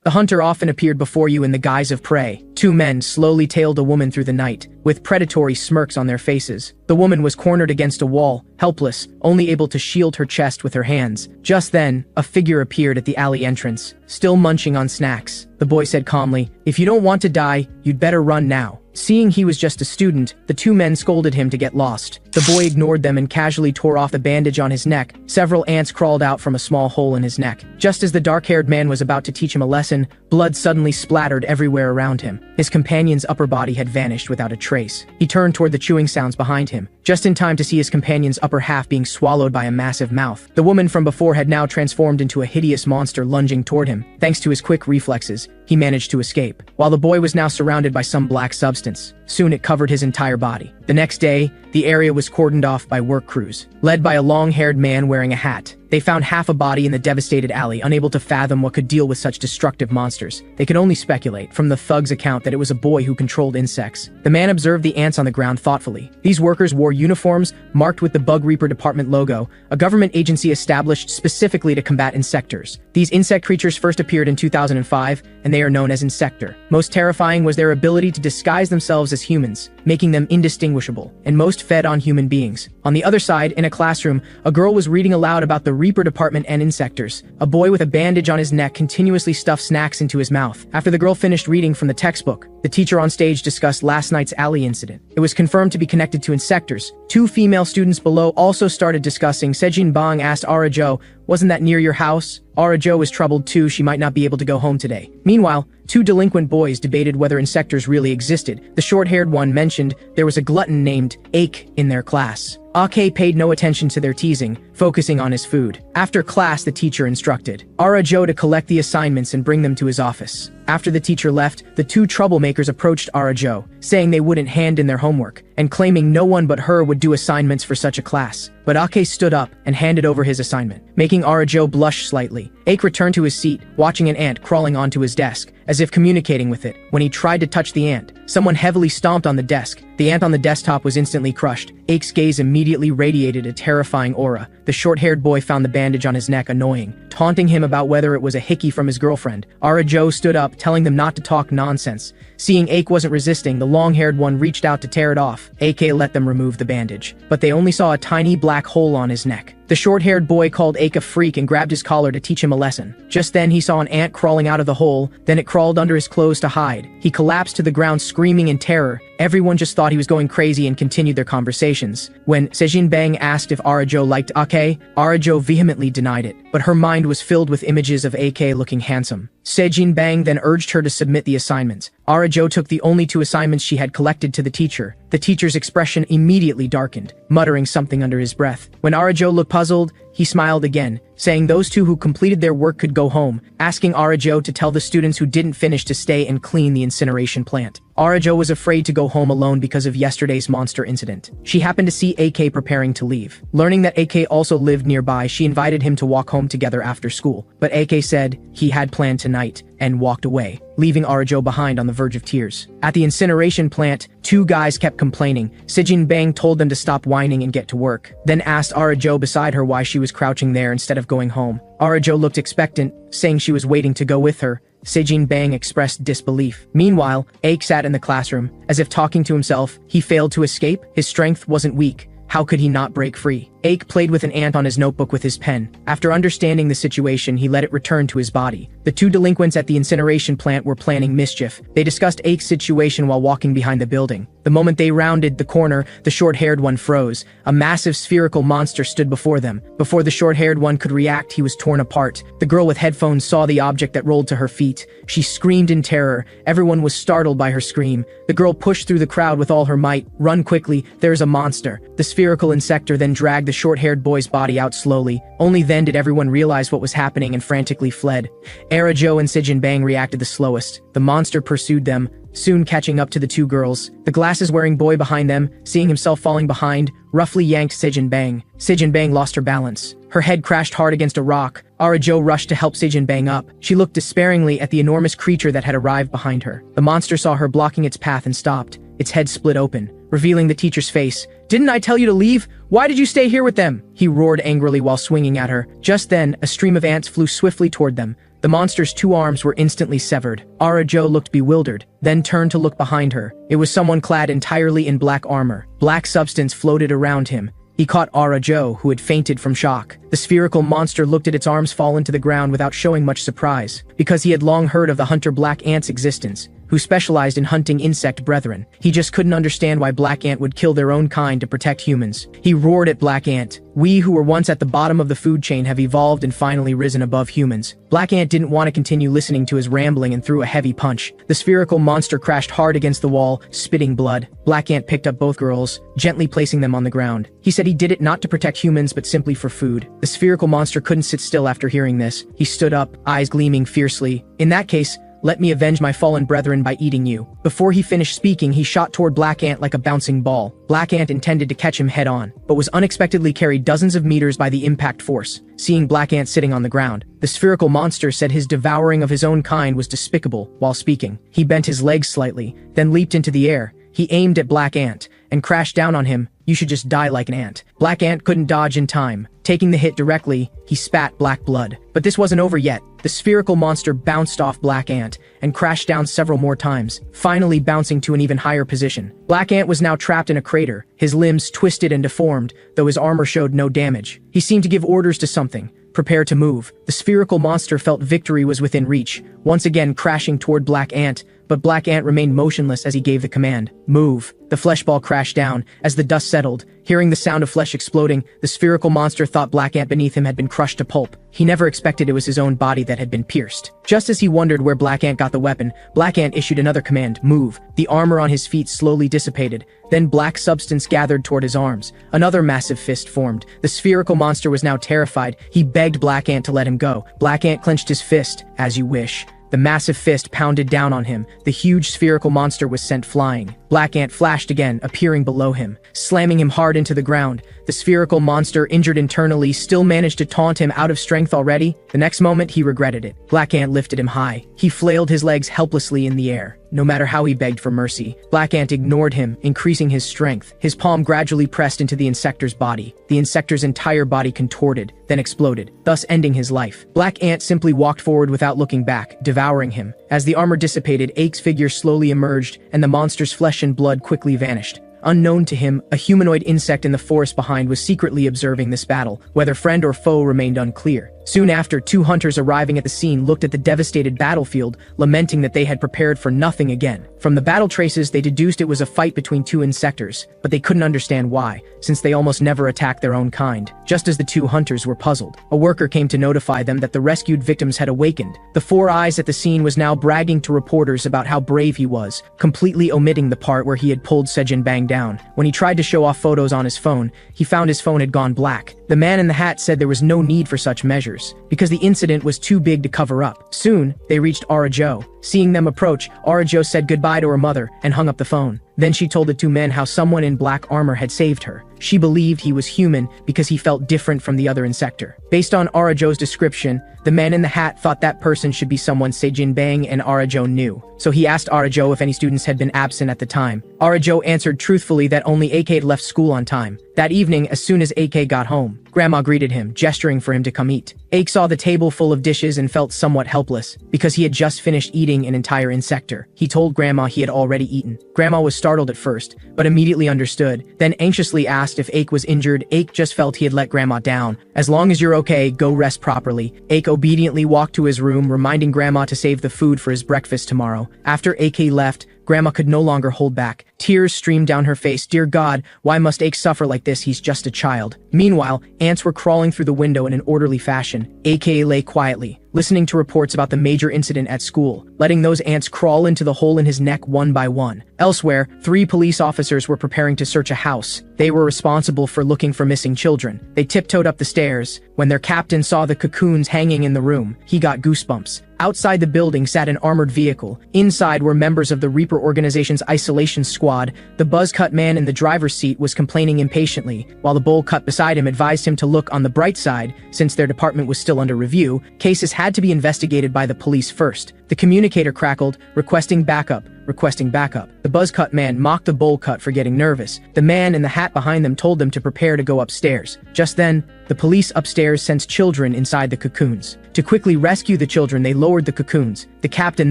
The hunter often appeared before you in the guise of prey. Two men slowly tailed a woman through the night, with predatory smirks on their faces. The woman was cornered against a wall, helpless, only able to shield her chest with her hands. Just then, a figure appeared at the alley entrance, still munching on snacks. The boy said calmly, "If you don't want to die, you'd better run now." Seeing he was just a student, the two men scolded him to get lost. The boy ignored them and casually tore off the bandage on his neck. Several ants crawled out from a small hole in his neck. Just as the dark-haired man was about to teach him a lesson, blood suddenly splattered everywhere around him. His companion's upper body had vanished without a trace. He turned toward the chewing sounds behind him, just in time to see his companion's upper half being swallowed by a massive mouth. The woman from before had now transformed into a hideous monster lunging toward him. Thanks to his quick reflexes, he managed to escape, while the boy was now surrounded by some black substance. Soon it covered his entire body. The next day, the area was cordoned off by work crews, led by a long-haired man wearing a hat. They found half a body in the devastated alley, unable to fathom what could deal with such destructive monsters. They could only speculate, from the thug's account, that it was a boy who controlled insects. The man observed the ants on the ground thoughtfully. These workers wore uniforms marked with the Bug Reaper Department logo, a government agency established specifically to combat insectors. These insect creatures first appeared in 2005, and they are known as insector. Most terrifying was their ability to disguise themselves as humans, making them indistinguishable, and most fed on human beings. On the other side, in a classroom, a girl was reading aloud about the Reaper Department and insectors. A boy with a bandage on his neck continuously stuffed snacks into his mouth. After the girl finished reading from the textbook, the teacher on stage discussed last night's alley incident. It was confirmed to be connected to insectors. Two female students below also started discussing. Sejin Bang asked Ara-jo, "Wasn't that near your house?" Ara-jo was troubled too. She might not be able to go home today. Meanwhile, two delinquent boys debated whether insectors really existed. The short-haired one mentioned there was a glutton named Ake in their class. Ake paid no attention to their teasing, focusing on his food. After class, the teacher instructed Ara-jo to collect the assignments and bring them to his office. After the teacher left, the two troublemakers approached Ara-jo, saying they wouldn't hand in their homework, and claiming no one but her would do assignments for such a class. But Ake stood up and handed over his assignment, making Ara-jo blush slightly. Ake returned to his seat, watching an ant crawling onto his desk, as if communicating with it. When he tried to touch the ant, someone heavily stomped on the desk. The ant on the desktop was instantly crushed. Ake's gaze immediately radiated a terrifying aura. The short-haired boy found the bandage on his neck annoying, taunting him about whether it was a hickey from his girlfriend. Ara-jo stood up, telling them not to talk nonsense. Seeing Ake wasn't resisting, the long-haired one reached out to tear it off. Ake let them remove the bandage, but they only saw a tiny black hole on his neck. The short-haired boy called Ake a freak and grabbed his collar to teach him a lesson. Just then, he saw an ant crawling out of the hole, then it crawled under his clothes to hide. He collapsed to the ground screaming in terror. Everyone just thought he was going crazy and continued their conversations. When Sejin Bang asked if Ara-jo liked Ake, Ara-jo vehemently denied it, but her mind was filled with images of Ake looking handsome. Sejin Bang then urged her to submit the assignments. Ara-jo took the only two assignments she had collected to the teacher. The teacher's expression immediately darkened, muttering something under his breath. When Ara-jo looked puzzled, he smiled again, saying those two who completed their work could go home, asking Ara-jo to tell the students who didn't finish to stay and clean the incineration plant. Ara-jo was afraid to go home alone because of yesterday's monster incident. She happened to see Ake preparing to leave. Learning that Ake also lived nearby, she invited him to walk home together after school. But Ake said he had planned tonight and walked away, leaving Ara-jo behind on the verge of tears. At the incineration plant, two guys kept complaining. Sejin Bang told them to stop whining and get to work, then asked Ara-jo beside her why she was crouching there instead of going home. Ara-jo looked expectant, saying she was waiting to go with her. Sejin Bang expressed disbelief. Meanwhile, Ake sat in the classroom, as if talking to himself. He failed to escape. His strength wasn't weak. How could he not break free? Ake played with an ant on his notebook with his pen. After understanding the situation, he let it return to his body. The two delinquents at the incineration plant were planning mischief. They discussed Ake's situation while walking behind the building. The moment they rounded the corner, the short-haired one froze. A massive spherical monster stood before them. Before the short-haired one could react, he was torn apart. The girl with headphones saw the object that rolled to her feet. She screamed in terror. Everyone was startled by her scream. The girl pushed through the crowd with all her might. "Run quickly, there's a monster." The spherical insector then dragged the short-haired boy's body out slowly. Only then did everyone realize what was happening and frantically fled. Ara-jo and Sejin Bang reacted the slowest. The monster pursued them, soon catching up to the two girls. The glasses-wearing boy behind them, seeing himself falling behind, roughly yanked Sejin Bang. Sejin Bang lost her balance. Her head crashed hard against a rock. Ara-jo rushed to help Sejin Bang up. She looked despairingly at the enormous creature that had arrived behind her. The monster saw her blocking its path and stopped. Its head split open, revealing the teacher's face. "Didn't I tell you to leave? Why did you stay here with them?" He roared angrily while swinging at her. Just then, a stream of ants flew swiftly toward them. The monster's 2 arms were instantly severed. Arajo looked bewildered, then turned to look behind her. It was someone clad entirely in black armor. Black substance floated around him. He caught Arajo, who had fainted from shock. The spherical monster looked at its arms fall into the ground without showing much surprise, because he had long heard of the hunter Black Ant's existence, who specialized in hunting insect brethren. He just couldn't understand why Black Ant would kill their own kind to protect humans. He roared at Black Ant. We who were once at the bottom of the food chain have evolved and finally risen above humans. Black Ant didn't want to continue listening to his rambling and threw a heavy punch. The spherical monster crashed hard against the wall, spitting blood. Black Ant picked up both girls, gently placing them on the ground. He said he did it not to protect humans but simply for food. The spherical monster couldn't sit still after hearing this. He stood up, eyes gleaming fiercely. In that case, let me avenge my fallen brethren by eating you. Before he finished speaking, he shot toward Black Ant like a bouncing ball. Black Ant intended to catch him head on, but was unexpectedly carried dozens of meters by the impact force. Seeing Black Ant sitting on the ground, the spherical monster said his devouring of his own kind was despicable. While speaking, he bent his legs slightly, then leaped into the air. He aimed at Black Ant and crashed down on him. You should just die like an ant. Black Ant couldn't dodge in time. Taking the hit directly, he spat black blood. But this wasn't over yet. The spherical monster bounced off Black Ant and crashed down several more times, finally bouncing to an even higher position. Black Ant was now trapped in a crater, his limbs twisted and deformed, though his armor showed no damage. He seemed to give orders to something. Prepare to move. The spherical monster felt victory was within reach, once again crashing toward Black Ant, but Black Ant remained motionless as he gave the command. Move. The flesh ball crashed down. As the dust settled, hearing the sound of flesh exploding, the spherical monster thought Black Ant beneath him had been crushed to pulp. He never expected it was his own body that had been pierced. Just as he wondered where Black Ant got the weapon, Black Ant issued another command, move. The armor on his feet slowly dissipated. Then black substance gathered toward his arms. Another massive fist formed. The spherical monster was now terrified. He begged Black Ant to let him go. Black Ant clenched his fist. As you wish. The massive fist pounded down on him. The huge spherical monster was sent flying. Black Ant flashed again, appearing below him, slamming him hard into the ground. The spherical monster, injured internally, still managed to taunt him out of strength already. The next moment, he regretted it. Black Ant lifted him high. He flailed his legs helplessly in the air. No matter how he begged for mercy, Black Ant ignored him, increasing his strength. His palm gradually pressed into the insector's body. The insector's entire body contorted, then exploded, thus ending his life. Black Ant simply walked forward without looking back, devouring him. As the armor dissipated, Ake's figure slowly emerged, and the monster's flesh and blood quickly vanished. Unknown to him, a humanoid insect in the forest behind was secretly observing this battle. Whether friend or foe remained unclear. Soon after, 2 hunters arriving at the scene looked at the devastated battlefield, lamenting that they had prepared for nothing again. From the battle traces, they deduced it was a fight between 2 insectors, but they couldn't understand why, since they almost never attacked their own kind. Just as the 2 hunters were puzzled, a worker came to notify them that the rescued victims had awakened. The 4 eyes at the scene was now bragging to reporters about how brave he was, completely omitting the part where he had pulled Sejin Bang down. When he tried to show off photos on his phone, he found his phone had gone black. The man in the hat said there was no need for such measures, because the incident was too big to cover up. Soon, they reached Arajo. Seeing them approach, Arajo said goodbye to her mother and hung up the phone. Then she told the 2 men how someone in black armor had saved her. She believed he was human because he felt different from the other insector. Based on Arajo's description, the man in the hat thought that person should be someone Sejin Bang and Arajo knew. So he asked Arajo if any students had been absent at the time. Arajo answered truthfully that only AK had left school on time. That evening, as soon as AK got home, Grandma greeted him, gesturing for him to come eat. Ake saw the table full of dishes and felt somewhat helpless, because he had just finished eating an entire insector. He told Grandma he had already eaten. Grandma was startled at first, but immediately understood, then anxiously asked if Ake was injured. Ake just felt he had let Grandma down. As long as you're okay, go rest properly. Ake obediently walked to his room, reminding Grandma to save the food for his breakfast tomorrow. After AK left, Grandma could no longer hold back. Tears streamed down her face. Dear God, why must Ake suffer like this? He's just a child. Meanwhile, ants were crawling through the window in an orderly fashion. AK lay quietly, listening to reports about the major incident at school, letting those ants crawl into the hole in his neck one by one. Elsewhere, 3 police officers were preparing to search a house. They were responsible for looking for missing children. They tiptoed up the stairs. When their captain saw the cocoons hanging in the room, he got goosebumps. Outside the building sat an armored vehicle. Inside were members of the Reaper organization's isolation squad. The buzz-cut man in the driver's seat was complaining impatiently, while the bowl cut beside him advised him to look on the bright side. Since their department was still under review, cases had to be investigated by the police first. The communicator crackled, requesting backup. The buzz-cut man mocked the bowl cut for getting nervous. The man in the hat behind them told them to prepare to go upstairs. Just then, The police upstairs sensed children inside the cocoons. To quickly rescue the children, they lowered the cocoons. The captain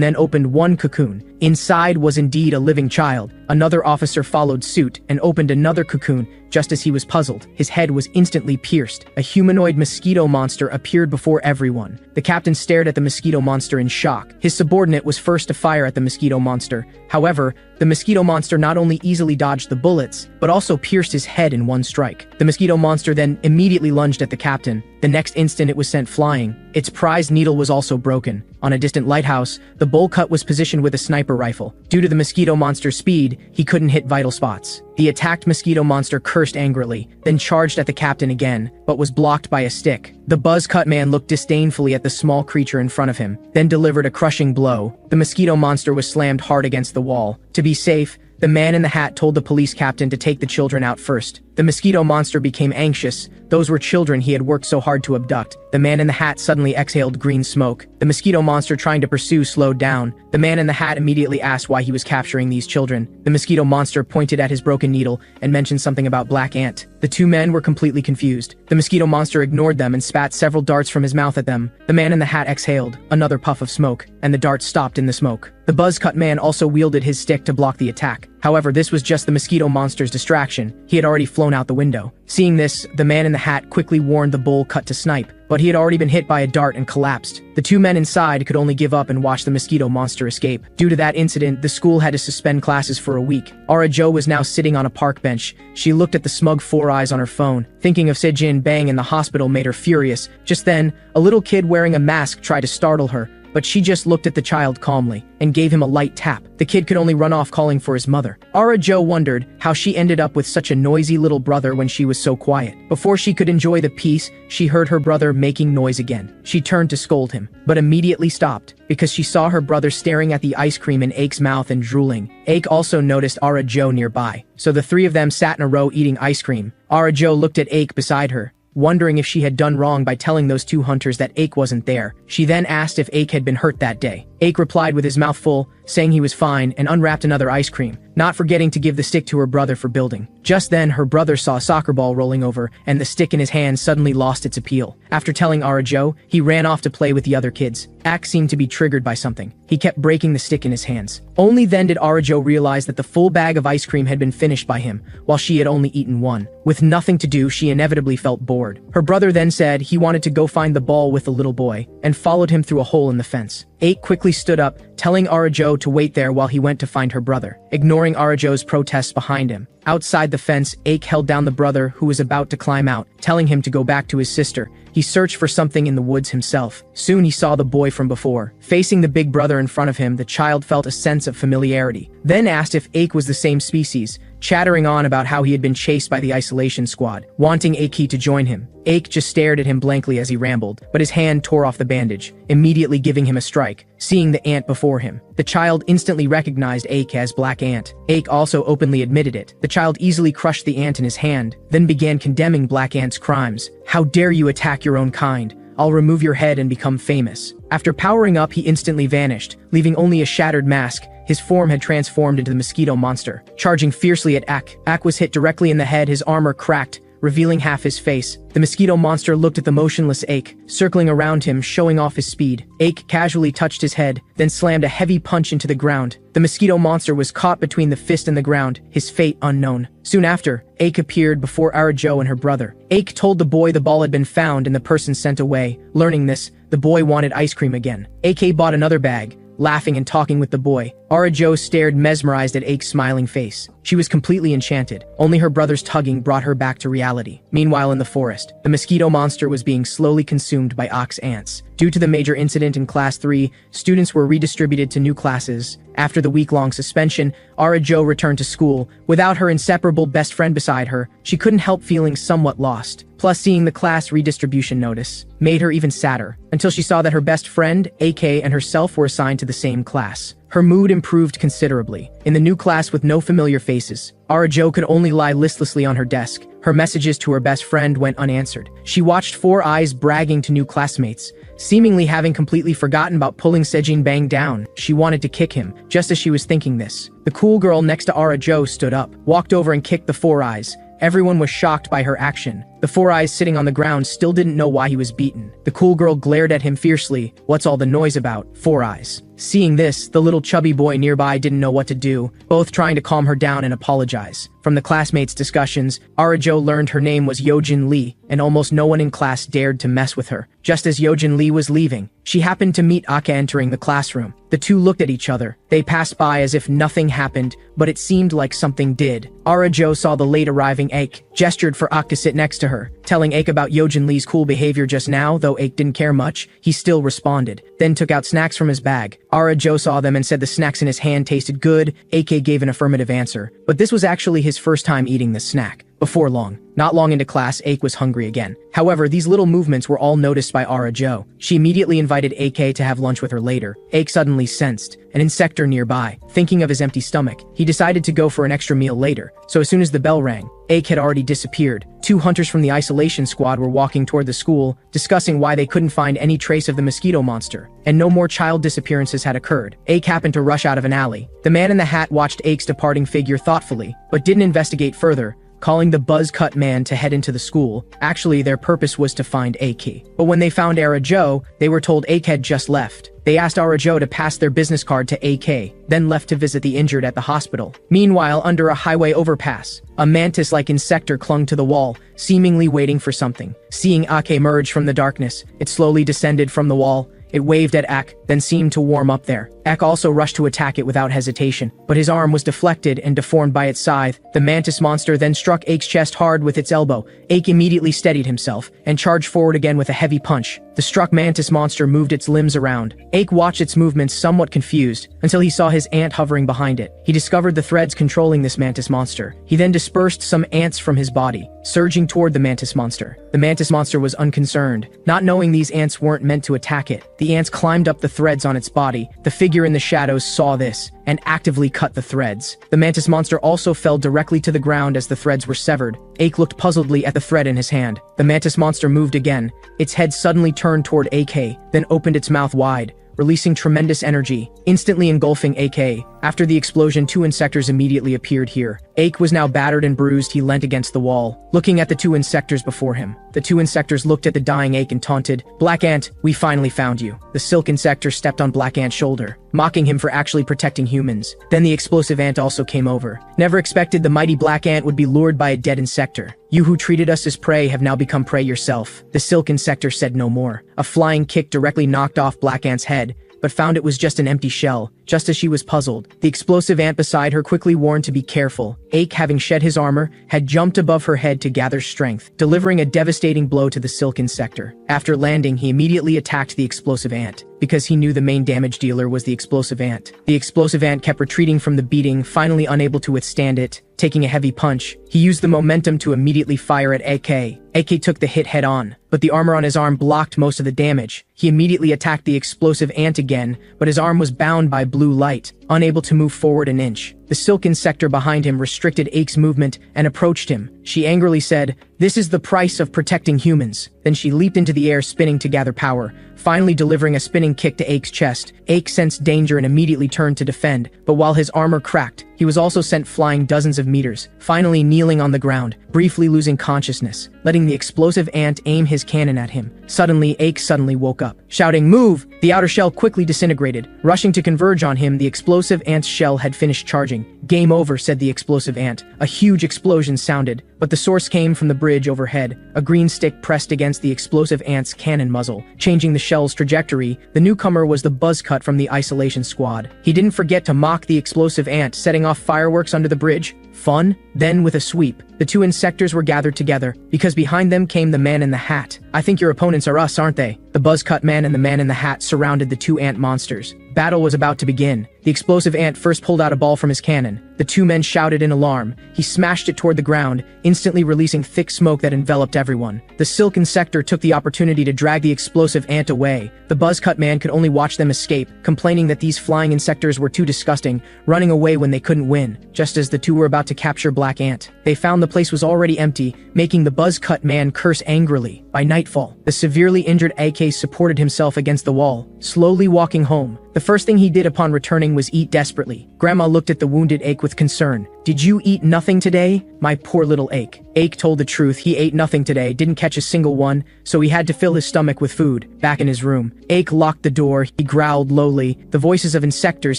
then opened one cocoon. Inside was indeed a living child. Another officer followed suit and opened another cocoon. Just as he was puzzled, his head was instantly pierced. A humanoid mosquito monster appeared before everyone. The captain stared at the mosquito monster in shock. His subordinate was first to fire at the mosquito monster. However, the mosquito monster not only easily dodged the bullets, but also pierced his head in one strike. The mosquito monster then immediately lunged at the captain. The next instant it was sent flying. Its prized needle was also broken. On a distant lighthouse, the bowl cut was positioned with a sniper rifle. Due to the mosquito monster's speed, he couldn't hit vital spots. The attacked mosquito monster cursed angrily, then charged at the captain again, but was blocked by a stick. The buzz cut man looked disdainfully at the small creature in front of him, then delivered a crushing blow. The mosquito monster was slammed hard against the wall. To be safe, the man in the hat told the police captain to take the children out first. The mosquito monster became anxious. Those were children he had worked so hard to abduct. The man in the hat suddenly exhaled green smoke. The mosquito monster trying to pursue slowed down. The man in the hat immediately asked why he was capturing these children. The mosquito monster pointed at his broken needle and mentioned something about black ant. The two men were completely confused. The mosquito monster ignored them and spat several darts from his mouth at them. The man in the hat exhaled another puff of smoke, and the darts stopped in the smoke. The buzz cut man also wielded his stick to block the attack. However, this was just the mosquito monster's distraction. He had already flown out the window. Seeing this, the man in the hat quickly warned the bowl cut to snipe, but he had already been hit by a dart and collapsed. The two men inside could only give up and watch the mosquito monster escape. Due to that incident, the school had to suspend classes for a week. Ara Jo was now sitting on a park bench. She looked at the smug four eyes on her phone. Thinking of Sejin Bang in the hospital made her furious. Just then, a little kid wearing a mask tried to startle her, but she just looked at the child calmly and gave him a light tap. The kid could only run off calling for his mother. Ara Jo wondered how she ended up with such a noisy little brother when she was so quiet. Before she could enjoy the peace, she heard her brother making noise again. She turned to scold him, but immediately stopped because she saw her brother staring at the ice cream in Ake's mouth and drooling. Ake also noticed Ara Jo nearby, so the three of them sat in a row eating ice cream. Ara Jo looked at Ake beside her, wondering if she had done wrong by telling those two hunters that Ake wasn't there. She then asked if Ake had been hurt that day. Ake replied with his mouth full, saying he was fine, and unwrapped another ice cream, not forgetting to give the stick to her brother for building. Just then, her brother saw a soccer ball rolling over, and the stick in his hand suddenly lost its appeal. After telling Ara Jo, he ran off to play with the other kids. Ak seemed to be triggered by something. He kept breaking the stick in his hands. Only then did Ara Jo realize that the full bag of ice cream had been finished by him, while she had only eaten one. With nothing to do, she inevitably felt bored. Her brother then said he wanted to go find the ball with the little boy, and followed him through a hole in the fence. Ake quickly stood up, telling Ara Jo to wait there while he went to find her brother, ignoring Ara Jo's protests behind him. Outside the fence, Ake held down the brother who was about to climb out, telling him to go back to his sister. He searched for something in the woods himself. Soon he saw the boy from before. Facing the big brother in front of him, the child felt a sense of familiarity, then asked if Ake was the same species, chattering on about how he had been chased by the isolation squad, wanting Ake to join him. Ake just stared at him blankly as he rambled, but his hand tore off the bandage, immediately giving him a strike. Seeing the ant before him, the child instantly recognized Ake as Black Ant. Ake also openly admitted it. The child easily crushed the ant in his hand, then began condemning Black Ant's crimes. "How dare you attack your own kind? I'll remove your head and become famous." After powering up, he instantly vanished, leaving only a shattered mask. His form had transformed into the mosquito monster, charging fiercely at Ak. Ak was hit directly in the head, his armor cracked, revealing half his face. The mosquito monster looked at the motionless Ake, circling around him, showing off his speed. Ake casually touched his head, then slammed a heavy punch into the ground. The mosquito monster was caught between the fist and the ground, his fate unknown. Soon after, Ake appeared before Ara Jo and her brother. Ake told the boy the ball had been found and the person sent away. Learning this, the boy wanted ice cream again. Ake bought another bag, laughing and talking with the boy. Ara Jo stared mesmerized at Ake's smiling face. She was completely enchanted. Only her brother's tugging brought her back to reality. Meanwhile, in the forest, the mosquito monster was being slowly consumed by Ak's ants. Due to the major incident in Class 3, students were redistributed to new classes. After the week-long suspension, Ara Jo returned to school. Without her inseparable best friend beside her, she couldn't help feeling somewhat lost. Plus, seeing the class redistribution notice made her even sadder, until she saw that her best friend, AK, and herself were assigned to the same class. Her mood improved considerably. In the new class with no familiar faces, Ara Jo could only lie listlessly on her desk. Her messages to her best friend went unanswered. She watched Four Eyes bragging to new classmates, seemingly having completely forgotten about pulling Sejin Bang down. She wanted to kick him. Just as she was thinking this, the cool girl next to Ara Jo stood up, walked over and kicked the Four Eyes. Everyone was shocked by her action. The Four Eyes sitting on the ground still didn't know why he was beaten. The cool girl glared at him fiercely. "What's all the noise about, Four Eyes?" Seeing this, the little chubby boy nearby didn't know what to do, both trying to calm her down and apologize. From the classmates' discussions, Arajo learned her name was Yojin Lee, and almost no one in class dared to mess with her. Just as Yojin Lee was leaving, she happened to meet Aka entering the classroom. The two looked at each other. They passed by as if nothing happened, but it seemed like something did. Arajo saw the late arriving Ake, gestured for Aka to sit next to her, telling Ake about Yojin Lee's cool behavior just now. Though Ake didn't care much, he still responded, then took out snacks from his bag. Arajo saw them and said the snacks in his hand tasted good. Ake gave an affirmative answer, but this was actually his first time eating this snack. Before long, not long into class, Ake was hungry again. However, these little movements were all noticed by Arajo. She immediately invited Ake to have lunch with her later. Ake suddenly sensed an insector nearby. Thinking of his empty stomach, he decided to go for an extra meal later. So as soon as the bell rang, Ake had already disappeared. Two hunters from the isolation squad were walking toward the school, discussing why they couldn't find any trace of the mosquito monster, and no more child disappearances had occurred. Ake happened to rush out of an alley. The man in the hat watched Ake's departing figure thoughtfully, but didn't investigate further, calling the buzz-cut man to head into the school. Actually, their purpose was to find Ake. But when they found Arajo, they were told Ake had just left. They asked Arajo to pass their business card to Ake, then left to visit the injured at the hospital. Meanwhile, under a highway overpass, a mantis-like insector clung to the wall, seemingly waiting for something. Seeing Ake emerge from the darkness, it slowly descended from the wall. It waved at Ak, then seemed to warm up there. Ak also rushed to attack it without hesitation, but his arm was deflected and deformed by its scythe. The mantis monster then struck Ake's chest hard with its elbow. Ake immediately steadied himself and charged forward again with a heavy punch. The struck mantis monster moved its limbs around. Ake watched its movements somewhat confused until he saw his ant hovering behind it. He discovered the threads controlling this mantis monster. He then dispersed some ants from his body, surging toward the mantis monster. The mantis monster was unconcerned, not knowing these ants weren't meant to attack it. The ants climbed up the threads on its body. The figure in the shadows saw this and actively cut the threads. The mantis monster also fell directly to the ground as the threads were severed. Ake looked puzzledly at the thread in his hand. The mantis monster moved again. Its head suddenly turned toward Ake, then opened its mouth wide, releasing tremendous energy, instantly engulfing Ake. After the explosion, two insectors immediately appeared here. Ake was now battered and bruised. He leant against the wall, looking at the two insectors before him. The two insectors looked at the dying Ake and taunted, "Black Ant, we finally found you." The silk insector stepped on Black Ant's shoulder, mocking him for actually protecting humans. Then the explosive ant also came over. Never expected the mighty Black Ant would be lured by a dead insector. "You who treated us as prey have now become prey yourself." The silk insector said no more. A flying kick directly knocked off Black Ant's head, but found it was just an empty shell. Just as she was puzzled, the explosive ant beside her quickly warned to be careful. Ake, having shed his armor, had jumped above her head to gather strength, delivering a devastating blow to the silk insector. After landing, he immediately attacked the explosive ant, because he knew the main damage dealer was the explosive ant. The explosive ant kept retreating from the beating, finally unable to withstand it. Taking a heavy punch, he used the momentum to immediately fire at Ake. Ake took the hit head-on, but the armor on his arm blocked most of the damage. He immediately attacked the explosive ant again, but his arm was bound by blue light, unable to move forward an inch. The silk insector behind him restricted Ake's movement and approached him. She angrily said, "This is the price of protecting humans." Then she leaped into the air, spinning to gather power, finally delivering a spinning kick to Ake's chest. Ake sensed danger and immediately turned to defend, but while his armor cracked, he was also sent flying dozens of meters, finally kneeling on the ground, briefly losing consciousness, letting the explosive ant aim his cannon at him. Suddenly, Ake woke up, shouting, "Move!" The outer shell quickly disintegrated. Rushing to converge on him, the explosive ant's shell had finished charging. "Game over," said the explosive ant. A huge explosion sounded, but the source came from the bridge overhead. A green stick pressed against the explosive ant's cannon muzzle, changing the shell's trajectory. The newcomer was the buzzcut from the isolation squad. He didn't forget to mock the explosive ant, setting off fireworks under the bridge. Fun? Then, with a sweep, the two insectors were gathered together, because behind them came the man in the hat. "I think your opponents are us, aren't they?" The buzzcut man and the man in the hat surrounded the two ant monsters. Battle was about to begin. The explosive ant first pulled out a ball from his cannon. The two men shouted in alarm. He smashed it toward the ground, instantly releasing thick smoke that enveloped everyone. The silk insector took the opportunity to drag the explosive ant away. The buzzcut man could only watch them escape, complaining that these flying insectors were too disgusting, running away when they couldn't win. Just as the two were about to capture Black Ant, they found the place was already empty, making the buzzcut man curse angrily. By nightfall, the severely injured AK supported himself against the wall, slowly walking home. The first thing he did upon returning was eat desperately. Grandma looked at the wounded Ake with concern. "Did you eat nothing today, my poor little Ake?" Ake told the truth. He ate nothing today, didn't catch a single one, so he had to fill his stomach with food. Back in his room, Ake locked the door. He growled lowly. The voices of insectors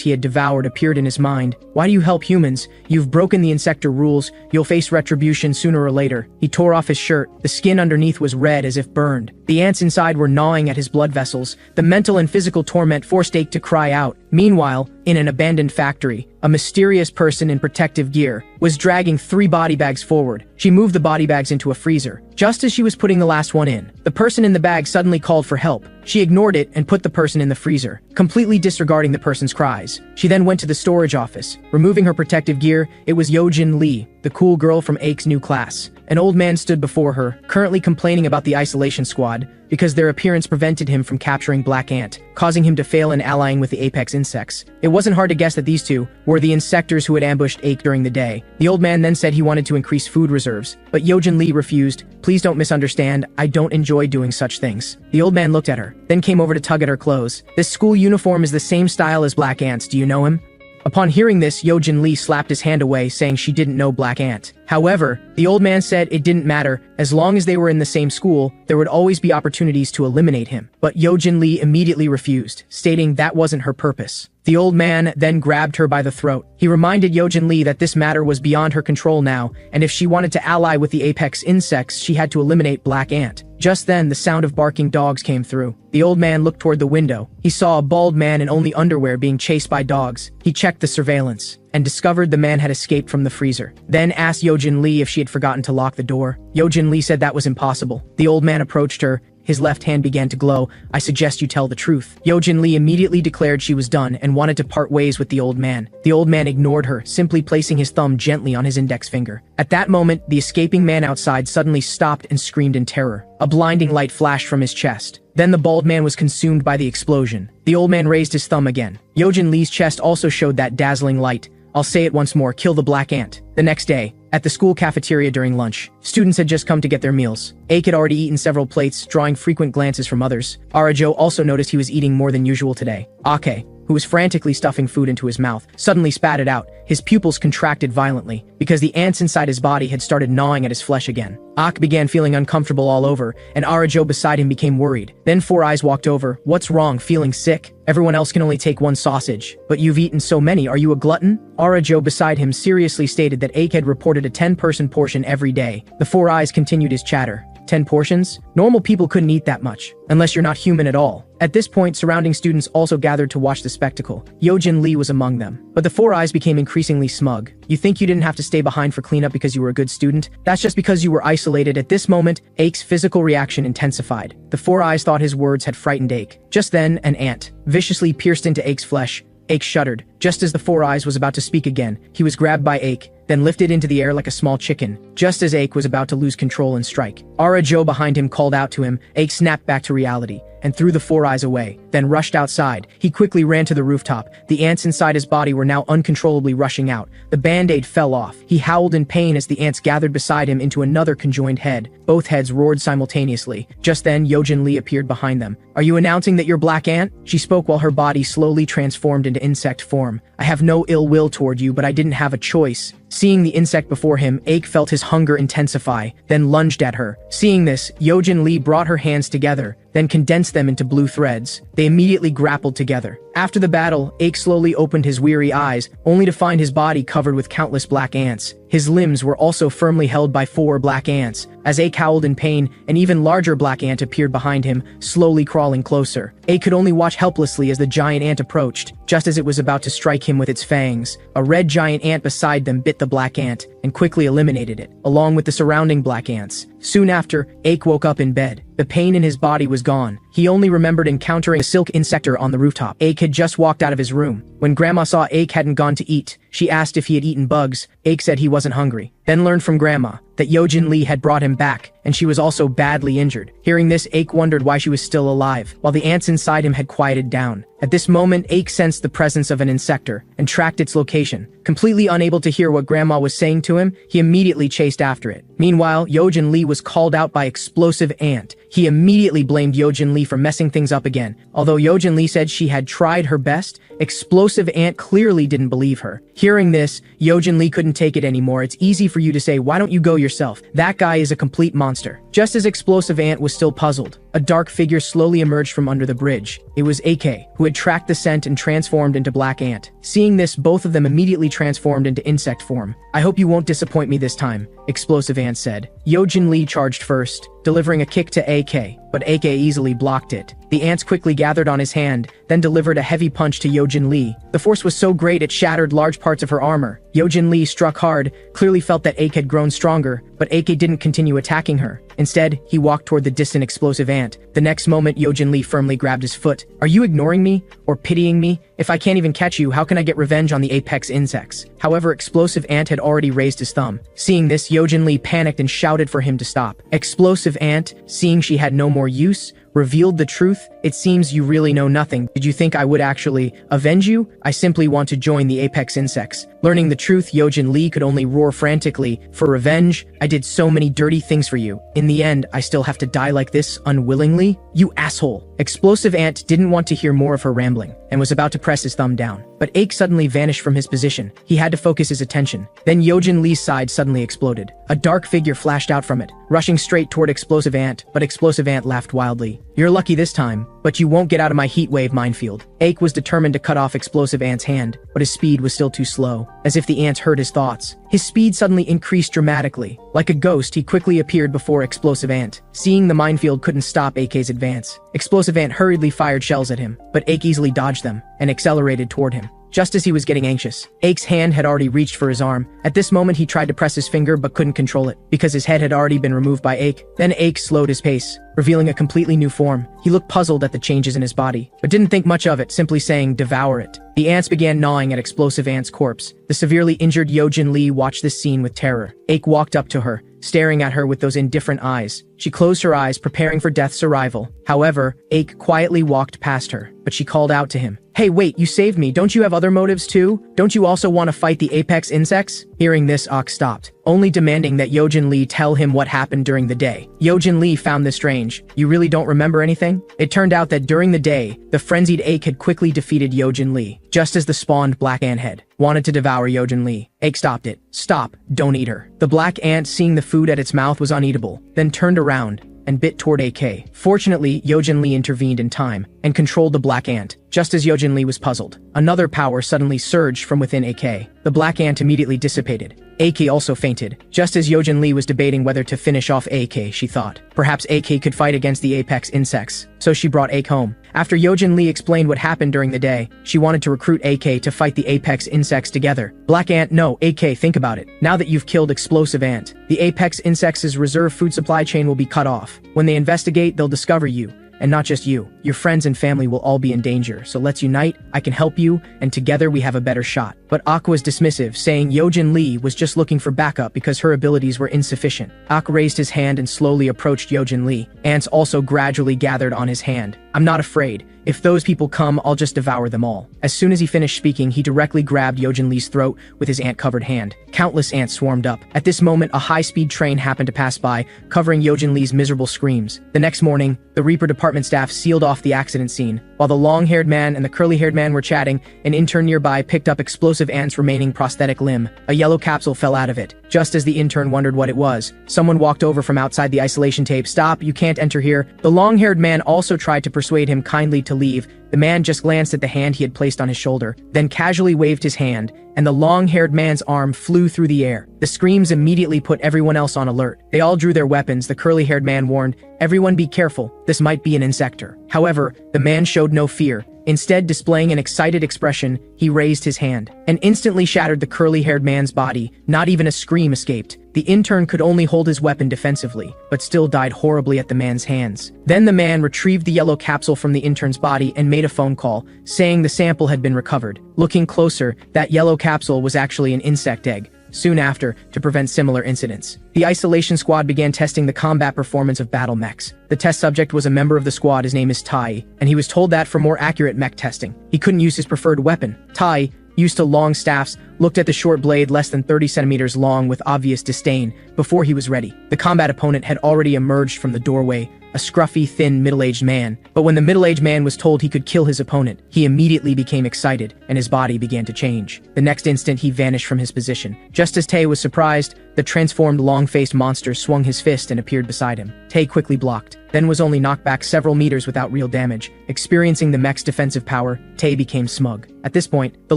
he had devoured appeared in his mind. Why do you help humans? You've broken the insector rules. You'll face retribution sooner or later. He tore off his shirt. The skin underneath was red as if burned. The ants inside were gnawing at his blood vessels. The mental and physical torment forced Ake to cry out. Meanwhile, in an abandoned factory, a mysterious person in protective gear was dragging 3 body bags forward. She moved the body bags into a freezer. Just as she was putting the last one in, the person in the bag suddenly called for help. She ignored it and put the person in the freezer, completely disregarding the person's cries. She then went to the storage office. Removing her protective gear, it was Yojin Lee, the cool girl from Ake's new class. An old man stood before her, currently complaining about the isolation squad, because their appearance prevented him from capturing Black Ant, causing him to fail in allying with the apex insects. It wasn't hard to guess that these two were the insectors who had ambushed Ake during the day. The old man then said he wanted to increase food reserves, but Yojin Lee refused. Please don't misunderstand, I don't enjoy doing such things. The old man looked at her, then came over to tug at her clothes. This school uniform is the same style as Black Ant's, do you know him? Upon hearing this, Yojin Lee slapped his hand away, saying she didn't know Black Ant. However, the old man said it didn't matter. As long as they were in the same school, there would always be opportunities to eliminate him. But Yojin Lee immediately refused, stating that wasn't her purpose. The old man then grabbed her by the throat. He reminded Yojin Lee that this matter was beyond her control now, and if she wanted to ally with the apex insects, she had to eliminate Black Ant. Just then, the sound of barking dogs came through. The old man looked toward the window. He saw a bald man in only underwear being chased by dogs. He checked the surveillance and discovered the man had escaped from the freezer. Then asked Yojin Lee if she had forgotten to lock the door. Yojin Lee said that was impossible. The old man approached her. His left hand began to glow. I suggest you tell the truth. Yojin Lee immediately declared she was done and wanted to part ways with the old man. The old man ignored her, simply placing his thumb gently on his index finger. At that moment, the escaping man outside suddenly stopped and screamed in terror. A blinding light flashed from his chest. Then the bald man was consumed by the explosion. The old man raised his thumb again. Yojin Lee's chest also showed that dazzling light. I'll say it once more, kill the Black Ant. The next day, at the school cafeteria during lunch, students had just come to get their meals. Ake had already eaten several plates, drawing frequent glances from others. Arajo also noticed he was eating more than usual today. Ake, who was frantically stuffing food into his mouth, suddenly spat it out. His pupils contracted violently, because the ants inside his body had started gnawing at his flesh again. Ak began feeling uncomfortable all over, and Arajo beside him became worried. Then Four Eyes walked over. What's wrong, feeling sick? Everyone else can only take one sausage. But you've eaten so many, are you a glutton? Arajo beside him seriously stated that Ake had reported a 10-person portion every day. The Four Eyes continued his chatter. 10 portions? Normal people couldn't eat that much, unless you're not human at all. At this point, surrounding students also gathered to watch the spectacle. Yojin Lee was among them. But the Four Eyes became increasingly smug. You think you didn't have to stay behind for cleanup because you were a good student? That's just because you were isolated. At this moment, Ake's physical reaction intensified. The Four Eyes thought his words had frightened Ake. Just then, an ant viciously pierced into Ake's flesh. Ake shuddered. Just as the Four Eyes was about to speak again, he was grabbed by Ake, then lifted into the air like a small chicken, just as Ake was about to lose control and strike. Arajo behind him called out to him. Ake snapped back to reality and threw the Four Eyes away, then rushed outside. He quickly ran to the rooftop. The ants inside his body were now uncontrollably rushing out. The band-aid fell off. He howled in pain as the ants gathered beside him into another conjoined head. Both heads roared simultaneously. Just then, Yojin Lee appeared behind them. Are you announcing that you're Black Ant? She spoke while her body slowly transformed into insect form. I have no ill will toward you, but I didn't have a choice. Seeing the insect before him, Ake felt his hunger intensify, then lunged at her. Seeing this, Yojin Lee brought her hands together, then condensed them into blue threads. They immediately grappled together. After the battle, Ake slowly opened his weary eyes, only to find his body covered with countless black ants. His limbs were also firmly held by 4 black ants. As Ake howled in pain, an even larger black ant appeared behind him, slowly crawling closer. Ake could only watch helplessly as the giant ant approached. Just as it was about to strike him with its fangs, a red giant ant beside them bit the black ant and quickly eliminated it, along with the surrounding black ants. Soon after, Ake woke up in bed. The pain in his body was gone. He only remembered encountering a silk insector on the rooftop. Ake had just walked out of his room. When Grandma saw Ake hadn't gone to eat, she asked if he had eaten bugs. Ake said he wasn't hungry, then learned from Grandma that Yojin Lee had brought him back and she was also badly injured. Hearing this, Ake wondered why she was still alive, while the ants inside him had quieted down. At this moment, Ake sensed the presence of an insector and tracked its location. Completely unable to hear what Grandma was saying to him, he immediately chased after it. Meanwhile, Yojin Lee was called out by Explosive Ant. He immediately blamed Yojin Lee for messing things up again. Although Yojin Lee said she had tried her best, Explosive Ant clearly didn't believe her. Hearing this, Yojin Lee couldn't take it anymore. It's easy for you to say, why don't you go yourself? That guy is a complete monster. Just as Explosive Ant was still puzzled, a dark figure slowly emerged from under the bridge. It was AK, who had tracked the scent and transformed into Black Ant. Seeing this, both of them immediately transformed into insect form. I hope you won't disappoint me this time, Explosive Ant said. Yojin Lee charged first, delivering a kick to AK, but AK easily blocked it. The ants quickly gathered on his hand, then delivered a heavy punch to Yojin Lee. The force was so great it shattered large parts of her armor. Yojin Lee struck hard, clearly felt that AK had grown stronger, but AK didn't continue attacking her. Instead, he walked toward the distant Explosive Ant. The next moment, Yojin Lee firmly grabbed his foot. Are you ignoring me? Or pitying me? If I can't even catch you, how can I get revenge on the apex insects? However, Explosive Ant had already raised his thumb. Seeing this, Yojin Lee panicked and shouted for him to stop. Explosive Ant, seeing she had no more use, revealed the truth. It seems you really know nothing. Did you think I would actually avenge you? I simply want to join the apex insects. Learning the truth, Yojin Lee could only roar frantically. For revenge? I did so many dirty things for you. In the end, I still have to die like this, unwillingly? You asshole. Explosive Ant didn't want to hear more of her rambling, and was about to press his thumb down. But Ake suddenly vanished from his position. He had to focus his attention. Then Yojin Lee's side suddenly exploded. A dark figure flashed out from it, rushing straight toward Explosive Ant, but Explosive Ant laughed wildly. You're lucky this time, but you won't get out of my heat wave minefield. Ake was determined to cut off Explosive Ant's hand, but his speed was still too slow. As if the ants heard his thoughts, his speed suddenly increased dramatically. Like a ghost, he quickly appeared before Explosive Ant. Seeing the minefield couldn't stop AK's advance, Explosive Ant hurriedly fired shells at him, but Ake easily dodged them and accelerated toward him. Just as he was getting anxious, Ake's hand had already reached for his arm. At this moment, he tried to press his finger but couldn't control it, because his head had already been removed by Ake. Then Ake slowed his pace, revealing a completely new form. He looked puzzled at the changes in his body, but didn't think much of it, simply saying, "Devour it." The ants began gnawing at Explosive Ant's corpse. The severely injured Yojin Lee watched this scene with terror. Ake walked up to her, staring at her with those indifferent eyes. She closed her eyes, preparing for death's arrival. However, Ake quietly walked past her, but she called out to him. "Hey, wait, you saved me. Don't you have other motives too? Don't you also want to fight the apex insects?" Hearing this, Ake stopped, only demanding that Yojin Lee tell him what happened during the day. Yojin Lee found this strange. You really don't remember anything? It turned out that during the day, the frenzied Ake had quickly defeated Yojin Lee, just as the spawned black ant had wanted to devour Yojin Lee. Ake stopped it. Stop, don't eat her. The black ant, seeing the food at its mouth was uneatable, then turned around and bit toward AK. Fortunately, Yojin Lee intervened in time and controlled the black ant. Just as Yojin Lee was puzzled, another power suddenly surged from within AK. The black ant immediately dissipated. AK also fainted. Just as Yojin Lee was debating whether to finish off AK, she thought, perhaps AK could fight against the apex insects. So she brought AK home. After Yojin Lee explained what happened during the day, she wanted to recruit AK to fight the apex insects together. Black Ant, no, AK, think about it. Now that you've killed Explosive Ant, the apex insects' reserve food supply chain will be cut off. When they investigate, they'll discover you. And not just you. Your friends and family will all be in danger, so let's unite, I can help you, and together we have a better shot. But Ake was dismissive, saying Yojin Lee was just looking for backup because her abilities were insufficient. Ake raised his hand and slowly approached Yojin Lee. Ants also gradually gathered on his hand. I'm not afraid. If those people come, I'll just devour them all. As soon as he finished speaking, he directly grabbed Yojin Lee's throat with his ant-covered hand. Countless ants swarmed up. At this moment, a high-speed train happened to pass by, covering Yojin Lee's miserable screams. The next morning, the Reaper department staff sealed off the accident scene. While the long-haired man and the curly-haired man were chatting, an intern nearby picked up Explosive Ant's remaining prosthetic limb. A yellow capsule fell out of it. Just as the intern wondered what it was, someone walked over from outside the isolation tape. Stop, you can't enter here. The long-haired man also tried to persuade him kindly to leave. The man just glanced at the hand he had placed on his shoulder, then casually waved his hand, and the long-haired man's arm flew through the air. The screams immediately put everyone else on alert. They all drew their weapons. The curly-haired man warned, "Everyone be careful, this might be an insector." However, the man showed no fear. Instead, displaying an excited expression, he raised his hand and instantly shattered the curly-haired man's body. Not even a scream escaped. The intern could only hold his weapon defensively, but still died horribly at the man's hands. Then the man retrieved the yellow capsule from the intern's body and made a phone call, saying the sample had been recovered. Looking closer, that yellow capsule was actually an insect egg. soon after, to prevent similar incidents. The isolation squad began testing the combat performance of battle mechs. The test subject was a member of the squad. His name is Tai, and he was told that for more accurate mech testing, he couldn't use his preferred weapon. Tai, used to long staffs, looked at the short blade less than 30 centimeters long with obvious disdain before he was ready. The combat opponent had already emerged from the doorway, a scruffy, thin, middle-aged man. But when the middle-aged man was told he could kill his opponent, he immediately became excited, and his body began to change. The next instant, he vanished from his position. Just as Tae was surprised, the transformed long-faced monster swung his fist and appeared beside him. Tae quickly blocked, then was only knocked back several meters without real damage. Experiencing the mech's defensive power, Tae became smug. At this point, the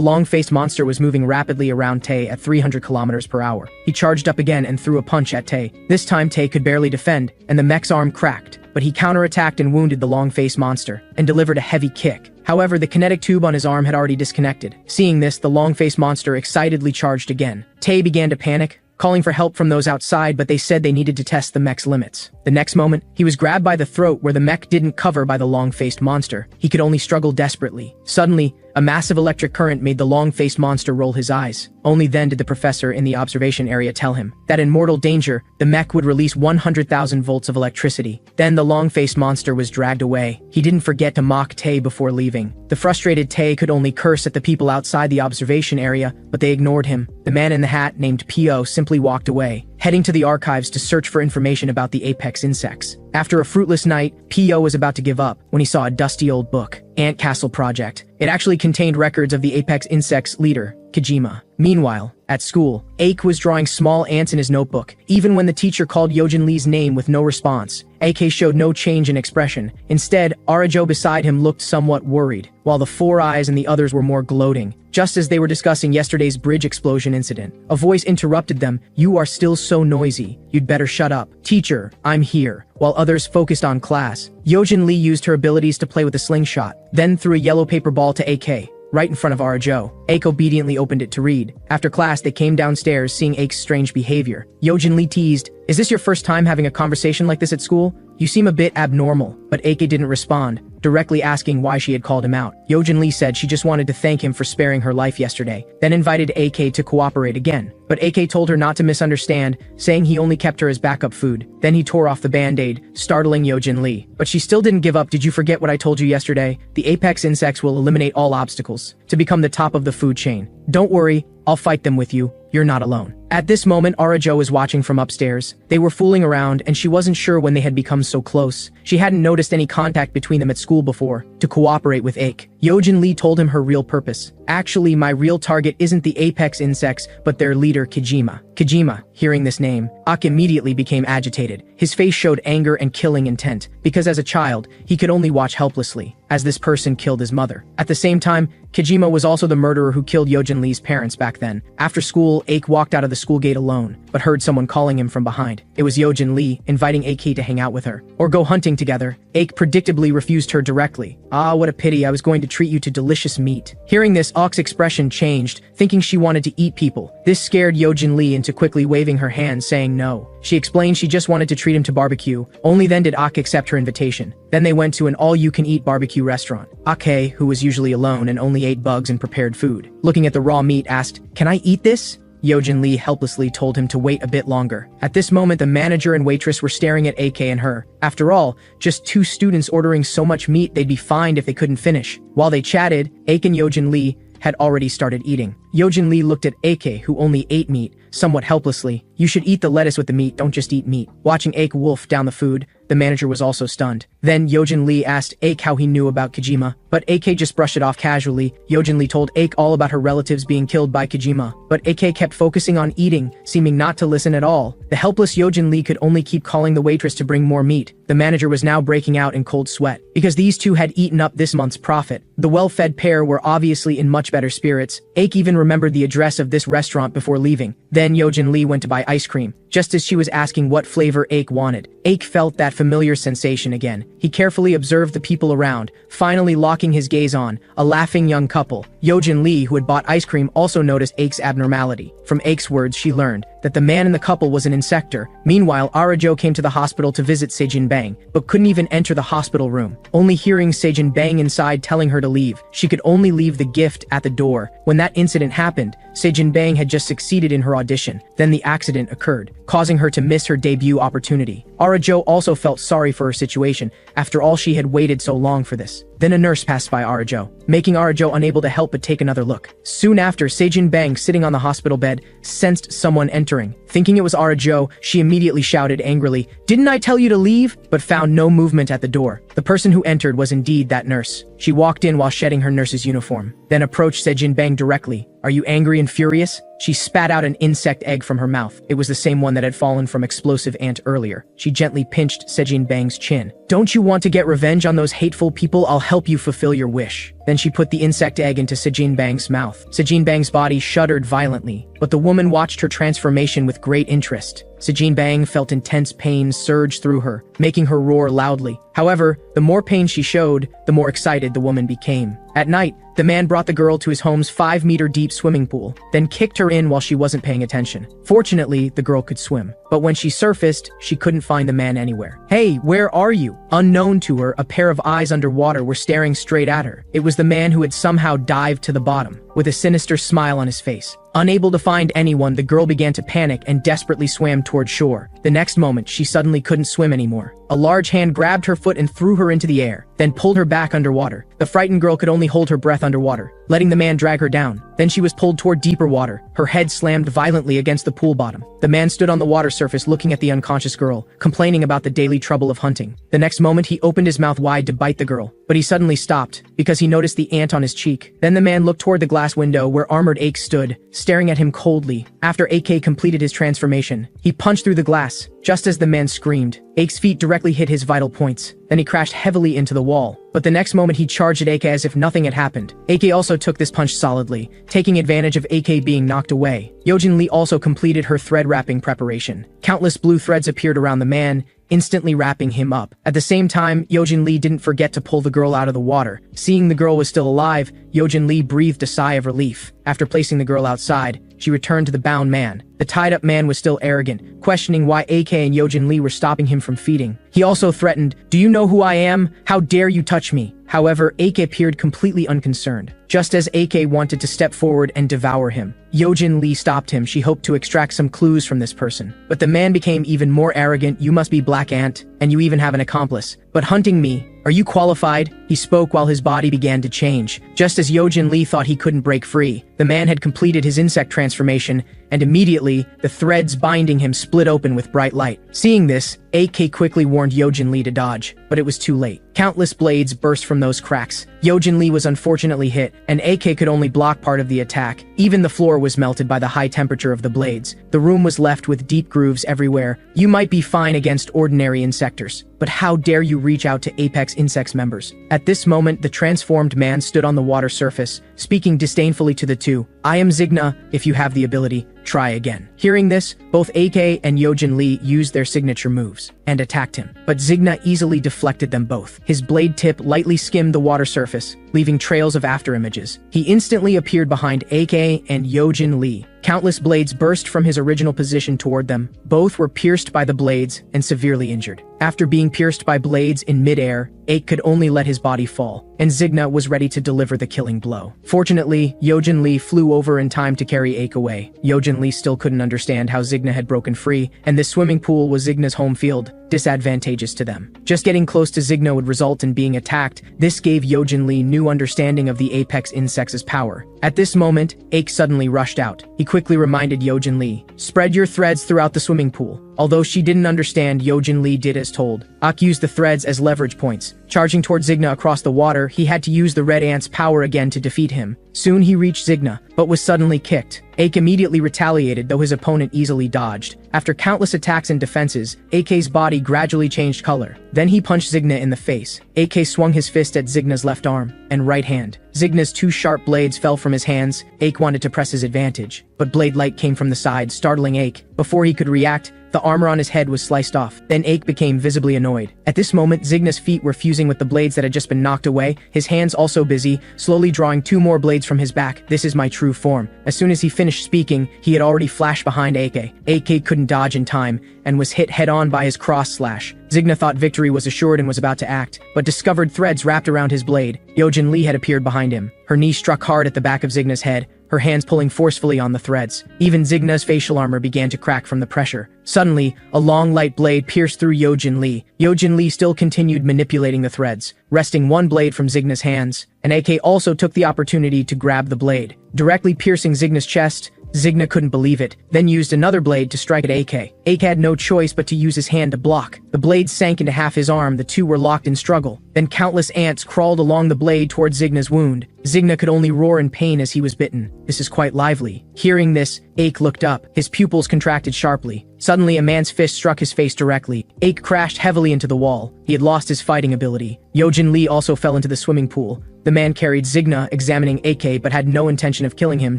long-faced monster was moving rapidly around Tae at 300 kilometers per hour. He charged up again and threw a punch at Tae. This time Tae could barely defend, and the mech's arm cracked. But he counterattacked and wounded the long-faced monster, and delivered a heavy kick. However, the kinetic tube on his arm had already disconnected. Seeing this, the long-faced monster excitedly charged again. Tae began to panic, calling for help from those outside, but they said they needed to test the mech's limits. The next moment, he was grabbed by the throat where the mech didn't cover by the long-faced monster. He could only struggle desperately. Suddenly, a massive electric current made the long-faced monster roll his eyes. Only then did the professor in the observation area tell him that in mortal danger, the mech would release 100,000 volts of electricity. Then the long-faced monster was dragged away. He didn't forget to mock Tae before leaving. The frustrated Tae could only curse at the people outside the observation area, but they ignored him. The man in the hat, named Pio, simply walked away, heading to the archives to search for information about the apex insects. After a fruitless night, Pio was about to give up when he saw a dusty old book, Ant Castle Project. It actually contained records of the apex insects leader, Kojima. Meanwhile, at school, Ake was drawing small ants in his notebook. Even when the teacher called Yojin Lee's name with no response, AK showed no change in expression. Instead, Arajo beside him looked somewhat worried, while the four eyes and the others were more gloating. Just as they were discussing yesterday's bridge explosion incident, a voice interrupted them. "You are still so noisy. You'd better shut up." "Teacher, I'm here." While others focused on class, Yojin Lee used her abilities to play with a slingshot, then threw a yellow paper ball to AK, right in front of Arajo. Ake obediently opened it to read. After class, they came downstairs, seeing Ake's strange behavior. Yojin Lee teased, "Is this your first time having a conversation like this at school? You seem a bit abnormal." But Ake didn't respond, directly asking why she had called him out. Yojin Lee said she just wanted to thank him for sparing her life yesterday, then invited AK to cooperate again. But AK told her not to misunderstand, saying he only kept her as backup food. Then he tore off the band-aid, startling Yojin Lee. But she still didn't give up. "Did you forget what I told you yesterday? The apex insects will eliminate all obstacles to become the top of the food chain. Don't worry, I'll fight them with you. You're not alone." At this moment, Arajo was watching from upstairs. They were fooling around, and she wasn't sure when they had become so close. She hadn't noticed any contact between them at school before, to cooperate with Ake. Yojin Lee told him her real purpose. "Actually, my real target isn't the apex insects, but their leader, Kojima." Kojima, hearing this name, Ak immediately became agitated. His face showed anger and killing intent, because as a child, he could only watch helplessly as this person killed his mother. At the same time, Kojima was also the murderer who killed Yojin Lee's parents back then. After school, Ake walked out of the school gate alone, but heard someone calling him from behind. It was Yojin Lee, inviting Ake to hang out with her, or go hunting together. Ake predictably refused her directly. "Ah, what a pity, I was going to treat you to delicious meat." Hearing this, Ak's expression changed, thinking she wanted to eat people. This scared Yojin Lee into quickly waving her hand, saying no. She explained she just wanted to treat him to barbecue. Only then did Ak accept her invitation. Then they went to an all-you-can-eat barbecue restaurant. Ake, who was usually alone and only ate bugs and prepared food, looking at the raw meat, asked, "Can I eat this?" Yojin Lee helplessly told him to wait a bit longer. At this moment, the manager and waitress were staring at AK and her. After all, just two students ordering so much meat, they'd be fined if they couldn't finish. While they chatted, AK and Yojin Lee had already started eating. Yojin Lee looked at AK, who only ate meat, somewhat helplessly. "You should eat the lettuce with the meat, don't just eat meat." Watching Ake wolf down the food, the manager was also stunned. Then Yojin Lee asked Ake how he knew about Kojima, but AK just brushed it off casually. Yojin Lee told Ake all about her relatives being killed by Kojima, but AK kept focusing on eating, seeming not to listen at all. The helpless Yojin Lee could only keep calling the waitress to bring more meat. The manager was now breaking out in cold sweat, because these two had eaten up this month's profit. The well-fed pair were obviously in much better spirits. Ake even remembered the address of this restaurant before leaving. Then Yojin Lee went to buy ice cream, just as she was asking what flavor Ake wanted. Ake felt that familiar sensation again. He carefully observed the people around, finally locking his gaze on a laughing young couple. Yojin Lee, who had bought ice cream, also noticed Ake's abnormality. From Ake's words, she learned that the man in the couple was an insector. Meanwhile, Arajo came to the hospital to visit Sejin Bang, but couldn't even enter the hospital room. Only hearing Sejin Bang inside telling her to leave, she could only leave the gift at the door. When that incident happened, Sejin Bang had just succeeded in her audition. Then the accident occurred, causing her to miss her debut opportunity. Arajo also felt sorry for her situation. After all, she had waited so long for this. Then a nurse passed by Arajo, making Arajo unable to help but take another look. Soon after, Sejin Bang, sitting on the hospital bed, sensed someone entering. Thinking it was Arajo, she immediately shouted angrily, "Didn't I tell you to leave?" but found no movement at the door. The person who entered was indeed that nurse. She walked in while shedding her nurse's uniform, then approached Sejin Bang directly. "Are you angry and furious?" She spat out an insect egg from her mouth. It was the same one that had fallen from explosive ant earlier. She gently pinched Sejin Bang's chin. "Don't you want to get revenge on those hateful people? I'll help you fulfill your wish." Then she put the insect egg into Sejin Bang's mouth. Sejin Bang's body shuddered violently, but the woman watched her transformation with great interest. Sejin Bang felt intense pain surge through her, making her roar loudly. However, the more pain she showed, the more excited the woman became. At night, the man brought the girl to his home's 5-meter-deep swimming pool, then kicked her in while she wasn't paying attention. Fortunately, the girl could swim, but when she surfaced, she couldn't find the man anywhere. "Hey, where are you?" Unknown to her, a pair of eyes underwater were staring straight at her. It was the man who had somehow dived to the bottom, with a sinister smile on his face. Unable to find anyone, the girl began to panic and desperately swam toward shore. The next moment, she suddenly couldn't swim anymore. A large hand grabbed her foot and threw her into the air, then pulled her back underwater. The frightened girl could only hold her breath underwater, letting the man drag her down. Then she was pulled toward deeper water. Her head slammed violently against the pool bottom. The man stood on the water surface looking at the unconscious girl, complaining about the daily trouble of hunting. The next moment, he opened his mouth wide to bite the girl, but he suddenly stopped because he noticed the ant on his cheek. Then the man looked toward the glass window where armored Ake stood, staring at him coldly. After AK completed his transformation, he punched through the glass. Just as the man screamed, Ake's feet directly hit his vital points. Then he crashed heavily into the wall. But the next moment he charged at AK as if nothing had happened. AK also took this punch solidly, taking advantage of AK being knocked away. Yojin Lee also completed her thread wrapping preparation. Countless blue threads appeared around the man, instantly wrapping him up. At the same time, Yojin Lee didn't forget to pull the girl out of the water. Seeing the girl was still alive, Yojin Lee breathed a sigh of relief. After placing the girl outside, she returned to the bound man. The tied-up man was still arrogant, questioning why AK and Yojin Lee were stopping him from feeding. He also threatened, "Do you know who I am? How dare you touch me?" However, AK appeared completely unconcerned. Just as AK wanted to step forward and devour him, Yojin Lee stopped him. She hoped to extract some clues from this person. But the man became even more arrogant. "You must be Black Ant, and you even have an accomplice. But hunting me, are you qualified?" He spoke while his body began to change. Just as Yojin Lee thought he couldn't break free, the man had completed his insect transformation, and immediately, the threads binding him split open with bright light. Seeing this, AK quickly warned Yojin Lee to dodge, but it was too late. Countless blades burst from those cracks. Yojin Lee was unfortunately hit, and AK could only block part of the attack. Even the floor was melted by the high temperature of the blades. The room was left with deep grooves everywhere. You might be fine against ordinary insectors, but how dare you reach out to Apex Insects members? At this moment, the transformed man stood on the water surface, speaking disdainfully to the two. "I am Zigna. If you have the ability, try again." Hearing this, both AK and Yojin Lee used their signature moves and attacked him, but Zigna easily deflected them both. His blade tip lightly skimmed the water surface, leaving trails of afterimages. He instantly appeared behind AK and Yojin Lee. Countless blades burst from his original position toward them. Both were pierced by the blades and severely injured. After being pierced by blades in midair, Ake could only let his body fall, and Zigna was ready to deliver the killing blow. Fortunately, Yojin Lee flew over in time to carry Ake away. Yojin Lee still couldn't understand how Zigna had broken free, and this swimming pool was Zigna's home field, disadvantageous to them. Just getting close to Zigna would result in being attacked. This gave Yojin Lee new understanding of the Apex Insects' power. At this moment, Ake suddenly rushed out. He quickly reminded Yojin Lee, "Spread your threads throughout the swimming pool." Although she didn't understand, Yojin Lee did as told. Ake used the threads as leverage points. Charging towards Zigna across the water, he had to use the red ant's power again to defeat him. Soon he reached Zigna, but was suddenly kicked. Ake immediately retaliated, though his opponent easily dodged. After countless attacks and defenses, AK's body gradually changed color. Then he punched Zigna in the face. AK swung his fist at Zigna's left arm and right hand. Zigna's two sharp blades fell from his hands. Ake wanted to press his advantage, but blade light came from the side, startling Ake. Before he could react, the armor on his head was sliced off. Then Ake became visibly annoyed. At this moment, Zigna's feet were fusing with the blades that had just been knocked away, his hands also busy, slowly drawing two more blades from his back. "This is my true form." As soon as he finished speaking, he had already flashed behind AK. AK couldn't dodge in time, and was hit head-on by his cross slash. Zigna thought victory was assured and was about to act, but discovered threads wrapped around his blade. Yojin Lee had appeared behind him. Her knee struck hard at the back of Zigna's head, her hands pulling forcefully on the threads. Even Zigna's facial armor began to crack from the pressure. Suddenly, a long light blade pierced through Yojin Lee. Yojin Lee still continued manipulating the threads, wresting one blade from Zigna's hands. And AK also took the opportunity to grab the blade, directly piercing Zigna's chest. Zigna couldn't believe it, then used another blade to strike at AK. AK had no choice but to use his hand to block. The blade sank into half his arm, the two were locked in struggle. Then countless ants crawled along the blade toward Zigna's wound. Zigna could only roar in pain as he was bitten. This is quite lively. Hearing this, Ake looked up. His pupils contracted sharply. Suddenly, a man's fist struck his face directly. Ake crashed heavily into the wall. He had lost his fighting ability. Yojin Lee also fell into the swimming pool. The man carried Zigna, examining AK, but had no intention of killing him.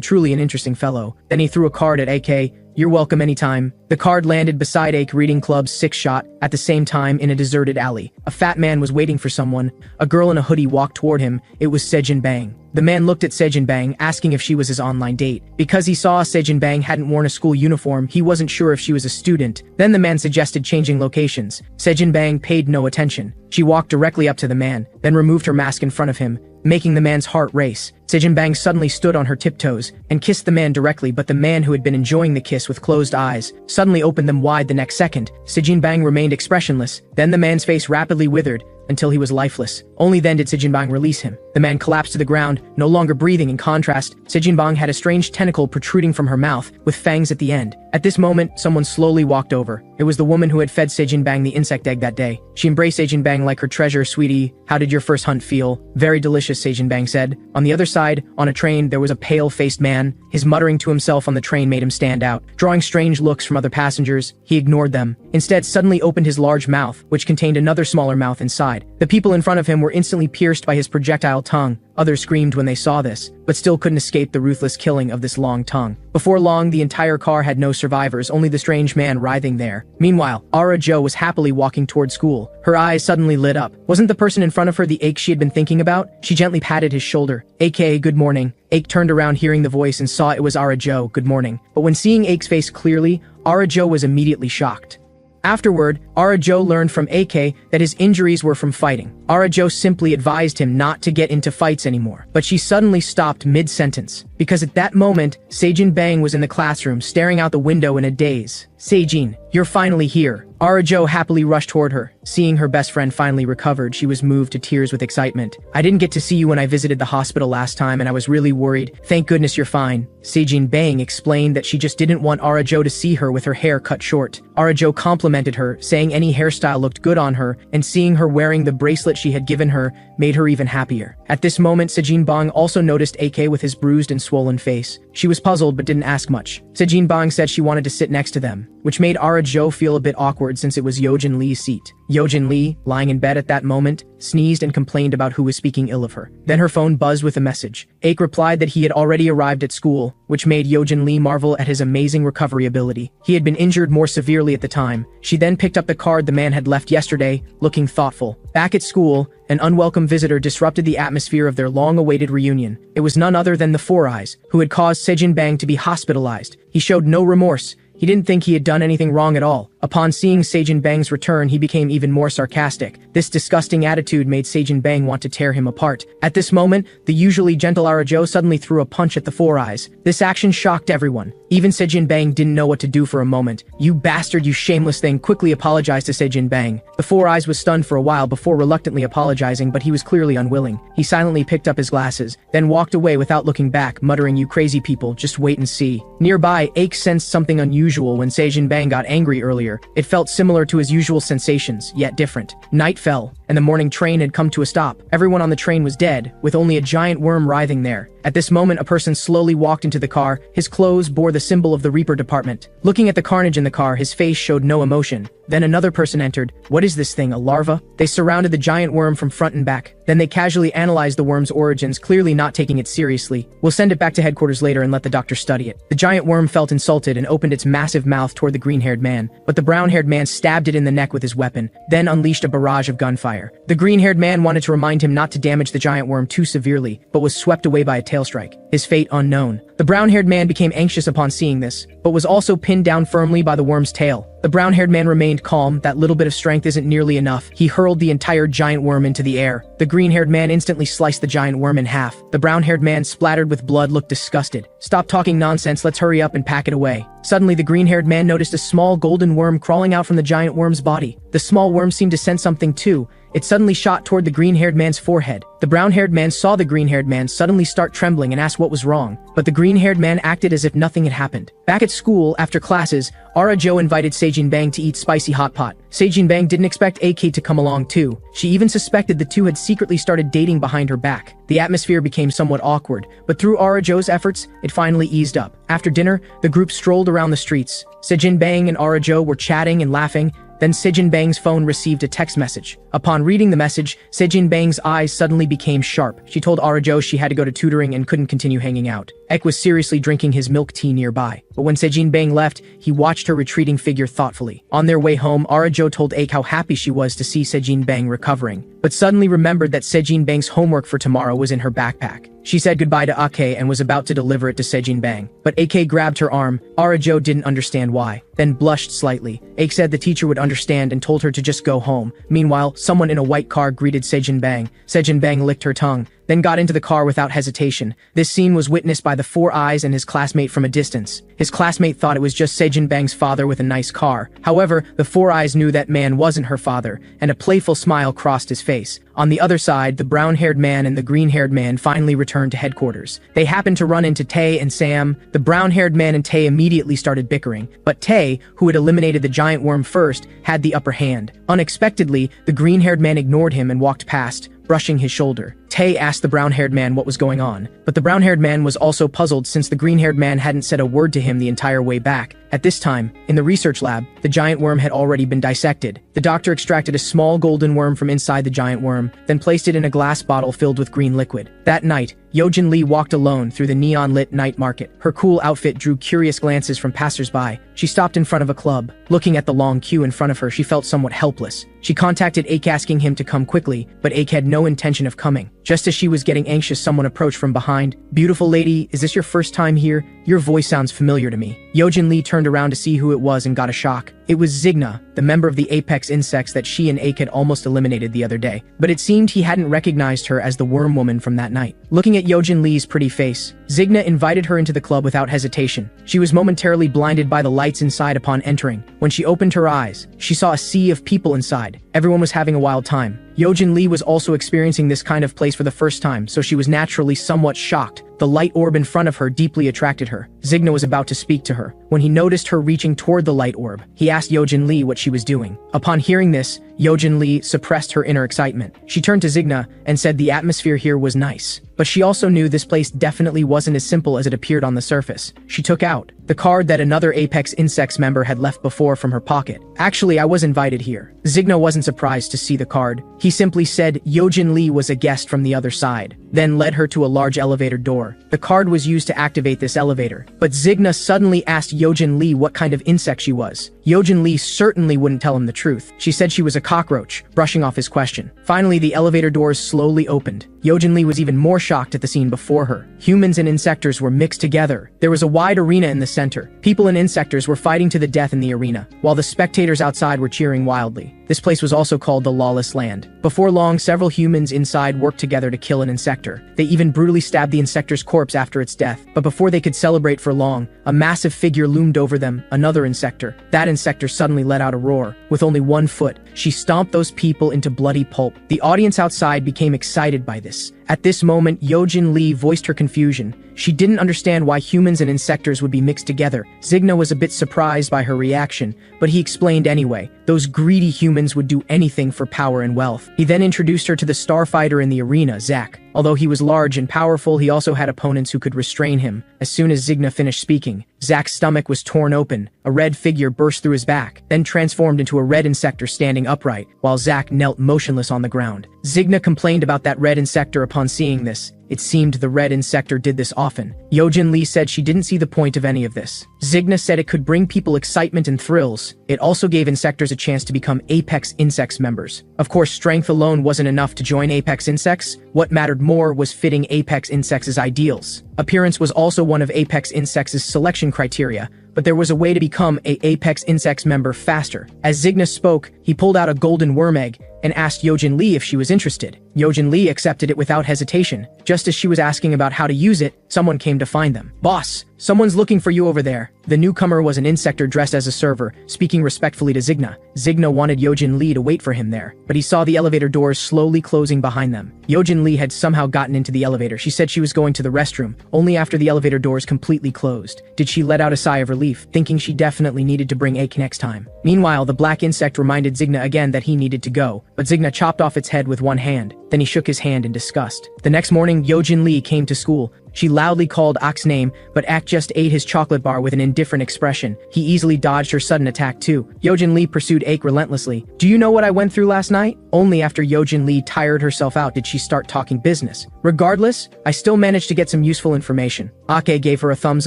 Truly an interesting fellow. Then he threw a card at AK. "You're welcome anytime." The card landed beside Ake Reading Club's 6-shot. At the same time, in a deserted alley, a fat man was waiting for someone. A girl in a hoodie walked toward him. It was Sejin Bang. The man looked at Sejin Bang, asking if she was his online date. Because he saw Sejin Bang hadn't worn a school uniform, he wasn't sure if she was a student. Then the man suggested changing locations. Sejin Bang paid no attention. She walked directly up to the man, then removed her mask in front of him, making the man's heart race. Sejin Bang suddenly stood on her tiptoes and kissed the man directly, but the man, who had been enjoying the kiss with closed eyes, suddenly opened them wide the next second. Sejin Bang remained expressionless. Then the man's face rapidly withered until he was lifeless. Only then did Sejin Bang release him. The man collapsed to the ground, no longer breathing. In contrast, Sejin Bang had a strange tentacle protruding from her mouth, with fangs at the end. At this moment, someone slowly walked over. It was the woman who had fed Sejin Bang the insect egg that day. She embraced Sejin Bang like her treasure. "Sweetie, how did your first hunt feel?" "Very delicious," Sejin Bang said. On the other side, on a train, there was a pale-faced man. His muttering to himself on the train made him stand out. Drawing strange looks from other passengers, he ignored them. Instead, suddenly opened his large mouth, which contained another smaller mouth inside. The people in front of him were instantly pierced by his projectile tongue. Others screamed when they saw this, but still couldn't escape the ruthless killing of this long tongue. Before long, the entire car had no survivors, only the strange man writhing there. Meanwhile, Ara Jo was happily walking toward school. Her eyes suddenly lit up. Wasn't the person in front of her the Ake she had been thinking about? She gently patted his shoulder. "AK, good morning." Ake turned around, hearing the voice, and saw it was Ara Jo. "Good morning." But when seeing Ake's face clearly, Ara Jo was immediately shocked. Afterward, Ara Jo learned from AK that his injuries were from fighting. Ara Jo simply advised him not to get into fights anymore, but she suddenly stopped mid-sentence, because at that moment, Sejin Bang was in the classroom, staring out the window in a daze. "Sejin, you're finally here." Ara Jo happily rushed toward her. Seeing her best friend finally recovered, she was moved to tears with excitement. "I didn't get to see you when I visited the hospital last time, and I was really worried. Thank goodness you're fine." Sejin Bang explained that she just didn't want Ara Jo to see her with her hair cut short. Ara Jo complimented her, saying any hairstyle looked good on her, and seeing her wearing the bracelet she had given her made her even happier. At this moment, Sejin Bang also noticed AK with his bruised and swollen face. She was puzzled but didn't ask much. Sejin Bang said she wanted to sit next to them, which made Ara Jo feel a bit awkward since it was Yojin Lee's seat. Yojin Lee, lying in bed at that moment, sneezed and complained about who was speaking ill of her. Then her phone buzzed with a message. Ake replied that he had already arrived at school, which made Yojin Lee marvel at his amazing recovery ability. He had been injured more severely at the time. She then picked up the card the man had left yesterday, looking thoughtful. Back at school, an unwelcome visitor disrupted the atmosphere of their long-awaited reunion. It was none other than the Four Eyes, who had caused Sejin Bang to be hospitalized. He showed no remorse. He didn't think he had done anything wrong at all. Upon seeing Sejin Bang's return, he became even more sarcastic. This disgusting attitude made Sejin Bang want to tear him apart. At this moment, the usually gentle Ara Jo suddenly threw a punch at the Four Eyes. This action shocked everyone. Even Sejin Bang didn't know what to do for a moment. "You bastard, you shameless thing," quickly apologized to Sejin Bang. The Four Eyes was stunned for a while before reluctantly apologizing, but he was clearly unwilling. He silently picked up his glasses, then walked away without looking back, muttering, "You crazy people, just wait and see." Nearby, Ake sensed something unusual when Sejin Bang got angry earlier. It felt similar to his usual sensations, yet different. Night fell, and the morning train had come to a stop. Everyone on the train was dead, with only a giant worm writhing there. At this moment, a person slowly walked into the car. His clothes bore the symbol of the Reaper department. Looking at the carnage in the car, his face showed no emotion. Then another person entered. "What is this thing, a larva?" They surrounded the giant worm from front and back. Then they casually analyzed the worm's origins, clearly not taking it seriously. "We'll send it back to headquarters later and let the doctor study it." The giant worm felt insulted and opened its massive mouth toward the green-haired man, but the brown-haired man stabbed it in the neck with his weapon, then unleashed a barrage of gunfire. The green-haired man wanted to remind him not to damage the giant worm too severely, but was swept away by a tail strike. His fate unknown. The brown-haired man became anxious upon seeing this, but was also pinned down firmly by the worm's tail. The brown-haired man remained calm. That little bit of strength isn't nearly enough. He hurled the entire giant worm into the air. The green-haired man instantly sliced the giant worm in half. The brown-haired man, splattered with blood, looked disgusted. "Stop talking nonsense, let's hurry up and pack it away." Suddenly, the green-haired man noticed a small golden worm crawling out from the giant worm's body. The small worm seemed to sense something too. It suddenly shot toward the green-haired man's forehead. The brown-haired man saw the green-haired man suddenly start trembling and asked what was wrong, but the green-haired man acted as if nothing had happened. Back at school, after classes, Ara-jo invited Sejin Bang to eat spicy hot pot. Sejin Bang didn't expect AK to come along too. She even suspected the two had secretly started dating behind her back. The atmosphere became somewhat awkward, but through Ara-jo's efforts, it finally eased up. After dinner, the group strolled around the streets. Sejin Bang and Ara-jo were chatting and laughing. Then Sejin Bang's phone received a text message. Upon reading the message, Sejin Bang's eyes suddenly became sharp. She told Ara-jo she had to go to tutoring and couldn't continue hanging out. Ek was seriously drinking his milk tea nearby. But when Sejin Bang left, he watched her retreating figure thoughtfully. On their way home, Ara-jo told Ek how happy she was to see Sejin Bang recovering, but suddenly remembered that Sejin Bang's homework for tomorrow was in her backpack. She said goodbye to Ake and was about to deliver it to Sejin Bang, but Ake grabbed her arm. Ara-jo didn't understand why, then blushed slightly. Ake said the teacher would understand and told her to just go home. Meanwhile, someone in a white car greeted Sejin Bang. Sejin Bang licked her tongue, then got into the car without hesitation. This scene was witnessed by the four eyes and his classmate from a distance. His classmate thought it was just Sejin Bang's father with a nice car. However, the four eyes knew that man wasn't her father, and a playful smile crossed his face. On the other side, the brown-haired man and the green-haired man finally returned to headquarters. They happened to run into Tae and Sam. The brown-haired man and Tae immediately started bickering, but Tae, who had eliminated the giant worm first, had the upper hand. Unexpectedly, the green-haired man ignored him and walked past, brushing his shoulder. Tae asked the brown-haired man what was going on, but the brown-haired man was also puzzled since the green-haired man hadn't said a word to him the entire way back. At this time, in the research lab, the giant worm had already been dissected. The doctor extracted a small golden worm from inside the giant worm, then placed it in a glass bottle filled with green liquid. That night, Yojin Lee walked alone through the neon-lit night market. Her cool outfit drew curious glances from passers-by. She stopped in front of a club. Looking at the long queue in front of her, she felt somewhat helpless. She contacted Ake asking him to come quickly, but Ake had no intention of coming. Just as she was getting anxious, someone approached from behind. "Beautiful lady, is this your first time here? Your voice sounds familiar to me." Yojin Lee turned around to see who it was and got a shock. It was Zigna, the member of the apex insects that she and Ake had almost eliminated the other day. But it seemed he hadn't recognized her as the worm woman from that night. Looking at Yojin Lee's pretty face, Zigna invited her into the club without hesitation. She was momentarily blinded by the lights inside upon entering. When she opened her eyes, she saw a sea of people inside. Everyone was having a wild time. Yojin Lee was also experiencing this kind of place for the first time, so she was naturally somewhat shocked. The light orb in front of her deeply attracted her. Zigna was about to speak to her when he noticed her reaching toward the light orb. He asked Yojin Lee what she was doing. Upon hearing this, Yojin Lee suppressed her inner excitement. She turned to Zigna and said the atmosphere here was nice. But she also knew this place definitely wasn't as simple as it appeared on the surface. She took out the card that another Apex Insects member had left before from her pocket. "Actually, I was invited here." Zigna wasn't surprised to see the card. He simply said Yojin Lee was a guest from the other side, then led her to a large elevator door. The card was used to activate this elevator, but Zigna suddenly asked Yojin Lee what kind of insect she was. Yojin Lee certainly wouldn't tell him the truth. She said she was a cockroach, brushing off his question. Finally, the elevator doors slowly opened. Yojin Lee was even more shocked at the scene before her. Humans and insectors were mixed together. There was a wide arena in the center. People and insectors were fighting to the death in the arena, while the spectators outside were cheering wildly. This place was also called the Lawless Land. Before long, several humans inside worked together to kill an insector. They even brutally stabbed the insector's corpse after its death. But before they could celebrate for long, a massive figure loomed over them, another insector. That insector suddenly let out a roar. With only 1 foot, she stomped those people into bloody pulp. The audience outside became excited by this. At this moment, Yojin Lee voiced her confusion. She didn't understand why humans and insectors would be mixed together. Zigna was a bit surprised by her reaction, but he explained anyway. Those greedy humans would do anything for power and wealth. He then introduced her to the starfighter in the arena, Zack. Although he was large and powerful, he also had opponents who could restrain him. As soon as Zigna finished speaking, Zack's stomach was torn open. A red figure burst through his back, then transformed into a red insector standing upright, while Zack knelt motionless on the ground. Zigna complained about that red insector upon seeing this. It seemed the red insector did this often. Yojin Lee said she didn't see the point of any of this. Zigna said it could bring people excitement and thrills. It also gave insectors a chance to become Apex Insects members. Of course, strength alone wasn't enough to join Apex Insects. What mattered more was fitting Apex Insects' ideals. Appearance was also one of Apex Insects' selection criteria. but there was a way to become a Apex Insects member faster. As Zigna spoke, he pulled out a golden worm egg and asked Yojin Lee if she was interested. Yojin Lee accepted it without hesitation. Just as she was asking about how to use it, someone came to find them. "Boss, someone's looking for you over there." The newcomer was an insector dressed as a server, speaking respectfully to Zigna. Zigna wanted Yojin Lee to wait for him there, but he saw the elevator doors slowly closing behind them. Yojin Lee had somehow gotten into the elevator. She said she was going to the restroom, only after the elevator doors completely closed did she let out a sigh of relief, thinking she definitely needed to bring Ake next time. Meanwhile, the black insect reminded Zigna again that he needed to go, but Zigna chopped off its head with one hand. Then he shook his hand in disgust. The next morning, Yojin Lee came to school. She loudly called Ak's name, but Ak just ate his chocolate bar with an indifferent expression. He easily dodged her sudden attack too. Yojin Lee pursued Ak relentlessly. "Do you know what I went through last night?" Only after Yojin Lee tired herself out did she start talking business. "Regardless, I still managed to get some useful information." Ake gave her a thumbs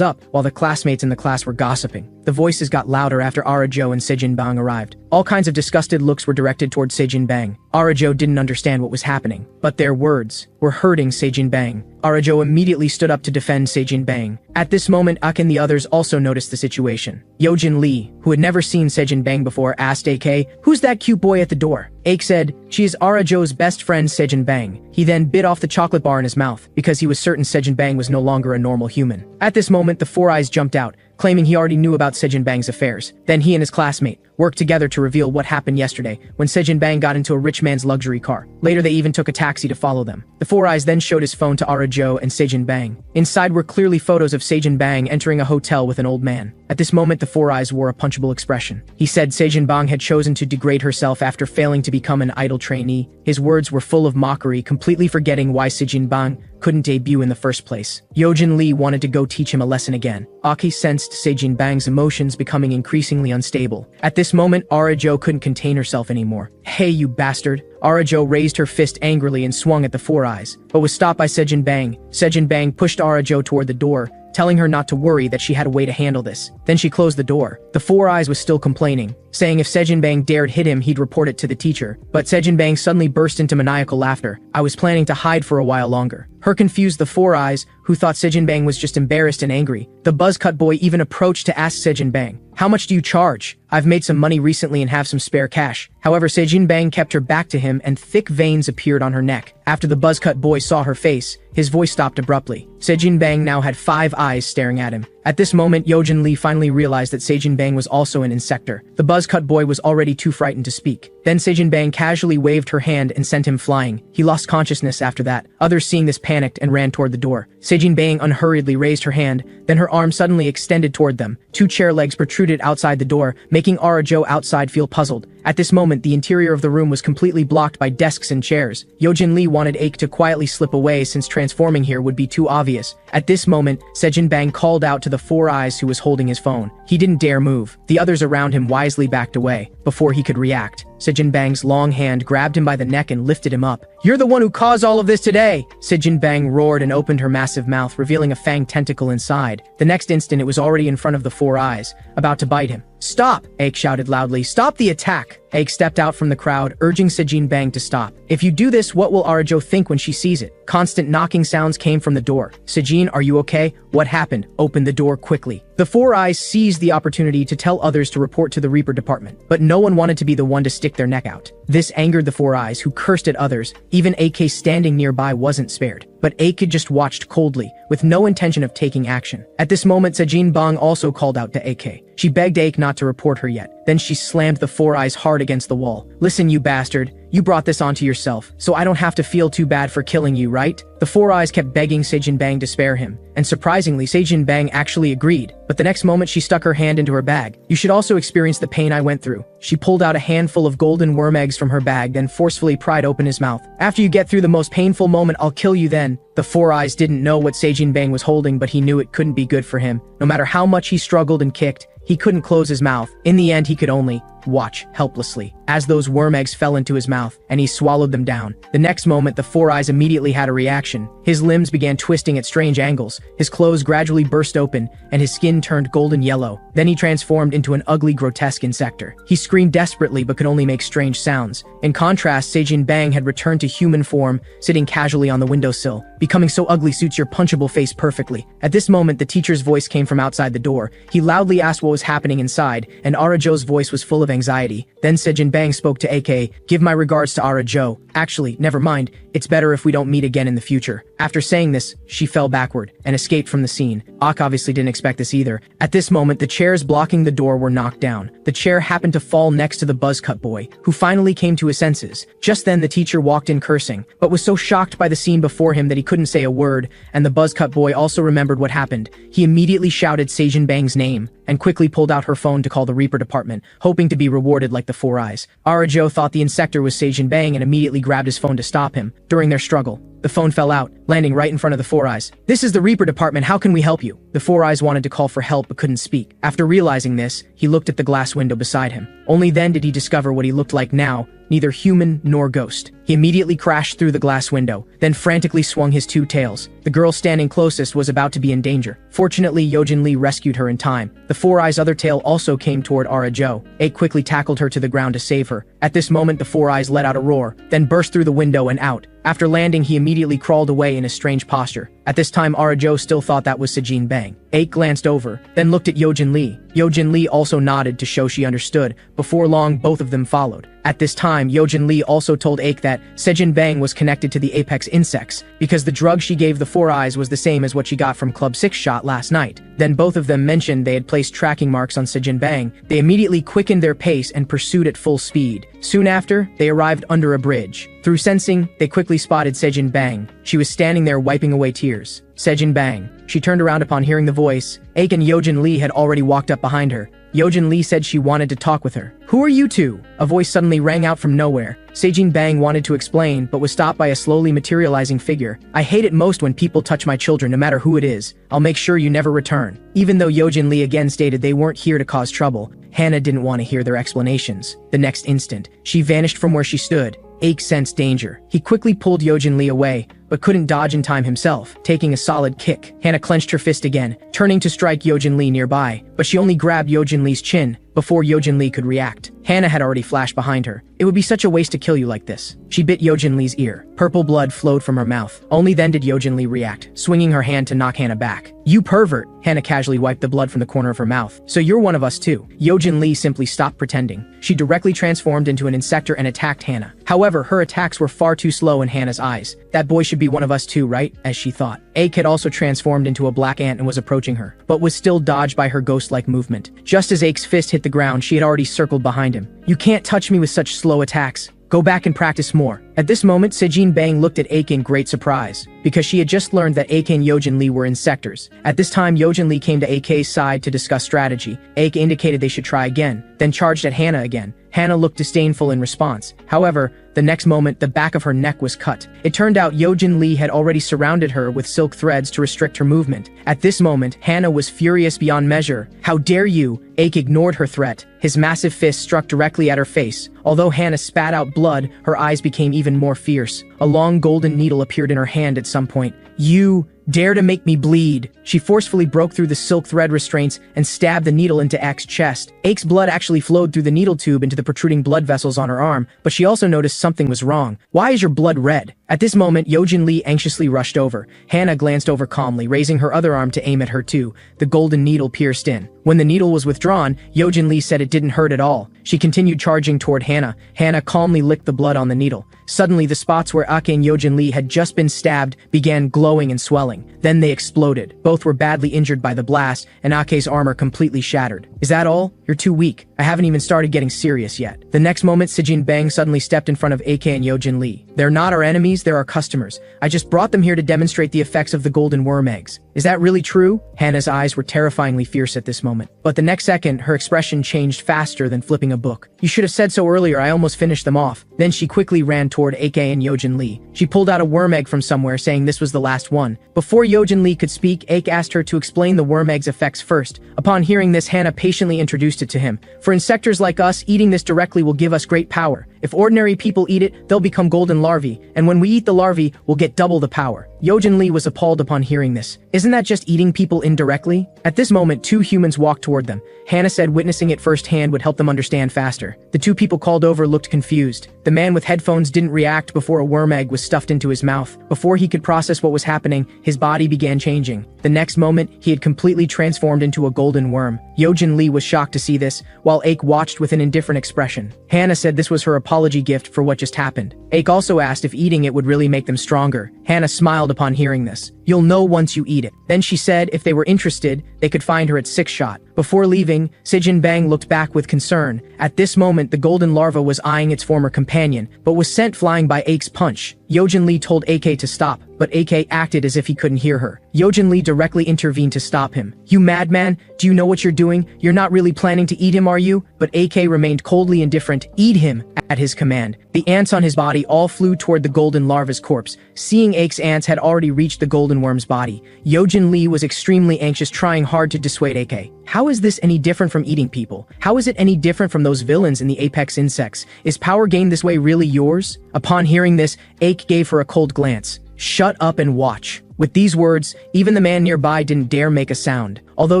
up, while the classmates in the class were gossiping. The voices got louder after Arajo and Sejin Bang arrived. All kinds of disgusted looks were directed toward Sejin Bang. Arajo didn't understand what was happening, but their words were hurting Sejin Bang. Arajo immediately stood up to defend Sejin Bang. At this moment, Ak and the others also noticed the situation. Yojin Lee, who had never seen Sejin Bang before, asked Ak, "Who's that cute boy at the door?" Ak said, "She is Arajo's best friend Sejin Bang." He then bit off the chocolate bar in his mouth, because he was certain Sejin Bang was no longer a normal human. At this moment, the Four Eyes jumped out, claiming he already knew about Sejin Bang's affairs. Then he and his classmate worked together to reveal what happened yesterday when Sejin Bang got into a rich man's luxury car. Later they even took a taxi to follow them. The Four Eyes then showed his phone to Arajo and Sejin Bang. Inside were clearly photos of Sejin Bang entering a hotel with an old man. At this moment the Four Eyes wore a punchable expression. He said Sejin Bang had chosen to degrade herself after failing to become an idol trainee. His words were full of mockery, completely forgetting why Sejin Bang couldn't debut in the first place. Yojin Lee wanted to go teach him a lesson again. Aki sensed Sejin Bang's emotions becoming increasingly unstable. At this moment, Arajo couldn't contain herself anymore. "Hey, you bastard!" Arajo raised her fist angrily and swung at the Four Eyes, but was stopped by Sejin Bang. Sejin Bang pushed Arajo toward the door, telling her not to worry, that she had a way to handle this. Then she closed the door. The Four Eyes was still complaining, saying if Sejin Bang dared hit him, he'd report it to the teacher. But Sejin Bang suddenly burst into maniacal laughter. "I was planning to hide for a while longer." Her confused the Four Eyes, who thought Sejin Bang was just embarrassed and angry. The buzzcut boy even approached to ask Sejin Bang, "How much do you charge? I've made some money recently and have some spare cash." However, Sejin Bang kept her back to him and thick veins appeared on her neck. After the buzzcut boy saw her face, his voice stopped abruptly. Sejin Bang now had 5 eyes staring at him. At this moment, Yojin Lee finally realized that Sejin Bang was also an insector. The buzzcut boy was already too frightened to speak. Then Sejin Bang casually waved her hand and sent him flying. He lost consciousness after that. Others seeing this panicked and ran toward the door. Sejin Bang unhurriedly raised her hand, then her arm suddenly extended toward them. 2 chair legs protruded outside the door, making Arajo outside feel puzzled. At this moment, the interior of the room was completely blocked by desks and chairs. Yojin Lee wanted Ake to quietly slip away since transforming here would be too obvious. At this moment, Sejin Bang called out to the Four Eyes, who was holding his phone. He didn't dare move. The others around him wisely backed away. Before he could react, Sejin Bang's long hand grabbed him by the neck and lifted him up. "You're the one who caused all of this today!" Sejin Bang roared and opened her massive mouth, revealing a fanged tentacle inside. The next instant, it was already in front of the Four Eyes, about to bite him. "Stop!" Ake shouted loudly. "Stop the attack!" Ake stepped out from the crowd, urging Sejin Bang to stop. "If you do this, what will Arajo think when she sees it?" Constant knocking sounds came from the door. "Sejin, are you okay? What happened? Open the door quickly." The Four Eyes seized the opportunity to tell others to report to the Reaper department, but no one wanted to be the one to stick their neck out. This angered the Four Eyes, who cursed at others. Even AK standing nearby wasn't spared. But AK just watched coldly, with no intention of taking action. At this moment, Sejin Bang also called out to AK. She begged AK not to report her yet. Then she slammed the Four Eyes hard against the wall. "Listen, you bastard. You brought this onto yourself, so I don't have to feel too bad for killing you, right?" The Four Eyes kept begging Sejin Bang to spare him, and surprisingly, Sejin Bang actually agreed. But the next moment, she stuck her hand into her bag. "You should also experience the pain I went through." She pulled out a handful of golden worm eggs from her bag, then forcefully pried open his mouth. "After you get through the most painful moment, I'll kill you then." The Four Eyes didn't know what Sejin Bang was holding, but he knew it couldn't be good for him. No matter how much he struggled and kicked, he couldn't close his mouth. In the end, he could only watch, helplessly, as those worm eggs fell into his mouth, and he swallowed them down. The next moment, the Four Eyes immediately had a reaction. His limbs began twisting at strange angles, his clothes gradually burst open, and his skin turned golden yellow. Then he transformed into an ugly, grotesque insector. He screamed desperately but could only make strange sounds. In contrast, Sejin Bang had returned to human form, sitting casually on the windowsill. Becoming so ugly suits your punchable face perfectly. At this moment, the teacher's voice came from outside the door. He loudly asked what was happening inside, and Arajo's voice was full of anxiety. Then Sejin Bang spoke to AK, "Give my regards to Arajo. Actually, never mind. It's better if we don't meet again in the future." After saying this, she fell backward and escaped from the scene. Ak obviously didn't expect this either. At this moment, the chairs blocking the door were knocked down. The chair happened to fall next to the buzzcut boy, who finally came to his senses. Just then, the teacher walked in cursing, but was so shocked by the scene before him that he couldn't say a word, and the buzzcut boy also remembered what happened. He immediately shouted Sejin Bang's name, and quickly pulled out her phone to call the Reaper department, hoping to be rewarded like the Four Eyes. Arajo thought the insector was Sejin Bang and immediately grabbed his phone to stop him. During their struggle, the phone fell out, landing right in front of the Four Eyes. "This is the Reaper department, how can we help you?" The Four Eyes wanted to call for help but couldn't speak. After realizing this, he looked at the glass window beside him. Only then did he discover what he looked like now, neither human nor ghost. He immediately crashed through the glass window, then frantically swung his two tails. The girl standing closest was about to be in danger. Fortunately, Yojin Lee rescued her in time. The Four Eyes' other tail also came toward Arajo. Aik quickly tackled her to the ground to save her. At this moment, the Four Eyes let out a roar, then burst through the window and out. After landing, he immediately crawled away in a strange posture. At this time, Arajo still thought that was Sejin Bang. Aik glanced over, then looked at Yojin Lee. Yojin Lee also nodded to show she understood. Before long, both of them followed. At this time, Yojin Lee also told Aik that Sejin Bang was connected to the apex insects, because the drug she gave the Four Eyes was the same as what she got from Club 6 Shot last night. Then both of them mentioned they had placed tracking marks on Sejin Bang. They immediately quickened their pace and pursued at full speed. Soon after, they arrived under a bridge. Through sensing, they quickly spotted Sejin Bang. She was standing there wiping away tears. Sejin Bang. She turned around upon hearing the voice. Aik and Yojin Lee had already walked up behind her. Yojin Lee said she wanted to talk with her. "Who are you two?" A voice suddenly rang out from nowhere. Sejin Bang wanted to explain, but was stopped by a slowly materializing figure. "I hate it most when people touch my children, no matter who it is. I'll make sure you never return." Even though Yojin Lee again stated they weren't here to cause trouble, Hannah didn't want to hear their explanations. The next instant, she vanished from where she stood. Aik sensed danger. He quickly pulled Yojin Lee away, but couldn't dodge in time himself, taking a solid kick. Hannah clenched her fist again, turning to strike Yojin Lee nearby, but she only grabbed Yojin Lee's chin before Yojin Lee could react. Hannah had already flashed behind her. "It would be such a waste to kill you like this." She bit Yojin Lee's ear. Purple blood flowed from her mouth. Only then did Yojin Lee react, swinging her hand to knock Hannah back. "You pervert!" Hannah casually wiped the blood from the corner of her mouth. "So you're one of us too." Yojin Lee simply stopped pretending. She directly transformed into an insector and attacked Hannah. However, her attacks were far too slow in Hannah's eyes. That boy should be one of us too, right? As she thought. Aik had also transformed into a black ant and was approaching her, but was still dodged by her ghost-like movement. Just as Aik's fist hit the ground, she had already circled behind him. "You can't touch me with such slow attacks. Go back and practice more." At this moment, Sejin Bang looked at Aik in great surprise, because she had just learned that Aik and Yojin Lee were insectors. At this time, Yojin Lee came to AK's side to discuss strategy. Aik indicated they should try again, then charged at Hannah again. Hannah looked disdainful in response. However, the next moment, the back of her neck was cut. It turned out Yojin Lee had already surrounded her with silk threads to restrict her movement. At this moment, Hannah was furious beyond measure. "How dare you!" Aik ignored her threat. His massive fist struck directly at her face. Although Hannah spat out blood, her eyes became even more fierce. A long golden needle appeared in her hand at some point. "You dare to make me bleed!" She forcefully broke through the silk thread restraints and stabbed the needle into Aik's chest. Aik's blood actually flowed through the needle tube into the protruding blood vessels on her arm, but she also noticed something was wrong. "Why is your blood red?" At this moment, Yojin Lee anxiously rushed over. Hannah glanced over calmly, raising her other arm to aim at her too. The golden needle pierced in. When the needle was withdrawn, Yojin Lee said it didn't hurt at all. She continued charging toward Hannah. Hannah calmly licked the blood on the needle. Suddenly, the spots where Ake and Yojin Lee had just been stabbed began glowing and swelling. Then they exploded. Both were badly injured by the blast, and Ake's armor completely shattered. "Is that all? You're too weak. I haven't even started getting serious yet." The next moment, Sejin Bang suddenly stepped in front of Ake and Yojin Lee. "They're not our enemies, they're our customers. I just brought them here to demonstrate the effects of the golden worm eggs." "Is that really true?" Hannah's eyes were terrifyingly fierce at this moment. But the next second, her expression changed faster than flipping a book. "You should have said so earlier, I almost finished them off." Then she quickly ran toward Ake and Yojin Lee. She pulled out a worm egg from somewhere, saying this was the last one. Before Yojin Lee could speak, Ake asked her to explain the worm egg's effects first. Upon hearing this, Hannah patiently introduced it to him. For insectors like us, eating this directly will give us great power. If ordinary people eat it, they'll become golden larvae, and when we eat the larvae, we'll get double the power. Yojin Lee was appalled upon hearing this. Isn't that just eating people indirectly? At this moment, two humans walked toward them. Hannah said witnessing it firsthand would help them understand faster. The two people called over looked confused. The man with headphones didn't react before a worm egg was stuffed into his mouth. Before he could process what was happening, his body began changing. The next moment, he had completely transformed into a golden worm. Yojin Lee was shocked to see this, while Aik watched with an indifferent expression. Hannah said this was her apology gift for what just happened. Aik also asked if eating it would really make them stronger. Hannah smiled upon hearing this. You'll know once you eat it. Then she said if they were interested, they could find her at 6 Shot. Before leaving, Sejin Bang looked back with concern. At this moment, the golden larva was eyeing its former companion, but was sent flying by Aik's punch. Yojin Lee told AK to stop, but AK acted as if he couldn't hear her. Yojin Lee directly intervened to stop him. You madman, do you know what you're doing? You're not really planning to eat him, are you? But AK remained coldly indifferent. Eat him, at his command. The ants on his body all flew toward the golden larva's corpse. Seeing Aik's ants had already reached the golden worm's body, Yojin Lee was extremely anxious, trying hard to dissuade AK. How is this any different from eating people? How is it any different from those villains in the apex insects? Is power gained this way really yours? Upon hearing this, Aik gave her a cold glance. Shut up and watch. With these words, even the man nearby didn't dare make a sound. Although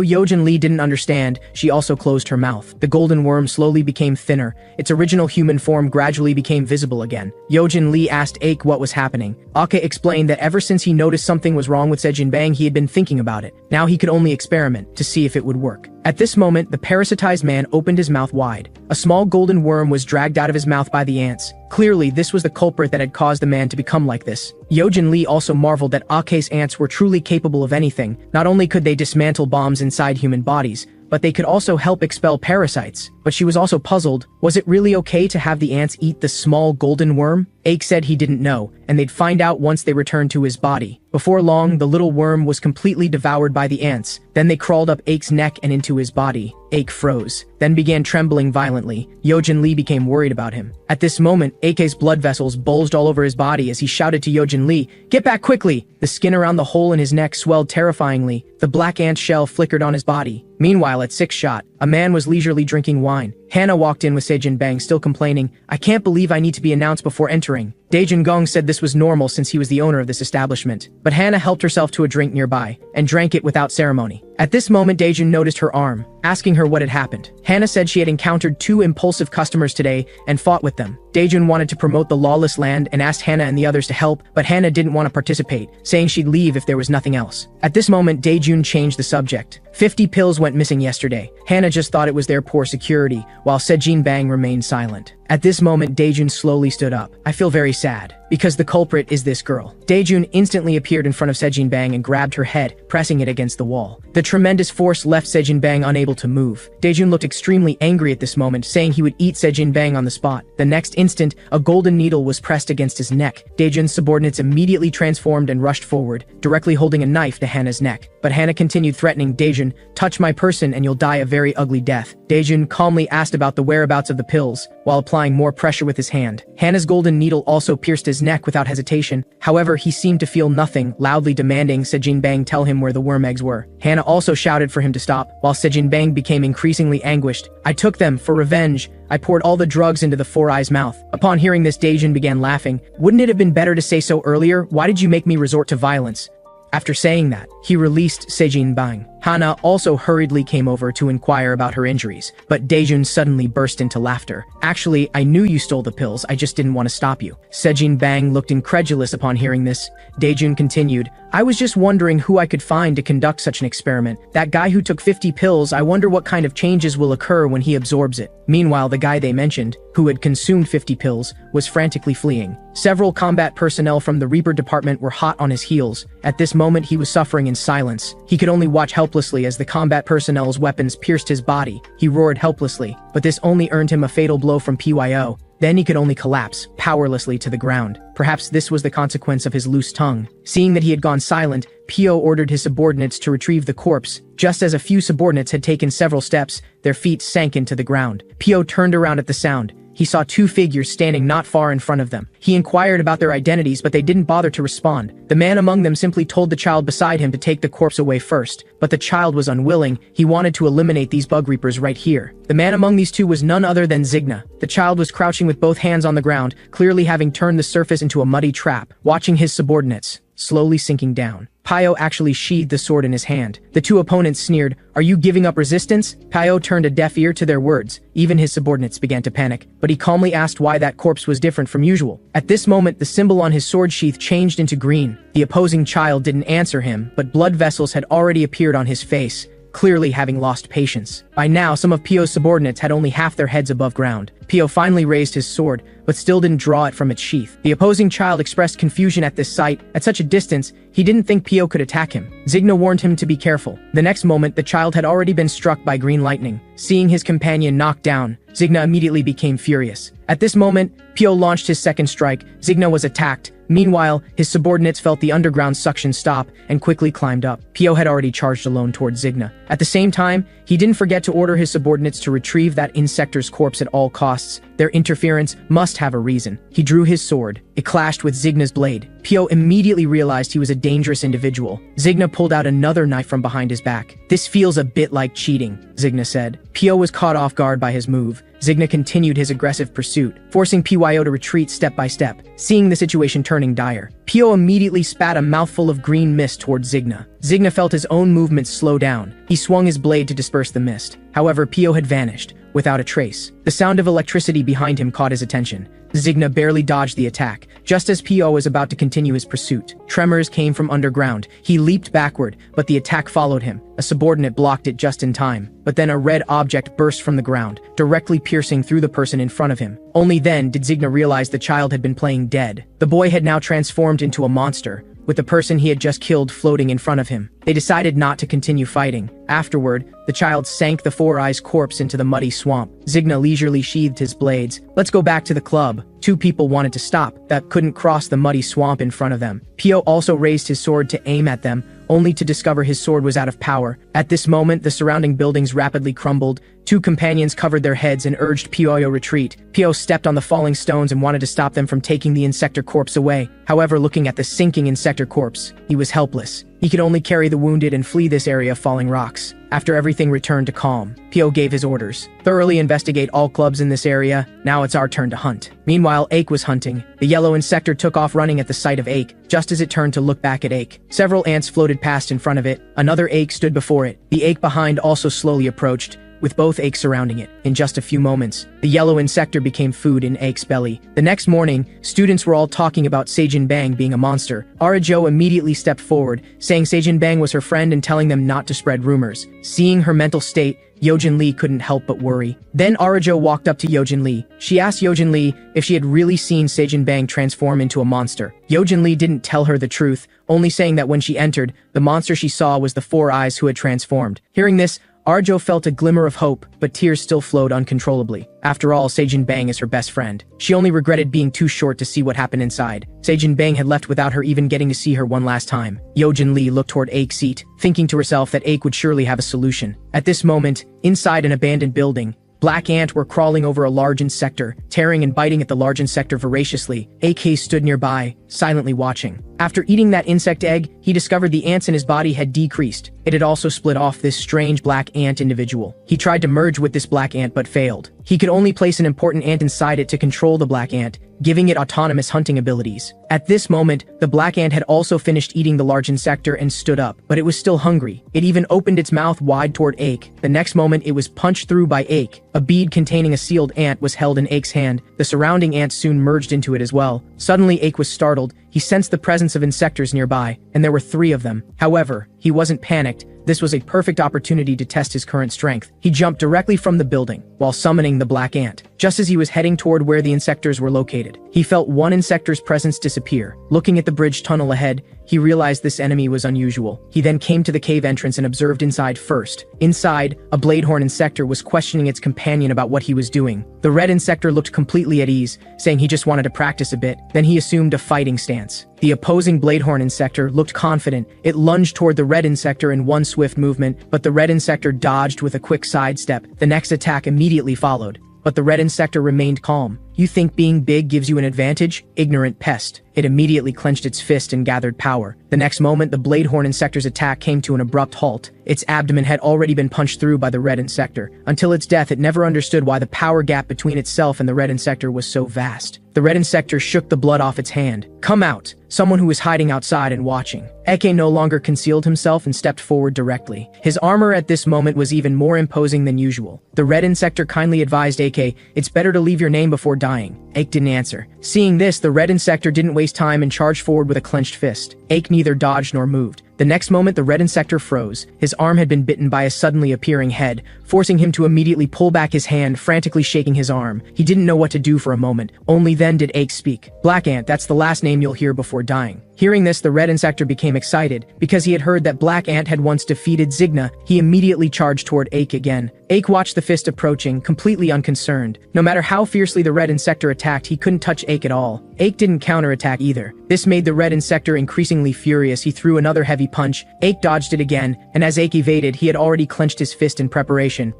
Yojin Lee didn't understand, she also closed her mouth. The golden worm slowly became thinner. Its original human form gradually became visible again. Yojin Lee asked Aik what was happening. Ake explained that ever since he noticed something was wrong with Sejin Bang, he had been thinking about it. Now he could only experiment to see if it would work. At this moment, the parasitized man opened his mouth wide. A small golden worm was dragged out of his mouth by the ants. Clearly, this was the culprit that had caused the man to become like this. Yojin Lee also marveled that Ake's ants were truly capable of anything. Not only could they dismantle bombs inside human bodies, but they could also help expel parasites. But she was also puzzled. Was it really okay to have the ants eat the small golden worm? Aik said he didn't know, and they'd find out once they returned to his body. Before long, the little worm was completely devoured by the ants. Then they crawled up Aik's neck and into his body. Aik froze, then began trembling violently. Yojin Lee became worried about him. At this moment, Ake's blood vessels bulged all over his body as he shouted to Yojin Lee, "Get back quickly!" The skin around the hole in his neck swelled terrifyingly. The black ant shell flickered on his body. Meanwhile, at 6 Shot, a man was leisurely drinking wine. Hannah walked in with Sejin Bang still complaining, "I can't believe I need to be announced before entering." Daejun Gong said this was normal since he was the owner of this establishment. But Hannah helped herself to a drink nearby, and drank it without ceremony. At this moment, Daejun noticed her arm, asking her what had happened. Hannah said she had encountered 2 impulsive customers today and fought with them. Daejun wanted to promote the lawless land and asked Hannah and the others to help, but Hannah didn't want to participate, saying she'd leave if there was nothing else. At this moment, Daejun changed the subject. 50 pills went missing yesterday. Hannah just thought it was their poor security, while Sejin Bang remained silent. At this moment, Daejun slowly stood up. "I feel very sad, because the culprit is this girl." Daejun instantly appeared in front of Sejin Bang and grabbed her head, pressing it against the wall. The tremendous force left Sejin Bang unable to move. Daejun looked extremely angry at this moment, saying he would eat Sejin Bang on the spot. The next instant, a golden needle was pressed against his neck. Daejun's subordinates immediately transformed and rushed forward, directly holding a knife to Hannah's neck. But Hannah continued threatening Daejun, "Touch my person and you'll die a very ugly death." Daejun calmly asked about the whereabouts of the pills, while applying more pressure with his hand. Hannah's golden needle also pierced his neck without hesitation. However, he seemed to feel nothing, loudly demanding Sejin Bang tell him where the worm eggs were. Hannah also shouted for him to stop, while Sejin Bang became increasingly anguished. "I took them for revenge. I poured all the drugs into the Four Eyes' mouth." Upon hearing this, Daejun began laughing. "Wouldn't it have been better to say so earlier? Why did you make me resort to violence?" After saying that, he released Sejin Bang. Hannah also hurriedly came over to inquire about her injuries, but Daejun suddenly burst into laughter. "Actually, I knew you stole the pills, I just didn't want to stop you." Sejin Bang looked incredulous upon hearing this. Daejun continued, "I was just wondering who I could find to conduct such an experiment. That guy who took 50 pills, I wonder what kind of changes will occur when he absorbs it." Meanwhile, the guy they mentioned, who had consumed 50 pills, was frantically fleeing. Several combat personnel from the Reaper department were hot on his heels. At this moment, he was suffering in silence. He could only watch helplessly as the combat personnel's weapons pierced his body. He roared helplessly, but this only earned him a fatal blow from PYO. Then he could only collapse, powerlessly to the ground. Perhaps this was the consequence of his loose tongue. Seeing that he had gone silent, Pio ordered his subordinates to retrieve the corpse. Just as a few subordinates had taken several steps, their feet sank into the ground. Pio turned around at the sound. he saw two figures standing not far in front of them. He inquired about their identities, but they didn't bother to respond. The man among them simply told the child beside him to take the corpse away first, but the child was unwilling. He wanted to eliminate these bug reapers right here. The man among these two was none other than Zigna. The child was crouching with both hands on the ground, clearly having turned the surface into a muddy trap, watching his subordinates slowly sinking down. Pio actually sheathed the sword in his hand. The two opponents sneered, "Are you giving up resistance?" Pio turned a deaf ear to their words. Even his subordinates began to panic, but he calmly asked why that corpse was different from usual. At this moment, the symbol on his sword sheath changed into green. The opposing child didn't answer him, but blood vessels had already appeared on his face, clearly having lost patience. By now, some of Pio's subordinates had only half their heads above ground. Pio finally raised his sword, but still didn't draw it from its sheath. The opposing child expressed confusion at this sight. At such a distance, he didn't think Pio could attack him. Zigna warned him to be careful. The next moment, the child had already been struck by green lightning. Seeing his companion knocked down, Zigna immediately became furious. At this moment, Pio launched his second strike. Zigna was attacked. Meanwhile, his subordinates felt the underground suction stop and quickly climbed up. Pio had already charged alone towards Zigna. At the same time, he didn't forget to order his subordinates to retrieve that insector's corpse at all costs. Their interference must have a reason. He drew his sword. It clashed with Zigna's blade. Pio immediately realized he was a dangerous individual. Zigna pulled out another knife from behind his back. "This feels a bit like cheating," Zigna said. Pio was caught off guard by his move. Zigna continued his aggressive pursuit, forcing Pio to retreat step by step. Seeing the situation turning dire, Pio immediately spat a mouthful of green mist towards Zigna. Zigna felt his own movements slow down. He swung his blade to disperse the mist. However, Pio had vanished, without a trace. The sound of electricity behind him caught his attention. Zigna barely dodged the attack, just as Pio was about to continue his pursuit. Tremors came from underground. He leaped backward, but the attack followed him. A subordinate blocked it just in time. But then a red object burst from the ground, directly piercing through the person in front of him. Only then did Zigna realize the child had been playing dead. The boy had now transformed into a monster, with the person he had just killed floating in front of him. They decided not to continue fighting. Afterward, the child sank the Four Eyes corpse into the muddy swamp. Zigna leisurely sheathed his blades. "Let's go back to the club." Two people wanted to stop, that couldn't cross the muddy swamp in front of them. Pio also raised his sword to aim at them, only to discover his sword was out of power. At this moment, the surrounding buildings rapidly crumbled. Two companions covered their heads and urged Pio to retreat. Pio stepped on the falling stones and wanted to stop them from taking the insector corpse away. However, looking at the sinking insector corpse, he was helpless. He could only carry the wounded and flee this area of falling rocks. After everything returned to calm, Pio gave his orders. "Thoroughly investigate all clubs in this area. Now it's our turn to hunt." Meanwhile, Ache was hunting. The yellow insector took off running at the sight of Ache. Just as it turned to look back at Ache, several ants floated past in front of it. Another Ache stood before it. The Ache behind also slowly approached, with both Aches surrounding it. In just a few moments, the yellow insector became food in Ache's belly. The next morning, students were all talking about Seijin Bang being a monster. Arajo immediately stepped forward, saying Seijin Bang was her friend and telling them not to spread rumors. Seeing her mental state, Yojin Lee couldn't help but worry. Then Arajo walked up to Yojin Lee. She asked Yojin Lee if she had really seen Seijin Bang transform into a monster. Yojin Lee didn't tell her the truth, only saying that when she entered, the monster she saw was the Four Eyes who had transformed. Hearing this, Arjo felt a glimmer of hope, but tears still flowed uncontrollably. After all, Seijin Bang is her best friend. She only regretted being too short to see what happened inside. Seijin Bang had left without her even getting to see her one last time. Yojin Lee looked toward Ache's seat, thinking to herself that Ache would surely have a solution. At this moment, inside an abandoned building, black ant were crawling over a large insector, tearing and biting at the large insector voraciously. AK stood nearby, silently watching. After eating that insect egg, he discovered the ants in his body had decreased. It had also split off this strange black ant individual. He tried to merge with this black ant but failed. He could only place an important ant inside it to control the black ant, giving it autonomous hunting abilities. At this moment, the black ant had also finished eating the large insector and stood up, but it was still hungry. It even opened its mouth wide toward Ache. The next moment, it was punched through by Ache. A bead containing a sealed ant was held in Ache's hand. The surrounding ants soon merged into it as well. Suddenly, Ache was startled. He sensed the presence of insectors nearby, and there were 3 of them. However, he wasn't panicked. This was a perfect opportunity to test his current strength. He jumped directly from the building, while summoning the black ant. Just as he was heading toward where the insectors were located, he felt one insector's presence disappear. Looking at the bridge tunnel ahead, he realized this enemy was unusual. He then came to the cave entrance and observed inside first. Inside, a bladehorn insector was questioning its companion about what he was doing. The red insector looked completely at ease, saying he just wanted to practice a bit. Then he assumed a fighting stance. The opposing bladehorn insector looked confident. It lunged toward the red insector in one swift movement, but the red insector dodged with a quick sidestep. The next attack immediately followed. but the red insector remained calm. You think being big gives you an advantage? Ignorant pest. It immediately clenched its fist and gathered power. The next moment, the Bladehorn insector's attack came to an abrupt halt. Its abdomen had already been punched through by the red insector. Until its death, it never understood why the power gap between itself and the red insector was so vast. The red insector shook the blood off its hand. Come out! Someone who was hiding outside and watching. Eke no longer concealed himself and stepped forward directly. His armor at this moment was even more imposing than usual. The red insector kindly advised Eke, "It's better to leave your name before dying." Ake didn't answer. Seeing this, the red insector didn't waste time and charged forward with a clenched fist. Ake neither dodged nor moved. The next moment, the red insector froze. His arm had been bitten by a suddenly appearing head, forcing him to immediately pull back his hand, frantically shaking his arm. He didn't know what to do for a moment. Only then did Ake speak. "Black Ant, that's the last name you'll hear before dying." Hearing this, the red insector became excited. Because he had heard that Black Ant had once defeated Zigna, he immediately charged toward Ake again. Ake watched the fist approaching, completely unconcerned. No matter how fiercely the red insector attacked, he couldn't touch Ake at all. Ake didn't counterattack either. This made the red insector increasingly furious. He threw another heavy punch. Ake dodged it again, and as Ake evaded, he had already clenched his fist in preparation.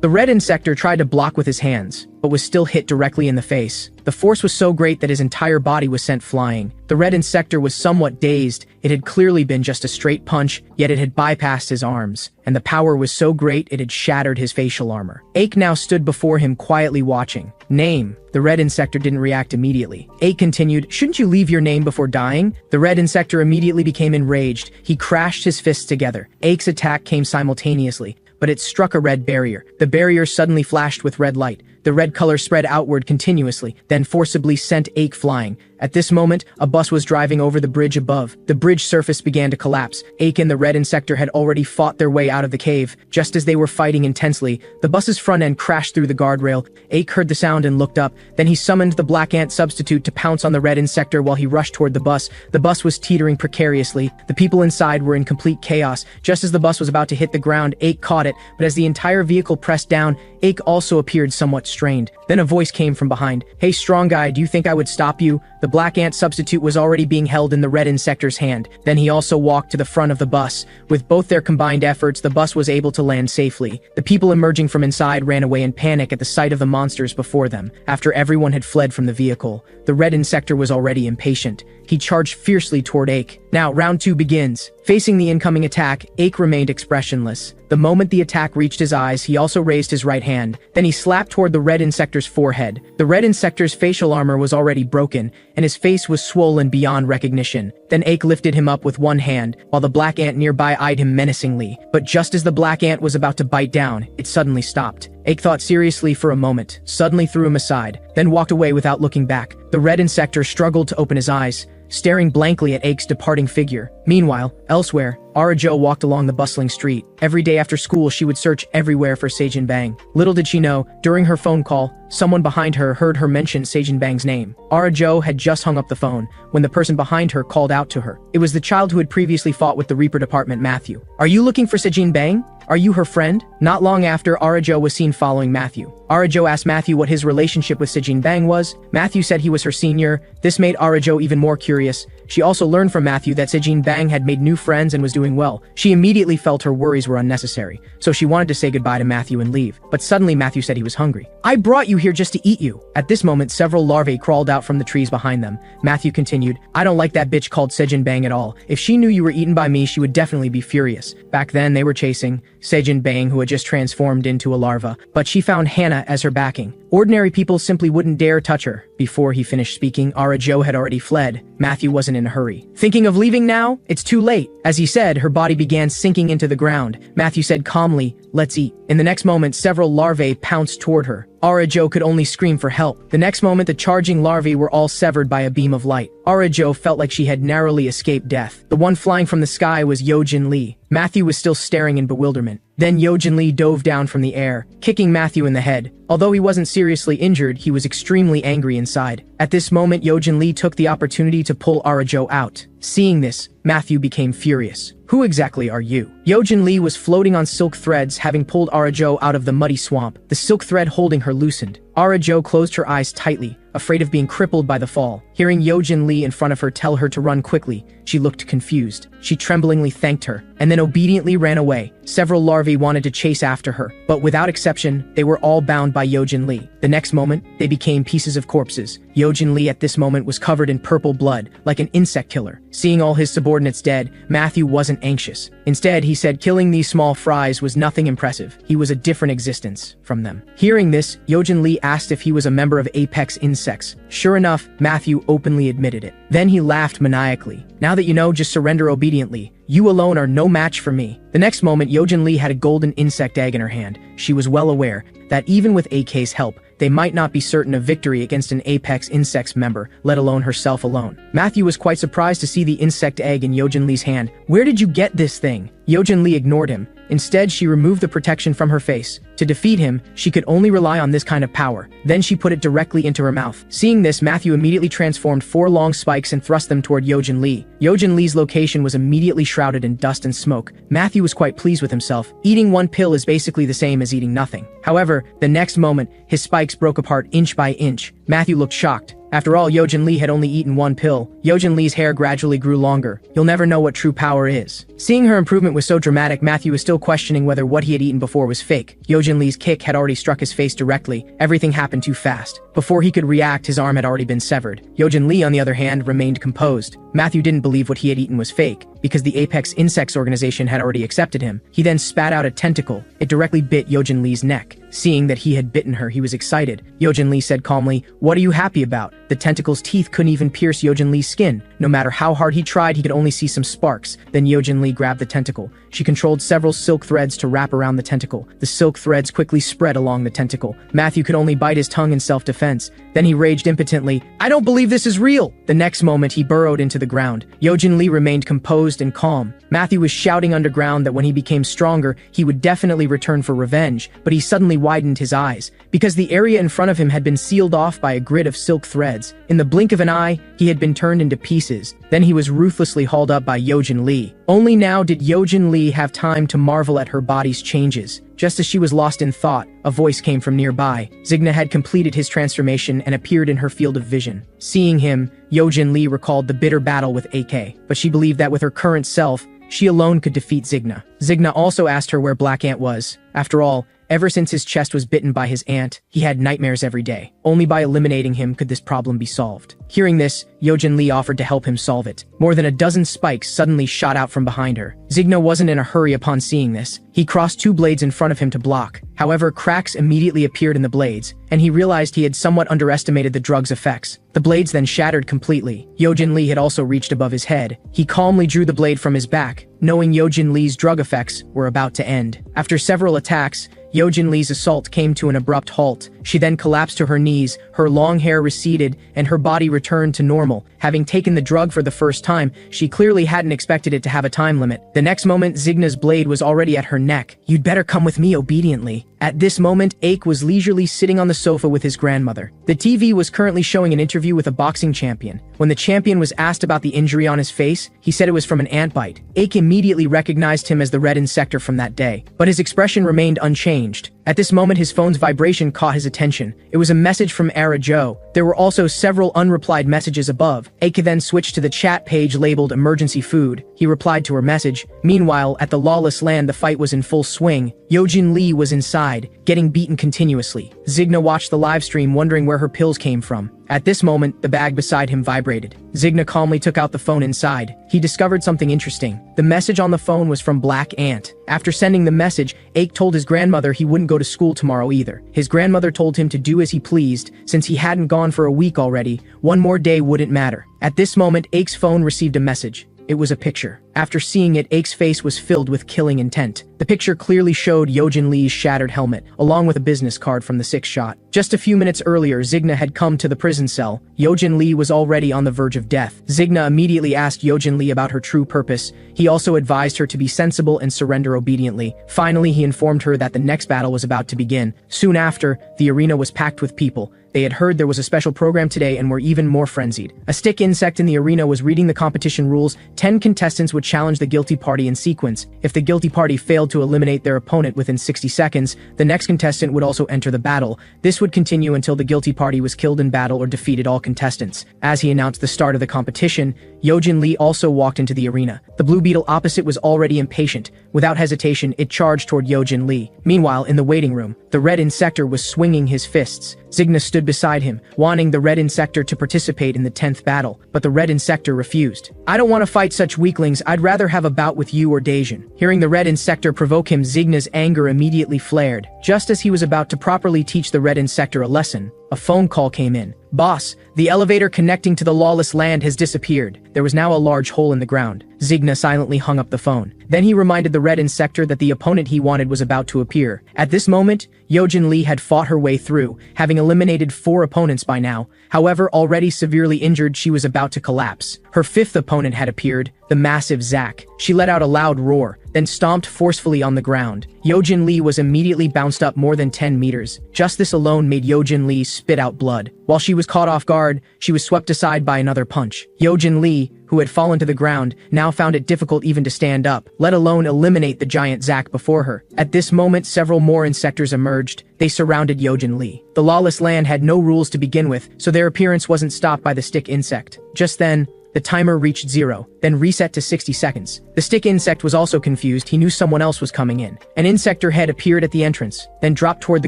The red insector tried to block with his hands, but was still hit directly in the face. The force was so great that his entire body was sent flying. The red insector was somewhat dazed. It had clearly been just a straight punch, yet it had bypassed his arms, and the power was so great it had shattered his facial armor. Ake now stood before him quietly watching. "Name." The red insector didn't react immediately. Ake continued, "Shouldn't you leave your name before dying?" The red insector immediately became enraged. He crashed his fists together. Ake's attack came simultaneously, but it struck a red barrier. The barrier suddenly flashed with red light. The red color spread outward continuously, then forcibly sent Ake flying. At this moment, a bus was driving over the bridge above. The bridge surface began to collapse. Ake and the red insector had already fought their way out of the cave. Just as they were fighting intensely, the bus's front end crashed through the guardrail. Ake heard the sound and looked up. Then he summoned the black ant substitute to pounce on the red insector while he rushed toward the bus. The bus was teetering precariously. The people inside were in complete chaos. Just as the bus was about to hit the ground, Ake caught it, but as the entire vehicle pressed down, Ake also appeared somewhat strained. Then a voice came from behind. "Hey, strong guy, do you think I would stop you?" The black ant substitute was already being held in the red insector's hand. Then he also walked to the front of the bus. With both their combined efforts, the bus was able to land safely. The people emerging from inside ran away in panic at the sight of the monsters before them. After everyone had fled from the vehicle, the red insector was already impatient. He charged fiercely toward Ake. Now, round 2 begins. Facing the incoming attack, Ake remained expressionless. The moment the attack reached his eyes, he also raised his right hand. Then he slapped toward the red insector's forehead. The red insector's facial armor was already broken, and his face was swollen beyond recognition. Then Ake lifted him up with one hand, while the black ant nearby eyed him menacingly. But just as the black ant was about to bite down, it suddenly stopped. Ake thought seriously for a moment, suddenly threw him aside, then walked away without looking back. The red insector struggled to open his eyes, staring blankly at Ake's departing figure. Meanwhile, elsewhere, Arajo walked along the bustling street. Every day after school, she would search everywhere for Seijin Bang. Little did she know, during her phone call, someone behind her heard her mention Seijin Bang's name. Arajo had just hung up the phone when the person behind her called out to her. It was the child who had previously fought with the Reaper Department, Matthew. "Are you looking for Seijin Bang? Are you her friend?" Not long after, Arajo was seen following Matthew. Arajo asked Matthew what his relationship with Seijin Bang was. Matthew said he was her senior. This made Arajo even more curious. She also learned from Matthew that Seijin Bang had made new friends and was doing well. She immediately felt her worries were unnecessary, so she wanted to say goodbye to Matthew and leave. But suddenly Matthew said he was hungry. "I brought you here just to eat you." At this moment, several larvae crawled out from the trees behind them. Matthew continued, "I don't like that bitch called Seijin Bang at all. If she knew you were eaten by me, she would definitely be furious." Back then, they were chasing Seijin Bang, who had just transformed into a larva, but she found Hannah as her backing. Ordinary people simply wouldn't dare touch her. Before he finished speaking, Arajo had already fled. Matthew wasn't in a hurry. "Thinking of leaving now? It's too late." As he said, her body began sinking into the ground. Matthew said calmly, "Let's eat." In the next moment, several larvae pounced toward her. Arajo could only scream for help. The next moment, the charging larvae were all severed by a beam of light. Arajo felt like she had narrowly escaped death. The one flying from the sky was Yojin Lee. Matthew was still staring in bewilderment. Then Yojin Lee dove down from the air, kicking Matthew in the head. Although he wasn't seriously injured, he was extremely angry inside. At this moment, Yojin Lee took the opportunity to pull Arajo out. Seeing this, Matthew became furious. "Who exactly are you?" Yojin Lee was floating on silk threads, having pulled Arajo out of the muddy swamp. The silk thread holding her loosened. Arajo closed her eyes tightly, afraid of being crippled by the fall. Hearing Yojin Lee in front of her tell her to run quickly, she looked confused. She tremblingly thanked her, and then obediently ran away. Several larvae wanted to chase after her, but without exception, they were all bound by Yojin Lee. The next moment, they became pieces of corpses. Yojin Lee at this moment was covered in purple blood, like an insect killer. Seeing all his subordinates dead, Matthew wasn't anxious. Instead, he said killing these small fries was nothing impressive. He was a different existence from them. Hearing this, Yojin Lee asked if he was a member of Apex Insects. Sure enough, Matthew openly admitted it. Then he laughed maniacally. Now that you know, just surrender obediently. You alone are no match for me. The next moment, Yojin Lee had a golden insect egg in her hand. She was well aware that even with AK's help, they might not be certain of victory against an Apex Insects member, let alone herself alone. Matthew was quite surprised to see the insect egg in Yojin Lee's hand. Where did you get this thing? Yojin Lee ignored him. Instead, she removed the protection from her face. To defeat him, she could only rely on this kind of power. Then she put it directly into her mouth. Seeing this, Matthew immediately transformed 4 long spikes and thrust them toward Yojin Lee. Yojin Lee's location was immediately shrouded in dust and smoke. Matthew was quite pleased with himself. Eating 1 pill is basically the same as eating nothing. However, the next moment, his spikes broke apart inch by inch. Matthew looked shocked. After all, Yojin Lee had only eaten 1 pill. Yojin Lee's hair gradually grew longer. You'll never know what true power is. Seeing her improvement was so dramatic, Matthew was still questioning whether what he had eaten before was fake. Yojin Lee's kick had already struck his face directly. Everything happened too fast. Before he could react, his arm had already been severed. Yojin Lee, on the other hand, remained composed. Matthew didn't believe what he had eaten was fake, because the Apex Insects organization had already accepted him. He then spat out a tentacle. It directly bit Yojin Lee's neck. Seeing that he had bitten her, he was excited. Yojin Lee said calmly, "What are you happy about?" The tentacle's teeth couldn't even pierce Yojin Lee's skin. No matter how hard he tried, he could only see some sparks. Then Yojin Lee grabbed the tentacle. She controlled several silk threads to wrap around the tentacle. The silk threads quickly spread along the tentacle. Matthew could only bite his tongue in self-defense. Then he raged impotently, "I don't believe this is real!" The next moment, he burrowed into the ground. Yojin Lee remained composed and calm. Matthew was shouting underground that when he became stronger, he would definitely return for revenge, but he suddenly widened his eyes, because the area in front of him had been sealed off by a grid of silk threads. In the blink of an eye, he had been turned into pieces. Then he was ruthlessly hauled up by Yojin Lee. Only now did Yojin Lee have time to marvel at her body's changes. Just as she was lost in thought, a voice came from nearby. Zigna had completed his transformation and appeared in her field of vision. Seeing him, Yojin Lee recalled the bitter battle with AK, but she believed that with her current self, she alone could defeat Zigna. Zigna also asked her where Black Ant was. After all, ever since his chest was bitten by his ant, he had nightmares every day. Only by eliminating him could this problem be solved. Hearing this, Yojin Lee offered to help him solve it. More than a dozen spikes suddenly shot out from behind her. Zigna wasn't in a hurry upon seeing this. He crossed 2 blades in front of him to block. However, cracks immediately appeared in the blades, and he realized he had somewhat underestimated the drug's effects. The blades then shattered completely. Yojin Lee had also reached above his head. He calmly drew the blade from his back, knowing Yojin Lee's drug effects were about to end. After several attacks, Yojin Lee's assault came to an abrupt halt. She then collapsed to her knees, her long hair receded, and her body returned to normal. Having taken the drug for the first time, she clearly hadn't expected it to have a time limit. The next moment, Zigna's blade was already at her neck. "You'd better come with me obediently." At this moment, Ake was leisurely sitting on the sofa with his grandmother. The TV was currently showing an interview with a boxing champion. When the champion was asked about the injury on his face, he said it was from an ant bite. Ake immediately recognized him as the Red Insector from that day, but his expression remained unchanged. At this moment, his phone's vibration caught his attention. It was a message from Ara Joe. There were also several unreplied messages above. Ake then switched to the chat page labeled emergency food. He replied to her message. Meanwhile, at the lawless land, the fight was in full swing. Yojin Lee was inside, getting beaten continuously. Zigna watched the live stream, wondering where her pills came from. At this moment, the bag beside him vibrated. Zigna calmly took out the phone inside. He discovered something interesting. The message on the phone was from Black Ant. After sending the message, Ake told his grandmother he wouldn't go to school tomorrow either. His grandmother told him to do as he pleased. Since he hadn't gone for a week already, one more day wouldn't matter. At this moment, Ake's phone received a message. It was a picture. After seeing it, Ake's face was filled with killing intent. The picture clearly showed Yojin Lee's shattered helmet, along with a business card from the 6th shot. Just a few minutes earlier, Zigna had come to the prison cell. Yojin Lee was already on the verge of death. Zigna immediately asked Yojin Lee about her true purpose. He also advised her to be sensible and surrender obediently. Finally, he informed her that the next battle was about to begin. Soon after, the arena was packed with people. They had heard there was a special program today and were even more frenzied. A stick insect in the arena was reading the competition rules. 10 contestants would challenge the guilty party in sequence. If the guilty party failed to eliminate their opponent within 60 seconds, the next contestant would also enter the battle. This would continue until the guilty party was killed in battle or defeated all contestants. As he announced the start of the competition, Yojin Lee also walked into the arena. The blue beetle opposite was already impatient. Without hesitation, it charged toward Yojin Lee. Meanwhile, in the waiting room, the red insector was swinging his fists. Zigna stood beside him, wanting the red insector to participate in the 10th battle, but the red insector refused. I don't want to fight such weaklings, I'd rather have a bout with you or Daijin. Hearing the red insector provoke him, Zigna's anger immediately flared. Just as he was about to properly teach the red insector a lesson, a phone call came in. Boss, the elevator connecting to the lawless land has disappeared. There was now a large hole in the ground. Zigna silently hung up the phone. Then he reminded the red insector that the opponent he wanted was about to appear. At this moment, Yojin Lee had fought her way through, having eliminated 4 opponents by now. However, already severely injured, she was about to collapse. Her 5th opponent had appeared, the massive Zack. She let out a loud roar, then stomped forcefully on the ground. Yojin Lee was immediately bounced up more than 10 meters. Just this alone made Yojin Lee spit out blood. While she was caught off guard, she was swept aside by another punch. Yojin Lee, who had fallen to the ground, now found it difficult even to stand up, let alone eliminate the giant Zack before her. At this moment, several more insectors emerged. They surrounded Yojin Lee. The lawless land had no rules to begin with, so their appearance wasn't stopped by the stick insect. Just then, the timer reached 0, then reset to 60 seconds. The stick insect was also confused. He knew someone else was coming in. An insector head appeared at the entrance, then dropped toward the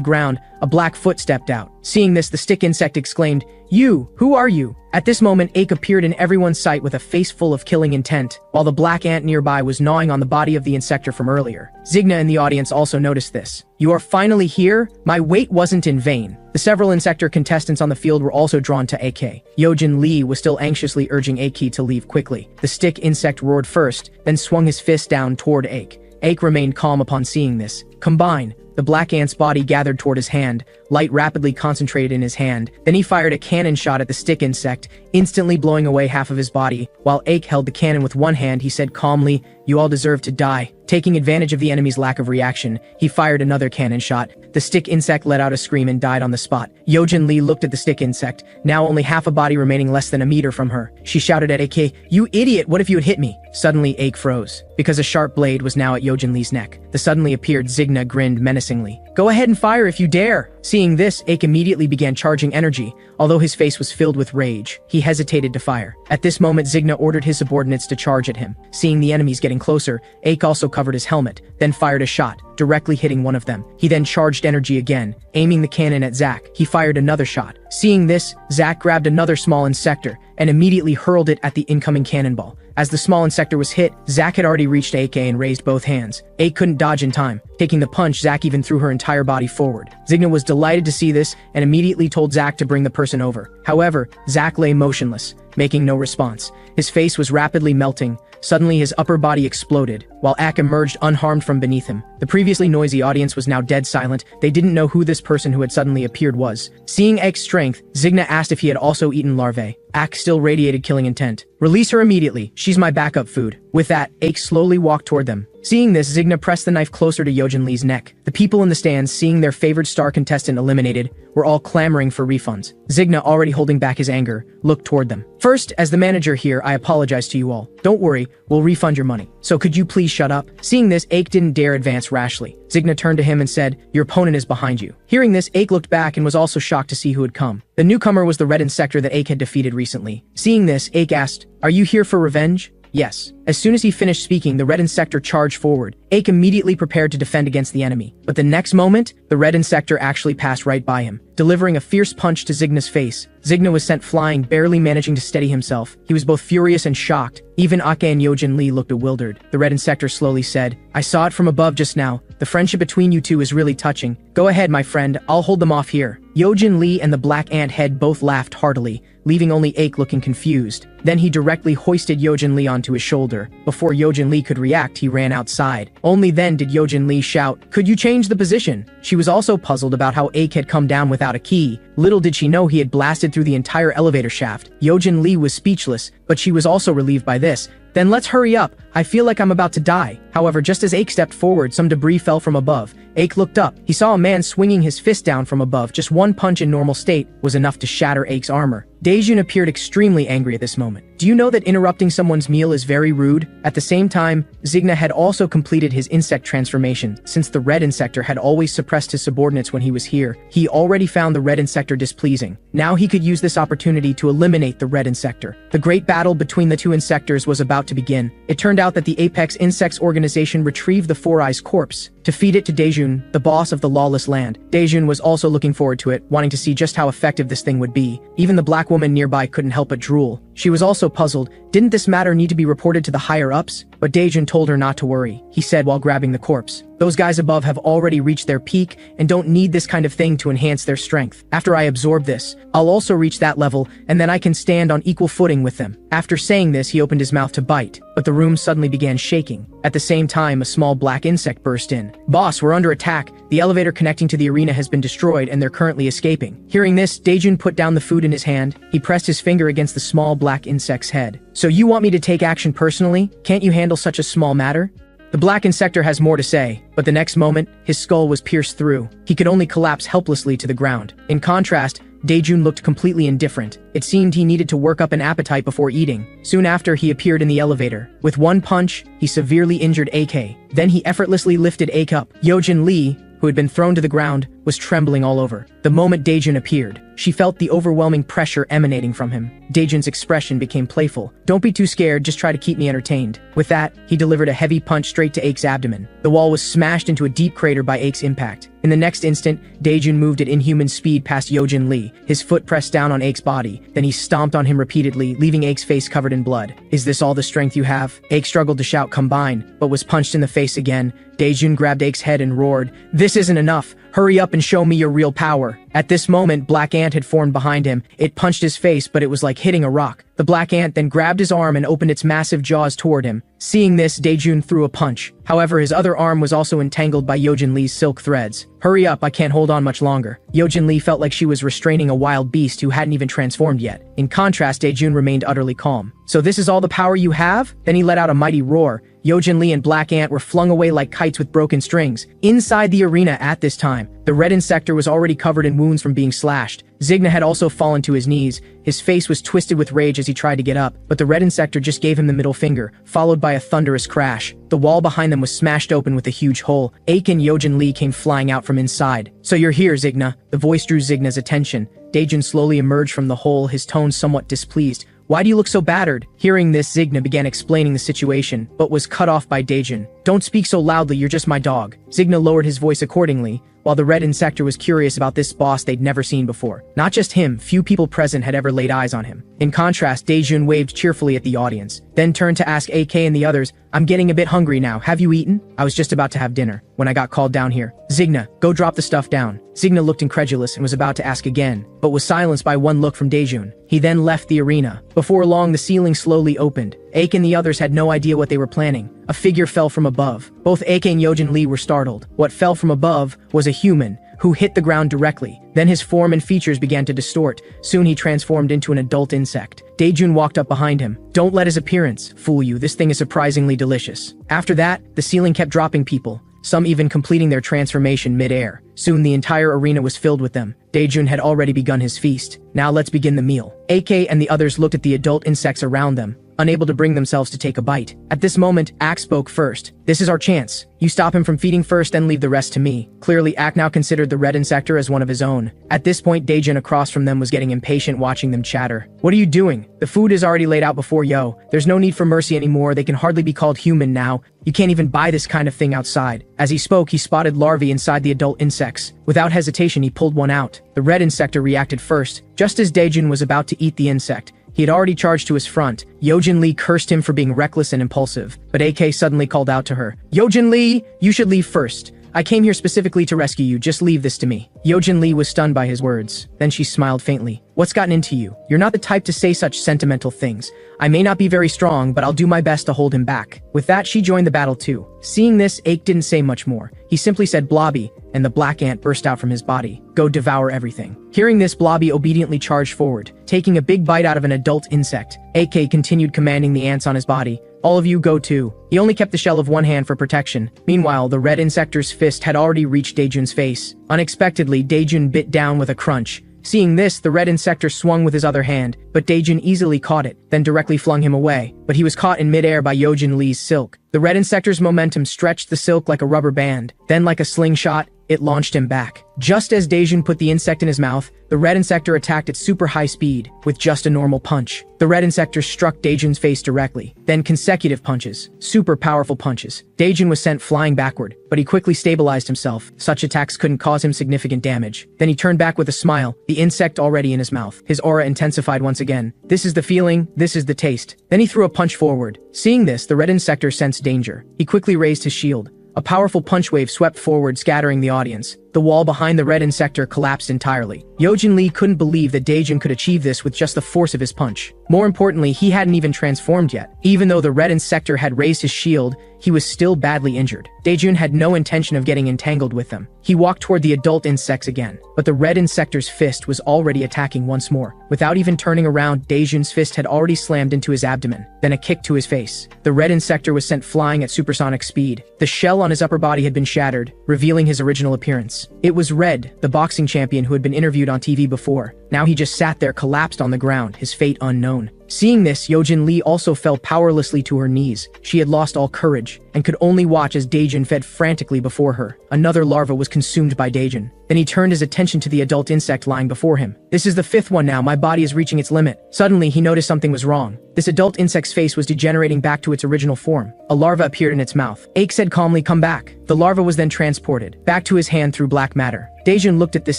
ground. A black foot stepped out. Seeing this, the stick insect exclaimed, "You, who are you?" At this moment, Ache appeared in everyone's sight with a face full of killing intent, while the black ant nearby was gnawing on the body of the insector from earlier. Zigna in the audience also noticed this. "You are finally here? My wait wasn't in vain." The several insector contestants on the field were also drawn to AK. Yojin Lee was still anxiously urging Ake to leave quickly. The stick insect roared first, then swung his fist down toward Ake. Ake remained calm upon seeing this. Combine. The black ant's body gathered toward his hand, light rapidly concentrated in his hand. Then he fired a cannon shot at the stick insect, instantly blowing away half of his body. While Ake held the cannon with one hand, he said calmly, "You all deserve to die." Taking advantage of the enemy's lack of reaction, he fired another cannon shot. The stick insect let out a scream and died on the spot. Yojin Lee looked at the stick insect, now only half a body remaining less than a meter from her. She shouted at Ake, "You idiot, what if you had hit me?" Suddenly, Ake froze, because a sharp blade was now at Yojin Lee's neck. The suddenly appeared Zigna grinned menacingly. "Go ahead and fire if you dare!" Seeing this, Ake immediately began charging energy. Although his face was filled with rage, he hesitated to fire. At this moment, Zigna ordered his subordinates to charge at him. Seeing the enemies getting closer, Ake also covered his helmet, then fired a shot, directly hitting one of them. He then charged energy again, aiming the cannon at Zack. He fired another shot. Seeing this, Zack grabbed another small insector and immediately hurled it at the incoming cannonball. As the small insector was hit, Zack had already reached Ake and raised both hands. Ake couldn't dodge in time. Taking the punch, Zack even threw her entire body forward. Zigna was delighted to see this and immediately told Zack to bring the person over. However, Zack lay motionless, making no response. His face was rapidly melting. Suddenly, his upper body exploded, while Ak emerged unharmed from beneath him. The previously noisy audience was now dead silent. They didn't know who this person who had suddenly appeared was. Seeing Ak's strength, Zigna asked if he had also eaten larvae. Ak still radiated killing intent. "Release her immediately. She's my backup food." With that, Ake slowly walked toward them. Seeing this, Zigna pressed the knife closer to Yojin Lee's neck. The people in the stands, seeing their favored star contestant eliminated, were all clamoring for refunds. Zigna, already holding back his anger, looked toward them. "First, as the manager here, I apologize to you all. Don't worry, we'll refund your money. So could you please shut up?" Seeing this, Ake didn't dare advance rashly. Zigna turned to him and said, "Your opponent is behind you." Hearing this, Ake looked back and was also shocked to see who had come. The newcomer was the red insector that Ake had defeated recently. Seeing this, Ake asked, "Are you here for revenge?" "Yes." As soon as he finished speaking, the red insector charged forward. Ake immediately prepared to defend against the enemy. But the next moment, the red insector actually passed right by him, delivering a fierce punch to Zigna's face. Zigna was sent flying, barely managing to steady himself. He was both furious and shocked. Even Ake and Yojin Lee looked bewildered. The red insector slowly said, "I saw it from above just now. The friendship between you two is really touching. Go ahead, my friend, I'll hold them off here." Yojin Lee and the black ant head both laughed heartily, leaving only Ake looking confused. Then he directly hoisted Yojin Lee onto his shoulder. Before Yojin Lee could react, he ran outside. Only then did Yojin Lee shout, "Could you change the position?" She was also puzzled about how Ake had come down without a key. Little did she know he had blasted through the entire elevator shaft. Yojin Lee was speechless, but she was also relieved by this. "Then let's hurry up. I feel like I'm about to die." However, just as Ake stepped forward, some debris fell from above. Ake looked up. He saw a man swinging his fist down from above. Just one punch in normal state was enough to shatter Ake's armor. Daejun appeared extremely angry at this moment. Do you know that interrupting someone's meal is very rude? At the same time, Zigna had also completed his insect transformation. Since the red insector had always suppressed his subordinates when he was here, he already found the red insector displeasing. Now he could use this opportunity to eliminate the red insector. The great battle between the two insectors was about to begin. It turned out that the Apex Insects organization retrieved the Four Eyes corpse to feed it to Daejun, the boss of the lawless land. Daejun was also looking forward to it, wanting to see just how effective this thing would be. Even the black woman nearby couldn't help but drool. She was also puzzled. Didn't this matter need to be reported to the higher-ups? But Daejun told her not to worry, he said while grabbing the corpse. Those guys above have already reached their peak and don't need this kind of thing to enhance their strength. After I absorb this, I'll also reach that level, and then I can stand on equal footing with them. After saying this, he opened his mouth to bite, but the room suddenly began shaking. At the same time, a small black insect burst in. "Boss, we're under attack. The elevator connecting to the arena has been destroyed and they're currently escaping." Hearing this, Daejun put down the food in his hand. He pressed his finger against the small black insect's head. "So you want me to take action personally? Can't you handle such a small matter?" The black insector has more to say, but the next moment, his skull was pierced through. He could only collapse helplessly to the ground. In contrast, Daejun looked completely indifferent. It seemed he needed to work up an appetite before eating. Soon after, he appeared in the elevator. With one punch, he severely injured AK. Then he effortlessly lifted AK up. Yojin Lee, who had been thrown to the ground, was trembling all over. The moment Daejun appeared, she felt the overwhelming pressure emanating from him. Daejun's expression became playful. "Don't be too scared, just try to keep me entertained." With that, he delivered a heavy punch straight to Ake's abdomen. The wall was smashed into a deep crater by Ake's impact. In the next instant, Daejun moved at inhuman speed past Yojin Lee. His foot pressed down on Ake's body, then he stomped on him repeatedly, leaving Ake's face covered in blood. "Is this all the strength you have?" Ake struggled to shout "combine," but was punched in the face again. Daejun grabbed Ake's head and roared, "This isn't enough! Hurry up and show me your real power." At this moment, Black Ant had formed behind him. It punched his face, but it was like hitting a rock. The Black Ant then grabbed his arm and opened its massive jaws toward him. Seeing this, Daejun threw a punch. However, his other arm was also entangled by Yojin Lee's silk threads. "Hurry up, I can't hold on much longer." Yojin Lee felt like she was restraining a wild beast who hadn't even transformed yet. In contrast, Daejun remained utterly calm. "So this is all the power you have?" Then he let out a mighty roar. Yojin Lee and Black Ant were flung away like kites with broken strings. Inside the arena at this time, the red insector was already covered in wounds from being slashed. Zigna had also fallen to his knees. His face was twisted with rage as he tried to get up, but the red insector just gave him the middle finger, followed by a thunderous crash. The wall behind them was smashed open with a huge hole. Ake and Yojin Lee came flying out from inside. "So you're here, Zigna." The voice drew Zigna's attention. Daejun slowly emerged from the hole, his tone somewhat displeased. "Why do you look so battered?" Hearing this, Zigna began explaining the situation, but was cut off by Daejun. "Don't speak so loudly, you're just my dog." Zigna lowered his voice accordingly, while the red insector was curious about this boss they'd never seen before. Not just him, few people present had ever laid eyes on him. In contrast, Daejun waved cheerfully at the audience, then turned to ask AK and the others, "I'm getting a bit hungry now, have you eaten?" "I was just about to have dinner when I got called down here." "Zigna, go drop the stuff down." Zigna looked incredulous and was about to ask again, but was silenced by one look from Daejun. He then left the arena. Before long, the ceiling slowly opened. Ake and the others had no idea what they were planning. A figure fell from above. Both Ake and Yojin Lee were startled. What fell from above was a human, who hit the ground directly. Then his form and features began to distort. Soon he transformed into an adult insect. Daejun walked up behind him. "Don't let his appearance fool you, this thing is surprisingly delicious." After that, the ceiling kept dropping people, some even completing their transformation mid-air. Soon the entire arena was filled with them. Daejun had already begun his feast. "Now let's begin the meal." AK and the others looked at the adult insects around them, unable to bring themselves to take a bite. At this moment, Ak spoke first. "This is our chance. You stop him from feeding first, then leave the rest to me." Clearly, Ak now considered the red insector as one of his own. At this point, Daejun across from them was getting impatient watching them chatter. "What are you doing? The food is already laid out before yo. There's no need for mercy anymore, they can hardly be called human now. You can't even buy this kind of thing outside." As he spoke, he spotted larvae inside the adult insects. Without hesitation, he pulled one out. The red insector reacted first. Just as Daejun was about to eat the insect, he had already charged to his front. Yojin Lee cursed him for being reckless and impulsive, but AK suddenly called out to her. "Yojin Lee, you should leave first. I came here specifically to rescue you, just leave this to me." Yojin Lee was stunned by his words. Then she smiled faintly. "What's gotten into you? You're not the type to say such sentimental things. I may not be very strong, but I'll do my best to hold him back." With that, she joined the battle too. Seeing this, Ake didn't say much more. He simply said "Blobby," and the black ant burst out from his body. "Go devour everything." Hearing this, Blobby obediently charged forward, taking a big bite out of an adult insect. AK continued commanding the ants on his body. "All of you go too." He only kept the shell of one hand for protection. Meanwhile, the red insector's fist had already reached Daejun's face. Unexpectedly, Daejun bit down with a crunch. Seeing this, the red insector swung with his other hand, but Daejun easily caught it, then directly flung him away. But he was caught in midair by Yojin Lee's silk. The red insector's momentum stretched the silk like a rubber band. Then, like a slingshot, it launched him back. Just as Daejun put the insect in his mouth, the red insector attacked at super high speed, with just a normal punch. The red insector struck Daejun's face directly, then consecutive punches, super powerful punches. Daejun was sent flying backward, but he quickly stabilized himself. Such attacks couldn't cause him significant damage. Then he turned back with a smile, the insect already in his mouth. His aura intensified once again. This is the feeling, this is the taste. Then he threw a punch forward. Seeing this, the red insector sensed danger. He quickly raised his shield. A powerful punch wave swept forward, scattering the audience. The wall behind the red insector collapsed entirely. Yojin Lee couldn't believe that Daejun could achieve this with just the force of his punch. More importantly, he hadn't even transformed yet. Even though the red insector had raised his shield, he was still badly injured. Daejun had no intention of getting entangled with them. He walked toward the adult insects again, but the red insector's fist was already attacking once more. Without even turning around, Daejun's fist had already slammed into his abdomen, then a kick to his face. The red insector was sent flying at supersonic speed. The shell on his upper body had been shattered, revealing his original appearance. It was Red, the boxing champion who had been interviewed on TV before. Now he just sat there collapsed on the ground, his fate unknown. Seeing this, Yojin Lee also fell powerlessly to her knees. She had lost all courage, and could only watch as Daejun fed frantically before her. Another larva was consumed by Daejun. Then he turned his attention to the adult insect lying before him. This is the fifth one now, my body is reaching its limit. Suddenly, he noticed something was wrong. This adult insect's face was degenerating back to its original form. A larva appeared in its mouth. Aik said calmly, "Come back." The larva was then transported back to his hand through black matter. Daejun looked at this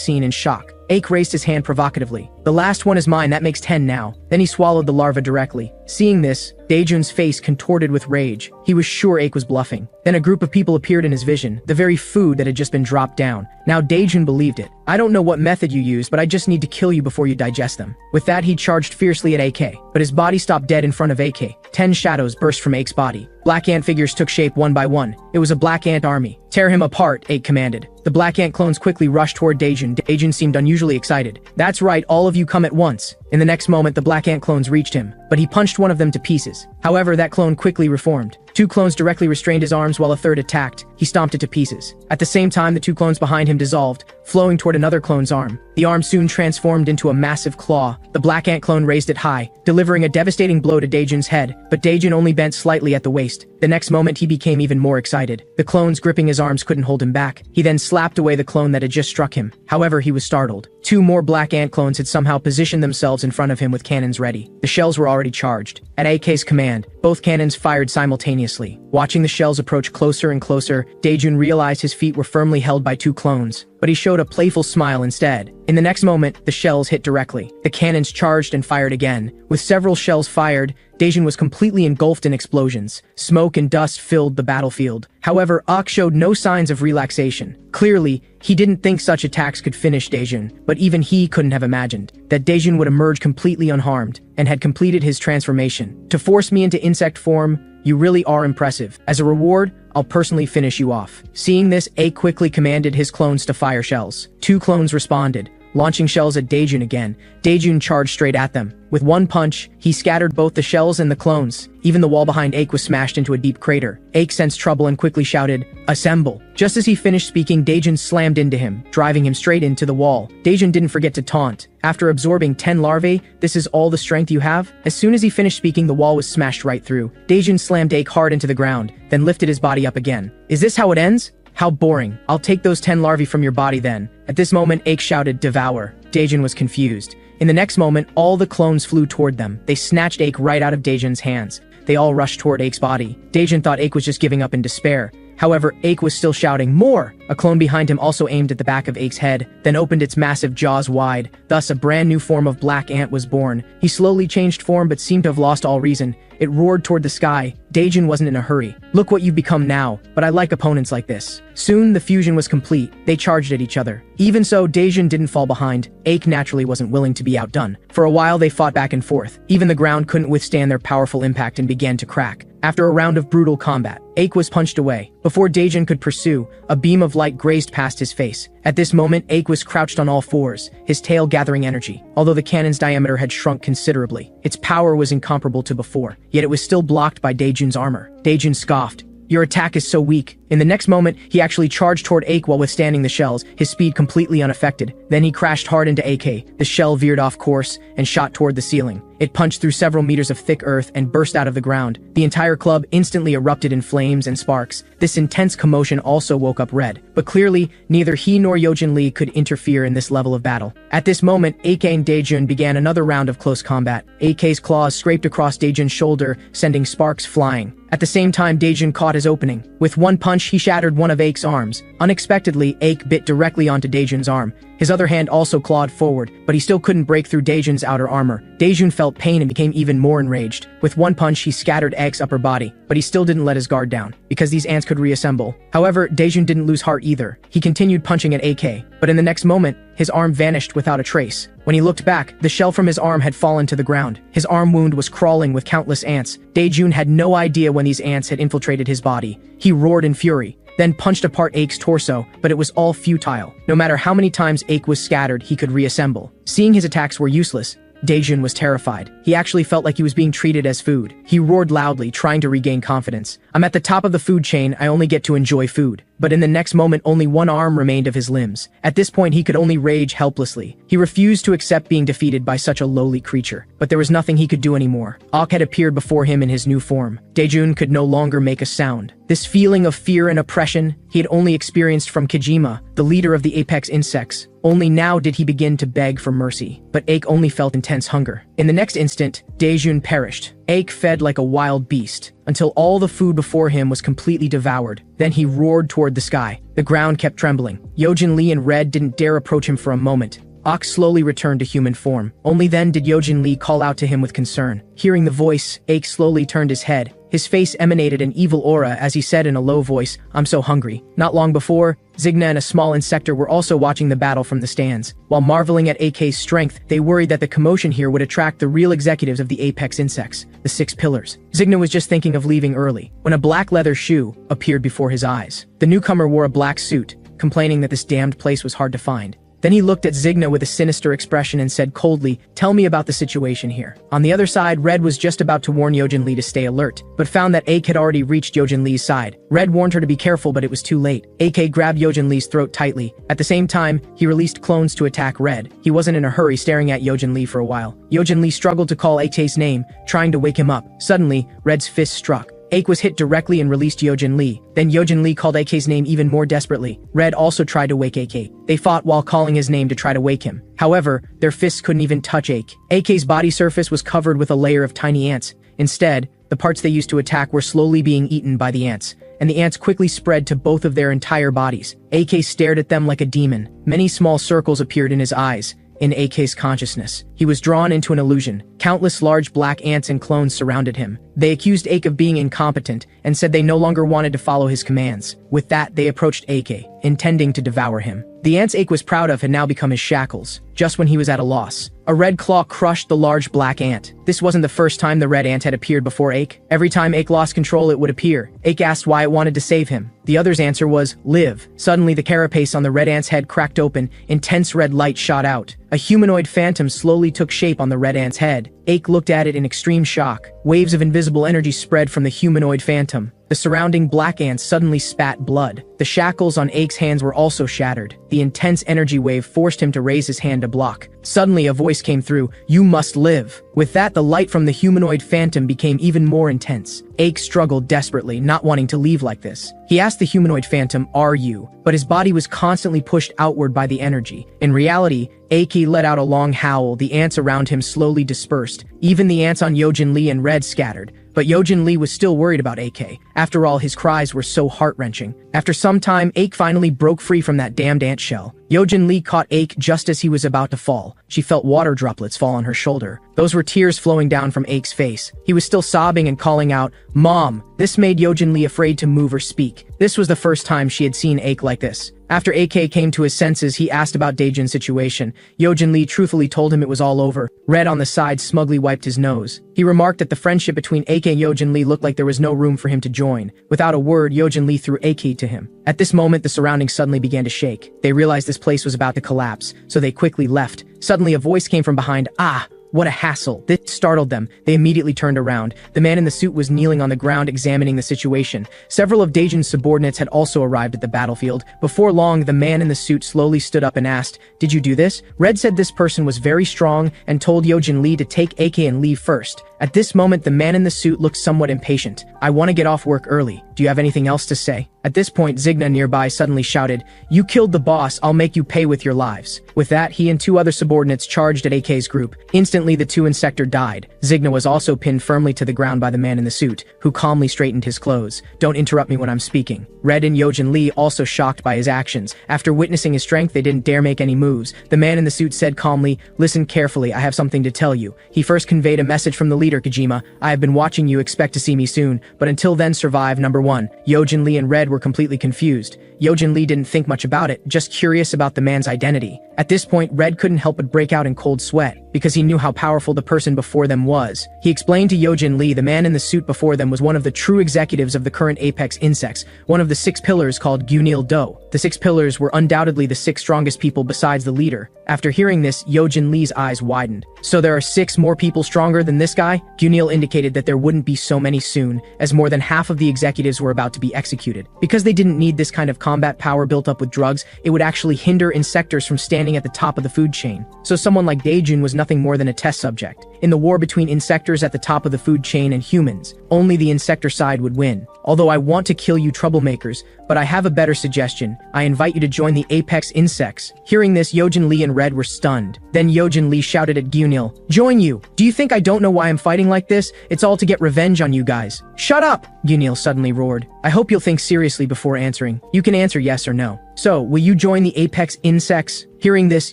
scene in shock. Aik raised his hand provocatively. "The last one is mine, that makes 10 now." Then he swallowed the larva directly. Seeing this, Daejun's face contorted with rage. He was sure Aik was bluffing. Then a group of people appeared in his vision, the very food that had just been dropped down. Now Daejun believed it. "I don't know what method you used, but I just need to kill you before you digest them." With that, he charged fiercely at AK, but his body stopped dead in front of AK. 10 shadows burst from Aik's body. Black ant figures took shape one by one. It was a black ant army. "Tear him apart," Aik commanded. The black ant clones quickly rushed toward Daejun. Daejun seemed unusually excited. "That's right, all of you come at once." In the next moment, the black ant clones reached him, but he punched one of them to pieces. However, that clone quickly reformed. 2 clones directly restrained his arms while a third attacked. He stomped it to pieces. At the same time, the 2 clones behind him dissolved, flowing toward another clone's arm. The arm soon transformed into a massive claw. The black ant clone raised it high, delivering a devastating blow to Daejun's head, but Daejun only bent slightly at the waist. The next moment, he became even more excited. The clones gripping his arms couldn't hold him back. He then slapped away the clone that had just struck him. However, he was startled. 2 more black ant clones had somehow positioned themselves in front of him with cannons ready. The shells were already charged. At AK's command, both cannons fired simultaneously. Watching the shells approach closer and closer, Daejun realized his feet were firmly held by 2 clones, but he showed a playful smile instead. In the next moment, the shells hit directly. The cannons charged and fired again. With several shells fired, Daejun was completely engulfed in explosions. Smoke and dust filled the battlefield. However, Ak showed no signs of relaxation. Clearly, he didn't think such attacks could finish Daejun, but even he couldn't have imagined that Daejun would emerge completely unharmed and had completed his transformation. "To force me into insect form, you really are impressive. As a reward, I'll personally finish you off." Seeing this, Aik quickly commanded his clones to fire shells. 2 clones responded, launching shells at Daejun again. Daejun charged straight at them. With one punch, he scattered both the shells and the clones. Even the wall behind Aik was smashed into a deep crater. Aik sensed trouble and quickly shouted, "Assemble." Just as he finished speaking, Daejun slammed into him, driving him straight into the wall. Daejun didn't forget to taunt. After absorbing 10 larvae, "This is all the strength you have?" As soon as he finished speaking, the wall was smashed right through. Daejun slammed Aik hard into the ground, then lifted his body up again. "Is this how it ends? How boring. I'll take those 10 larvae from your body then." At this moment, Aik shouted, "Devour." Daejun was confused. In the next moment, all the clones flew toward them. They snatched Aik right out of Daejun's hands. They all rushed toward Aik's body. Daejun thought Aik was just giving up in despair. However, Aik was still shouting, "More!" A clone behind him also aimed at the back of Aik's head, then opened its massive jaws wide. Thus, a brand new form of black ant was born. He slowly changed form but seemed to have lost all reason. It roared toward the sky. Daejun wasn't in a hurry. "Look what you've become now, but I like opponents like this." Soon, the fusion was complete. They charged at each other. Even so, Daejun didn't fall behind. Aik naturally wasn't willing to be outdone. For a while, they fought back and forth. Even the ground couldn't withstand their powerful impact and began to crack. After a round of brutal combat, Aik was punched away. Before Daejun could pursue, a beam of light grazed past his face. At this moment, Aik was crouched on all fours, his tail gathering energy. Although the cannon's diameter had shrunk considerably, its power was incomparable to before, yet it was still blocked by Daejun's armor. Daejun scoffed. "Your attack is so weak." In the next moment, he actually charged toward Ake while withstanding the shells, his speed completely unaffected. Then he crashed hard into AK. The shell veered off course and shot toward the ceiling. It punched through several meters of thick earth and burst out of the ground. The entire club instantly erupted in flames and sparks. This intense commotion also woke up Red, but clearly, neither he nor Yojin Lee could interfere in this level of battle. At this moment, AK and Daejun began another round of close combat. AK's claws scraped across Daejun's shoulder, sending sparks flying. At the same time, Daejun caught his opening. With one punch, he shattered one of Ake's arms. Unexpectedly, Ake bit directly onto Daejun's arm. His other hand also clawed forward, but he still couldn't break through Daejun's outer armor. Daejun felt pain and became even more enraged. With one punch, he scattered Ake's upper body, but he still didn't let his guard down, because these ants could reassemble. However, Daejun didn't lose heart either. He continued punching at AK, but in the next moment, his arm vanished without a trace. When he looked back, the shell from his arm had fallen to the ground. His arm wound was crawling with countless ants. Daejun had no idea when these ants had infiltrated his body. He roared in fury, then punched apart Ake's torso, but it was all futile. No matter how many times Ake was scattered, he could reassemble. Seeing his attacks were useless, Daejun was terrified. He actually felt like he was being treated as food. He roared loudly, trying to regain confidence. "I'm at the top of the food chain, I only get to enjoy food." But in the next moment, only one arm remained of his limbs. At this point, he could only rage helplessly. He refused to accept being defeated by such a lowly creature. But there was nothing he could do anymore. Ak had appeared before him in his new form. Daejun could no longer make a sound. This feeling of fear and oppression he had only experienced from Kijima, the leader of the apex insects. Only now did he begin to beg for mercy. But Ake only felt intense hunger. In the next instant, Daejun perished. Ake fed like a wild beast, until all the food before him was completely devoured. Then he roared toward the sky. The ground kept trembling. Yojin Lee and Red didn't dare approach him for a moment. Ak slowly returned to human form. Only then did Yojin Lee call out to him with concern. Hearing the voice, Ake slowly turned his head. His face emanated an evil aura as he said in a low voice, "I'm so hungry." Not long before, Zigna and a small insector were also watching the battle from the stands. While marveling at AK's strength, they worried that the commotion here would attract the real executives of the apex insects, the 6 pillars. Zigna was just thinking of leaving early, when a black leather shoe appeared before his eyes. The newcomer wore a black suit, complaining that this damned place was hard to find. Then he looked at Zigna with a sinister expression and said coldly, "Tell me about the situation here." On the other side, Red was just about to warn Yojin Lee to stay alert, but found that Ake had already reached Yojin Lee's side. Red warned her to be careful, but it was too late. AK grabbed Yojin Lee's throat tightly. At the same time, he released clones to attack Red. He wasn't in a hurry, staring at Yojin Lee for a while. Yojin Lee struggled to call AK's name, trying to wake him up. Suddenly, Red's fist struck. Ake was hit directly and released Yojin Lee. Then Yojin Lee called AK's name even more desperately. Red also tried to wake AK. They fought while calling his name to try to wake him. However, their fists couldn't even touch Ake. AK's body surface was covered with a layer of tiny ants. Instead, the parts they used to attack were slowly being eaten by the ants, and the ants quickly spread to both of their entire bodies. AK stared at them like a demon. Many small circles appeared in his eyes. In AK's consciousness, he was drawn into an illusion. Countless large black ants and clones surrounded him. They accused Ake of being incompetent and said they no longer wanted to follow his commands. With that, they approached Ake, intending to devour him. The ants Ake was proud of had now become his shackles, just when he was at a loss. A red claw crushed the large black ant. This wasn't the first time the red ant had appeared before Ake. Every time Ake lost control, it would appear. Ake asked why it wanted to save him. The other's answer was, "Live." Suddenly, the carapace on the red ant's head cracked open. Intense red light shot out. A humanoid phantom slowly took shape on the red ant's head. Ake looked at it in extreme shock. Waves of invisible energy spread from the humanoid phantom. The surrounding black ants suddenly spat blood. The shackles on Ake's hands were also shattered. The intense energy wave forced him to raise his hand to block. Suddenly, a voice came through, "You must live." With that, the light from the humanoid phantom became even more intense. Ake struggled desperately, not wanting to leave like this. He asked the humanoid phantom, "Are you?" But his body was constantly pushed outward by the energy. In reality, Ake let out a long howl. The ants around him slowly dispersed. Even the ants on Yojin Lee and Red scattered. But Yojin Lee was still worried about AK. After all, his cries were so heart-wrenching. After some time, Ake finally broke free from that damned ant shell. Yojin Lee caught Ake just as he was about to fall. She felt water droplets fall on her shoulder. Those were tears flowing down from Ake's face. He was still sobbing and calling out, "Mom!" This made Yojin Lee afraid to move or speak. This was the first time she had seen Ake like this. After AK came to his senses, he asked about Daejun's situation. Yojin Lee truthfully told him it was all over. Red on the side smugly wiped his nose. He remarked that the friendship between AK and Yojin Lee looked like there was no room for him to join. Without a word, Yojin Lee threw AK to him. At this moment, the surroundings suddenly began to shake. They realized this place was about to collapse, so they quickly left. Suddenly, a voice came from behind. "Ah! What a hassle. This startled them. They immediately turned around. The man in the suit was kneeling on the ground examining the situation. Several of Daejun's subordinates had also arrived at the battlefield. Before long, the man in the suit slowly stood up and asked, "Did you do this?" Red said this person was very strong and told Yojin Lee to take AK and leave first. At this moment, the man in the suit looked somewhat impatient. "I want to get off work early. Do you have anything else to say?" At this point, Zigna nearby suddenly shouted, "You killed the boss, I'll make you pay with your lives." With that, he and two other subordinates charged at AK's group. Instantly, the two insector died. Zigna was also pinned firmly to the ground by the man in the suit, who calmly straightened his clothes. "Don't interrupt me when I'm speaking." Red and Yojin Lee, also shocked by his actions. After witnessing his strength, they didn't dare make any moves. The man in the suit said calmly, "Listen carefully, I have something to tell you." He first conveyed a message from the leader, Kojima. "I have been watching you, expect to see me soon, but until then survive." Number 1. Yojin Lee and Red were completely confused. Yojin Lee didn't think much about it, just curious about the man's identity. At this point, Red couldn't help but break out in cold sweat, because he knew how powerful the person before them was. He explained to Yojin Lee the man in the suit before them was one of the true executives of the current Apex Insects, one of the 6 pillars called Gunil Do. The 6 pillars were undoubtedly the 6 strongest people besides the leader. After hearing this, Yojin Lee's eyes widened. "So there are 6 more people stronger than this guy?" Gunil indicated that there wouldn't be so many soon, as more than half of the executives were about to be executed. Because they didn't need this kind of combat power built up with drugs, it would actually hinder insectors from standing at the top of the food chain. So someone like Daejun was nothing more than a test subject. In the war between insectors at the top of the food chain and humans, only the insector side would win. "Although I want to kill you troublemakers, but I have a better suggestion. I invite you to join the Apex Insects." Hearing this, Yojin Lee and Red were stunned. Then Yojin Lee shouted at Gunil, "Join you! Do you think I don't know why I'm fighting like this? It's all to get revenge on you guys." "Shut up!" Gunil suddenly roared. "I hope you'll think seriously before answering. You can answer yes or no. So, will you join the Apex Insects?" Hearing this,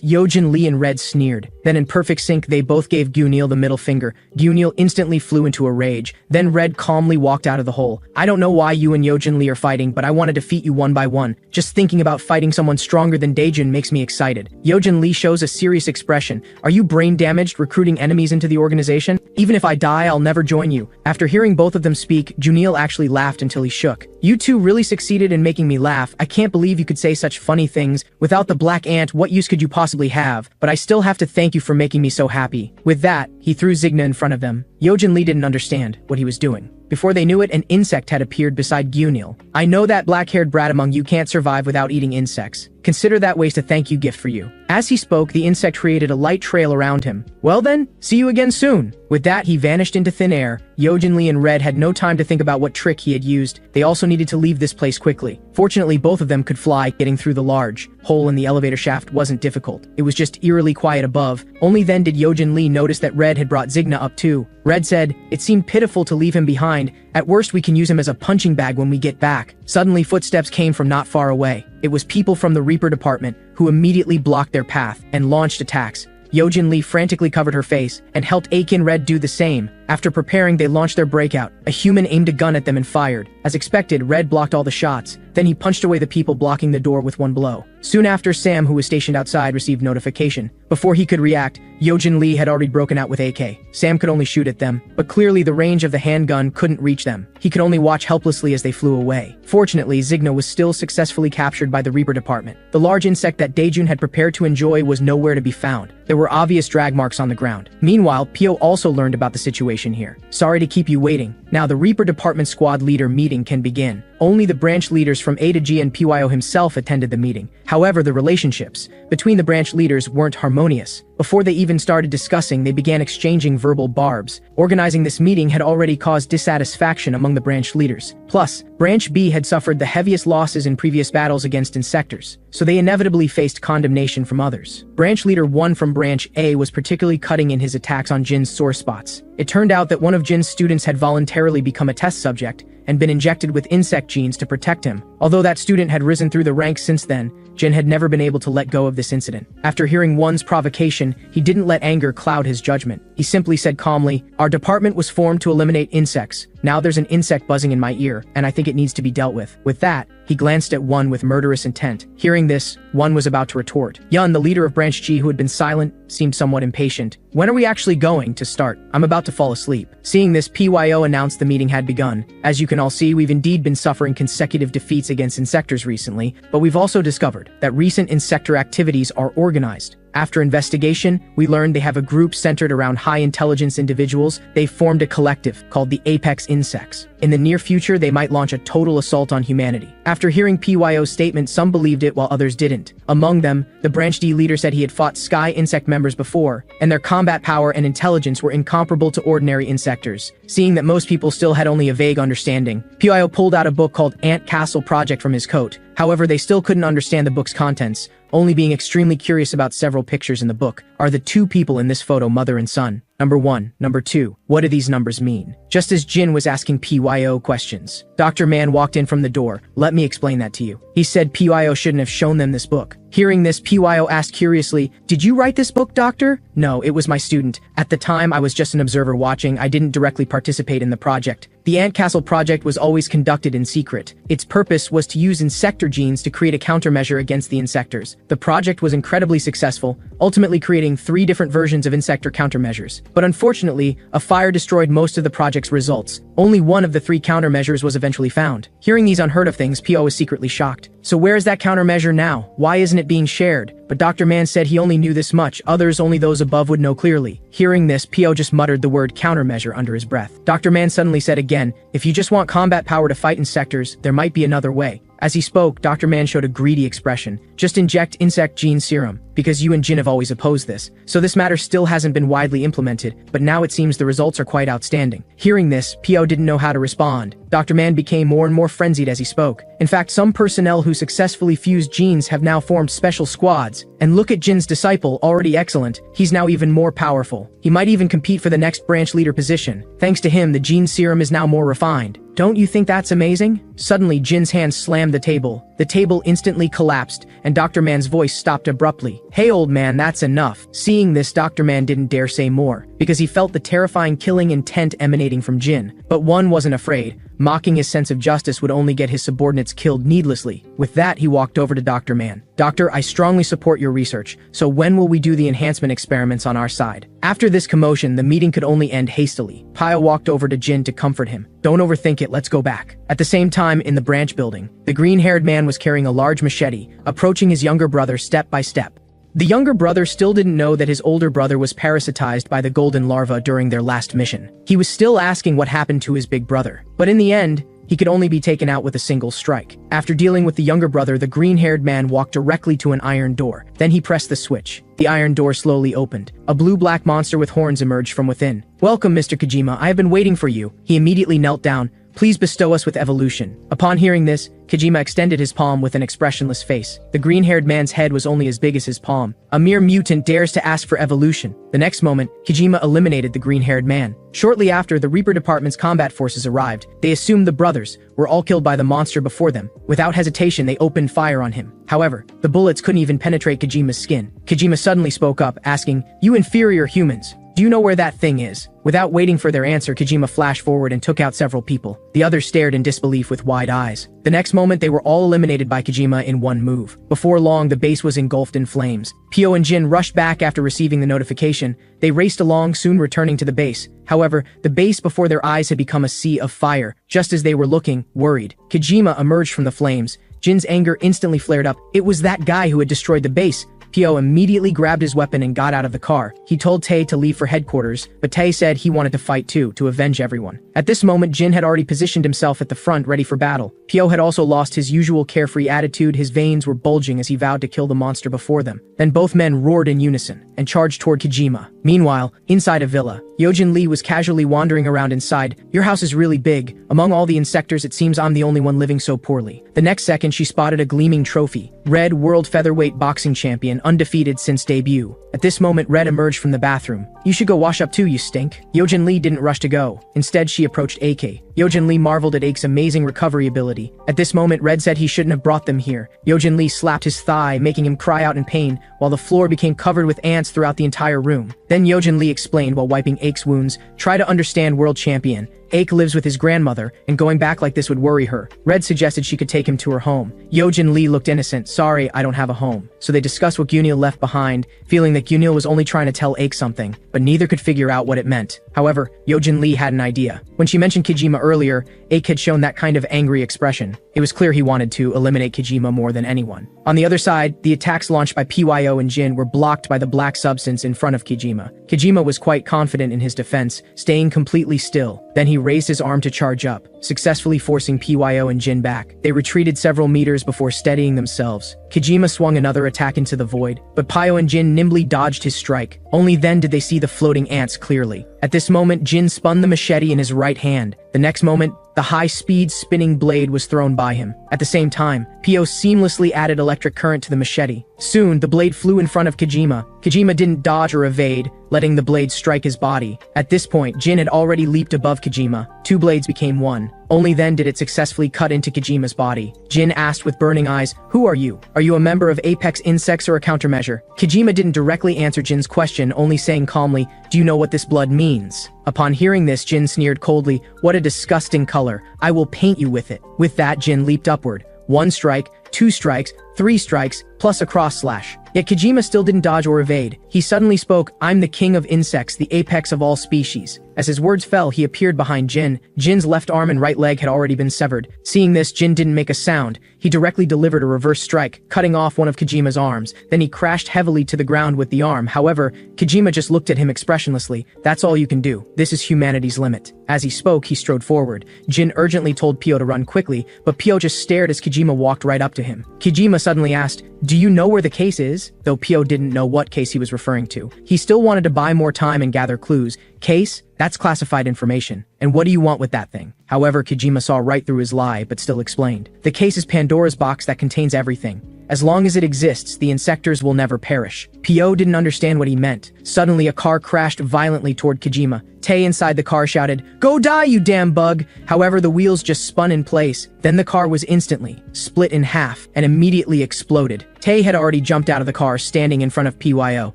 Yojin Lee and Red sneered. Then in perfect sync, they both gave Gunil the middle finger. Gunil instantly flew into a rage. Then Red calmly walked out of the hole. "I don't know why you and Yojin Lee are fighting, but I want to defeat you one by one. Just thinking about fighting someone stronger than Daejun makes me excited." Yojin Lee shows a serious expression. "Are you brain damaged recruiting enemies into the organization? Even if I die, I'll never join you." After hearing both of them speak, Gunil actually laughed until he shook. "You two really succeeded in making me laugh. I can't believe you could say such funny things. Without the black ant, what use could you possibly have? But I still have to thank you for making me so happy." With that, he threw Zigna in front of them. Yojin Lee didn't understand what he was doing. Before they knew it, an insect had appeared beside Gunil. "I know that black-haired brat among you can't survive without eating insects. Consider that waste a thank you gift for you." As he spoke, the insect created a light trail around him. "Well then, see you again soon." With that, he vanished into thin air. Yojin Lee and Red had no time to think about what trick he had used. They also needed to leave this place quickly. Fortunately, both of them could fly. Getting through the large hole in the elevator shaft wasn't difficult. It was just eerily quiet above. Only then did Yojin Lee notice that Red had brought Zigna up too. Red said, "It seemed pitiful to leave him behind. At worst, we can use him as a punching bag when we get back." Suddenly, footsteps came from not far away. It was people from the Reaper department, who immediately blocked their path and launched attacks. Yojin Lee frantically covered her face and helped Akin Red do the same. After preparing, they launched their breakout. A human aimed a gun at them and fired. As expected, Red blocked all the shots. Then he punched away the people blocking the door with one blow. Soon after, Sam, who was stationed outside, received notification. Before he could react, Yojin Lee had already broken out with AK. Sam could only shoot at them, but clearly the range of the handgun couldn't reach them. He could only watch helplessly as they flew away. Fortunately, Zigna was still successfully captured by the Reaper department. The large insect that Daejun had prepared to enjoy was nowhere to be found. There were obvious drag marks on the ground. Meanwhile, Pio also learned about the situation here. "Sorry to keep you waiting. Now the Reaper department squad leader meeting can begin." Only the branch leaders from A to G and Pyo himself attended the meeting. However, the relationships between the branch leaders weren't harmonious. Before they even started discussing, they began exchanging verbal barbs. Organizing this meeting had already caused dissatisfaction among the branch leaders. Plus, Branch B had suffered the heaviest losses in previous battles against insectors, so they inevitably faced condemnation from others. Branch Leader 1 from Branch A was particularly cutting in his attacks on Jin's sore spots. It turned out that one of Jin's students had voluntarily become a test subject and been injected with insect genes to protect him. Although that student had risen through the ranks since then, Jin had never been able to let go of this incident. After hearing One's provocation, he didn't let anger cloud his judgment. He simply said calmly, "Our department was formed to eliminate insects. Now there's an insect buzzing in my ear, and I think it needs to be dealt with." With that, he glanced at One with murderous intent. Hearing this, One was about to retort. Yun, the leader of Branch G, who had been silent, seemed somewhat impatient. "When are we actually going to start? I'm about to fall asleep." Seeing this, Pyo announced the meeting had begun. "As you can all see, we've indeed been suffering consecutive defeats against insectors recently, but we've also discovered that recent insector activities are organized. After investigation, we learned they have a group centered around high-intelligence individuals. They've formed a collective called the Apex Insects. In the near future, they might launch a total assault on humanity. After hearing PYO's statement, some believed it while others didn't. Among them, the Branch D leader said he had fought Sky Insect members before, and their combat power and intelligence were incomparable to ordinary insectors. Seeing that most people still had only a vague understanding, PYO pulled out a book called Ant Castle Project from his coat. However, they still couldn't understand the book's contents, only being extremely curious about several pictures in the book. Are the two people in this photo mother and son? Number 1. Number 2. What do these numbers mean? Just as Jin was asking PYO questions, Dr. Man walked in from the door. Let me explain that to you. He said PYO shouldn't have shown them this book. Hearing this, PYO asked curiously, "Did you write this book, doctor?" "No, it was my student. At the time, I was just an observer watching. I didn't directly participate in the project. The Ant Castle project was always conducted in secret. Its purpose was to use insector genes to create a countermeasure against the insectors. The project was incredibly successful, ultimately creating 3 different versions of insector countermeasures. But unfortunately, a fire destroyed most of the project's results. Only one of the 3 countermeasures was eventually found." Hearing these unheard of things, PO was secretly shocked. So where is that countermeasure now? Why isn't it being shared? But Dr. Man said he only knew this much, others, only those above, would know clearly. Hearing this, PO just muttered the word countermeasure under his breath. Dr. Man suddenly said again, "If you just want combat power to fight insectors, there might be another way." As he spoke, Dr. Man showed a greedy expression. "Just inject insect gene serum, because you and Jin have always opposed this. So this matter still hasn't been widely implemented, but now it seems the results are quite outstanding." Hearing this, PO didn't know how to respond. Dr. Man became more and more frenzied as he spoke. In fact, some personnel who successfully fused genes have now formed special squads. And look at Jin's disciple, already excellent. He's now even more powerful. He might even compete for the next branch leader position. Thanks to him, the gene serum is now more refined. Don't you think that's amazing? Suddenly, Jin's hand slammed the table. The table instantly collapsed, and Dr. Man's voice stopped abruptly. "Hey old man, that's enough." Seeing this, Dr. Man didn't dare say more, because he felt the terrifying killing intent emanating from Jin. But one wasn't afraid. Mocking his sense of justice would only get his subordinates killed needlessly. With that, he walked over to Dr. Man. "Doctor, I strongly support your research, so when will we do the enhancement experiments on our side?" After this commotion, the meeting could only end hastily. Pyle walked over to Jin to comfort him. "Don't overthink it, let's go back." At the same time, in the branch building, the green-haired man was carrying a large machete, approaching his younger brother step by step. The younger brother still didn't know that his older brother was parasitized by the golden larva during their last mission. He was still asking what happened to his big brother. But in the end, he could only be taken out with a single strike. After dealing with the younger brother, the green-haired man walked directly to an iron door. Then he pressed the switch. The iron door slowly opened. A blue-black monster with horns emerged from within. "Welcome, Mr. Kojima. I have been waiting for you." He immediately knelt down. "Please bestow us with evolution." Upon hearing this, Kojima extended his palm with an expressionless face. The green-haired man's head was only as big as his palm. A mere mutant dares to ask for evolution. The next moment, Kojima eliminated the green-haired man. Shortly after, the Reaper Department's combat forces arrived. They assumed the brothers were all killed by the monster before them. Without hesitation, they opened fire on him. However, the bullets couldn't even penetrate Kojima's skin. Kojima suddenly spoke up, asking, "You inferior humans, do you know where that thing is?" Without waiting for their answer, Kojima flashed forward and took out several people. The others stared in disbelief with wide eyes. The next moment, they were all eliminated by Kojima in one move. Before long, the base was engulfed in flames. Pio and Jin rushed back after receiving the notification. They raced along, soon returning to the base. However, the base before their eyes had become a sea of fire. Just as they were looking, worried, Kojima emerged from the flames. Jin's anger instantly flared up. It was that guy who had destroyed the base. Pio immediately grabbed his weapon and got out of the car. He told Tae to leave for headquarters, but Tae said he wanted to fight too, to avenge everyone. At this moment, Jin had already positioned himself at the front, ready for battle. Pio had also lost his usual carefree attitude. His veins were bulging as he vowed to kill the monster before them. Then both men roared in unison and charged toward Kojima. Meanwhile, inside a villa, Yojin Lee was casually wandering around inside. "Your house is really big. Among all the insectors, it seems I'm the only one living so poorly." The next second, she spotted a gleaming trophy. Red, world featherweight boxing champion, undefeated since debut. At this moment, Red emerged from the bathroom. "You should go wash up too, you stink." Yojin Lee didn't rush to go. Instead, she approached AK. Yojin Lee marveled at Ake's amazing recovery ability. At this moment, Red said he shouldn't have brought them here. Yojin Lee slapped his thigh, making him cry out in pain, while the floor became covered with ants throughout the entire room. Then Yojin Lee explained while wiping Ake's wounds, "Try to understand, world champion. Aik lives with his grandmother, and going back like this would worry her. Red suggested she could take him to her home. Yojin Lee looked innocent. Sorry, I don't have a home. So they discussed what Gunil left behind, feeling that Gunil was only trying to tell Aik something, but neither could figure out what it meant. However, Yojin Lee had an idea. When she mentioned Kijima earlier, Aik had shown that kind of angry expression. It was clear he wanted to eliminate Kijima more than anyone. On the other side, the attacks launched by Pyo and Jin were blocked by the black substance in front of Kijima. Kijima was quite confident in his defense, staying completely still. Then he raised his arm to charge up, successfully forcing Pyo and Jin back. They retreated several meters before steadying themselves. Kijima swung another attack into the void, but Pyo and Jin nimbly dodged his strike. Only then did they see the floating ants clearly. At this moment, Jin spun the machete in his right hand. The next moment, the high-speed spinning blade was thrown by him. At the same time, Pyo seamlessly added electric current to the machete. Soon, the blade flew in front of Kijima. Kijima didn't dodge or evade, letting the blade strike his body. At this point, Jin had already leaped above Kijima. Two blades became one. Only then did it successfully cut into Kijima's body. Jin asked with burning eyes, "Who are you? Are you a member of Apex Insects or a countermeasure?" Kijima didn't directly answer Jin's question, only saying calmly, "Do you know what this blood means?" Upon hearing this, Jin sneered coldly, "What a disgusting color. I will paint you with it." With that, Jin leaped upward. 1 strike, 2 strikes, 3 strikes, plus a cross slash. Yet Kijima still didn't dodge or evade. He suddenly spoke, "I'm the king of insects, the apex of all species." As his words fell, he appeared behind Jin. Jin's left arm and right leg had already been severed. Seeing this, Jin didn't make a sound. He directly delivered a reverse strike, cutting off one of Kijima's arms. Then he crashed heavily to the ground with the arm. However, Kijima just looked at him expressionlessly. "That's all you can do. This is humanity's limit." As he spoke, he strode forward. Jin urgently told Pyo to run quickly, but Pyo just stared as Kijima walked right up to him. Kijima suddenly asked, "Do you know where the case is?" Though Pyo didn't know what case he was referring to. He still wanted to buy more time and gather clues. "Case? That's classified information. And what do you want with that thing?" However, Kijima saw right through his lie, but still explained. "The case is Pandora's box that contains everything. As long as it exists, the insectors will never perish." Pyo didn't understand what he meant. Suddenly, a car crashed violently toward Kijima. Tae inside the car shouted, "Go die, you damn bug!" However, the wheels just spun in place. Then the car was instantly split in half and immediately exploded. Tae had already jumped out of the car, standing in front of Pyo.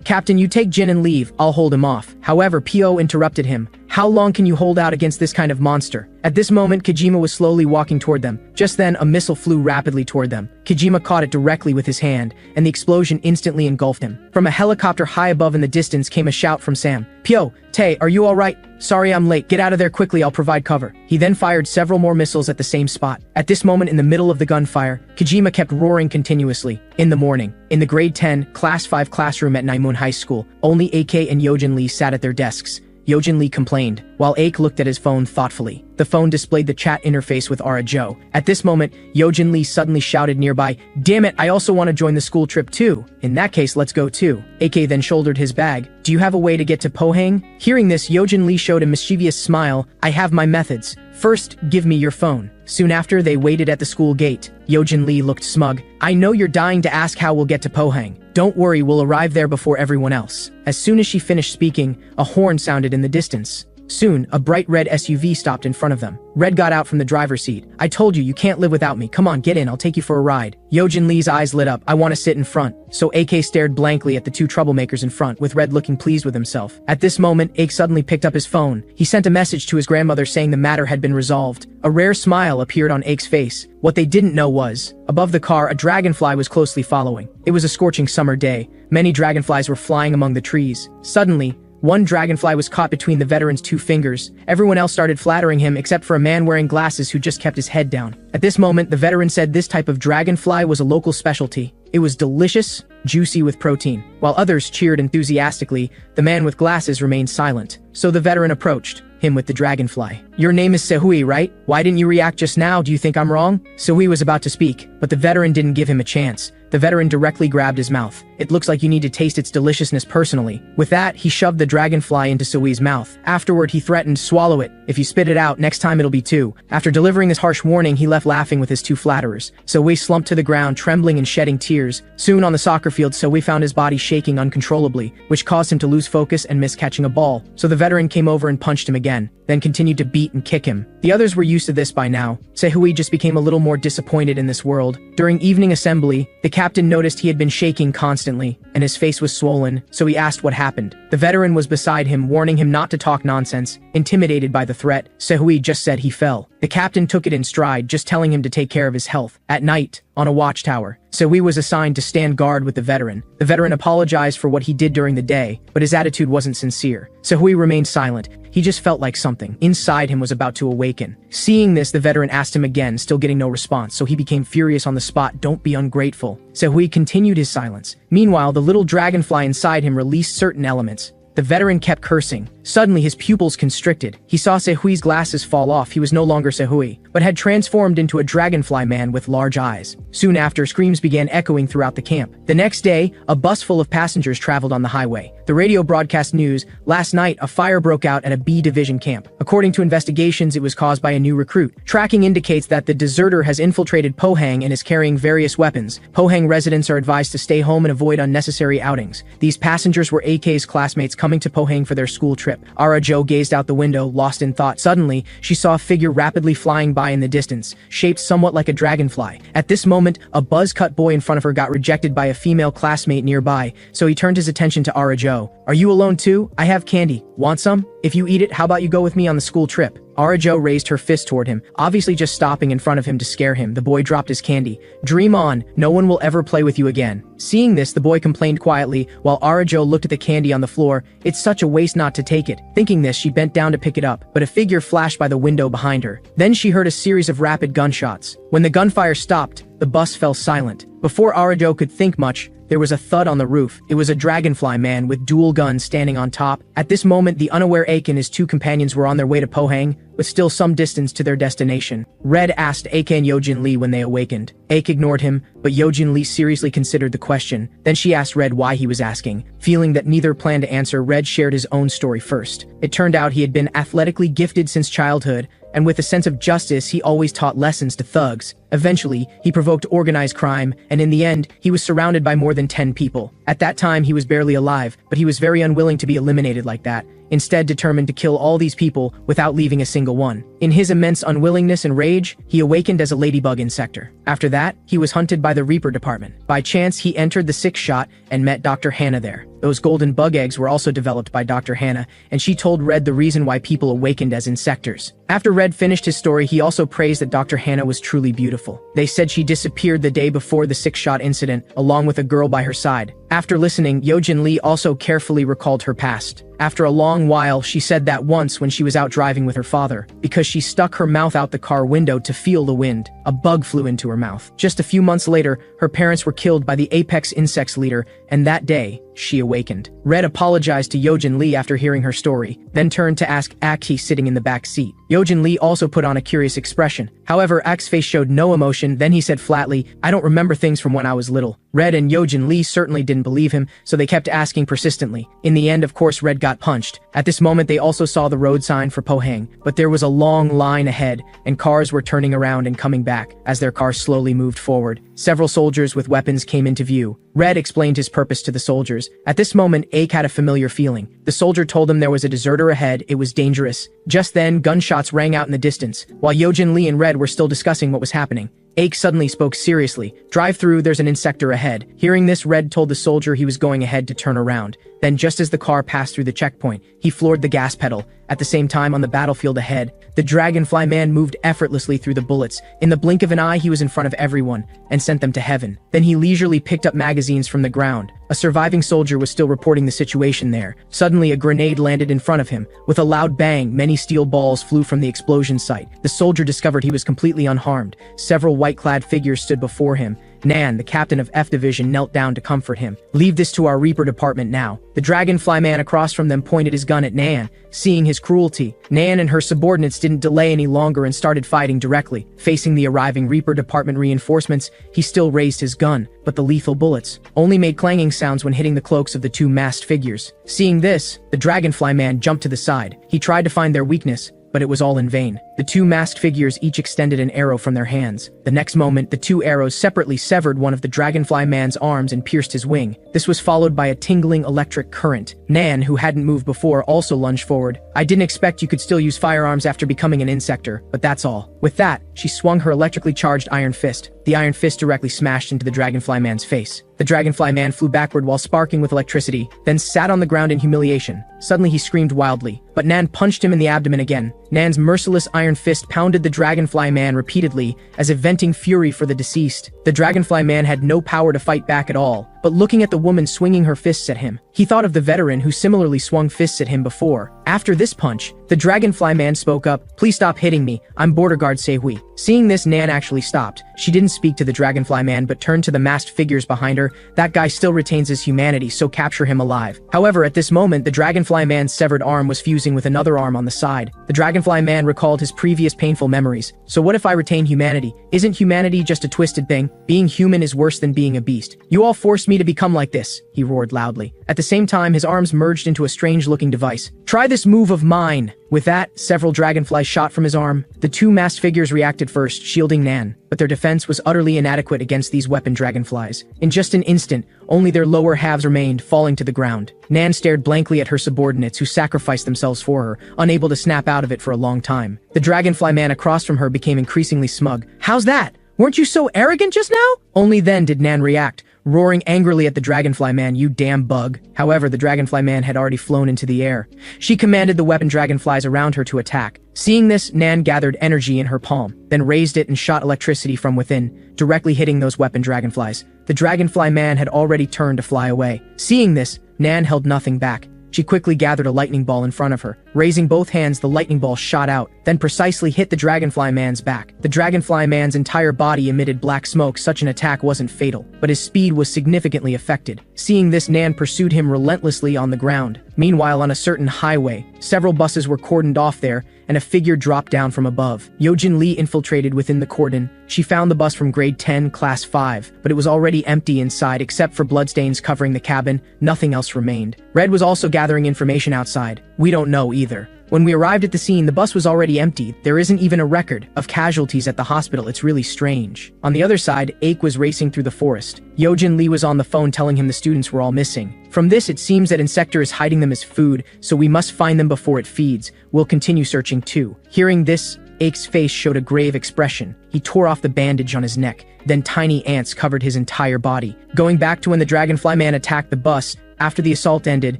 "Captain, you take Jin and leave. I'll hold him off." However, Pyo interrupted him. "How long can you hold out against this kind of monster?" At this moment, Kijima was slowly walking toward them. Just then, a missile flew rapidly toward them. Kijima caught it directly with his hand, and the explosion instantly engulfed him. From a helicopter high above in the distance came a shout from Sam. "Pyo, Tae, are you alright? Sorry I'm late. Get out of there quickly, I'll provide cover." He then fired several more missiles at the same spot. At this moment, in the middle of the gunfire, Kijima kept roaring continuously. In the morning, in the grade 10, class 5 classroom at Naimun High School, only AK and Yojin Lee sat at their desks. Yojin Lee complained, while Aik looked at his phone thoughtfully. The phone displayed the chat interface with Ara Jo. At this moment, Yojin Lee suddenly shouted nearby, "Damn it, I also want to join the school trip too. In that case, let's go too." AK then shouldered his bag. "Do you have a way to get to Pohang?" Hearing this, Yojin Lee showed a mischievous smile. "I have my methods. First, give me your phone." Soon after, they waited at the school gate. Yojin Lee looked smug. "I know you're dying to ask how we'll get to Pohang. Don't worry, we'll arrive there before everyone else." As soon as she finished speaking, a horn sounded in the distance. Soon, a bright red SUV stopped in front of them. Red got out from the driver's seat. "I told you, you can't live without me. Come on, get in, I'll take you for a ride." Yojin Lee's eyes lit up. "I want to sit in front." So AK stared blankly at the two troublemakers in front, with Red looking pleased with himself. At this moment, Ake suddenly picked up his phone. He sent a message to his grandmother saying the matter had been resolved. A rare smile appeared on Ake's face. What they didn't know was, above the car, a dragonfly was closely following. It was a scorching summer day. Many dragonflies were flying among the trees. Suddenly, one dragonfly was caught between the veteran's 2 fingers. Everyone else started flattering him except for a man wearing glasses who just kept his head down. At this moment, the veteran said this type of dragonfly was a local specialty. It was delicious, juicy with protein. While others cheered enthusiastically, the man with glasses remained silent. So the veteran approached him with the dragonfly. "Your name is Sehui, right? Why didn't you react just now? Do you think I'm wrong?" Sehui was about to speak, but the veteran didn't give him a chance. The veteran directly grabbed his mouth. "It looks like you need to taste its deliciousness personally." With that, he shoved the dragonfly into Sehui's mouth. Afterward, he threatened, "Swallow it. If you spit it out, next time it'll be 2. After delivering this harsh warning, he left laughing with his 2 flatterers. Sehui slumped to the ground, trembling and shedding tears. Soon on the soccer field, Sehui found his body shaking uncontrollably, which caused him to lose focus and miss catching a ball. So the veteran came over and punched him again, then continued to beat and kick him. The others were used to this by now. Sehui just became a little more disappointed in this world. During evening assembly, the captain noticed he had been shaking constantly, and his face was swollen, so he asked what happened. The veteran was beside him, warning him not to talk nonsense. Intimidated by the threat, Sehui just said he fell. The captain took it in stride, just telling him to take care of his health. At night, on a watchtower, Sehui was assigned to stand guard with the veteran. The veteran apologized for what he did during the day, but his attitude wasn't sincere. Sehui remained silent. He just felt like something inside him was about to awaken. Seeing this, the veteran asked him again, still getting no response, so he became furious on the spot. Don't be ungrateful. Sehui continued his silence. Meanwhile, the little dragonfly inside him released certain elements. The veteran kept cursing. Suddenly, his pupils constricted. He saw Sehui's glasses fall off. He was no longer Sehui, but had transformed into a dragonfly man with large eyes. Soon after, screams began echoing throughout the camp. The next day, a bus full of passengers traveled on the highway. The radio broadcast news. Last night, a fire broke out at a B Division camp. According to investigations, it was caused by a new recruit. Tracking indicates that the deserter has infiltrated Pohang and is carrying various weapons. Pohang residents are advised to stay home and avoid unnecessary outings. These passengers were AK's classmates coming to Pohang for their school trip. Ara-Jo gazed out the window, lost in thought. Suddenly, she saw a figure rapidly flying by in the distance, shaped somewhat like a dragonfly. At this moment, a buzz-cut boy in front of her got rejected by a female classmate nearby, so he turned his attention to Ara-Jo. Are you alone too? I have candy. Want some? If you eat it, how about you go with me on the school trip? Ara-Jo raised her fist toward him, obviously just stopping in front of him to scare him. The boy dropped his candy. Dream on, no one will ever play with you again. Seeing this, the boy complained quietly, while Ara-Jo looked at the candy on the floor. It's such a waste not to take it. Thinking this, she bent down to pick it up, but a figure flashed by the window behind her. Then she heard a series of rapid gunshots. When the gunfire stopped, the bus fell silent. Before Ara-Jo could think much, there was a thud on the roof. It was a dragonfly man with dual guns standing on top. At this moment, the unaware Ake and his two companions were on their way to Pohang, but still some distance to their destination. Red asked Ake and Yojin Lee when they awakened. Ake ignored him, but Yojin Lee seriously considered the question. Then she asked Red why he was asking. Feeling that neither planned to answer, Red shared his own story first. It turned out he had been athletically gifted since childhood, and with a sense of justice, he always taught lessons to thugs. Eventually, he provoked organized crime, and in the end, he was surrounded by more than 10 people. At that time, he was barely alive, but he was very unwilling to be eliminated like that, instead determined to kill all these people without leaving a single one. In his immense unwillingness and rage, he awakened as a ladybug insector. After that, he was hunted by the Reaper department. By chance, he entered the 6th shot and met Dr. Hannah there. Those golden bug eggs were also developed by Dr. Hannah, and she told Red the reason why people awakened as insectors. After Red finished his story, he also praised that Dr. Hannah was truly beautiful. They said she disappeared the day before the 6th shot incident, along with a girl by her side. After listening, Yojin Lee also carefully recalled her past. After a long while, she said that once when she was out driving with her father, because she stuck her mouth out the car window to feel the wind, a bug flew into her mouth. Just a few months later, her parents were killed by the apex insects leader, and that day, she awakened. Red apologized to Yojin Lee after hearing her story, then turned to ask Aki sitting in the back seat. Yojin Lee also put on a curious expression. However, Aki's face showed no emotion. Then he said flatly, I don't remember things from when I was little. Red and Yojin Lee certainly didn't believe him, so they kept asking persistently. In the end, of course, Red got punched. At this moment, they also saw the road sign for Pohang, but there was a long line ahead, and cars were turning around and coming back. As their car slowly moved forward, several soldiers with weapons came into view. Red explained his purpose to the soldiers. At this moment, Ake had a familiar feeling. The soldier told him there was a deserter ahead. It was dangerous. Just then, gunshots rang out in the distance. While Yojin Lee and Red were still discussing what was happening, Ake suddenly spoke seriously. Drive through, there's an insector ahead. Hearing this, Red told the soldier he was going ahead to turn around. Then, just as the car passed through the checkpoint, he floored the gas pedal. At the same time, on the battlefield ahead, the dragonfly man moved effortlessly through the bullets. In the blink of an eye, he was in front of everyone and sent them to heaven. Then he leisurely picked up magazines from the ground. A surviving soldier was still reporting the situation there. Suddenly, a grenade landed in front of him. With a loud bang, many steel balls flew from the explosion site. The soldier discovered he was completely unharmed. Several white-clad figures stood before him. Nan, the captain of F Division, knelt down to comfort him. Leave this to our Reaper department now. The dragonfly man across from them pointed his gun at Nan. Seeing his cruelty, Nan and her subordinates didn't delay any longer and started fighting directly. Facing the arriving Reaper department reinforcements, he still raised his gun, but the lethal bullets only made clanging sounds when hitting the cloaks of the two masked figures. Seeing this, the dragonfly man jumped to the side. He tried to find their weakness, but it was all in vain. The two masked figures each extended an arrow from their hands. The next moment, the two arrows separately severed one of the dragonfly man's arms and pierced his wing. This was followed by a tingling electric current. Nan, who hadn't moved before, also lunged forward. I didn't expect you could still use firearms after becoming an insector, but that's all. With that, she swung her electrically charged iron fist. The iron fist directly smashed into the Dragonfly Man's face. The Dragonfly Man flew backward while sparking with electricity, then sat on the ground in humiliation. Suddenly he screamed wildly, but Nan punched him in the abdomen again. Nan's merciless iron fist pounded the Dragonfly Man repeatedly, as if venting fury for the deceased. The Dragonfly Man had no power to fight back at all, but looking at the woman swinging her fists at him, he thought of the veteran who similarly swung fists at him before. After this punch, the Dragonfly Man spoke up, "Please stop hitting me, I'm border guard Sehui." Seeing this, Nan actually stopped. She didn't speak to the Dragonfly Man but turned to the masked figures behind her. That guy still retains his humanity, so capture him alive. However, at this moment, the Dragonfly Man's severed arm was fusing with another arm on the side. The Dragonfly Man recalled his previous painful memories. So what if I retain humanity? Isn't humanity just a twisted thing? Being human is worse than being a beast. You all forced me to become like this, he roared loudly. At the same time, his arms merged into a strange-looking device. Try this move of mine. With that, several dragonflies shot from his arm. The two masked figures reacted first, shielding Nan, but their defense was utterly inadequate against these weapon dragonflies. In just an instant, only their lower halves remained, falling to the ground. Nan stared blankly at her subordinates who sacrificed themselves for her, unable to snap out of it for a long time. The Dragonfly Man across from her became increasingly smug. "How's that? Weren't you so arrogant just now?" Only then did Nan react, roaring angrily at the Dragonfly Man, "You damn bug." However, the Dragonfly Man had already flown into the air. She commanded the weapon dragonflies around her to attack. Seeing this, Nan gathered energy in her palm, then raised it and shot electricity from within, directly hitting those weapon dragonflies. The Dragonfly Man had already turned to fly away. Seeing this, Nan held nothing back. She quickly gathered a lightning ball in front of her. Raising both hands, the lightning ball shot out, then precisely hit the Dragonfly Man's back. The Dragonfly Man's entire body emitted black smoke. Such an attack wasn't fatal, but his speed was significantly affected. Seeing this, Nan pursued him relentlessly on the ground. Meanwhile, on a certain highway, several buses were cordoned off there, and a figure dropped down from above. Yojin Lee infiltrated within the cordon. She found the bus from grade 10, class 5, but it was already empty inside except for bloodstains covering the cabin. Nothing else remained. Red was also gathering information outside. We don't know either. When we arrived at the scene, the bus was already empty. There isn't even a record of casualties at the hospital. It's really strange. On the other side, Aik was racing through the forest. Yojin Lee was on the phone telling him the students were all missing. From this, it seems that Insector is hiding them as food, so we must find them before it feeds. We'll continue searching too. Hearing this, Aik's face showed a grave expression. He tore off the bandage on his neck. Then tiny ants covered his entire body. Going back to when the Dragonfly Man attacked the bus, after the assault ended,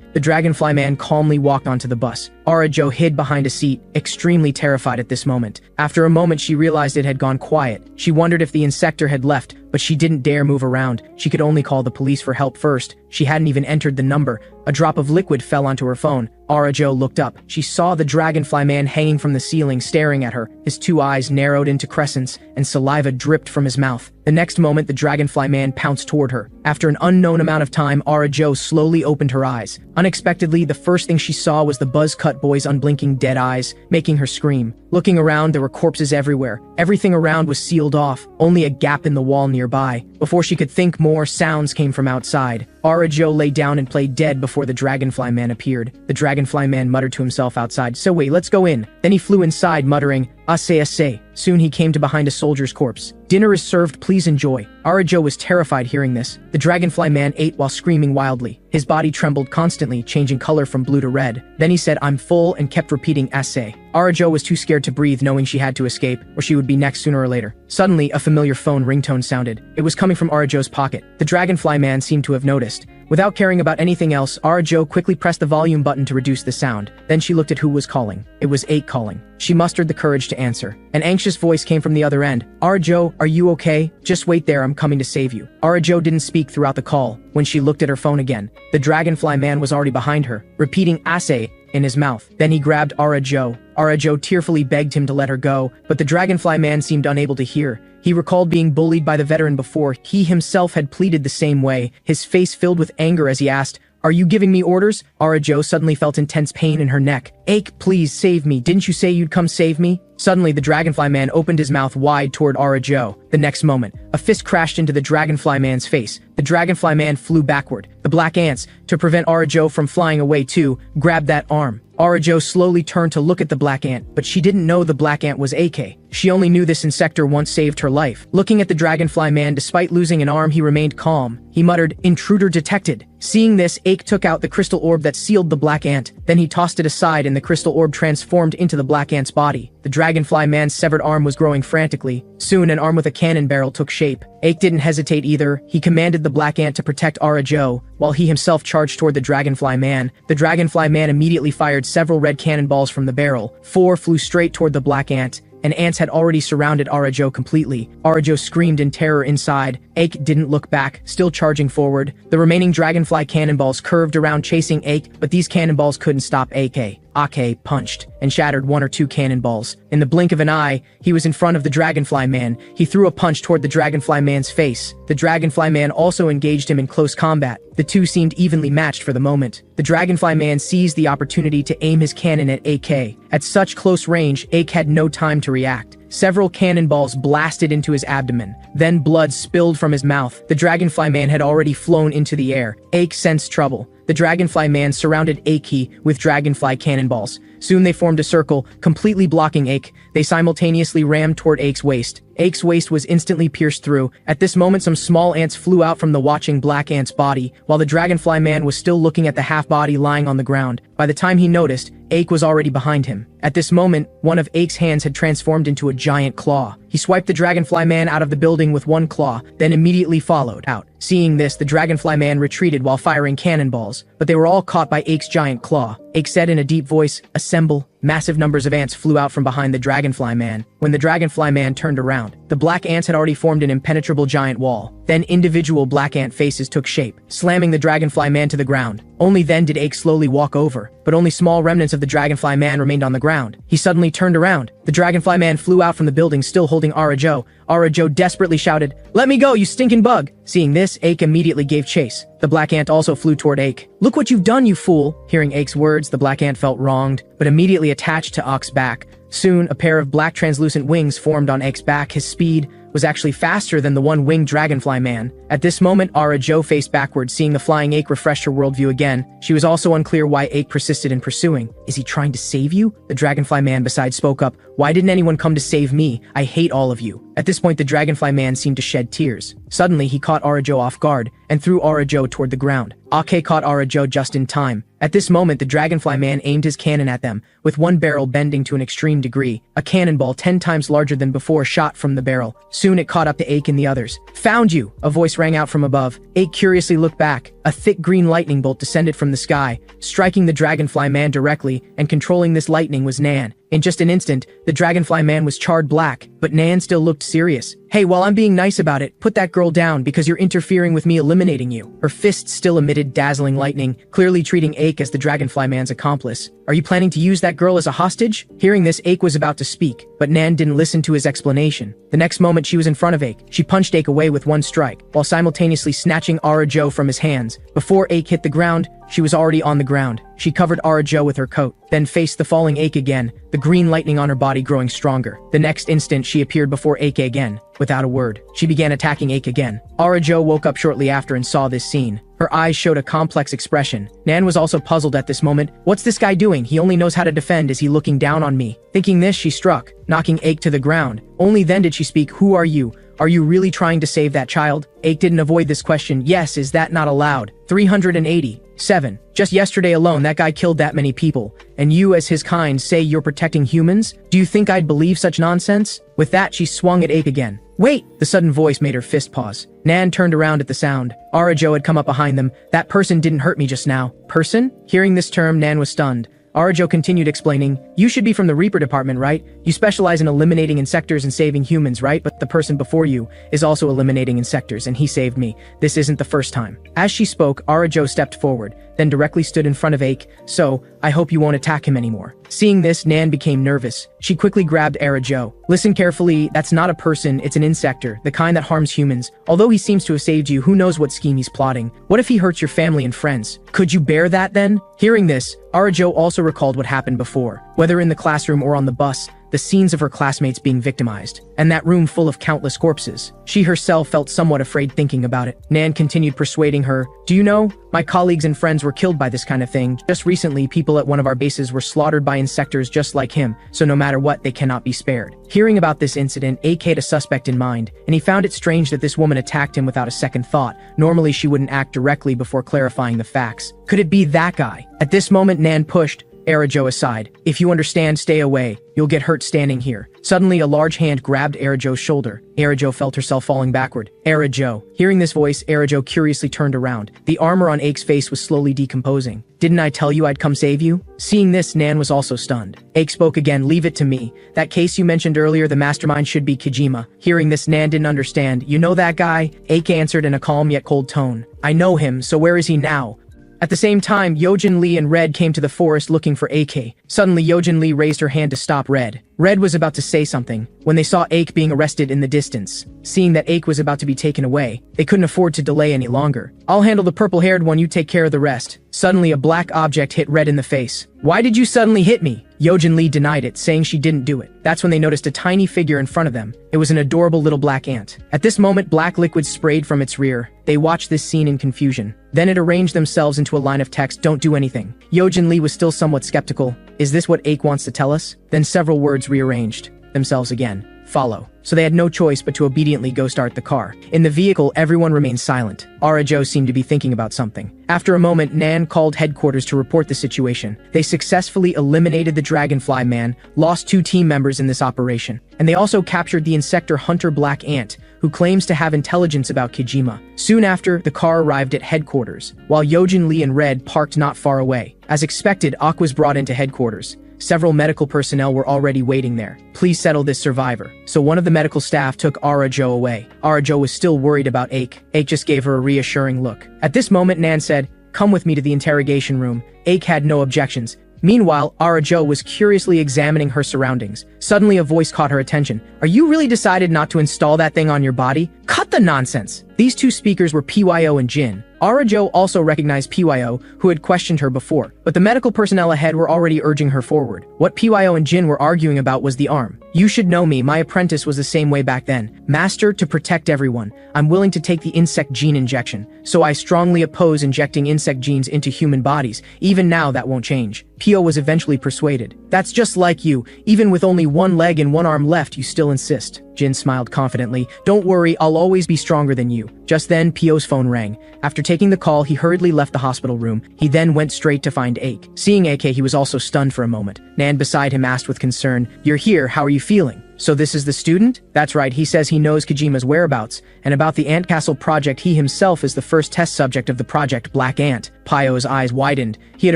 the Dragonfly Man calmly walked onto the bus. Arajo hid behind a seat, extremely terrified at this moment. After a moment, she realized it had gone quiet. She wondered if the Insector had left, but she didn't dare move around. She could only call the police for help first. She hadn't even entered the number. A drop of liquid fell onto her phone. Arajo looked up. She saw the Dragonfly Man hanging from the ceiling, staring at her. His two eyes narrowed into crescents, and saliva dripped from his mouth. The next moment, the Dragonfly Man pounced toward her. After an unknown amount of time, Arajo slowly opened her eyes. Unexpectedly, the first thing she saw was the buzz-cut boy's unblinking dead eyes, making her scream. Looking around, there were corpses everywhere. Everything around was sealed off, only a gap in the wall nearby. Before she could think more, sounds came from outside. Arajo lay down and played dead before the Dragonfly Man appeared. The Dragonfly Man muttered to himself outside, "So wait, let's go in." Then he flew inside, muttering, "Ase. Soon he came to behind a soldier's corpse. "Dinner is served, please enjoy." Arajo was terrified hearing this. The Dragonfly Man ate while screaming wildly. His body trembled constantly, changing color from blue to red. Then he said, "I'm full," and kept repeating, "Ase." Arajo was too scared to breathe, knowing she had to escape, or she would be next sooner or later. Suddenly, a familiar phone ringtone sounded. It was coming from Arajo's pocket. The Dragonfly Man seemed to have noticed. Without caring about anything else, Arajo quickly pressed the volume button to reduce the sound. Then she looked at who was calling. It was Aik calling. She mustered the courage to answer. An anxious voice came from the other end. "Arajo, are you okay? Just wait there, I'm coming to save you." Arajo didn't speak throughout the call. When she looked at her phone again, the Dragonfly Man was already behind her, repeating "Ase" in his mouth. Then he grabbed Arajo. Arajo tearfully begged him to let her go, but the Dragonfly Man seemed unable to hear. He recalled being bullied by the veteran before. He himself had pleaded the same way, his face filled with anger as he asked, "Are you giving me orders?" Arajo suddenly felt intense pain in her neck. "Aik, please save me. Didn't you say you'd come save me?" Suddenly, the Dragonfly Man opened his mouth wide toward Arajo. The next moment, a fist crashed into the Dragonfly Man's face. The Dragonfly Man flew backward. The black ants, to prevent Arajo from flying away too, grabbed that arm. Arajo slowly turned to look at the black ant, but she didn't know the black ant was AK. She only knew this insector once saved her life. Looking at the dragonfly man, despite losing an arm, he remained calm. He muttered, "Intruder detected." Seeing this, Ake took out the crystal orb that sealed the black ant. Then he tossed it aside and the crystal orb transformed into the black ant's body. The dragonfly man's severed arm was growing frantically. Soon, an arm with a cannon barrel took shape. Ake didn't hesitate either. He commanded the black ant to protect Arajo, while he himself charged toward the dragonfly man. The dragonfly man immediately fired several red cannonballs from the barrel. 4 flew straight toward the black ant, and ants had already surrounded Arajo completely. Arajo screamed in terror inside. Ake didn't look back, still charging forward. The remaining dragonfly cannonballs curved around chasing Ake, but these cannonballs couldn't stop Ake. Ake punched and shattered 1 or 2 cannonballs. In the blink of an eye, he was in front of the dragonfly man. He threw a punch toward the dragonfly man's face. The dragonfly man also engaged him in close combat. The two seemed evenly matched for the moment. The dragonfly man seized the opportunity to aim his cannon at AK. At such close range, Ake had no time to react. Several cannonballs blasted into his abdomen. Then blood spilled from his mouth. The dragonfly man had already flown into the air. Ake sensed trouble. The dragonfly man surrounded Ake with dragonfly cannonballs. Soon they formed a circle, completely blocking Ake. They simultaneously rammed toward Ake's waist. Ake's waist was instantly pierced through. At this moment, some small ants flew out from the watching black ant's body, while the dragonfly man was still looking at the half-body lying on the ground. By the time he noticed, Ake was already behind him. At this moment, one of Ake's hands had transformed into a giant claw. He swiped the dragonfly man out of the building with one claw, then immediately followed out. Seeing this, the dragonfly man retreated while firing cannonballs, but they were all caught by Ake's giant claw. Ake said in a deep voice, "Assemble." Massive numbers of ants flew out from behind the dragonfly man. When the dragonfly man turned around, the black ants had already formed an impenetrable giant wall. Then individual black ant faces took shape, slamming the dragonfly man to the ground. Only then did Ake slowly walk over, but only small remnants of the dragonfly man remained on the ground. He suddenly turned around. The dragonfly man flew out from the building, still holding Arajo. Arajo desperately shouted, "Let me go, you stinking bug!" Seeing this, Ake immediately gave chase. The black ant also flew toward Ake. "Look what you've done, you fool!" Hearing Ake's words, the black ant felt wronged, but immediately attached to Ake's back. Soon, a pair of black translucent wings formed on Ake's back. His speed was actually faster than the one-winged dragonfly man. At this moment, Arajo faced backwards. Seeing the flying Ake refreshed her worldview again. She was also unclear why Ake persisted in pursuing. "Is he trying to save you?" The dragonfly man beside spoke up. "Why didn't anyone come to save me? I hate all of you." At this point, the dragonfly man seemed to shed tears. Suddenly, he caught Arajo off guard and threw Arajo toward the ground. Ake caught Arajo just in time. At this moment, the dragonfly man aimed his cannon at them, with one barrel bending to an extreme degree. A cannonball 10 times larger than before shot from the barrel. Soon it caught up to Ake and the others. "Found you!" a voice rang out from above. Ake curiously looked back. A thick green lightning bolt descended from the sky, striking the dragonfly man directly, and controlling this lightning was Nan. In just an instant, the dragonfly man was charred black, but Nan still looked serious. "Hey, while I'm being nice about it, put that girl down because you're interfering with me eliminating you." Her fists still emitted dazzling lightning, clearly treating Ake as the dragonfly man's accomplice. "Are you planning to use that girl as a hostage?" Hearing this, Ake was about to speak, but Nan didn't listen to his explanation. The next moment, she was in front of Ake. She punched Ake away with one strike, while simultaneously snatching Arajo from his hands. Before Ake hit the ground, she was already on the ground. She covered Arajo with her coat, then faced the falling Ake again, the green lightning on her body growing stronger. The next instant, she appeared before Ake again. Without a word, she began attacking Ake again. Arajo woke up shortly after and saw this scene. Her eyes showed a complex expression. Nan was also puzzled at this moment. "What's this guy doing? He only knows how to defend. Is he looking down on me?" Thinking this, she struck, knocking Ake to the ground. Only then did she speak. "Who are you? Are you really trying to save that child?" Ake didn't avoid this question. "Yes, is that not allowed?" 387. Just yesterday alone, that guy killed that many people. And you, as his kind, say you're protecting humans? Do you think I'd believe such nonsense? With that, she swung at Ake again. "Wait!" The sudden voice made her fist pause. Nan turned around at the sound. Arajo had come up behind them. "That person didn't hurt me just now." "Person?" Hearing this term, Nan was stunned. Arajo continued explaining, "You should be from the Reaper department, right? You specialize in eliminating insectors and saving humans, right? But the person before you is also eliminating insectors, and he saved me. This isn't the first time." As she spoke, Arajo stepped forward, then directly stood in front of Ake. "So, I hope you won't attack him anymore." Seeing this, Nan became nervous. She quickly grabbed Arajo. "Listen carefully, that's not a person, it's an insector, the kind that harms humans. Although he seems to have saved you, who knows what scheme he's plotting? What if he hurts your family and friends? Could you bear that then?" Hearing this, Arajo also recalled what happened before. Whether in the classroom or on the bus, the scenes of her classmates being victimized, and that room full of countless corpses. She herself felt somewhat afraid thinking about it. Nan continued persuading her, "Do you know, my colleagues and friends were killed by this kind of thing. Just recently, people at one of our bases were slaughtered by insectors just like him, so no matter what, they cannot be spared." Hearing about this incident, AK had a suspect in mind, and he found it strange that this woman attacked him without a second thought. Normally, she wouldn't act directly before clarifying the facts. Could it be that guy? At this moment, Nan pushed Arajo aside. "If you understand, stay away. You'll get hurt standing here." Suddenly, a large hand grabbed Arajo's shoulder. Arajo felt herself falling backward. "Arajo." Hearing this voice, Arajo curiously turned around. The armor on Ake's face was slowly decomposing. "Didn't I tell you I'd come save you?" Seeing this, Nan was also stunned. Ake spoke again. "Leave it to me. That case you mentioned earlier, the mastermind should be Kojima." Hearing this, Nan didn't understand. "You know that guy?" Ake answered in a calm yet cold tone. "I know him, so where is he now?" At the same time, Yojin Lee and Red came to the forest looking for AK. Suddenly, Yojin Lee raised her hand to stop Red. Red was about to say something when they saw Ake being arrested in the distance. Seeing that Ake was about to be taken away, they couldn't afford to delay any longer. "I'll handle the purple-haired one, you take care of the rest." Suddenly, a black object hit Red in the face. "Why did you suddenly hit me?" Yojin Lee denied it, saying she didn't do it. That's when they noticed a tiny figure in front of them. It was an adorable little black ant. At this moment, black liquid sprayed from its rear. They watched this scene in confusion. Then it arranged themselves into a line of text, "Don't do anything." Yojin Lee was still somewhat skeptical. Is this what Ake wants to tell us? Then several words rearranged themselves again. "Follow." So they had no choice but to obediently go start the car. In the vehicle, everyone remained silent. Arajo seemed to be thinking about something. After a moment, Nan called headquarters to report the situation. They successfully eliminated the Dragonfly Man, lost 2 team members in this operation, and they also captured the insector hunter Black Ant, who claims to have intelligence about Kojima. Soon after, the car arrived at headquarters, while Yojin Lee and Red parked not far away. As expected, Ak was brought into headquarters. Several medical personnel were already waiting there. "Please settle this survivor." So one of the medical staff took Arajo away. Arajo was still worried about Ake. Ake just gave her a reassuring look. At this moment, Nan said, "Come with me to the interrogation room." Ake had no objections. Meanwhile, Arajo was curiously examining her surroundings. Suddenly, a voice caught her attention. "Are you really decided not to install that thing on your body? Cut the nonsense!" These 2 speakers were PYO and Jin. Arajo also recognized PYO, who had questioned her before, but the medical personnel ahead were already urging her forward. What PYO and Jin were arguing about was the arm. "You should know me, my apprentice was the same way back then. Master, to protect everyone, I'm willing to take the insect gene injection, so I strongly oppose injecting insect genes into human bodies. Even now, that won't change." Pio was eventually persuaded. "That's just like you. Even with only 1 leg and 1 arm left, you still insist." Jin smiled confidently. "Don't worry, I'll always be stronger than you." Just then, Pio's phone rang. After taking the call, he hurriedly left the hospital room. He then went straight to find Ake. Seeing AK, he was also stunned for a moment. Nan beside him asked with concern, "You're here, how are you feeling?" "So this is the student?" "That's right, he says he knows Kojima's whereabouts, and about the Ant Castle project. He himself is the first test subject of the project Black Ant." Pio's eyes widened. He had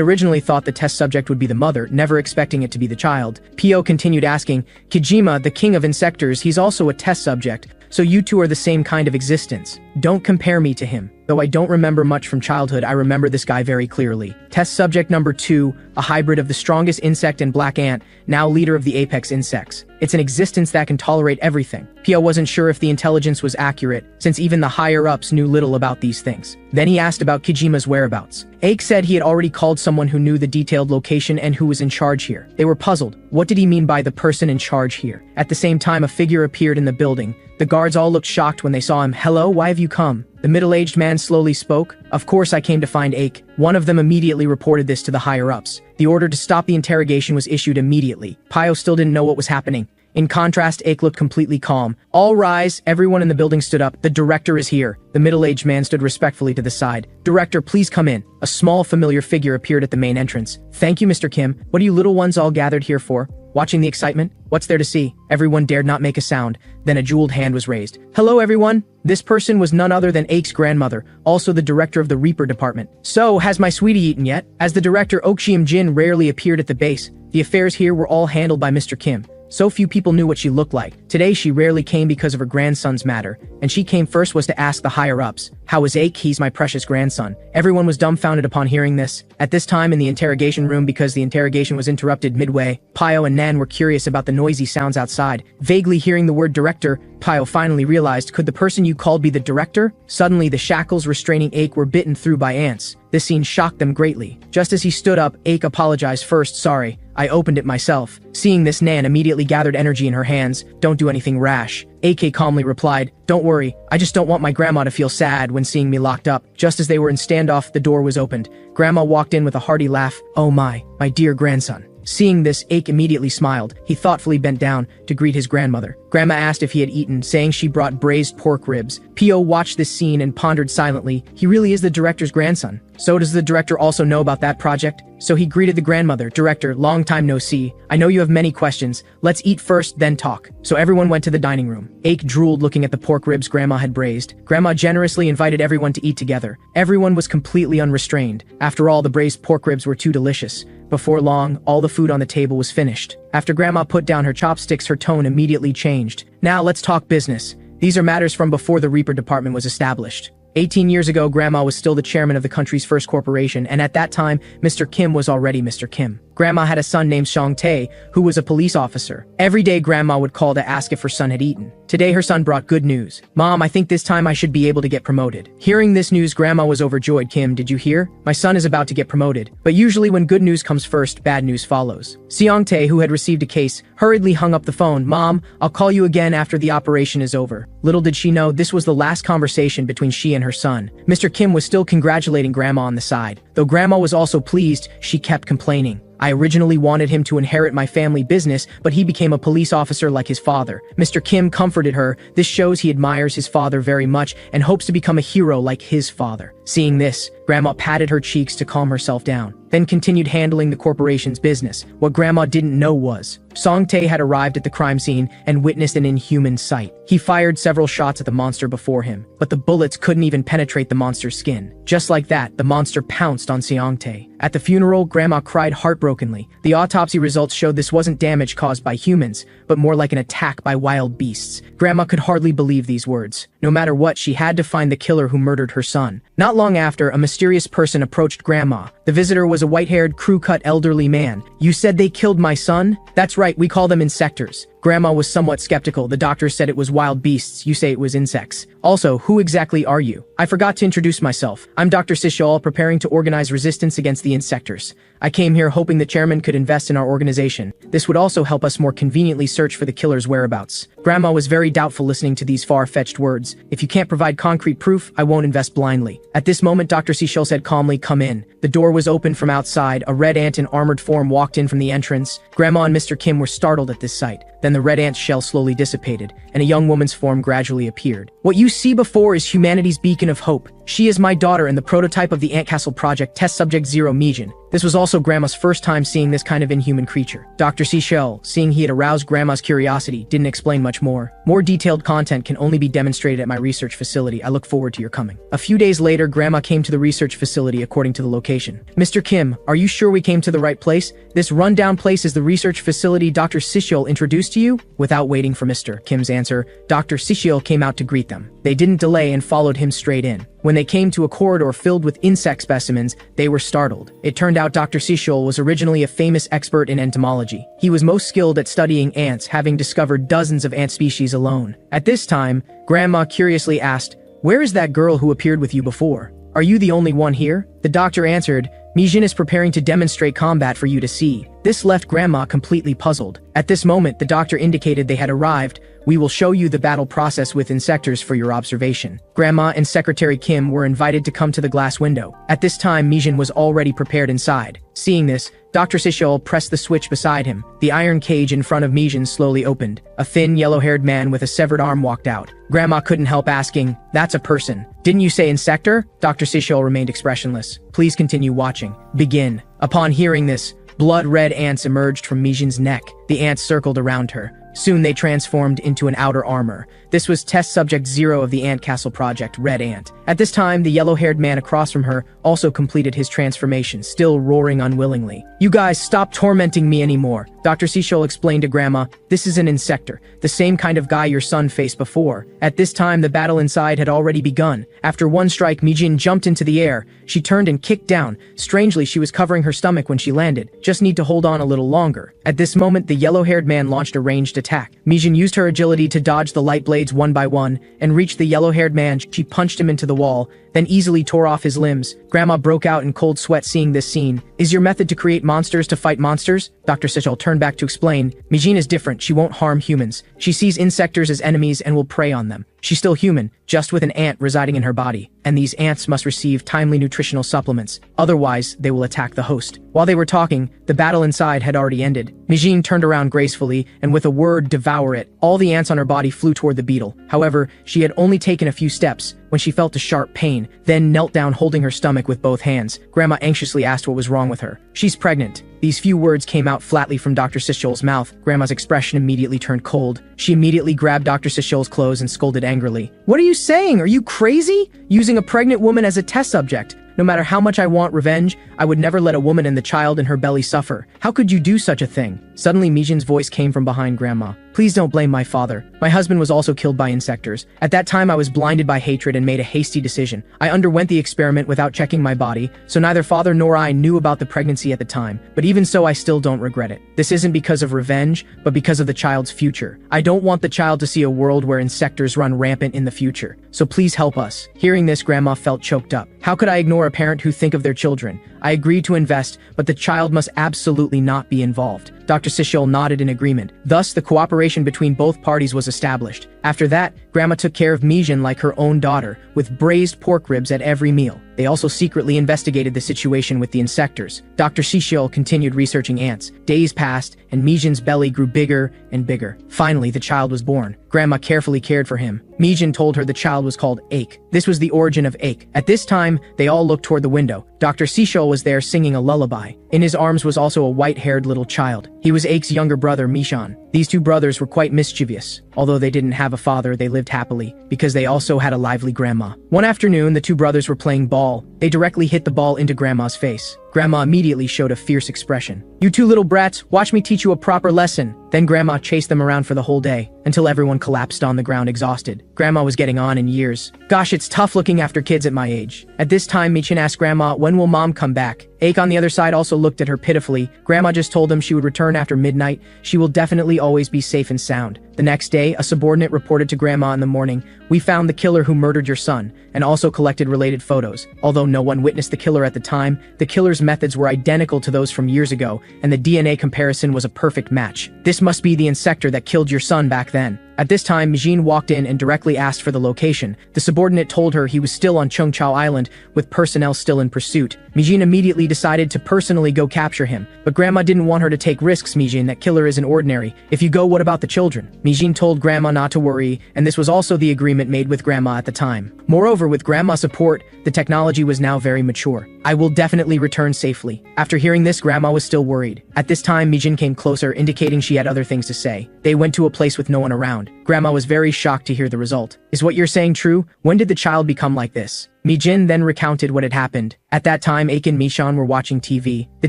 originally thought the test subject would be the mother, never expecting it to be the child. Pio continued asking, "Kojima, the king of insectors, he's also a test subject, so you two are the same kind of existence. Don't compare me to him. Though I don't remember much from childhood, I remember this guy very clearly. Test subject number 2, a hybrid of the strongest insect and black ant, now leader of the apex insects. It's an existence that can tolerate everything." Pio wasn't sure if the intelligence was accurate, since even the higher-ups knew little about these things. Then he asked about Kojima's whereabouts. Ake said he had already called someone who knew the detailed location and who was in charge here. They were puzzled. What did he mean by the person in charge here? At the same time, a figure appeared in the building. The guards all looked shocked when they saw him. "Hello, why have you come?" The middle-aged man slowly spoke. "Of course I came to find Ake." One of them immediately reported this to the higher-ups. The order to stop the interrogation was issued immediately. Pio still didn't know what was happening. In contrast, Ake looked completely calm. "All rise." Everyone in the building stood up. "The director is here." The middle-aged man stood respectfully to the side. "Director, please come in." A small familiar figure appeared at the main entrance. "Thank you, Mr. Kim. What are you little ones all gathered here for? Watching the excitement? What's there to see?" Everyone dared not make a sound. Then a jeweled hand was raised. "Hello, everyone." This person was none other than Ake's grandmother, also the director of the Reaper department. "So, has my sweetie eaten yet?" As the director, Okshim Jin rarely appeared at the base, the affairs here were all handled by Mr. Kim. So few people knew what she looked like. Today she rarely came because of her grandson's matter, and she came first was to ask the higher-ups, "How is Ake? He's my precious grandson." Everyone was dumbfounded upon hearing this. At this time in the interrogation room, because the interrogation was interrupted midway, Pio and Nan were curious about the noisy sounds outside. Vaguely hearing the word director, Pio finally realized, could the person you called be the director? Suddenly, the shackles restraining Aik were bitten through by ants. This scene shocked them greatly. Just as he stood up, Aik apologized first. Sorry, I opened it myself. Seeing this, Nan immediately gathered energy in her hands. Don't do anything rash. AK calmly replied, don't worry, I just don't want my grandma to feel sad when seeing me locked up. Just as they were in standoff, the door was opened. Grandma walked in with a hearty laugh. Oh my dear grandson. Seeing this, Aik immediately smiled. He thoughtfully bent down to greet his grandmother. Grandma asked if he had eaten, saying she brought braised pork ribs. Pio watched this scene and pondered silently. He really is the director's grandson. So does the director also know about that project? So he greeted the grandmother. Director, long time no see. I know you have many questions. Let's eat first, then talk. So everyone went to the dining room. Aik drooled looking at the pork ribs Grandma had braised. Grandma generously invited everyone to eat together. Everyone was completely unrestrained. After all, the braised pork ribs were too delicious. Before long, all the food on the table was finished. After Grandma put down her chopsticks, her tone immediately changed. Now let's talk business. These are matters from before the Reaper Department was established. 18 years ago, Grandma was still the chairman of the country's first corporation, and at that time, Mr. Kim was already Mr. Kim. Grandma had a son named Shang Tae, who was a police officer. Every day, Grandma would call to ask if her son had eaten. Today, her son brought good news. Mom, I think this time I should be able to get promoted. Hearing this news, Grandma was overjoyed. Kim, did you hear? My son is about to get promoted. But usually when good news comes first, bad news follows. Seong Tae, who had received a case, hurriedly hung up the phone. Mom, I'll call you again after the operation is over. Little did she know, this was the last conversation between she and her son. Mr. Kim was still congratulating Grandma on the side. Though Grandma was also pleased, she kept complaining. I originally wanted him to inherit my family business, but he became a police officer like his father. Mr. Kim comforted her. This shows he admires his father very much and hopes to become a hero like his father. Seeing this, Grandma patted her cheeks to calm herself down, then continued handling the corporation's business. What Grandma didn't know was, Song Tae had arrived at the crime scene and witnessed an inhuman sight. He fired several shots at the monster before him, but the bullets couldn't even penetrate the monster's skin. Just like that, the monster pounced on Seong Tae. At the funeral, Grandma cried heartbrokenly. The autopsy results showed this wasn't damage caused by humans, but more like an attack by wild beasts. Grandma could hardly believe these words. No matter what, she had to find the killer who murdered her son. Not long after, a mysterious person approached Grandma. The visitor was a white-haired, crew-cut elderly man. You said they killed my son? That's right, we call them insectors. Grandma was somewhat skeptical. The doctor said it was wild beasts. You say it was insects. Also, who exactly are you? I forgot to introduce myself. I'm Dr. Sishol, preparing to organize resistance against the insectors. I came here hoping the chairman could invest in our organization. This would also help us more conveniently search for the killer's whereabouts. Grandma was very doubtful listening to these far-fetched words. If you can't provide concrete proof, I won't invest blindly. At this moment, Dr. Sishol said calmly, come in. The door was opened from outside. A red ant in armored form walked in from the entrance. Grandma and Mr. Kim were startled at this sight. Then the red ant's shell slowly dissipated, and a young woman's form gradually appeared. What you see before is humanity's beacon of hope. She is my daughter and the prototype of the Ant Castle Project, Test Subject Zero Mijin. This was also Grandma's first time seeing this kind of inhuman creature. Dr. Sishel, seeing he had aroused Grandma's curiosity, didn't explain much more. More detailed content can only be demonstrated at my research facility. I look forward to your coming. A few days later, Grandma came to the research facility according to the location. Mr. Kim, are you sure we came to the right place? This rundown place is the research facility Dr. Sishel introduced to you? Without waiting for Mr. Kim's answer, Dr. Sishel came out to greet them. They didn't delay and followed him straight in. When they came to a corridor filled with insect specimens, they were startled. It turned out Dr. Sishol was originally a famous expert in entomology. He was most skilled at studying ants, having discovered dozens of ant species alone. At this time, Grandma curiously asked, "Where is that girl who appeared with you before? Are you the only one here?" The doctor answered, "Mijin is preparing to demonstrate combat for you to see." This left Grandma completely puzzled. At this moment, the doctor indicated they had arrived. "We will show you the battle process with insectors for your observation." Grandma and Secretary Kim were invited to come to the glass window. At this time, Mijin was already prepared inside. Seeing this, Dr. Sishol pressed the switch beside him. The iron cage in front of Mijin slowly opened. A thin, yellow-haired man with a severed arm walked out. Grandma couldn't help asking, "That's a person. Didn't you say insector?" Dr. Sishol remained expressionless. "Please continue watching. Begin." Upon hearing this, blood-red ants emerged from Mijin's neck. The ants circled around her. Soon they transformed into an outer armor. This was Test Subject Zero of the Ant Castle Project, Red Ant. At this time, the yellow-haired man across from her also completed his transformation, still roaring unwillingly. "You guys, stop tormenting me anymore." Dr. Sishol explained to Grandma, "This is an insector, the same kind of guy your son faced before." At this time, the battle inside had already begun. After one strike, Mijin jumped into the air. She turned and kicked down. Strangely, she was covering her stomach when she landed. Just need to hold on a little longer. At this moment, the yellow-haired man launched a ranged attack. attack. Mijin used her agility to dodge the light blades one by one and reached the yellow-haired man. She punched him into the wall, then easily tore off his limbs. Grandma broke out in cold sweat seeing this scene. Is your method to create monsters to fight monsters? Dr. Sichel turned back to explain. Mijin is different. She won't harm humans. She sees insectors as enemies and will prey on them. She's still human, just with an ant residing in her body, and these ants must receive timely nutritional supplements, otherwise they will attack the host. While they were talking, the battle inside had already ended. Mijin turned around gracefully, and with a word, devour it, all the ants on her body flew toward the beetle. However, she had only taken a few steps when she felt a sharp pain, then knelt down holding her stomach with both hands. Grandma anxiously asked what was wrong with her. She's pregnant. These few words came out flatly from Dr. Sichel's mouth. Grandma's expression immediately turned cold. She immediately grabbed Dr. Sichel's clothes and scolded angrily. What are you saying? Are you crazy? Using a pregnant woman as a test subject? No matter how much I want revenge, I would never let a woman and the child in her belly suffer. How could you do such a thing? Suddenly, Mijin's voice came from behind Grandma. Please don't blame my father. My husband was also killed by insectors. At that time, I was blinded by hatred and made a hasty decision. I underwent the experiment without checking my body, so neither father nor I knew about the pregnancy at the time. But even so, I still don't regret it. This isn't because of revenge, but because of the child's future. I don't want the child to see a world where insectors run rampant in the future. So please help us. Hearing this, Grandma felt choked up. How could I ignore a parent who think of their children? I agreed to invest, but the child must absolutely not be involved. Dr. Sichel nodded in agreement. Thus, the cooperation between both parties was established. After that, Grandma took care of Mijin like her own daughter, with braised pork ribs at every meal. They also secretly investigated the situation with the insectors. Dr. Sichel continued researching ants. Days passed, and Mijin's belly grew bigger and bigger. Finally, the child was born. Grandma carefully cared for him. Mijin told her the child was called Ache. This was the origin of Ache. At this time, they all looked toward the window. Dr. Sichel was there singing a lullaby. In his arms was also a white-haired little child. He was Ache's younger brother, Mishan. These two brothers were quite mischievous. Although they didn't have a father, they lived happily, because they also had a lively grandma. One afternoon, the two brothers were playing ball. They directly hit the ball into Grandma's face. Grandma immediately showed a fierce expression. You two little brats, watch me teach you a proper lesson. Then Grandma chased them around for the whole day, until everyone collapsed on the ground exhausted. Grandma was getting on in years. Gosh, it's tough looking after kids at my age. At this time, Mijin asked Grandma, when will Mom come back? Ache on the other side also looked at her pitifully. Grandma just told him she would return after midnight. She will definitely always be safe and sound. The next day, a subordinate reported to Grandma in the morning, we found the killer who murdered your son, and also collected related photos. Although no one witnessed the killer at the time, the killer's methods were identical to those from years ago, and the DNA comparison was a perfect match. This must be the insector that killed your son back then. At this time, Mijin walked in and directly asked for the location. The subordinate told her he was still on Chungchao Island, with personnel still in pursuit. Mijin immediately decided to personally go capture him. But Grandma didn't want her to take risks, Mijin. That killer isn't ordinary. If you go, what about the children? Mijin told Grandma not to worry, and this was also the agreement made with Grandma at the time. Moreover, with Grandma's support, the technology was now very mature. I will definitely return safely. After hearing this, Grandma was still worried. At this time, Mijin came closer, indicating she had other things to say. They went to a place with no one around. Grandma was very shocked to hear the result. Is what you're saying true? When did the child become like this? Mijin then recounted what had happened. At that time, Ache and Mishan were watching TV. The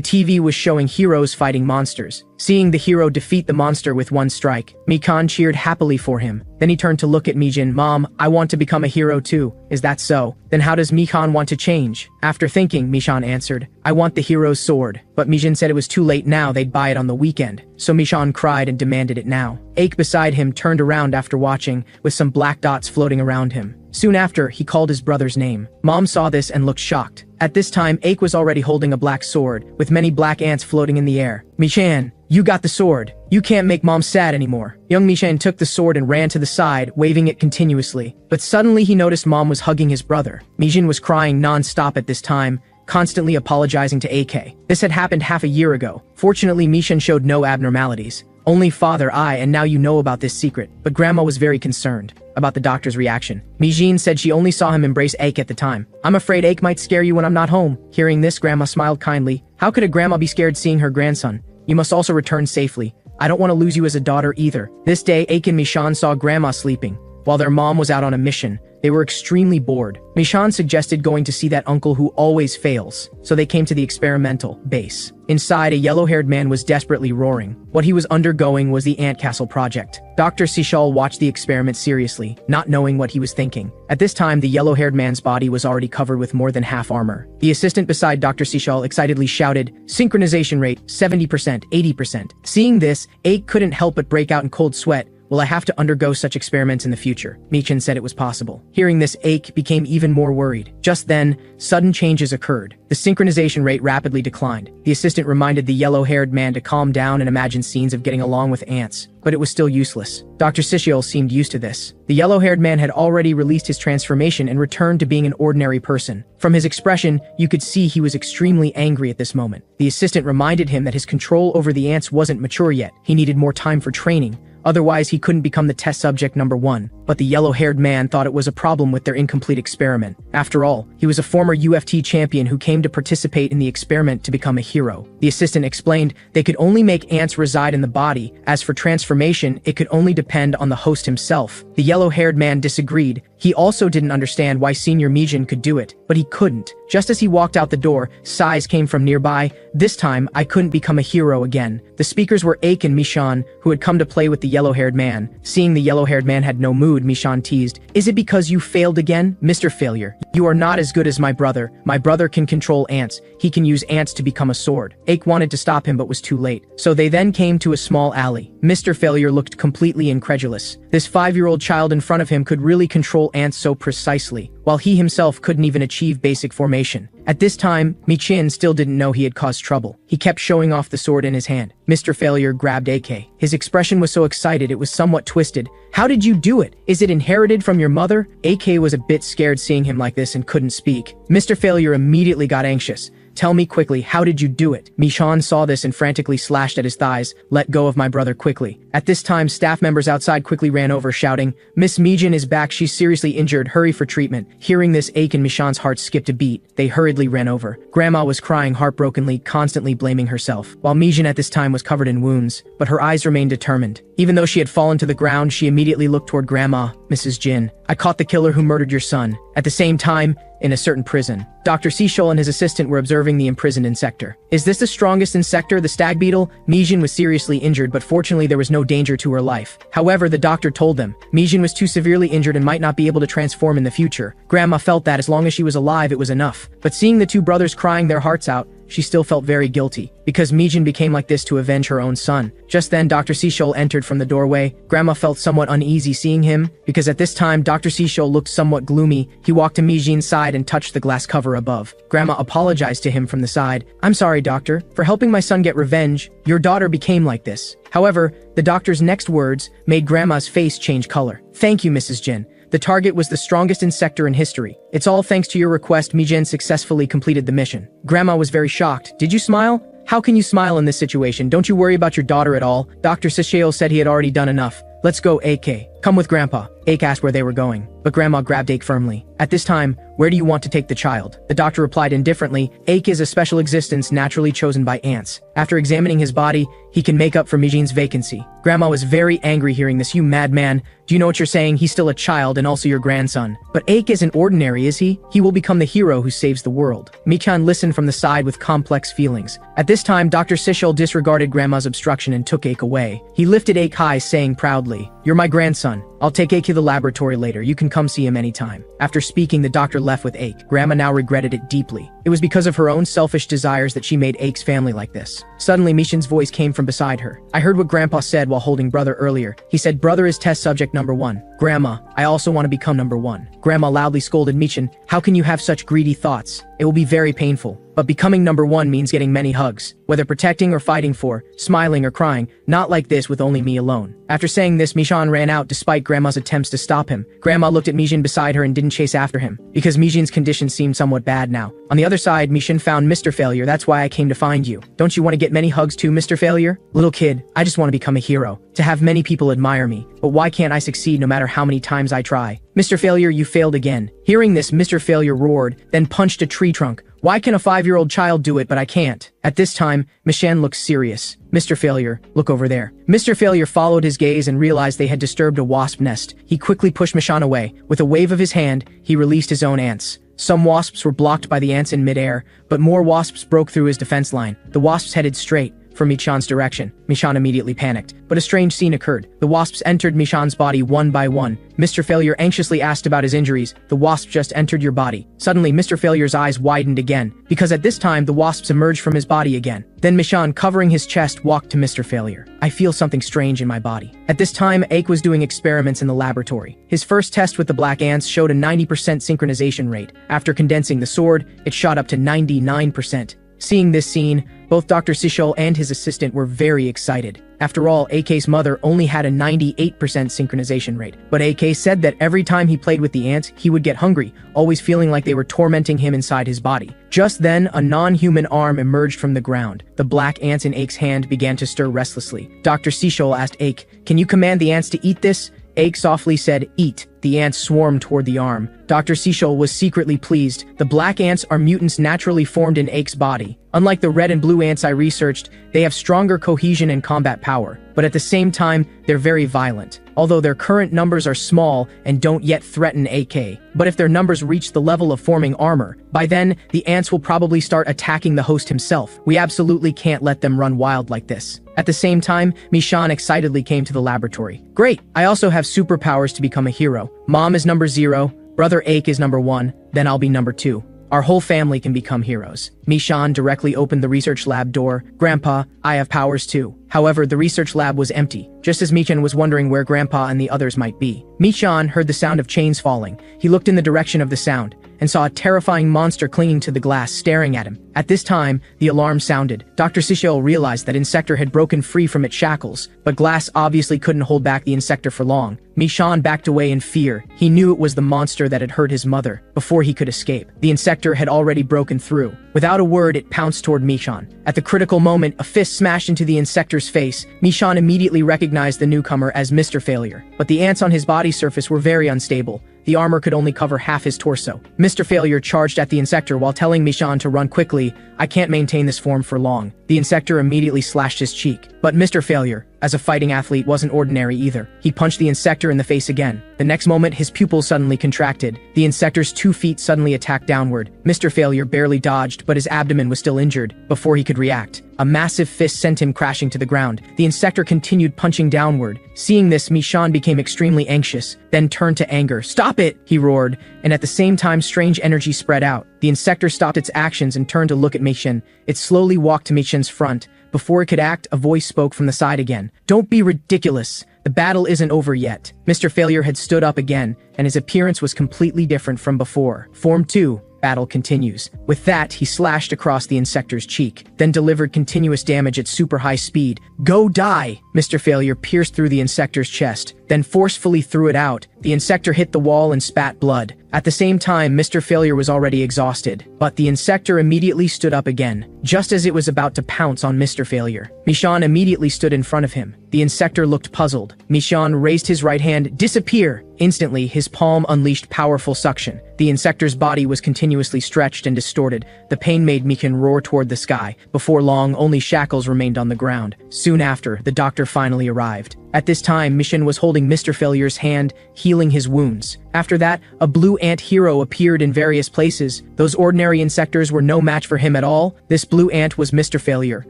TV was showing heroes fighting monsters. Seeing the hero defeat the monster with one strike, Mikan cheered happily for him. Then he turned to look at Mijin. Mom, I want to become a hero too. Is that so? Then how does Mikan want to change? After thinking, Mishan answered, I want the hero's sword. But Mijin said it was too late now, they'd buy it on the weekend. So Mishan cried and demanded it now. Ache beside him turned around after watching, with some black dots floating around him. Soon after, he called his brother's name. Mom saw this and looked shocked. At this time, Ache was already holding a black sword, with many black ants floating in the air. Mishan, you got the sword. You can't make Mom sad anymore. Young Mishan took the sword and ran to the side, waving it continuously. But suddenly he noticed Mom was hugging his brother. Mijin was crying non-stop at this time, constantly apologizing to AK. This had happened half a year ago. Fortunately, Mishan showed no abnormalities. Only father, and now you know about this secret. But Grandma was very concerned about the doctor's reaction. Mijin said she only saw him embrace Ache at the time. I'm afraid Ache might scare you when I'm not home. Hearing this, Grandma smiled kindly. How could a grandma be scared seeing her grandson? You must also return safely. I don't want to lose you as a daughter either. This day, Ache and Mishan saw Grandma sleeping, while their mom was out on a mission. They were extremely bored. Mishan suggested going to see that uncle who always fails, so they came to the experimental base. Inside, a yellow-haired man was desperately roaring. What he was undergoing was the Ant Castle project. Dr. Sishal watched the experiment seriously, not knowing what he was thinking. At this time, the yellow-haired man's body was already covered with more than half armor. The assistant beside Dr. Sishal excitedly shouted, "Synchronization rate, 70%, 80%. Seeing this, Aik couldn't help but break out in cold sweat. Will I have to undergo such experiments in the future? Michin said it was possible. Hearing this, Aik became even more worried. Just then, sudden changes occurred. The synchronization rate rapidly declined. The assistant reminded the yellow-haired man to calm down and imagine scenes of getting along with ants, but it was still useless. Dr. Sishiel seemed used to this. The yellow-haired man had already released his transformation and returned to being an ordinary person. From his expression, you could see he was extremely angry at this moment. The assistant reminded him that his control over the ants wasn't mature yet. He needed more time for training. Otherwise, he couldn't become the test subject number 1. But the yellow-haired man thought it was a problem with their incomplete experiment. After all, he was a former UFT champion who came to participate in the experiment to become a hero. The assistant explained they could only make ants reside in the body. As for transformation, it could only depend on the host himself. The yellow-haired man disagreed. He also didn't understand why Senior Mijin could do it, but he couldn't. Just as he walked out the door, sighs came from nearby. This time, I couldn't become a hero again. The speakers were Aik and Mishan, who had come to play with the yellow-haired man. Seeing the yellow-haired man had no mood, Mishan teased, "Is it because you failed again? Mr. Failure, you are not as good as my brother. My brother can control ants. He can use ants to become a sword." Aik wanted to stop him but was too late. So they then came to a small alley. Mr. Failure looked completely incredulous. This 5-year-old child in front of him could really control ants so precisely, while he himself couldn't even achieve basic formation. At this time, Michin still didn't know he had caused trouble. He kept showing off the sword in his hand. Mr. Failure grabbed AK. His expression was so excited it was somewhat twisted. "How did you do it? Is it inherited from your mother?" AK was a bit scared seeing him like this and couldn't speak. Mr. Failure immediately got anxious. "Tell me quickly, how did you do it?" Mishan saw this and frantically slashed at his thighs. "Let go of my brother quickly." At this time, staff members outside quickly ran over shouting, "Miss Mijin is back, she's seriously injured, hurry for treatment." Hearing this, Aik and Mishan's hearts skipped a beat. They hurriedly ran over. Grandma was crying heartbrokenly, constantly blaming herself, while Mijin at this time was covered in wounds, but her eyes remained determined. Even though she had fallen to the ground, she immediately looked toward Grandma. "Mrs. Jin, I caught the killer who murdered your son." At the same time, in a certain prison, Dr. Sishol and his assistant were observing the imprisoned insector. "Is this the strongest insector, the stag beetle?" Mijin was seriously injured, but fortunately there was no danger to her life. However, the doctor told them, Mijin was too severely injured and might not be able to transform in the future. Grandma felt that as long as she was alive it was enough. But seeing the two brothers crying their hearts out, she still felt very guilty, because Mijin became like this to avenge her own son. Just then, Dr. Sishol entered from the doorway. Grandma felt somewhat uneasy seeing him, because at this time, Dr. Sishol looked somewhat gloomy. He walked to Mijin's side and touched the glass cover above. Grandma apologized to him from the side. "I'm sorry, doctor, for helping my son get revenge. Your daughter became like this." However, the doctor's next words made Grandma's face change color. "Thank you, Mrs. Jin. The target was the strongest insector in history. It's all thanks to your request Mijin successfully completed the mission." Grandma was very shocked. "Did you smile? How can you smile in this situation? Don't you worry about your daughter at all." Dr. Sisheo said he had already done enough. "Let's go, AK. Come with Grandpa." Aik asked where they were going, but Grandma grabbed Aik firmly. At this time, "Where do you want to take the child?" The doctor replied indifferently, "Aik is a special existence naturally chosen by ants. After examining his body, he can make up for Mijin's vacancy." Grandma was very angry hearing this. "You madman, do you know what you're saying? He's still a child and also your grandson." "But Aik isn't ordinary, is he? He will become the hero who saves the world." Michan listened from the side with complex feelings. At this time, Dr. Sishel disregarded Grandma's obstruction and took Aik away. He lifted Aik high, saying proudly, "You're my grandson. I'll take Aik to the laboratory later. You can come see him anytime." After speaking, the doctor left with Aik. Grandma now regretted it deeply. It was because of her own selfish desires that she made Aik's family like this. Suddenly, Mishin's voice came from beside her. "I heard what Grandpa said while holding brother earlier. He said brother is test subject number 1. Grandma, I also want to become number 1. Grandma loudly scolded Michin. "How can you have such greedy thoughts? It will be very painful. But becoming number 1 means getting many hugs, whether protecting or fighting for, smiling or crying, not like this with only me alone." After saying this, Mishan ran out despite Grandma's attempts to stop him. Grandma looked at Mijin beside her and didn't chase after him, because Mijin's condition seemed somewhat bad now. On the other side, Mishin found Mr. Failure. "That's why I came to find you. Don't you want to get many hugs too, Mr. Failure?" "Little kid, I just want to become a hero, to have many people admire me. But why can't I succeed no matter how many times I try?" "Mr. Failure, you failed again." Hearing this, Mr. Failure roared, then punched a tree trunk. Why can a 5-year-old child do it but I can't? At this time, Mishan looks serious. Mr. Failure, look over there. Mr. Failure followed his gaze and realized they had disturbed a wasp nest. He quickly pushed Mishan away. With a wave of his hand, he released his own ants. Some wasps were blocked by the ants in midair, but more wasps broke through his defense line. The wasps headed straight for Michan's direction. Michan immediately panicked, but a strange scene occurred. The wasps entered Michan's body one by one. Mr. Failure anxiously asked about his injuries. The wasp just entered your body. Suddenly, Mr. Failure's eyes widened again, because at this time, the wasps emerged from his body again. Then Michan, covering his chest, walked to Mr. Failure. I feel something strange in my body. At this time, Ake was doing experiments in the laboratory. His first test with the black ants showed a 90% synchronization rate. After condensing the sword, it shot up to 99%. Seeing this scene, both Dr. Sishol and his assistant were very excited. After all, AK's mother only had a 98% synchronization rate. But AK said that every time he played with the ants, he would get hungry, always feeling like they were tormenting him inside his body. Just then, a non-human arm emerged from the ground. The black ants in Ake's hand began to stir restlessly. Dr. Sishol asked Ake, "Can you command the ants to eat this?" Ake softly said, "Eat." The ants swarmed toward the arm. Dr. Sishol was secretly pleased. The black ants are mutants naturally formed in Ake's body. Unlike the red and blue ants I researched, they have stronger cohesion and combat power. But at the same time, they're very violent. Although their current numbers are small and don't yet threaten AK. But if their numbers reach the level of forming armor, by then, the ants will probably start attacking the host himself. We absolutely can't let them run wild like this. At the same time, Mishan excitedly came to the laboratory. Great, I also have superpowers to become a hero. Mom is number 0, brother Ake is number 1, then I'll be number 2. Our whole family can become heroes. Mishan directly opened the research lab door. Grandpa, I have powers too. However, the research lab was empty, just as Michan was wondering where Grandpa and the others might be. Michan heard the sound of chains falling. He looked in the direction of the sound and saw a terrifying monster clinging to the glass, staring at him. At this time, the alarm sounded. Dr. Sishol realized that Insector had broken free from its shackles, but glass obviously couldn't hold back the Insector for long. Mishan backed away in fear. He knew it was the monster that had hurt his mother before he could escape. The Insector had already broken through. Without a word, it pounced toward Mishan. At the critical moment, a fist smashed into the Insector's face. Mishan immediately recognized the newcomer as Mr. Failure, but the ants on his body surface were very unstable. The armor could only cover half his torso. Mr. Failure charged at the Insector while telling Mishan to run quickly. I can't maintain this form for long. The Insector immediately slashed his cheek. But Mr. Failure, as a fighting athlete, wasn't ordinary either. He punched the Insector in the face again. The next moment, his pupils suddenly contracted. The Insector's 2 feet suddenly attacked downward. Mr. Failure barely dodged, but his abdomen was still injured. Before he could react, a massive fist sent him crashing to the ground. The Insector continued punching downward. Seeing this, Mishan became extremely anxious, then turned to anger. "Stop it!" he roared, and at the same time strange energy spread out. The Insector stopped its actions and turned to look at Michan. It slowly walked to Michan's front. Before it could act, a voice spoke from the side again. "Don't be ridiculous. The battle isn't over yet." Mr. Failure had stood up again, and his appearance was completely different from before. Form 2. Battle continues. With that, he slashed across the Insector's cheek, then delivered continuous damage at super high speed. "Go die!" Mr. Failure pierced through the Insector's chest, then forcefully threw it out. The Insector hit the wall and spat blood. At the same time, Mr. Failure was already exhausted, but the Insector immediately stood up again, just as it was about to pounce on Mr. Failure. Mishan immediately stood in front of him. The Insector looked puzzled. Mishan raised his right hand. "Disappear!" Instantly, his palm unleashed powerful suction. The Insector's body was continuously stretched and distorted. The pain made Michan roar toward the sky. Before long, only shackles remained on the ground. Soon after, the doctor finally arrived. At this time, Michan was holding Mr. Failure's hand, healing his wounds. After that, a blue ant hero appeared in various places. Those ordinary insectors were no match for him at all. This blue ant was Mr. Failure,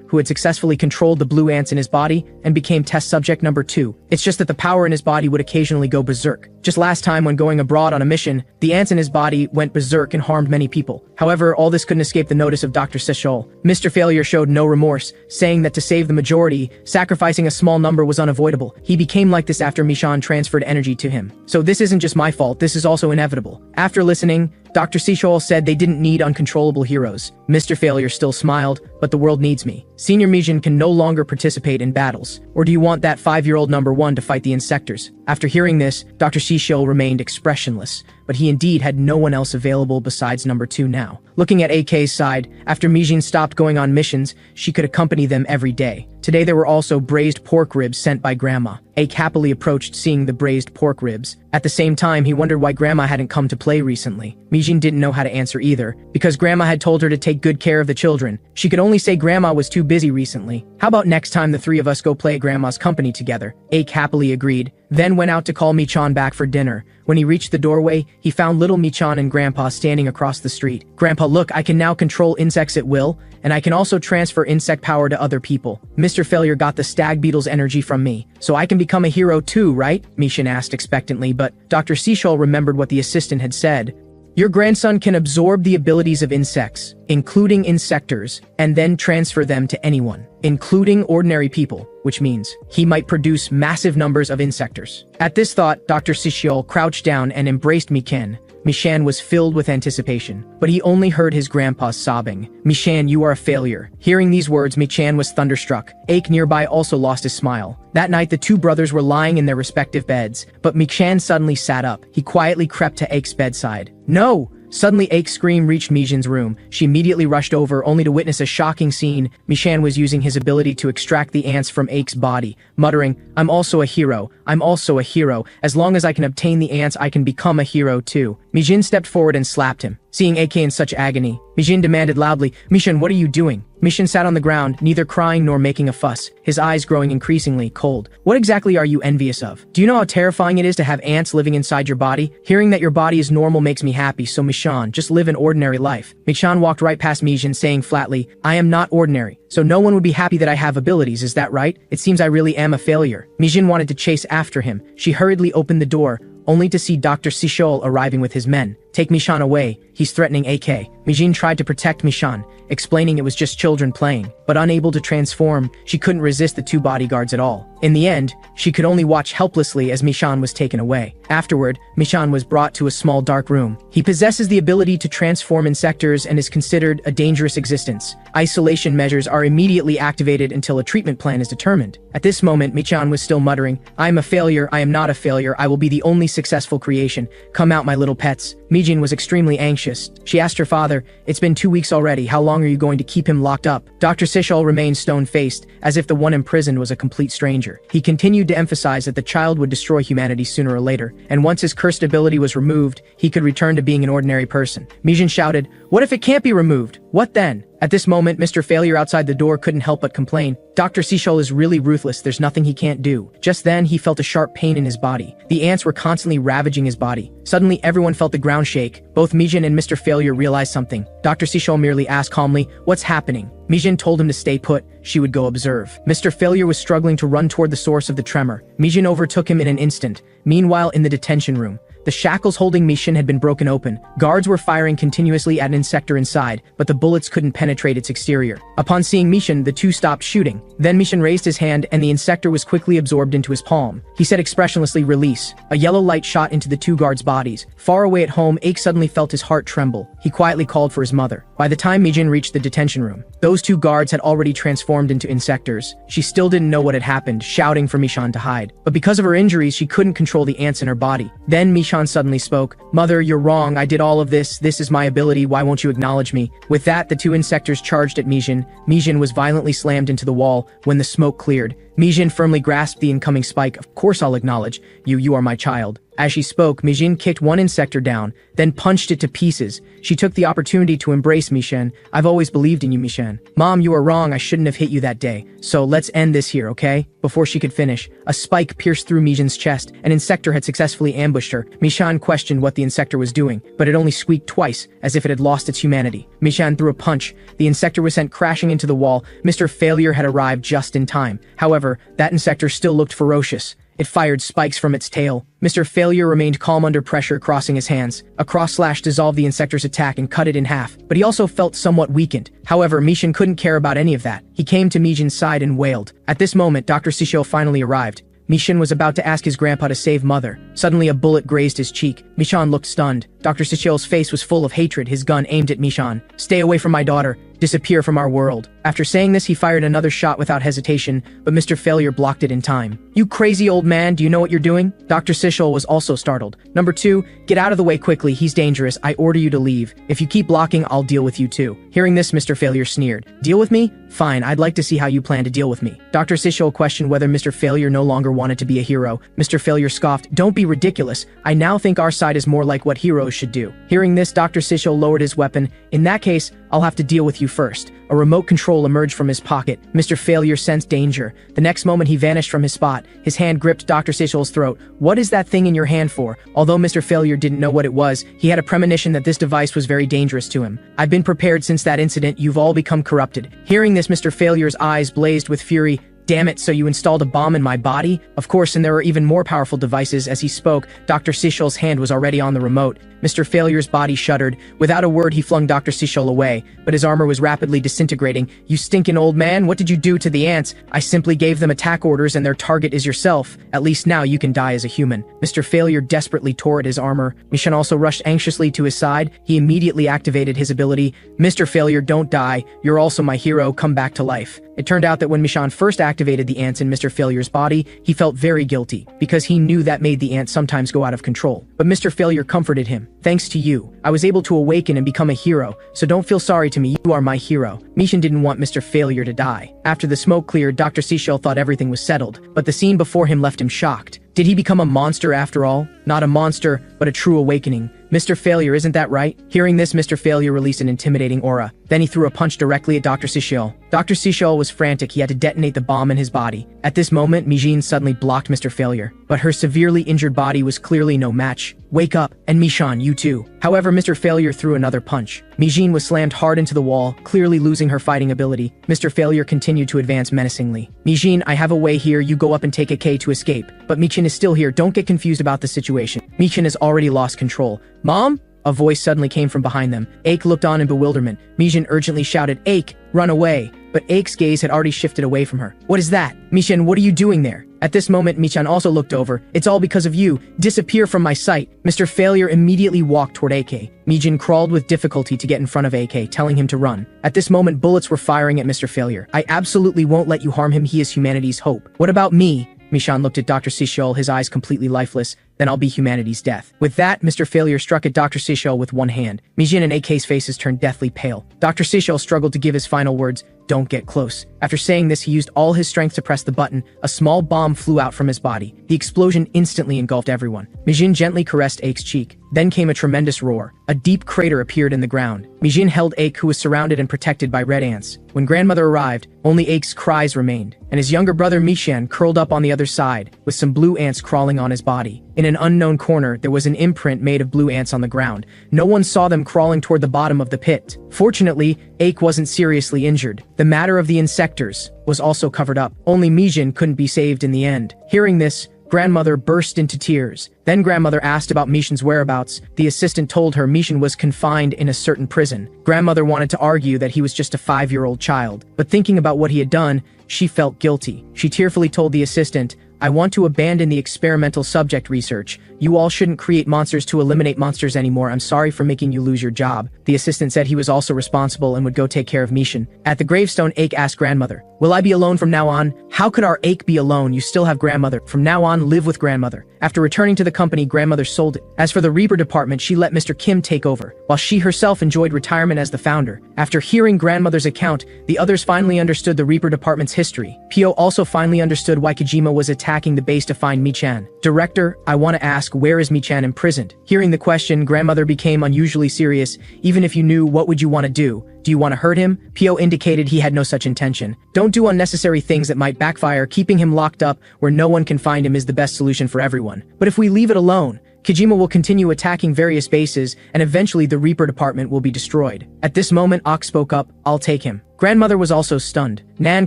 who had successfully controlled the blue ants in his body and became test subject number 2. It's just that the power in his body would occasionally go berserk. Just last time when going abroad on a mission, the ants in his body went berserk and harmed many people. However, all this couldn't escape the notice of Dr. Sishol. Mr. Failure showed no remorse, saying that to save the majority, sacrificing a small number was unavoidable. He became like this after Mishan transferred energy to him. So this isn't just my fault, this is also inevitable. After listening, Dr. Sishol said they didn't need uncontrollable heroes. Mr. Failure still smiled, but the world needs me. Senior Mijin can no longer participate in battles. Or do you want that 5-year-old number 1 to fight the insectors? After hearing this, Dr. Sishol remained expressionless, but he indeed had no one else available besides number 2 now. Looking at AK's side, after Mijin stopped going on missions, she could accompany them every day. Today there were also braised pork ribs sent by Grandma. Ake happily approached, seeing the braised pork ribs. At the same time, he wondered why Grandma hadn't come to play recently. Mijin didn't know how to answer either, because Grandma had told her to take good care of the children. She could only say Grandma was too busy recently. How about next time the three of us go play at Grandma's company together? Ake happily agreed, then went out to call Michan back for dinner. When he reached the doorway, he found little Michan and Grandpa standing across the street. Grandpa, look, I can now control insects at will, and I can also transfer insect power to other people. Mr. Failure got the stag beetle's energy from me, so I can become a hero too, right? Michan asked expectantly, but Dr. Seashell remembered what the assistant had said. Your grandson can absorb the abilities of insects, including insectors, and then transfer them to anyone, including ordinary people, which means he might produce massive numbers of insectors. At this thought, Dr. Sishiol crouched down and embraced Mikan. Mishan was filled with anticipation, but he only heard his grandpa sobbing. Mishan, you are a failure. Hearing these words, Michan was thunderstruck. Ake nearby also lost his smile. That night, the two brothers were lying in their respective beds, but Michan suddenly sat up. He quietly crept to Ake's bedside. No! Suddenly, Ake's scream reached Mijin's room. She immediately rushed over, only to witness a shocking scene. Michan was using his ability to extract the ants from Ake's body, muttering, I'm also a hero. I'm also a hero. As long as I can obtain the ants, I can become a hero too. Mijin stepped forward and slapped him. Seeing AK in such agony, Mijin demanded loudly, Mishan, what are you doing? Mishan sat on the ground, neither crying nor making a fuss, his eyes growing increasingly cold. What exactly are you envious of? Do you know how terrifying it is to have ants living inside your body? Hearing that your body is normal makes me happy, so Mishan, just live an ordinary life. Mishan walked right past Mijin, saying flatly, I am not ordinary, so no one would be happy that I have abilities, is that right? It seems I really am a failure. Mijin wanted to chase after him. She hurriedly opened the door, only to see Dr. Sishol arriving with his men. Take Mishan away, he's threatening AK. Mijin tried to protect Mishan, explaining it was just children playing, but unable to transform, she couldn't resist the two bodyguards at all. In the end, she could only watch helplessly as Mishan was taken away. Afterward, Mishan was brought to a small dark room. He possesses the ability to transform insectors and is considered a dangerous existence. Isolation measures are immediately activated until a treatment plan is determined. At this moment, Mishan was still muttering, I am a failure, I am not a failure, I will be the only successful creation. Come out, my little pets. Mijin was extremely anxious. She asked her father, it's been 2 weeks already, how long are you going to keep him locked up? Dr. Sishol remained stone-faced, as if the one imprisoned was a complete stranger. He continued to emphasize that the child would destroy humanity sooner or later, and once his cursed ability was removed, he could return to being an ordinary person. Mijin shouted, what if it can't be removed? What then? At this moment, Mr. Failure outside the door couldn't help but complain. Dr. Sishol is really ruthless, there's nothing he can't do. Just then, he felt a sharp pain in his body. The ants were constantly ravaging his body. Suddenly, everyone felt the ground shake. Both Mijin and Mr. Failure realized something. Dr. Sishol merely asked calmly, what's happening? Mijin told him to stay put, she would go observe. Mr. Failure was struggling to run toward the source of the tremor. Mijin overtook him in an instant. Meanwhile, in the detention room, the shackles holding Mishin had been broken open. Guards were firing continuously at an insector inside, but the bullets couldn't penetrate its exterior. Upon seeing Mishin, the two stopped shooting. Then Mishin raised his hand and the insector was quickly absorbed into his palm. He said expressionlessly, release. A yellow light shot into the two guards' bodies. Far away at home, Ake suddenly felt his heart tremble. He quietly called for his mother. By the time Mijin reached the detention room, those two guards had already transformed into insectors. She still didn't know what had happened, shouting for Mishan to hide. But because of her injuries, she couldn't control the ants in her body. Then Mishan suddenly spoke, Mother, you're wrong, I did all of this, this is my ability, why won't you acknowledge me? With that, the two insectors charged at Mijin. Mijin was violently slammed into the wall. When the smoke cleared, Mijin firmly grasped the incoming spike. Of course I'll acknowledge. You are my child. As she spoke, Mijin kicked one insector down, then punched it to pieces. She took the opportunity to embrace Mishan. I've always believed in you, Mishan. Mom, you are wrong, I shouldn't have hit you that day. So let's end this here, okay? Before she could finish, a spike pierced through Mijin's chest. An insector had successfully ambushed her. Mishan questioned what the insector was doing, but it only squeaked twice, as if it had lost its humanity. Mishan threw a punch. The insector was sent crashing into the wall. Mr. Failure had arrived just in time. However, that insector still looked ferocious. It fired spikes from its tail. Mr. Failure remained calm under pressure, crossing his hands. A cross slash dissolved the insector's attack and cut it in half, but he also felt somewhat weakened. However, Mishin couldn't care about any of that. He came to Mijin's side and wailed. At this moment, Dr. Sisho finally arrived. Mishin was about to ask his grandpa to save Mother. Suddenly, a bullet grazed his cheek. Mishan looked stunned. Dr. Sisho's face was full of hatred, his gun aimed at Mishan. Stay away from my daughter. disappear from our world. After saying this, he fired another shot without hesitation, but Mr. Failure blocked it in time. You crazy old man, do you know what you're doing? Dr. Sichel was also startled. Number 2, get out of the way quickly, he's dangerous, I order you to leave. If you keep blocking, I'll deal with you too. Hearing this, Mr. Failure sneered. Deal with me? Fine, I'd like to see how you plan to deal with me. Dr. Sichel questioned whether Mr. Failure no longer wanted to be a hero. Mr. Failure scoffed, don't be ridiculous. I now think our side is more like what heroes should do. Hearing this, Dr. Sichel lowered his weapon. In that case, I'll have to deal with you first. A remote control emerged from his pocket. Mr. Failure sensed danger. The next moment he vanished from his spot. His hand gripped Dr. Sichel's throat. What is that thing in your hand for? Although Mr. Failure didn't know what it was, he had a premonition that this device was very dangerous to him. I've been prepared since that incident, you've all become corrupted. Hearing this, Mr. Failure's eyes blazed with fury. Damn it, so you installed a bomb in my body? Of course, and there are even more powerful devices. As he spoke, Dr. Sichel's hand was already on the remote. Mr. Failure's body shuddered. Without a word, he flung Dr. Sichel away, but his armor was rapidly disintegrating. You stinking old man, what did you do to the ants? I simply gave them attack orders and their target is yourself. At least now you can die as a human. Mr. Failure desperately tore at his armor. Michan also rushed anxiously to his side. He immediately activated his ability. Mr. Failure, don't die. You're also my hero. Come back to life. It turned out that when Michan first activated the ants in Mr. Failure's body, he felt very guilty, because he knew that made the ants sometimes go out of control. But Mr. Failure comforted him. Thanks to you, I was able to awaken and become a hero, so don't feel sorry to me, you are my hero. Michan didn't want Mr. Failure to die. After the smoke cleared, Dr. Sichel thought everything was settled, but the scene before him left him shocked. Did he become a monster after all? Not a monster, but a true awakening. Mr. Failure, isn't that right? Hearing this, Mr. Failure released an intimidating aura. Then he threw a punch directly at Dr. Sichel. Dr. Sichel was frantic. He had to detonate the bomb in his body. At this moment, Mijin suddenly blocked Mr. Failure, but her severely injured body was clearly no match. Wake up, and Michan, you too. However, Mr. Failure threw another punch. Mijin was slammed hard into the wall, clearly losing her fighting ability. Mr. Failure continued to advance menacingly. Mijin, I have a way here, you go up and take a K to escape. But Michan is still here, don't get confused about the situation. Michan has already lost control. Mom? A voice suddenly came from behind them. Aik looked on in bewilderment. Mijin urgently shouted, Aik, run away. But Aik's gaze had already shifted away from her. What is that? Michan, what are you doing there? At this moment, Michan also looked over. It's all because of you. Disappear from my sight. Mr. Failure immediately walked toward AK. Mijin crawled with difficulty to get in front of AK, telling him to run. At this moment, bullets were firing at Mr. Failure. I absolutely won't let you harm him. He is humanity's hope. What about me? Michan looked at Dr. Sichel, his eyes completely lifeless. Then I'll be humanity's death. With that, Mr. Failure struck at Dr. Sichel with one hand. Mijin and AK's faces turned deathly pale. Dr. Sichel struggled to give his final words, don't get close. After saying this, he used all his strength to press the button. A small bomb flew out from his body. The explosion instantly engulfed everyone. Mijin gently caressed Aik's cheek. Then came a tremendous roar. A deep crater appeared in the ground. Mijin held Aik, who was surrounded and protected by red ants. When grandmother arrived, only Aik's cries remained, and his younger brother Michan curled up on the other side, with some blue ants crawling on his body. In an unknown corner, there was an imprint made of blue ants on the ground. No one saw them crawling toward the bottom of the pit. Fortunately, Aik wasn't seriously injured. The matter of the insectors was also covered up. Only Mijin couldn't be saved in the end. Hearing this, grandmother burst into tears. Then grandmother asked about Michan's whereabouts. The assistant told her Michan was confined in a certain prison. Grandmother wanted to argue that he was just a 5-year-old child, but thinking about what he had done, she felt guilty. She tearfully told the assistant, I want to abandon the experimental subject research. You all shouldn't create monsters to eliminate monsters anymore. I'm sorry for making you lose your job. The assistant said he was also responsible and would go take care of Michan. At the gravestone, Aik asked grandmother, will I be alone from now on? How could our Aik be alone? You still have grandmother. From now on, live with grandmother. After returning to the company, grandmother sold it. As for the Reaper department, she let Mr. Kim take over, while she herself enjoyed retirement as the founder. After hearing grandmother's account, the others finally understood the Reaper department's history. Pio also finally understood why Kojima was attacking the base to find Michan. Director, I want to ask, where is Michan imprisoned? Hearing the question, grandmother became unusually serious. Even if you knew, what would you want to do? Do you want to hurt him? Pio indicated he had no such intention. Don't do unnecessary things that might backfire. Keeping him locked up where no one can find him is the best solution for everyone. But if we leave it alone, Kojima will continue attacking various bases, and eventually the Reaper department will be destroyed. At this moment, Ox spoke up, I'll take him. Grandmother was also stunned. Nan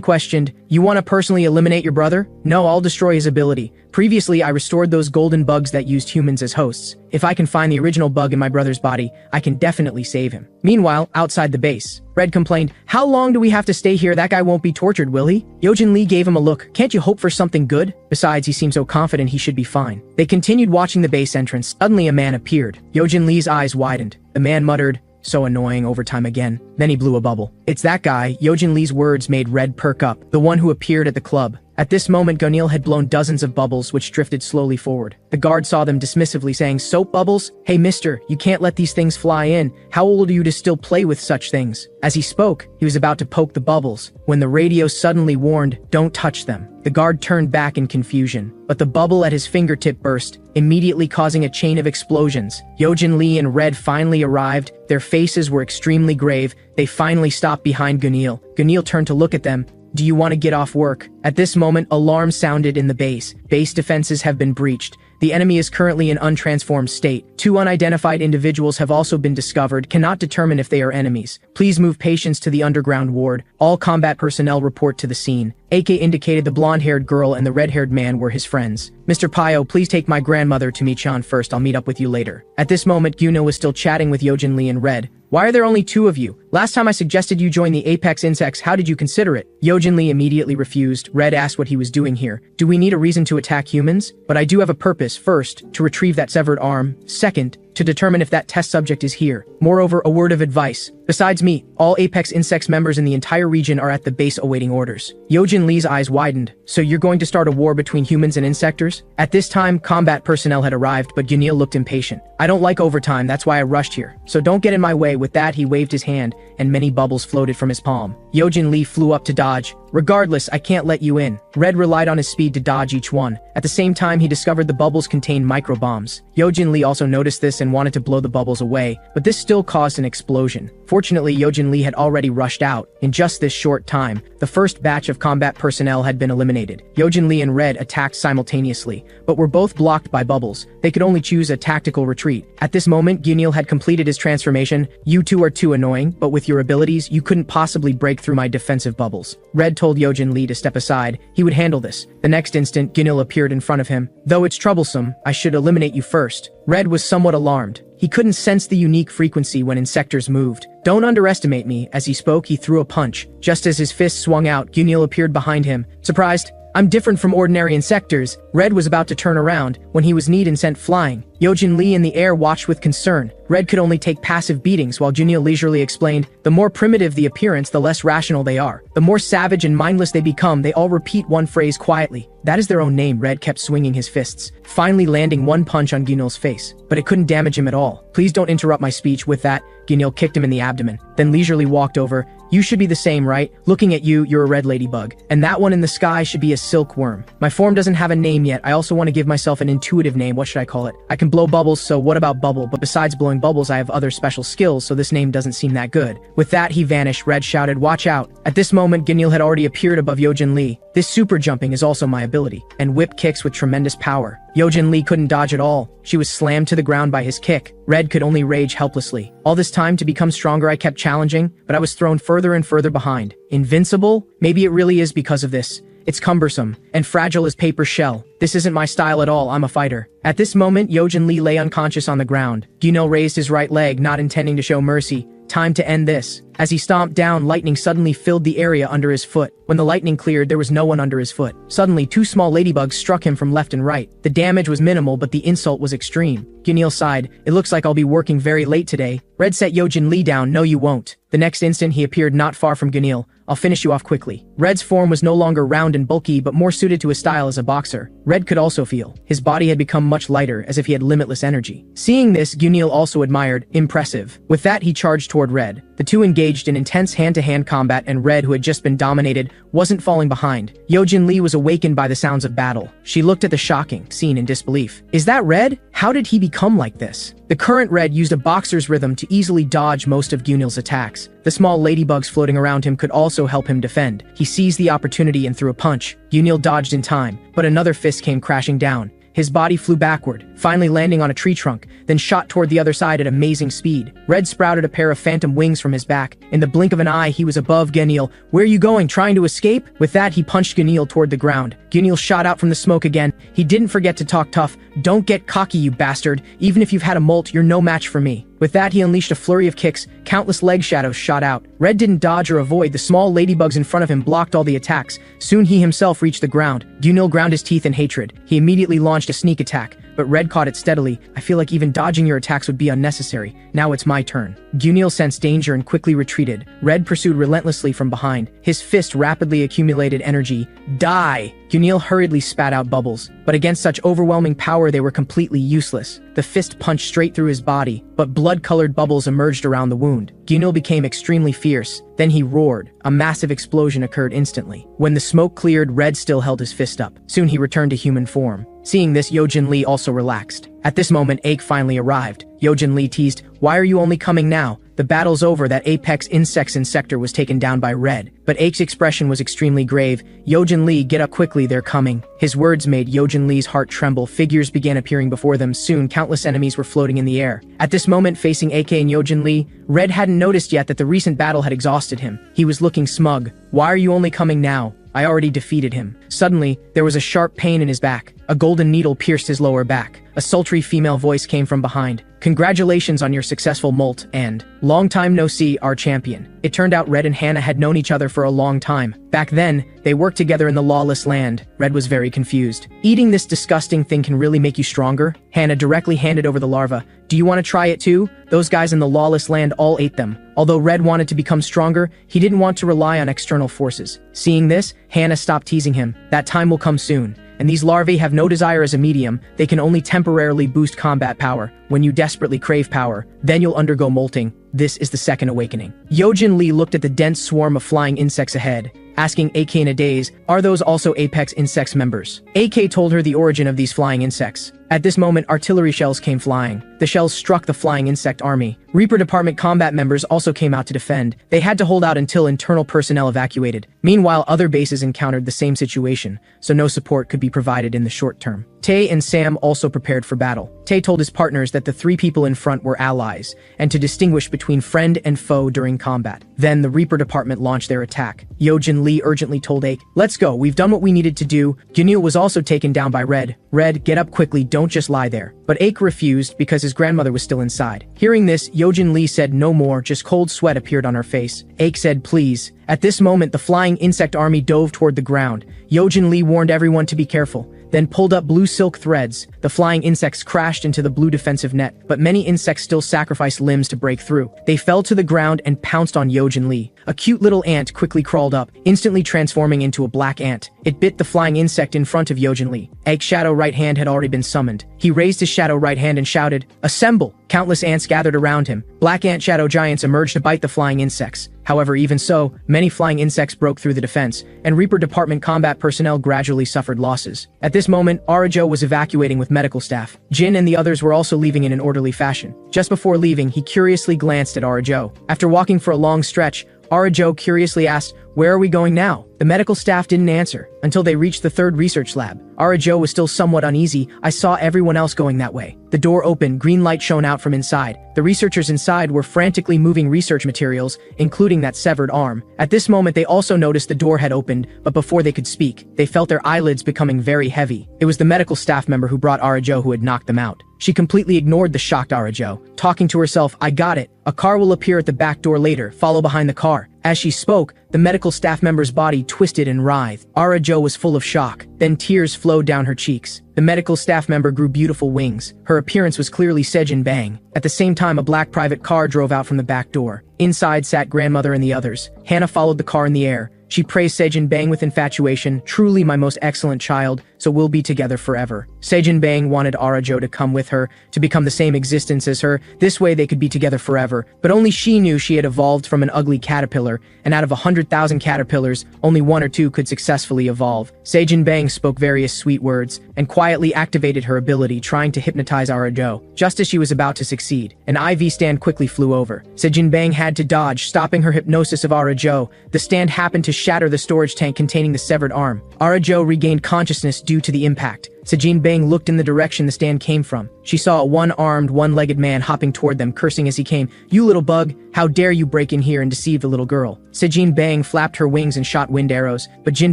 questioned, you want to personally eliminate your brother? No, I'll destroy his ability. Previously, I restored those golden bugs that used humans as hosts. If I can find the original bug in my brother's body, I can definitely save him. Meanwhile, outside the base, Red complained, how long do we have to stay here? That guy won't be tortured, will he? Yojin Lee gave him a look. Can't you hope for something good? Besides, he seemed so confident he should be fine. They continued watching the base entrance. Suddenly, a man appeared. Yojin Lee's eyes widened. The man muttered, So annoying, overtime again. Then he blew a bubble. It's that guy. Yojin Lee's words made Red perk up, the one who appeared at the club. At this moment, Gonil had blown dozens of bubbles which drifted slowly forward. The guard saw them dismissively saying, "Soap bubbles? Hey mister, you can't let these things fly in. How old are you to still play with such things?" As he spoke, he was about to poke the bubbles, when the radio suddenly warned, "Don't touch them." The guard turned back in confusion, but the bubble at his fingertip burst, immediately causing a chain of explosions. Yojin Lee and Red finally arrived. Their faces were extremely grave. They finally stopped behind Gonil. Gonil turned to look at them. "Do you want to get off work?" At this moment, alarm sounded in the base. Base defenses have been breached. The enemy is currently in untransformed state. 2 unidentified individuals have also been discovered, cannot determine if they are enemies. Please move patients to the underground ward. All combat personnel report to the scene. AK indicated the blonde-haired girl and the red-haired man were his friends. "Mr. Pio, please take my grandmother to Michan first. I'll meet up with you later." At this moment, Guno was still chatting with Yojin Lee and Red. "Why are there only 2 of you? Last time I suggested you join the Apex Insects, how did you consider it?" Yojin Lee immediately refused. Red asked what he was doing here. "Do we need a reason to attack humans? But I do have a purpose. First, to retrieve that severed arm. Second, to determine if that test subject is here. Moreover, a word of advice. Besides me, all Apex Insects members in the entire region are at the base awaiting orders." Yojin Lee's eyes widened. "So you're going to start a war between humans and insectors?" At this time, combat personnel had arrived, but Gunil looked impatient. "I don't like overtime, that's why I rushed here. So don't get in my way." With that, he waved his hand, and many bubbles floated from his palm. Yojin Lee flew up to dodge. "Regardless, I can't let you in." Red relied on his speed to dodge each one. At the same time, he discovered the bubbles contained microbombs. Yojin Lee also noticed this and wanted to blow the bubbles away, but this still caused an explosion. Fortunately, Yojin Lee had already rushed out. In just this short time, the first batch of combat personnel had been eliminated. Yojin Lee and Red attacked simultaneously, but were both blocked by bubbles. They could only choose a tactical retreat. At this moment, Gunil had completed his transformation. "You two are too annoying, but with your abilities, you couldn't possibly break through my defensive bubbles." Red told Yojin Lee to step aside. He would handle this. The next instant, Gunil appeared in front of him. "Though it's troublesome, I should eliminate you first." Red was somewhat alarmed. He couldn't sense the unique frequency when insectors moved. "Don't underestimate me." As he spoke, he threw a punch. Just as his fist swung out, Gunil appeared behind him. Surprised, "I'm different from ordinary insectors." Red was about to turn around when he was kneed and sent flying. Yojin Lee in the air watched with concern. Red could only take passive beatings while Junil leisurely explained, "The more primitive the appearance, the less rational they are. The more savage and mindless they become, they all repeat one phrase quietly. That is their own name." Red kept swinging his fists, finally landing one punch on Gunil's face. But it couldn't damage him at all. "Please don't interrupt my speech." With that, Gunil kicked him in the abdomen, then leisurely walked over. "You should be the same, right? Looking at you, you're a red ladybug. And that one in the sky should be a silkworm. My form doesn't have a name yet. I also want to give myself an intuitive name. What should I call it? I can blow bubbles, so what about bubble? But besides blowing bubbles, I have other special skills, so this name doesn't seem that good." With that, he vanished. Red shouted, "Watch out." At this moment, Gunil had already appeared above Yojin Lee. "This super jumping is also my ability," and whip kicks with tremendous power. Yojin Lee couldn't dodge at all. She was slammed to the ground by his kick. Red could only rage helplessly. All this time, to become stronger, I kept challenging, but I was thrown further and further behind. Invincible? Maybe it really is because of this. It's cumbersome and fragile as paper shell. This isn't my style at all. I'm a fighter. At this moment, Yojin Lee lay unconscious on the ground. Gunil raised his right leg, not intending to show mercy. Time to end this. As he stomped down, lightning suddenly filled the area under his foot. When the lightning cleared, there was no one under his foot. Suddenly, 2 small ladybugs struck him from left and right. The damage was minimal, but the insult was extreme. Gunil sighed. "It looks like I'll be working very late today." Red set Yojin Lee down. "No, you won't." The next instant, he appeared not far from Gunil. "I'll finish you off quickly." Red's form was no longer round and bulky, but more suited to his style as a boxer. Red could also feel his body had become much lighter, as if he had limitless energy. Seeing this, Gunil also admired. Impressive. With that, he charged toward Red. The two engaged in intense hand-to-hand combat, and Red, who had just been dominated, wasn't falling behind. Yojin Lee was awakened by the sounds of battle. She looked at the shocking scene in disbelief. "Is that Red? How did he become like this?" The current Red used a boxer's rhythm to easily dodge most of Gunil's attacks. The small ladybugs floating around him could also help him defend. He seized the opportunity and threw a punch. Gunil dodged in time, but another fist came crashing down. His body flew backward, finally landing on a tree trunk, then shot toward the other side at amazing speed. Red sprouted a pair of phantom wings from his back. In the blink of an eye, he was above Gunil. "Where are you going? Trying to escape?" With that, he punched Gunil toward the ground. Gunil shot out from the smoke again. He didn't forget to talk tough. "Don't get cocky, you bastard. Even if you've had a molt, you're no match for me." With that, he unleashed a flurry of kicks. Countless leg shadows shot out. Red didn't dodge or avoid. The small ladybugs in front of him blocked all the attacks. Soon he himself reached the ground. Gunil ground his teeth in hatred. He immediately launched a sneak attack. but Red caught it steadily. I feel like even dodging your attacks would be unnecessary. Now it's my turn. Gunil sensed danger and quickly retreated. Red pursued relentlessly from behind. His fist rapidly accumulated energy. Die! Gunil hurriedly spat out bubbles, but against such overwhelming power they were completely useless. The fist punched straight through his body, but blood-colored bubbles emerged around the wound. Gunil became extremely fierce. Then he roared. A massive explosion occurred instantly. When the smoke cleared, Red still held his fist up. Soon he returned to human form. Seeing this, Yojin Lee also relaxed. At this moment, Aik finally arrived. Yojin Lee teased, "Why are you only coming now? The battle's over." That apex insector was taken down by Red. But Aik's expression was extremely grave. "Yojin Lee, get up quickly, they're coming." His words made Yojin Lee's heart tremble. Figures began appearing before them. Soon, countless enemies were floating in the air. At this moment, facing AK and Yojin Lee, Red hadn't noticed yet that the recent battle had exhausted him. He was looking smug. "Why are you only coming now? I already defeated him." Suddenly, there was a sharp pain in his back. A golden needle pierced his lower back. A sultry female voice came from behind. "Congratulations on your successful molt, and long time no see, our champion." It turned out Red and Hannah had known each other for a long time. Back then, they worked together in the lawless land. Red was very confused. "Eating this disgusting thing can really make you stronger?" Hannah directly handed over the larva. "Do you want to try it too?" Those guys in the lawless land all ate them. Although Red wanted to become stronger, he didn't want to rely on external forces. Seeing this, Hannah stopped teasing him. "That time will come soon. And these larvae have no desire as a medium. They can only temporarily boost combat power. When you desperately crave power, then you'll undergo molting. This is the second awakening." Yojin Lee looked at the dense swarm of flying insects ahead, asking AK in a daze, "Are those also Apex Insects members?" AK told her the origin of these flying insects. At this moment, artillery shells came flying. The shells struck the flying insect army. Reaper Department combat members also came out to defend. They had to hold out until internal personnel evacuated. Meanwhile, other bases encountered the same situation, so no support could be provided in the short term. Tae and Sam also prepared for battle. Tae told his partners that the three people in front were allies, and to distinguish between friend and foe during combat. Then the Reaper Department launched their attack. Yojin Lee urgently told Aik, "Let's go, we've done what we needed to do." Gunil was also taken down by Red. "Red, get up quickly, don't just lie there." But Aik refused because his grandmother was still inside. Hearing this, Yojin Lee said no more, just cold sweat appeared on her face. Aik said, "Please." At this moment, the flying insect army dove toward the ground. Yojin Lee warned everyone to be careful, then pulled up blue silk threads. The flying insects crashed into the blue defensive net, but many insects still sacrificed limbs to break through. They fell to the ground and pounced on Yojin Lee. A cute little ant quickly crawled up, instantly transforming into a black ant. It bit the flying insect in front of Yojin Lee. Aik's shadow right hand had already been summoned. He raised his shadow right hand and shouted, "Assemble!" Countless ants gathered around him. Black ant shadow giants emerged to bite the flying insects. However, even so, many flying insects broke through the defense, and Reaper Department combat personnel gradually suffered losses. At this moment, Arajo was evacuating with medical staff. Jin and the others were also leaving in an orderly fashion. Just before leaving, he curiously glanced at Arajo. After walking for a long stretch, Arajo curiously asked, "Where are we going now?" The medical staff didn't answer until they reached the third research lab. Arajo was still somewhat uneasy. "I saw everyone else going that way." The door opened, green light shone out from inside. The researchers inside were frantically moving research materials, including that severed arm. At this moment, they also noticed the door had opened, but before they could speak, they felt their eyelids becoming very heavy. It was the medical staff member who brought Arajo who had knocked them out. She completely ignored the shocked Arajo, talking to herself, "I got it. A car will appear at the back door later. Follow behind the car." As she spoke, the medical staff member's body twisted and writhed. Arajo was full of shock. Then tears flowed down her cheeks. The medical staff member grew beautiful wings. Her appearance was clearly Sejin Bang. At the same time, a black private car drove out from the back door. Inside sat grandmother and the others. Hannah followed the car in the air. She praised Sejin Bang with infatuation. "Truly my most excellent child, so we'll be together forever." Sejin Bang wanted Arajo to come with her, to become the same existence as her. This way they could be together forever. But only she knew she had evolved from an ugly caterpillar, and out of 100,000 caterpillars, only one or two could successfully evolve. Sejin Bang spoke various sweet words, and quietly activated her ability, trying to hypnotize Arajo. Just as she was about to succeed, an IV stand quickly flew over. Sejin Bang had to dodge, stopping her hypnosis of Arajo. The stand happened to shatter the storage tank containing the severed arm. Arajo regained consciousness due to the impact. Sejin Bang looked in the direction the stand came from. she saw a one-armed, one-legged man hopping toward them, cursing as he came. "You little bug, how dare you break in here and deceive the little girl?" Sejin Bang flapped her wings and shot wind arrows, but Jin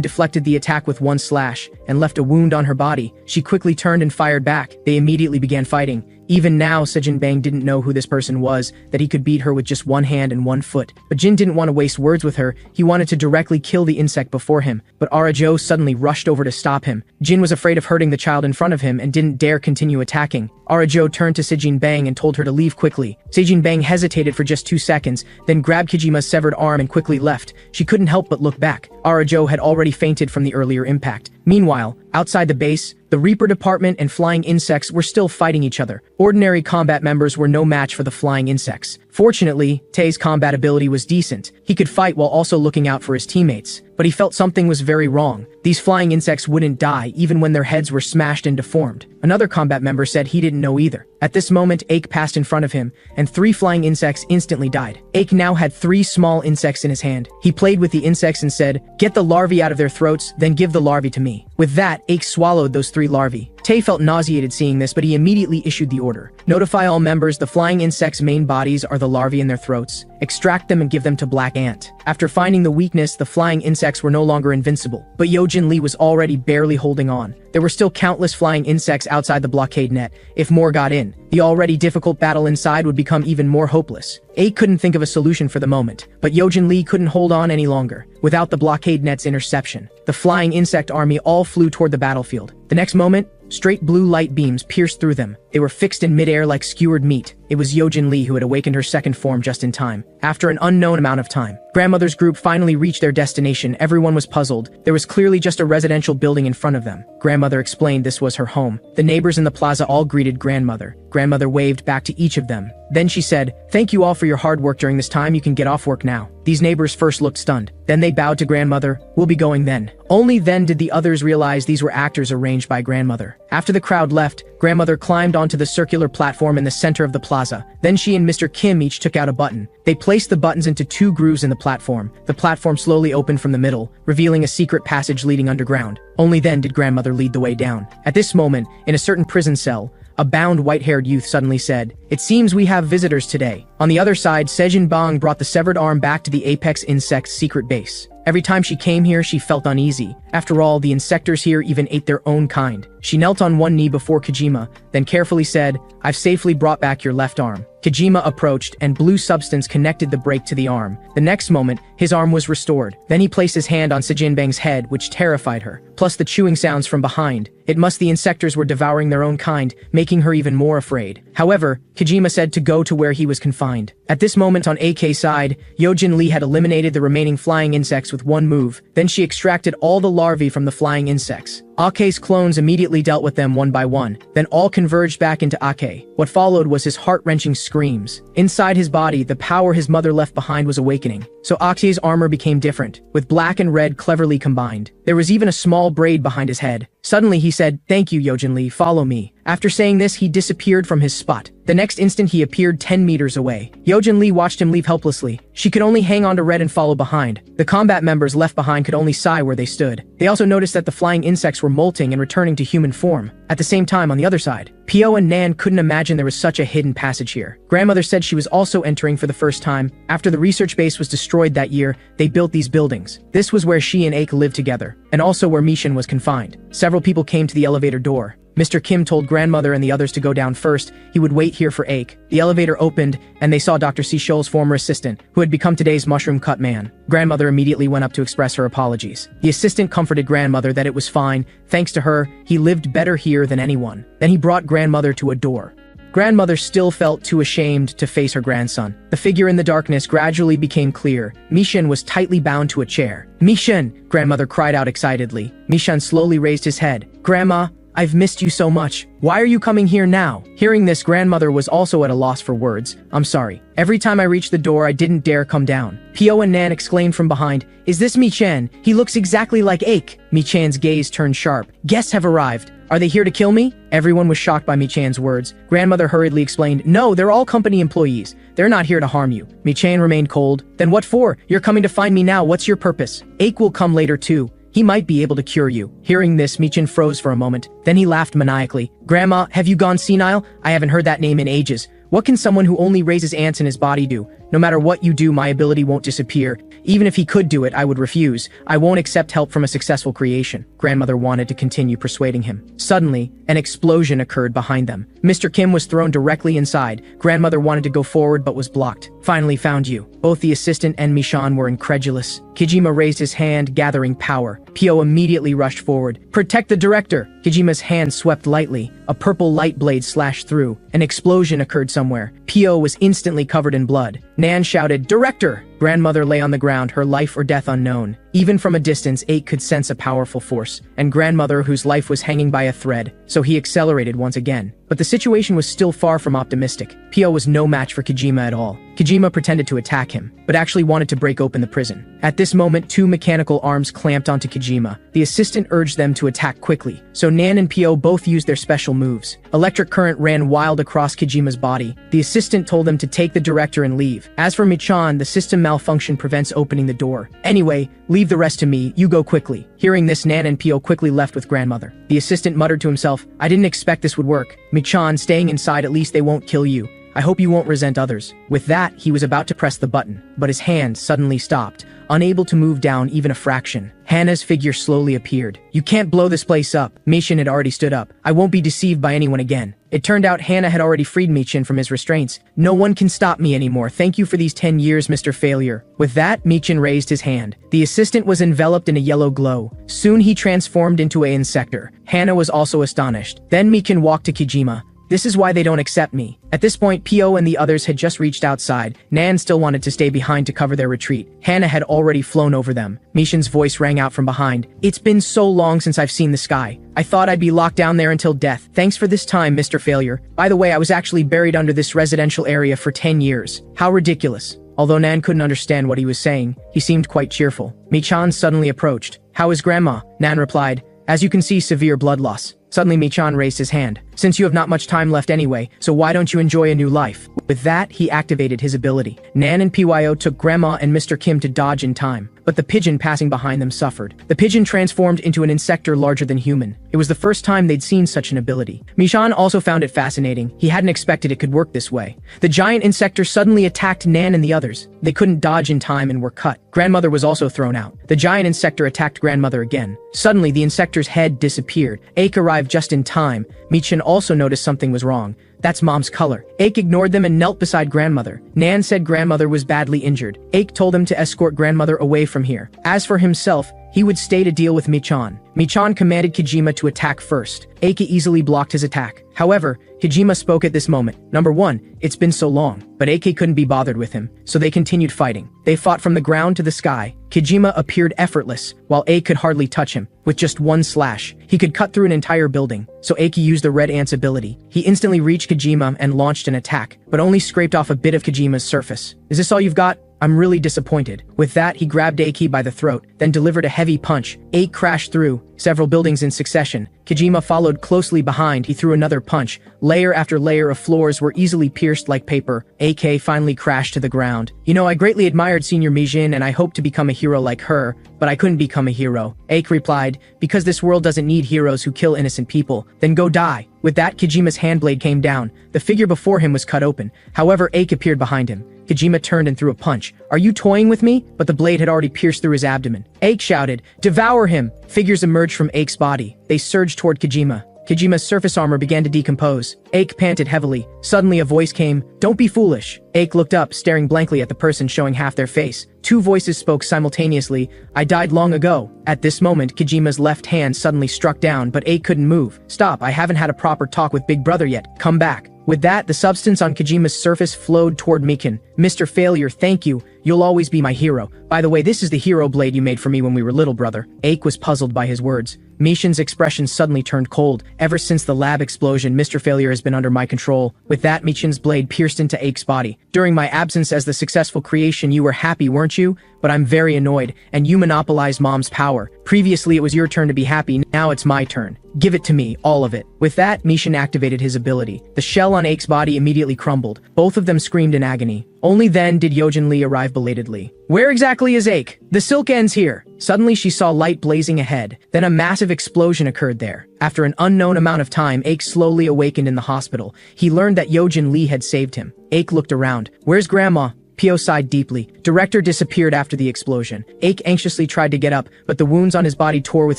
deflected the attack with one slash and left a wound on her body. She quickly turned and fired back. They immediately began fighting. Even now, Sejin Bang didn't know who this person was, that he could beat her with just one hand and one foot. But Jin didn't want to waste words with her. He wanted to directly kill the insect before him, but Arajo suddenly rushed over to stop him. Jin was afraid of hurting the child in front of him and didn't dare continue attacking. Arajo turned to Sejin Bang and told her to leave quickly. Sejin Bang hesitated for just 2 seconds, then grabbed Kijima's severed arm and quickly left. She couldn't help but look back. Arajo had already fainted from the earlier impact. Meanwhile, outside the base, the Reaper department and flying insects were still fighting each other. Ordinary combat members were no match for the flying insects. Fortunately, Tae's combat ability was decent. He could fight while also looking out for his teammates. But he felt something was very wrong. These flying insects wouldn't die even when their heads were smashed and deformed. Another combat member said he didn't know either. At this moment, Aik passed in front of him, and 3 flying insects instantly died. Aik now had 3 small insects in his hand. He played with the insects and said, "Get the larvae out of their throats, then give the larvae to me." With that, Aik swallowed those 3 larvae. Tae felt nauseated seeing this, but he immediately issued the order. "Notify all members the flying insects' main bodies are the larvae in their throats. Extract them and give them to Black Ant." After finding the weakness, the flying insects were no longer invincible. But Yojin Lee was already barely holding on. There were still countless flying insects outside the blockade net. If more got in, the already difficult battle inside would become even more hopeless. Aik couldn't think of a solution for the moment, but Yojin Lee couldn't hold on any longer. Without the blockade net's interception, the flying insect army all flew toward the battlefield. The next moment, straight blue light beams pierced through them. They were fixed in midair like skewered meat. It was Yojin Lee who had awakened her second form just in time. After an unknown amount of time, Grandmother's group finally reached their destination. Everyone was puzzled. There was clearly just a residential building in front of them. Grandmother explained this was her home. The neighbors in the plaza all greeted Grandmother. Grandmother waved back to each of them. Then she said, "Thank you all for your hard work during this time. You can get off work now." These neighbors first looked stunned. Then they bowed to Grandmother. "We'll be going then." Only then did the others realize these were actors arranged by Grandmother. After the crowd left, Grandmother climbed onto the circular platform in the center of the plaza. Then she and Mr. Kim each took out a button. They placed the buttons into 2 grooves in the platform. The platform slowly opened from the middle, revealing a secret passage leading underground. Only then did Grandmother lead the way down. At this moment, in a certain prison cell, a bound white-haired youth suddenly said, "It seems we have visitors today." On the other side, Sejin Bang brought the severed arm back to the Apex Insect's secret base. Every time she came here, she felt uneasy. After all, the insectors here even ate their own kind. She knelt on one knee before Kojima, then carefully said, "I've safely brought back your left arm." Kojima approached, and blue substance connected the break to the arm. The next moment, his arm was restored. Then he placed his hand on Sejin Bang's head, which terrified her, plus the chewing sounds from behind. It must the insectors were devouring their own kind, making her even more afraid. However, Kojima said to go to where he was confined. At this moment on AK's side, Yojin Lee had eliminated the remaining flying insects with one move. Then she extracted all the larvae from the flying insects. Ake's clones immediately dealt with them one by one, then all converged back into Ake. What followed was his heart-wrenching screams. Inside his body, the power his mother left behind was awakening. So Ake's armor became different, with black and red cleverly combined. There was even a small braid behind his head. Suddenly he said, "Thank you, Yojin Lee, follow me." After saying this, he disappeared from his spot. The next instant he appeared 10 meters away. Yojin Lee watched him leave helplessly. She could only hang on to Red and follow behind. The combat members left behind could only sigh where they stood. They also noticed that the flying insects were molting and returning to human form. At the same time, on the other side, Pio and Nan couldn't imagine there was such a hidden passage here. Grandmother said she was also entering for the first time. After the research base was destroyed that year, they built these buildings. This was where she and Ake lived together, and also where Mishin was confined. Several people came to the elevator door. Mr. Kim told Grandmother and the others to go down first. He would wait here for Ake. The elevator opened, and they saw Dr. Sishol's former assistant, who had become today's mushroom-cut man. Grandmother immediately went up to express her apologies. The assistant comforted Grandmother that it was fine. Thanks to her, he lived better here than anyone. Then he brought Grandmother to a door. Grandmother still felt too ashamed to face her grandson. The figure in the darkness gradually became clear. Mishin was tightly bound to a chair. "Mishin!" Grandmother cried out excitedly. Mishin slowly raised his head. "Grandma, I've missed you so much. Why are you coming here now?" Hearing this, Grandmother was also at a loss for words. "I'm sorry. Every time I reached the door, I didn't dare come down." Pio and Nan exclaimed from behind, "Is this Mi-chan? He looks exactly like Ake." Mi-chan's gaze turned sharp. "Guests have arrived. Are they here to kill me?" Everyone was shocked by Mi-chan's words. Grandmother hurriedly explained, "No, they're all company employees. They're not here to harm you." Mi-chan remained cold. "Then what for? You're coming to find me now. What's your purpose?" "Ake will come later too. He might be able to cure you. Hearing this, Michin froze for a moment. Then he laughed maniacally. Grandma, have you gone senile? I haven't heard that name in ages. What can someone who only raises ants in his body do? No matter what you do, my ability won't disappear. Even if he could do it, I would refuse. I won't accept help from a successful creation. Grandmother wanted to continue persuading him. Suddenly, an explosion occurred behind them. Mr. Kim was thrown directly inside. Grandmother wanted to go forward but was blocked. Finally found you. Both the assistant and Michan were incredulous. Kijima raised his hand, gathering power. Pio immediately rushed forward. Protect the director! Kijima's hand swept lightly. A purple light blade slashed through. An explosion occurred somewhere. Pio was instantly covered in blood. Nan shouted, "Director!" Grandmother lay on the ground, her life or death unknown. Even from a distance, Aik could sense a powerful force, and Grandmother, whose life was hanging by a thread, so he accelerated once again. But the situation was still far from optimistic. Pio was no match for Kijima at all. Kijima pretended to attack him, but actually wanted to break open the prison. At this moment, two mechanical arms clamped onto Kijima. The assistant urged them to attack quickly, so Nan and Pio both used their special moves. Electric current ran wild across Kijima's body. The assistant told them to take the director and leave. As for Michan, the system malfunction prevents opening the door. Anyway, leave the rest to me, you go quickly. Hearing this, Nan and Pio quickly left with Grandmother. The assistant muttered to himself, I didn't expect this would work. Michan, staying inside, at least they won't kill you. I hope you won't resent others. With that, he was about to press the button, but his hand suddenly stopped, unable to move down even a fraction. Hannah's figure slowly appeared. You can't blow this place up. Michin had already stood up. I won't be deceived by anyone again. It turned out Hannah had already freed Michin from his restraints. No one can stop me anymore. Thank you for these 10 years, Mr. Failure. With that, Michin raised his hand. The assistant was enveloped in a yellow glow. Soon he transformed into an insector. Hannah was also astonished. Then Michin walked to Kijima. This is why they don't accept me. At this point, Pio and the others had just reached outside. Nan still wanted to stay behind to cover their retreat. Hannah had already flown over them. Michin's voice rang out from behind. It's been so long since I've seen the sky. I thought I'd be locked down there until death. Thanks for this time, Mr. Failure. By the way, I was actually buried under this residential area for 10 years. How ridiculous. Although Nan couldn't understand what he was saying, he seemed quite cheerful. Michan suddenly approached. How is Grandma? Nan replied. As you can see, severe blood loss. Suddenly Michan raised his hand. Since you have not much time left anyway, so why don't you enjoy a new life? With that, he activated his ability. Nan and Pyo took Grandma and Mr. Kim to dodge in time, but the pigeon passing behind them suffered. The pigeon transformed into an insector larger than human. It was the first time they'd seen such an ability. Michan also found it fascinating. He hadn't expected it could work this way. The giant insector suddenly attacked Nan and the others. They couldn't dodge in time and were cut. Grandmother was also thrown out. The giant insector attacked Grandmother again. Suddenly, the insector's head disappeared. Aik arrived just in time. Michan also noticed something was wrong. That's Mom's color. Aik ignored them and knelt beside Grandmother. Nan said Grandmother was badly injured. Aik told him to escort Grandmother away from here. As for himself, he would stay to deal with Michan. Michan commanded Kijima to attack first. Aike easily blocked his attack. However, Kijima spoke at this moment. Number 1, it's been so long, but Aike couldn't be bothered with him, so they continued fighting. They fought from the ground to the sky. Kijima appeared effortless, while Aike could hardly touch him. With just one slash, he could cut through an entire building, so Aike used the Red Ant's ability. He instantly reached Kijima and launched an attack, but only scraped off a bit of Kijima's surface. Is this all you've got? I'm really disappointed. With that, he grabbed Aike by the throat, then delivered a heavy punch. Aike crashed through several buildings in succession. Kijima followed closely behind. He threw another punch. Layer after layer of floors were easily pierced like paper. Aike finally crashed to the ground. You know, I greatly admired Senior Mijin and I hoped to become a hero like her, but I couldn't become a hero. Aike replied, because this world doesn't need heroes who kill innocent people, then go die. With that, Kijima's handblade came down. The figure before him was cut open. However, Aike appeared behind him. Kijima turned and threw a punch. Are you toying with me? But the blade had already pierced through his abdomen. Aike shouted, devour him! Figures emerged from Aike's body. They surged toward Kijima. Kijima's surface armor began to decompose. Aike panted heavily. Suddenly a voice came, don't be foolish. Aike looked up, staring blankly at the person showing half their face. Two voices spoke simultaneously, I died long ago. At this moment, Kijima's left hand suddenly struck down, but Aike couldn't move. Stop, I haven't had a proper talk with Big Brother yet. Come back. With that, the substance on Kijima's surface flowed toward Mikan. Mr. Failure, thank you. You'll always be my hero. By the way, this is the hero blade you made for me when we were little, brother. Aike was puzzled by his words. Mishin's expression suddenly turned cold. Ever since the lab explosion, Mr. Failure has been under my control. With that, Mishin's blade pierced into Aike's body. During my absence as the successful creation, you were happy, weren't you? But I'm very annoyed, and you monopolized Mom's power. Previously, it was your turn to be happy, now it's my turn. Give it to me, all of it. With that, Mishin activated his ability. The shell on Aike's body immediately crumbled. Both of them screamed in agony. Only then did Yojin Lee arrive belatedly. Where exactly is Aik? The silk ends here. Suddenly she saw light blazing ahead. Then a massive explosion occurred there. After an unknown amount of time, Aik slowly awakened in the hospital. He learned that Yojin Lee had saved him. Aik looked around. Where's Grandma? Pio sighed deeply. Director disappeared after the explosion. Aik anxiously tried to get up, but the wounds on his body tore with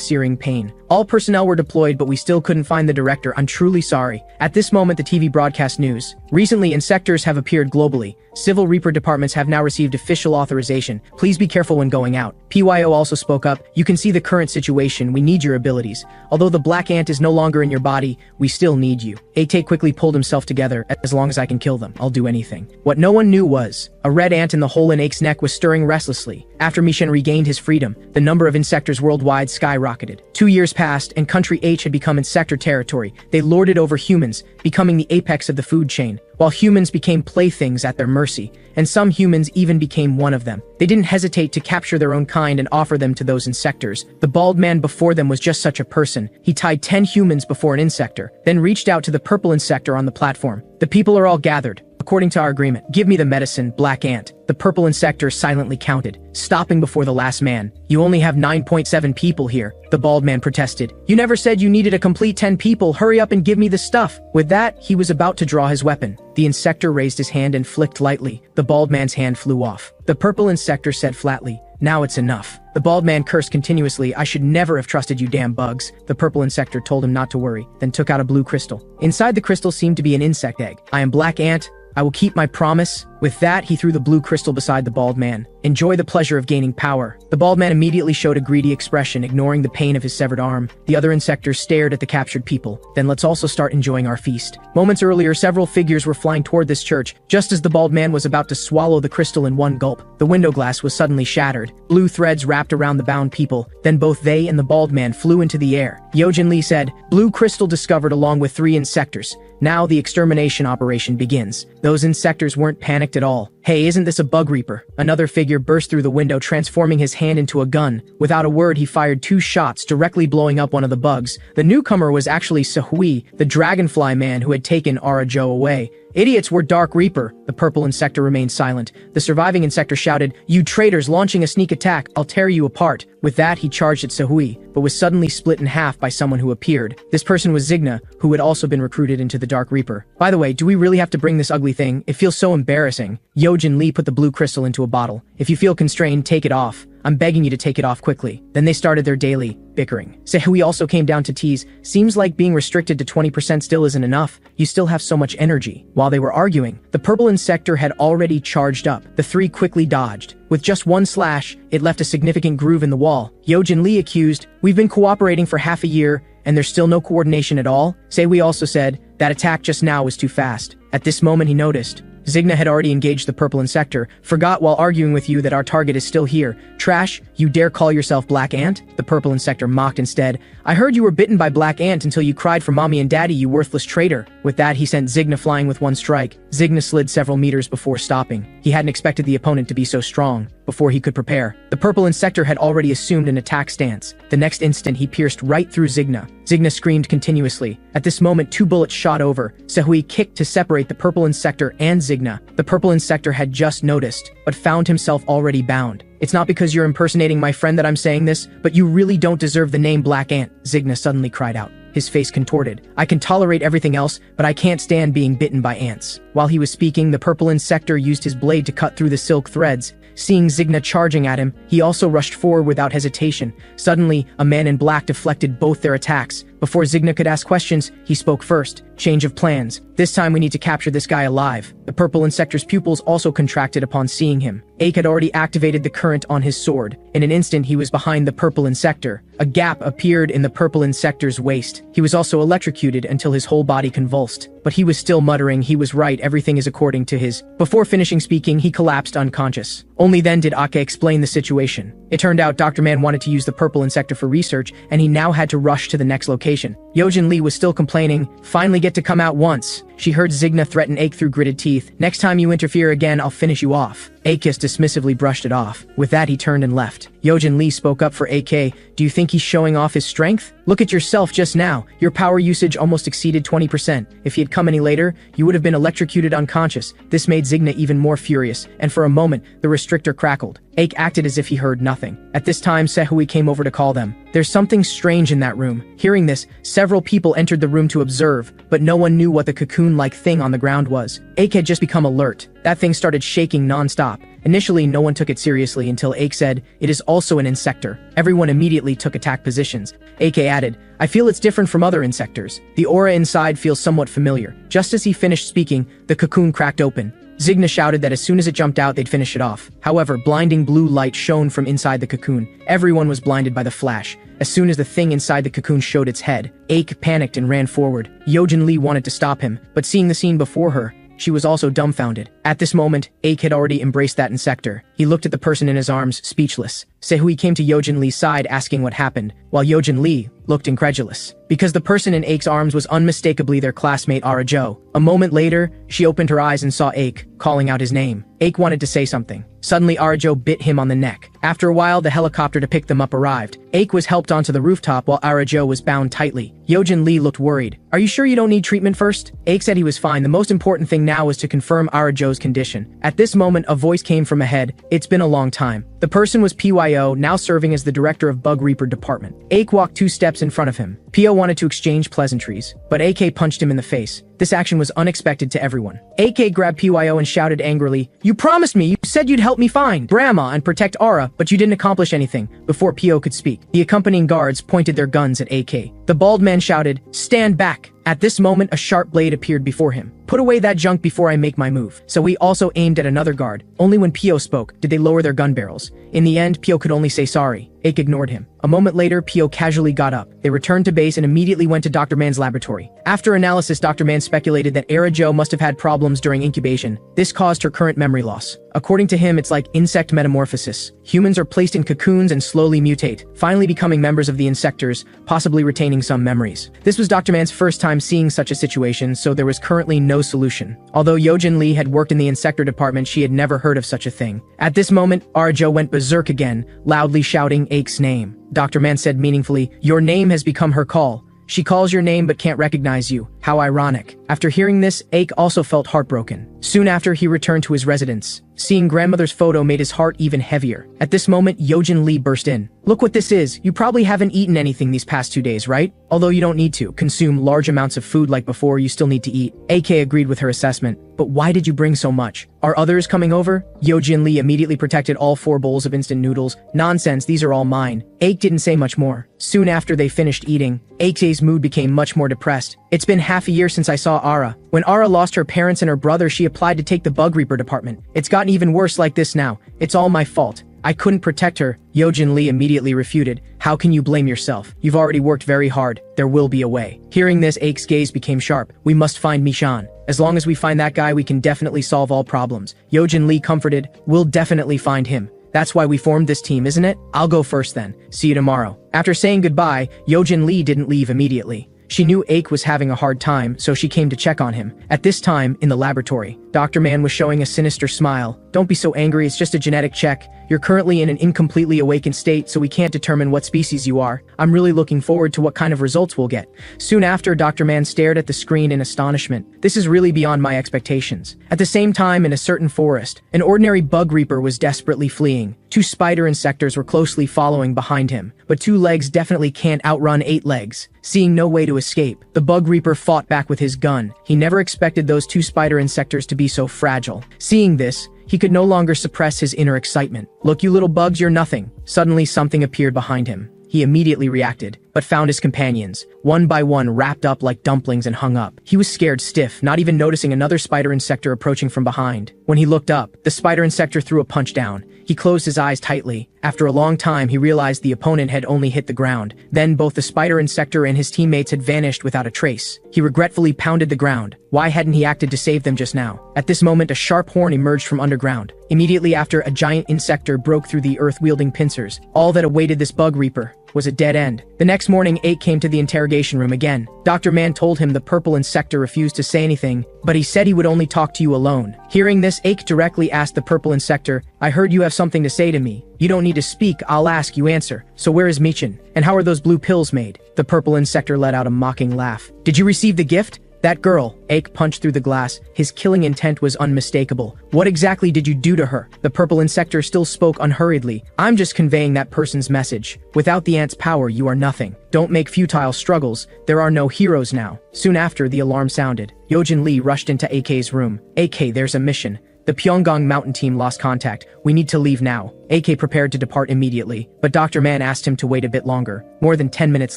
searing pain. All personnel were deployed, but we still couldn't find the director. I'm truly sorry. At this moment, the TV broadcast news. Recently, insectors have appeared globally. Civil Reaper departments have now received official authorization. Please be careful when going out. PYO also spoke up. You can see the current situation. We need your abilities. Although the black ant is no longer in your body, we still need you. Ate quickly pulled himself together. As long as I can kill them, I'll do anything. What no one knew was, a red ant in the hole in Ake's neck was stirring restlessly. After Mishen regained his freedom, the number of insectors worldwide skyrocketed. 2 years passed, and Country H had become insector territory. They lorded over humans, becoming the apex of the food chain, while humans became playthings at their mercy, and some humans even became one of them. They didn't hesitate to capture their own kind and offer them to those insectors. The bald man before them was just such a person. He tied 10 humans before an insector, then reached out to the purple insector on the platform. The people are all gathered. According to our agreement, give me the medicine, Black Ant. The purple insector silently counted, stopping before the last man. You only have 9.7 people here, the bald man protested. You never said you needed a complete 10 people. Hurry up and give me the stuff. With that, he was about to draw his weapon. The insector raised his hand and flicked lightly. The bald man's hand flew off. The purple insector said flatly, now it's enough. The bald man cursed continuously. I should never have trusted you damn bugs. The purple insector told him not to worry, then took out a blue crystal. Inside the crystal seemed to be an insect egg. I am Black Ant. I will keep my promise. With that, he threw the blue crystal beside the bald man. Enjoy the pleasure of gaining power. The bald man immediately showed a greedy expression, ignoring the pain of his severed arm. The other insectors stared at the captured people. Then let's also start enjoying our feast. Moments earlier, several figures were flying toward this church. Just as the bald man was about to swallow the crystal in one gulp, the window glass was suddenly shattered. Blue threads wrapped around the bound people. Then both they and the bald man flew into the air. Yojin Lee said, blue crystal discovered along with 3 insectors. Now the extermination operation begins. Those insectors weren't panicked at all. Hey, isn't this a bug reaper? Another figure burst through the window, transforming his hand into a gun. Without a word, he fired 2 shots, directly blowing up one of the bugs. The newcomer was actually Sahui, the dragonfly man who had taken Arajo away. Idiots were Dark Reaper. The purple insector remained silent. The surviving insector shouted, you traitors, launching a sneak attack. I'll tear you apart. With that, he charged at Sahui, but was suddenly split in half by someone who appeared. This person was Zigna, who had also been recruited into the Dark Reaper. By the way, do we really have to bring this ugly thing? It feels so embarrassing. Yojin Lee put the blue crystal into a bottle. If you feel constrained, take it off. I'm begging you to take it off quickly. Then they started their daily bickering. Sahui also came down to tease. Seems like being restricted to 20% still isn't enough. You still have so much energy. While they were arguing, the purple insector had already charged up. The 3 quickly dodged. With just 1 slash, it left a significant groove in the wall. Yojin Lee accused, we've been cooperating for half a year, and there's still no coordination at all? Sahui also said, that attack just now was too fast. At this moment he noticed, Zigna had already engaged the purple insector, forgot while arguing with you that our target is still here. Trash, you dare call yourself Black Ant? The purple insector mocked instead. I heard you were bitten by Black Ant until you cried for mommy and daddy, you worthless traitor. With that, he sent Zigna flying with 1 strike. Zigna slid several meters before stopping. He hadn't expected the opponent to be so strong. Before he could prepare, the purple insector had already assumed an attack stance. The next instant, he pierced right through Zigna. Zigna screamed continuously. At this moment, 2 bullets shot over. Sahui kicked to separate the purple insector and Zigna. The purple insector had just noticed, but found himself already bound. It's not because you're impersonating my friend that I'm saying this, but you really don't deserve the name Black Ant, Zigna suddenly cried out. His face contorted. I can tolerate everything else, but I can't stand being bitten by ants. While he was speaking, the purple insector used his blade to cut through the silk threads. Seeing Zigna charging at him, he also rushed forward without hesitation. Suddenly, a man in black deflected both their attacks. Before Zigna could ask questions, he spoke first. Change of plans. This time we need to capture this guy alive. The purple insector's pupils also contracted upon seeing him. Aik had already activated the current on his sword. In an instant, he was behind the purple insector. A gap appeared in the purple insector's waist. He was also electrocuted until his whole body convulsed. But he was still muttering, he was right, everything is according to his. Before finishing speaking, he collapsed unconscious. Only then did Ake explain the situation. It turned out Dr. Man wanted to use the purple insector for research, and he now had to rush to the next location. Yojin Lee was still complaining, finally get to come out once. She heard Zigna threaten Aik through gritted teeth. Next time you interfere again, I'll finish you off. Aik just dismissively brushed it off. With that, he turned and left. Yojin Lee spoke up for AK. Do you think he's showing off his strength? Look at yourself just now. Your power usage almost exceeded 20%. If he had come any later, you would have been electrocuted unconscious. This made Zigna even more furious, and for a moment, the restrictor crackled. Aik acted as if he heard nothing. At this time, Sehui came over to call them. There's something strange in that room. Hearing this, several people entered the room to observe, but no one knew what the cocoon-like thing on the ground was. Aik had just become alert. That thing started shaking non-stop. Initially, no one took it seriously until Aik said, "It is also an insector." Everyone immediately took attack positions. AK added, "I feel it's different from other insectors. The aura inside feels somewhat familiar." Just as he finished speaking, the cocoon cracked open. Zigna shouted that as soon as it jumped out, they'd finish it off. However, blinding blue light shone from inside the cocoon. Everyone was blinded by the flash. As soon as the thing inside the cocoon showed its head, Aik panicked and ran forward. Yojin Lee wanted to stop him, but seeing the scene before her, she was also dumbfounded. At this moment, Aik had already embraced that insector. He looked at the person in his arms, speechless. Sehui came to Yojin Lee's side asking what happened, while Yojin Lee looked incredulous. Because the person in Aik's arms was unmistakably their classmate Arajo. A moment later, she opened her eyes and saw Aik, calling out his name. Aik wanted to say something. Suddenly Arajo bit him on the neck. After a while, the helicopter to pick them up arrived. Aik was helped onto the rooftop while Arajo was bound tightly. Yojin Lee looked worried. "Are you sure you don't need treatment first?" Aik said he was fine. The most important thing now was to confirm Arajo's condition. At this moment, a voice came from ahead. It's been a long time. The person was PYO, now serving as the director of Bug Reaper Department. Aik walked 2 steps in front of him. PO wanted to exchange pleasantries, but AK punched him in the face. This action was unexpected to everyone. AK grabbed PYO and shouted angrily, "You promised me! You said you'd help me find Grandma and protect Ara, but you didn't accomplish anything." Before PO could speak, the accompanying guards pointed their guns at AK. The bald man shouted, "Stand back!" At this moment, a sharp blade appeared before him. "Put away that junk before I make my move." So he also aimed at another guard. Only when Pio spoke did they lower their gun barrels. In the end, Pio could only say sorry. Aik ignored him. A moment later, Pio casually got up. They returned to base and immediately went to Dr. Man's laboratory. After analysis, Dr. Man speculated that Arajo must have had problems during incubation. This caused her current memory loss. According to him, it's like insect metamorphosis. Humans are placed in cocoons and slowly mutate, finally becoming members of the insectors, possibly retaining some memories. This was Dr. Man's first time seeing such a situation, so there was currently no solution. Although Yojin Lee had worked in the insector department, she had never heard of such a thing. At this moment, Arajo went berserk again, loudly shouting Aik's name. Dr. Man said meaningfully, "Your name has become her call. She calls your name but can't recognize you. How ironic." After hearing this, Aik also felt heartbroken. Soon after, he returned to his residence. Seeing grandmother's photo made his heart even heavier. At this moment, Yojin Lee burst in. "Look what this is. You probably haven't eaten anything these past 2 days, right? Although you don't need to consume large amounts of food like before, you still need to eat." AK agreed with her assessment. "But why did you bring so much? Are others coming over?" Yojin Lee immediately protected all 4 bowls of instant noodles. "Nonsense, these are all mine." Aik didn't say much more. Soon after they finished eating, Aik's mood became much more depressed. "It's been half a year since I saw Ara. When Ara lost her parents and her brother, she applied to take the Bug Reaper department. It's gotten even worse like this now. It's all my fault. I couldn't protect her." Yojin Lee immediately refuted. "How can you blame yourself? You've already worked very hard. There will be a way." Hearing this, Aik's gaze became sharp. "We must find Mishan. As long as we find that guy, we can definitely solve all problems." Yojin Lee comforted, "We'll definitely find him. That's why we formed this team, isn't it? I'll go first then. See you tomorrow." After saying goodbye, Yojin Lee didn't leave immediately. She knew Aik was having a hard time, so she came to check on him. At this time, in the laboratory, Dr. Man was showing a sinister smile. "Don't be so angry, it's just a genetic check. You're currently in an incompletely awakened state, so we can't determine what species you are. I'm really looking forward to what kind of results we'll get." Soon after, Dr. Man stared at the screen in astonishment. "This is really beyond my expectations." At the same time, in a certain forest, an ordinary bug reaper was desperately fleeing. 2 spider insectors were closely following behind him, but 2 legs definitely can't outrun 8 legs. Seeing no way to escape, the bug reaper fought back with his gun. He never expected those 2 spider insectors to be so fragile. Seeing this, he could no longer suppress his inner excitement. "Look, you little bugs, you're nothing." Suddenly something appeared behind him. He immediately reacted, but found his companions, one by one wrapped up like dumplings and hung up. He was scared stiff, not even noticing another spider insector approaching from behind. When he looked up, the spider insector threw a punch down. He closed his eyes tightly. After a long time, he realized the opponent had only hit the ground. Then both the spider insector and his teammates had vanished without a trace. He regretfully pounded the ground. Why hadn't he acted to save them just now? At this moment, a sharp horn emerged from underground. Immediately after, a giant insector broke through the earth wielding pincers. All that awaited this bug reaper was a dead end. The next morning, Ake came to the interrogation room again. Dr. Man told him the purple insector refused to say anything, but he said he would only talk to you alone. Hearing this, Ake directly asked the purple insector, I heard you have something to say to me. You don't need to speak, I'll ask, you answer. So where is Michin? And how are those blue pills made? The purple insector let out a mocking laugh. Did you receive the gift? That girl. Ake punched through the glass. His killing intent was unmistakable. What exactly did you do to her? The purple insector still spoke unhurriedly. I'm just conveying that person's message. Without the ant's power, you are nothing. Don't make futile struggles. There are no heroes now. Soon after, the alarm sounded. Yojin Lee rushed into AK's room. AK, there's a mission. The Pyongyang mountain team lost contact. We need to leave now. AK prepared to depart immediately, but Dr. Man asked him to wait a bit longer. More than 10 minutes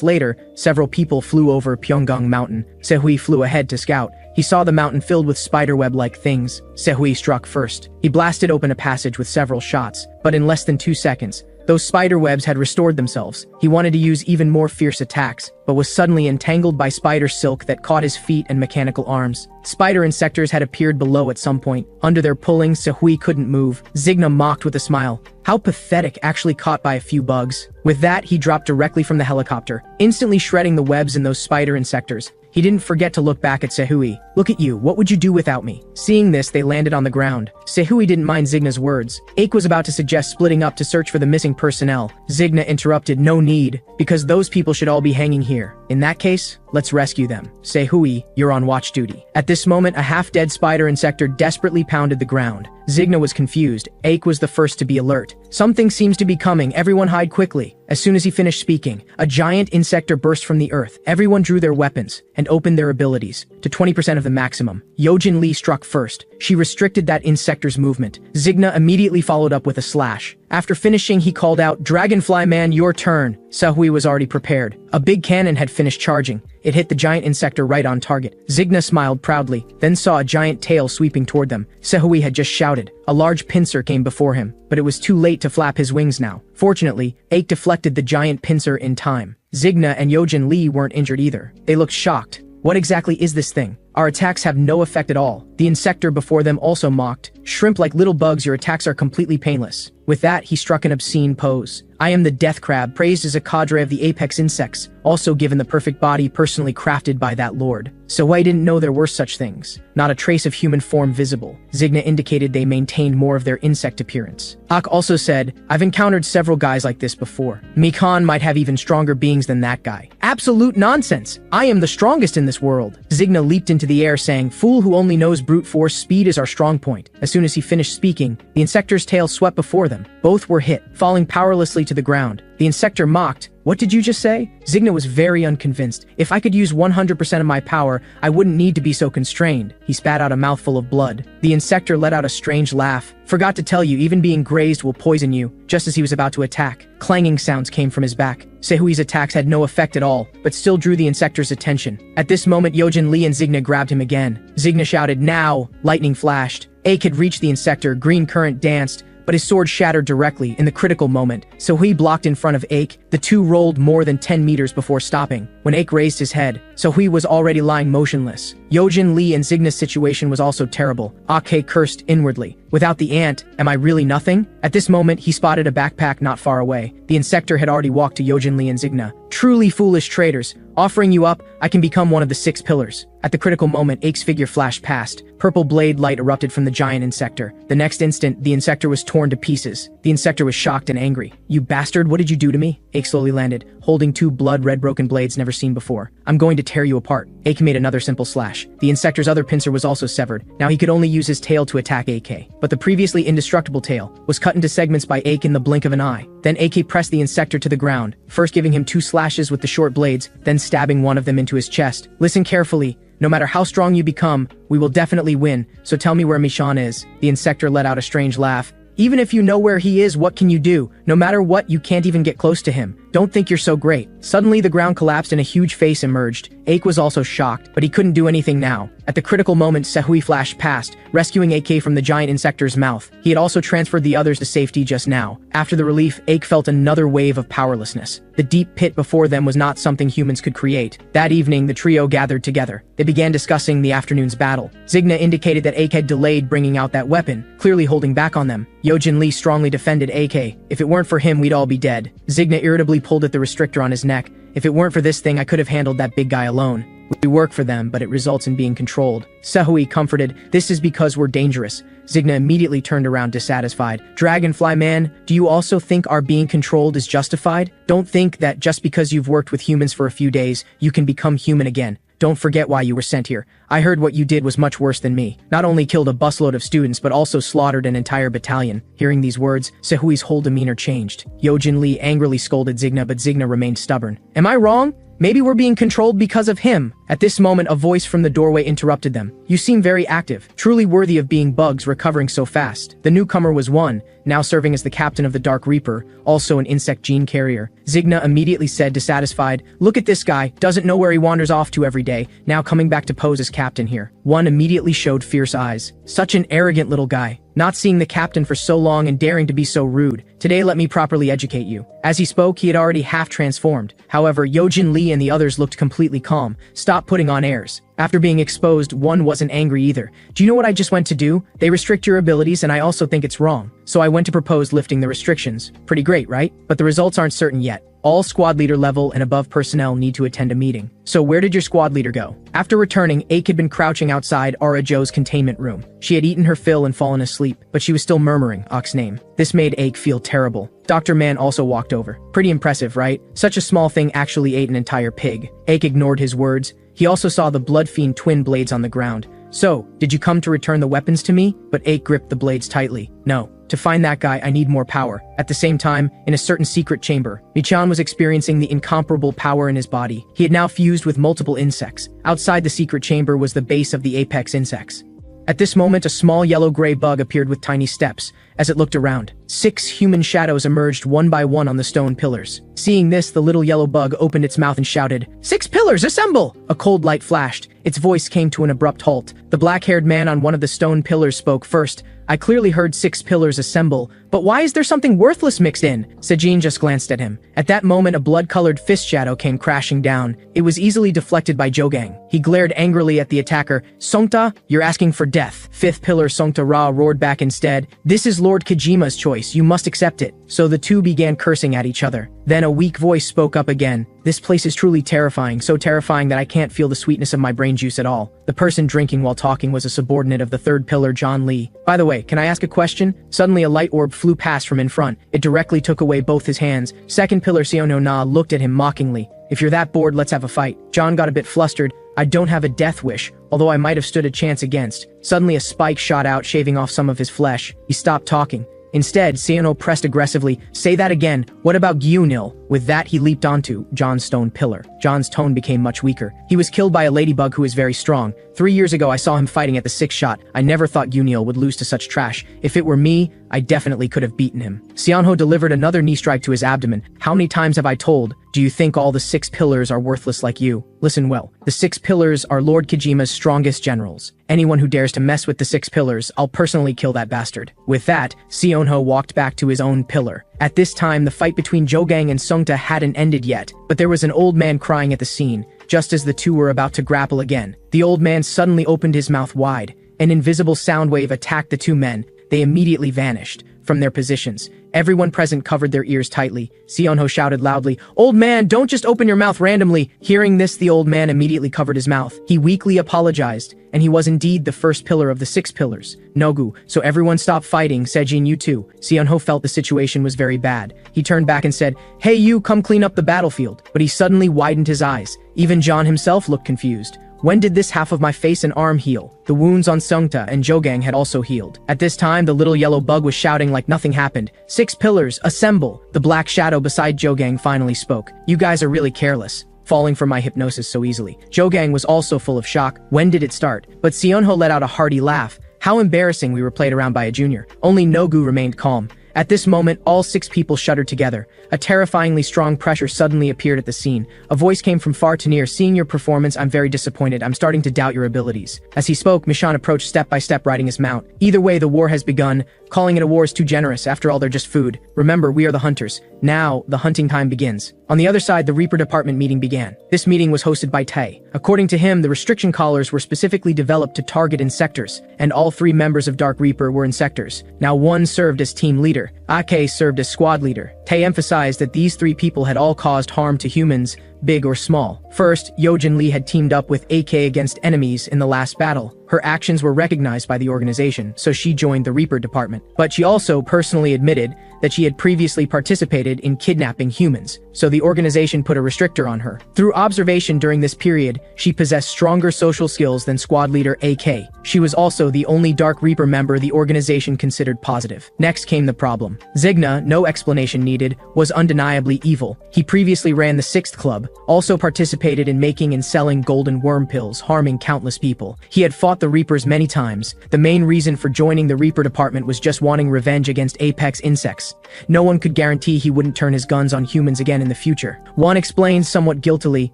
later, several people flew over Pyongyang mountain. Sehui flew ahead to scout. He saw the mountain filled with spiderweb-like things. Sehui struck first. He blasted open a passage with several shots, but in less than 2 seconds, those spider webs had restored themselves. He wanted to use even more fierce attacks, but was suddenly entangled by spider silk that caught his feet and mechanical arms. Spider insectors had appeared below at some point. Under their pulling, Sehui couldn't move. Zigna mocked with a smile. How pathetic, actually caught by a few bugs. With that, he dropped directly from the helicopter, instantly shredding the webs in those spider insectors. He didn't forget to look back at Sehui. Look at you, what would you do without me? Seeing this, they landed on the ground. Sehui didn't mind Zigna's words. Ake was about to suggest splitting up to search for the missing personnel. Zigna interrupted, no need, because those people should all be hanging here. In that case, let's rescue them. Sehui, you're on watch duty. At this moment, a half-dead spider insector desperately pounded the ground. Zigna was confused. Ake was the first to be alert. Something seems to be coming, everyone hide quickly. As soon as he finished speaking, a giant insector burst from the earth. Everyone drew their weapons and opened their abilities to 20% of the maximum. Yojin Lee struck first. She restricted that insector's movement. Zigna immediately followed up with a slash. After finishing, he called out, Dragonfly Man, your turn. Sehui was already prepared. A big cannon had finished charging. It hit the giant insector right on target. Zigna smiled proudly, then saw a giant tail sweeping toward them. Sehui had just shouted. A large pincer came before him, but it was too late to flap his wings now. Fortunately, Ake deflected the giant pincer in time. Zigna and Yojin Lee weren't injured either. They looked shocked. What exactly is this thing? Our attacks have no effect at all. The insector before them also mocked. Shrimp like little bugs, your attacks are completely painless. With that, he struck an obscene pose. I am the death crab, praised as a cadre of the apex insects, also given the perfect body personally crafted by that lord. So I didn't know there were such things. Not a trace of human form visible. Zigna indicated they maintained more of their insect appearance. Ak also said, I've encountered several guys like this before. Mikan might have even stronger beings than that guy. Absolute nonsense. I am the strongest in this world. Zigna leaped into the air saying, fool who only knows brute force, speed is our strong point. As soon as he finished speaking, the insector's tail swept before them. Both were hit, falling powerlessly to the ground. The insector mocked, what did you just say? Zigna was very unconvinced. If I could use 100% of my power, I wouldn't need to be so constrained. He spat out a mouthful of blood. The insector let out a strange laugh. Forgot to tell you, even being grazed will poison you. Just as he was about to attack, clanging sounds came from his back. Sehui's attacks had no effect at all, but still drew the insector's attention. At this moment, Yojin Lee and Zigna grabbed him again. Zigna shouted, now! Lightning flashed. Ake had reached the insector, green current danced, but his sword shattered directly in the critical moment. Sehui blocked in front of Ake. The two rolled more than 10 meters before stopping. When Ake raised his head, Sehui was already lying motionless. Yojin Lee and Zigna's situation was also terrible. Ake cursed inwardly. Without the ant, am I really nothing? At this moment, he spotted a backpack not far away. The insector had already walked to Yojin Lee and Zigna. Truly foolish traitors. Offering you up, I can become one of the 6 pillars. At the critical moment, Ake's figure flashed past. Purple blade light erupted from the giant insector. The next instant, the insector was torn to pieces. The insector was shocked and angry. You bastard, what did you do to me? Ake slowly landed, holding 2 blood-red broken blades never seen before. I'm going to tear you apart. Ake made another simple slash. The insector's other pincer was also severed. Now he could only use his tail to attack AK. But the previously indestructible tail was cut into segments by Ake in the blink of an eye. Then AK pressed the insector to the ground, first giving him 2 slashes with the short blades, then stabbing one of them into his chest. Listen carefully. No matter how strong you become, we will definitely win, so tell me where Mishan is. The insector let out a strange laugh. Even if you know where he is, what can you do? No matter what, you can't even get close to him. Don't think you're so great. Suddenly, the ground collapsed and a huge face emerged. Ake was also shocked, but he couldn't do anything now. At the critical moment, Sehui flashed past, rescuing AK from the giant insector's mouth. He had also transferred the others to safety just now. After the relief, Ake felt another wave of powerlessness. The deep pit before them was not something humans could create. That evening, the trio gathered together. They began discussing the afternoon's battle. Zigna indicated that Ake had delayed bringing out that weapon, clearly holding back on them. Yojin Lee strongly defended AK. If it weren't for him, we'd all be dead. Zigna irritably pulled at the restrictor on his neck. If it weren't for this thing, I could have handled that big guy alone. We work for them, but it results in being controlled. Sehui comforted, this is because we're dangerous. Zigna immediately turned around dissatisfied. Dragonfly man, do you also think our being controlled is justified? Don't think that just because you've worked with humans for a few days, you can become human again. Don't forget why you were sent here. I heard what you did was much worse than me. Not only killed a busload of students, but also slaughtered an entire battalion. Hearing these words, Sehui's whole demeanor changed. Yojin Lee angrily scolded Zigna, but Zigna remained stubborn. Am I wrong? Maybe we're being controlled because of him. At this moment, a voice from the doorway interrupted them. You seem very active, truly worthy of being bugs recovering so fast. The newcomer was one, now serving as the captain of the Dark Reaper, also an insect gene carrier. Zigna immediately said, dissatisfied, look at this guy, doesn't know where he wanders off to every day, now coming back to pose as captain here. One immediately showed fierce eyes. Such an arrogant little guy. Not seeing the captain for so long and daring to be so rude. Today let me properly educate you. As he spoke, he had already half transformed. However, Yojin Lee and the others looked completely calm. Stop putting on airs. After being exposed, one wasn't angry either. Do you know what I just went to do? They restrict your abilities and I also think it's wrong. So I went to propose lifting the restrictions. Pretty great, right? But the results aren't certain yet. All squad leader level and above personnel need to attend a meeting. So where did your squad leader go? After returning, Aik had been crouching outside Aura Joe's containment room. She had eaten her fill and fallen asleep, but she was still murmuring Ock's name. This made Aik feel terrible. Dr. Man also walked over. Pretty impressive, right? Such a small thing actually ate an entire pig. Aik ignored his words. He also saw the blood fiend twin blades on the ground. So, did you come to return the weapons to me? But Aik gripped the blades tightly. No. To find that guy, I need more power. At the same time, in a certain secret chamber, Michan was experiencing the incomparable power in his body. He had now fused with multiple insects. Outside the secret chamber was the base of the apex insects. At this moment, a small yellow-gray bug appeared with tiny steps. As it looked around, 6 human shadows emerged one by one on the stone pillars. Seeing this, the little yellow bug opened its mouth and shouted, 6 pillars, assemble! A cold light flashed. Its voice came to an abrupt halt. The black-haired man on one of the stone pillars spoke first. I clearly heard 6 pillars assemble, but why is there something worthless mixed in? Sejin just glanced at him. At that moment, a blood-colored fist shadow came crashing down. It was easily deflected by Jogang. He glared angrily at the attacker. Songta, you're asking for death. 5th pillar Songta Ra roared back instead. This is Lord Kojima's choice. You must accept it. So the two began cursing at each other. Then a weak voice spoke up again. This place is truly terrifying, so terrifying that I can't feel the sweetness of my brain juice at all. The person drinking while talking was a subordinate of the 3rd pillar, John Lee. By the way, can I ask a question? Suddenly a light orb flew past from in front. It directly took away both his hands. 2nd pillar Siono Na looked at him mockingly. If you're that bored, let's have a fight. John got a bit flustered. I don't have a death wish, although I might have stood a chance against. Suddenly a spike shot out, shaving off some of his flesh. He stopped talking. Instead, Siono pressed aggressively. Say that again. What about Gyunil? With that, he leaped onto John's stone pillar. John's tone became much weaker. He was killed by a ladybug who is very strong. 3 years ago, I saw him fighting at the 6th shot. I never thought Gyunil would lose to such trash. If it were me, I definitely could have beaten him. Sionho delivered another knee strike to his abdomen. How many times have I told? Do you think all the 6 pillars are worthless like you? Listen well. The 6 pillars are Lord Kojima's strongest generals. Anyone who dares to mess with the 6 pillars, I'll personally kill that bastard. With that, Sionho walked back to his own pillar. At this time, the fight between Jogang and Sungta hadn't ended yet, but there was an old man crying at the scene. Just as the two were about to grapple again, the old man suddenly opened his mouth wide. An invisible sound wave attacked the two men. They immediately vanished from their positions. Everyone present covered their ears tightly. Sionho shouted loudly, "Old man, don't just open your mouth randomly." Hearing this, the old man immediately covered his mouth. He weakly apologized, and he was indeed the 1st pillar of the 6 pillars. Nogu, so everyone stop fighting, Sejin, you too. Sionho felt the situation was very bad. He turned back and said, "Hey you, come clean up the battlefield." But he suddenly widened his eyes. Even John himself looked confused. When did this half of my face and arm heal? The wounds on Sungta and Jogang had also healed. At this time, the little yellow bug was shouting like nothing happened. 6 pillars, assemble! The black shadow beside Jogang finally spoke. You guys are really careless, falling for my hypnosis so easily. Jogang was also full of shock. When did it start? But Sionho let out a hearty laugh. How embarrassing, we were played around by a junior. Only Nogu remained calm. At this moment, all 6 people shuddered together. A terrifyingly strong pressure suddenly appeared at the scene. A voice came from far to near. Seeing your performance, I'm very disappointed. I'm starting to doubt your abilities. As he spoke, Mishan approached step by step riding his mount. Either way, the war has begun. Calling it a war is too generous. After all, they're just food. Remember, we are the hunters. Now, the hunting time begins. On the other side, the Reaper Department meeting began. This meeting was hosted by Tae. According to him, the restriction collars were specifically developed to target insectors, and all 3 members of Dark Reaper were insectors. Now, one served as team leader. Ake served as squad leader. Tae emphasized that these 3 people had all caused harm to humans, big or small. First, Yojin Lee had teamed up with AK against enemies in the last battle. Her actions were recognized by the organization, so she joined the Reaper Department. But she also personally admitted that she had previously participated in kidnapping humans, so the organization put a restrictor on her. Through observation during this period, she possessed stronger social skills than squad leader AK. She was also the only Dark Reaper member the organization considered positive. Next came the problem. Zigna, no explanation needed, was undeniably evil. He previously ran the 6th Club, also participated in making and selling golden worm pills, harming countless people. He had fought the Reapers many times. The main reason for joining the Reaper Department was just wanting revenge against apex insects. No one could guarantee he wouldn't turn his guns on humans again in the future. One explains somewhat guiltily,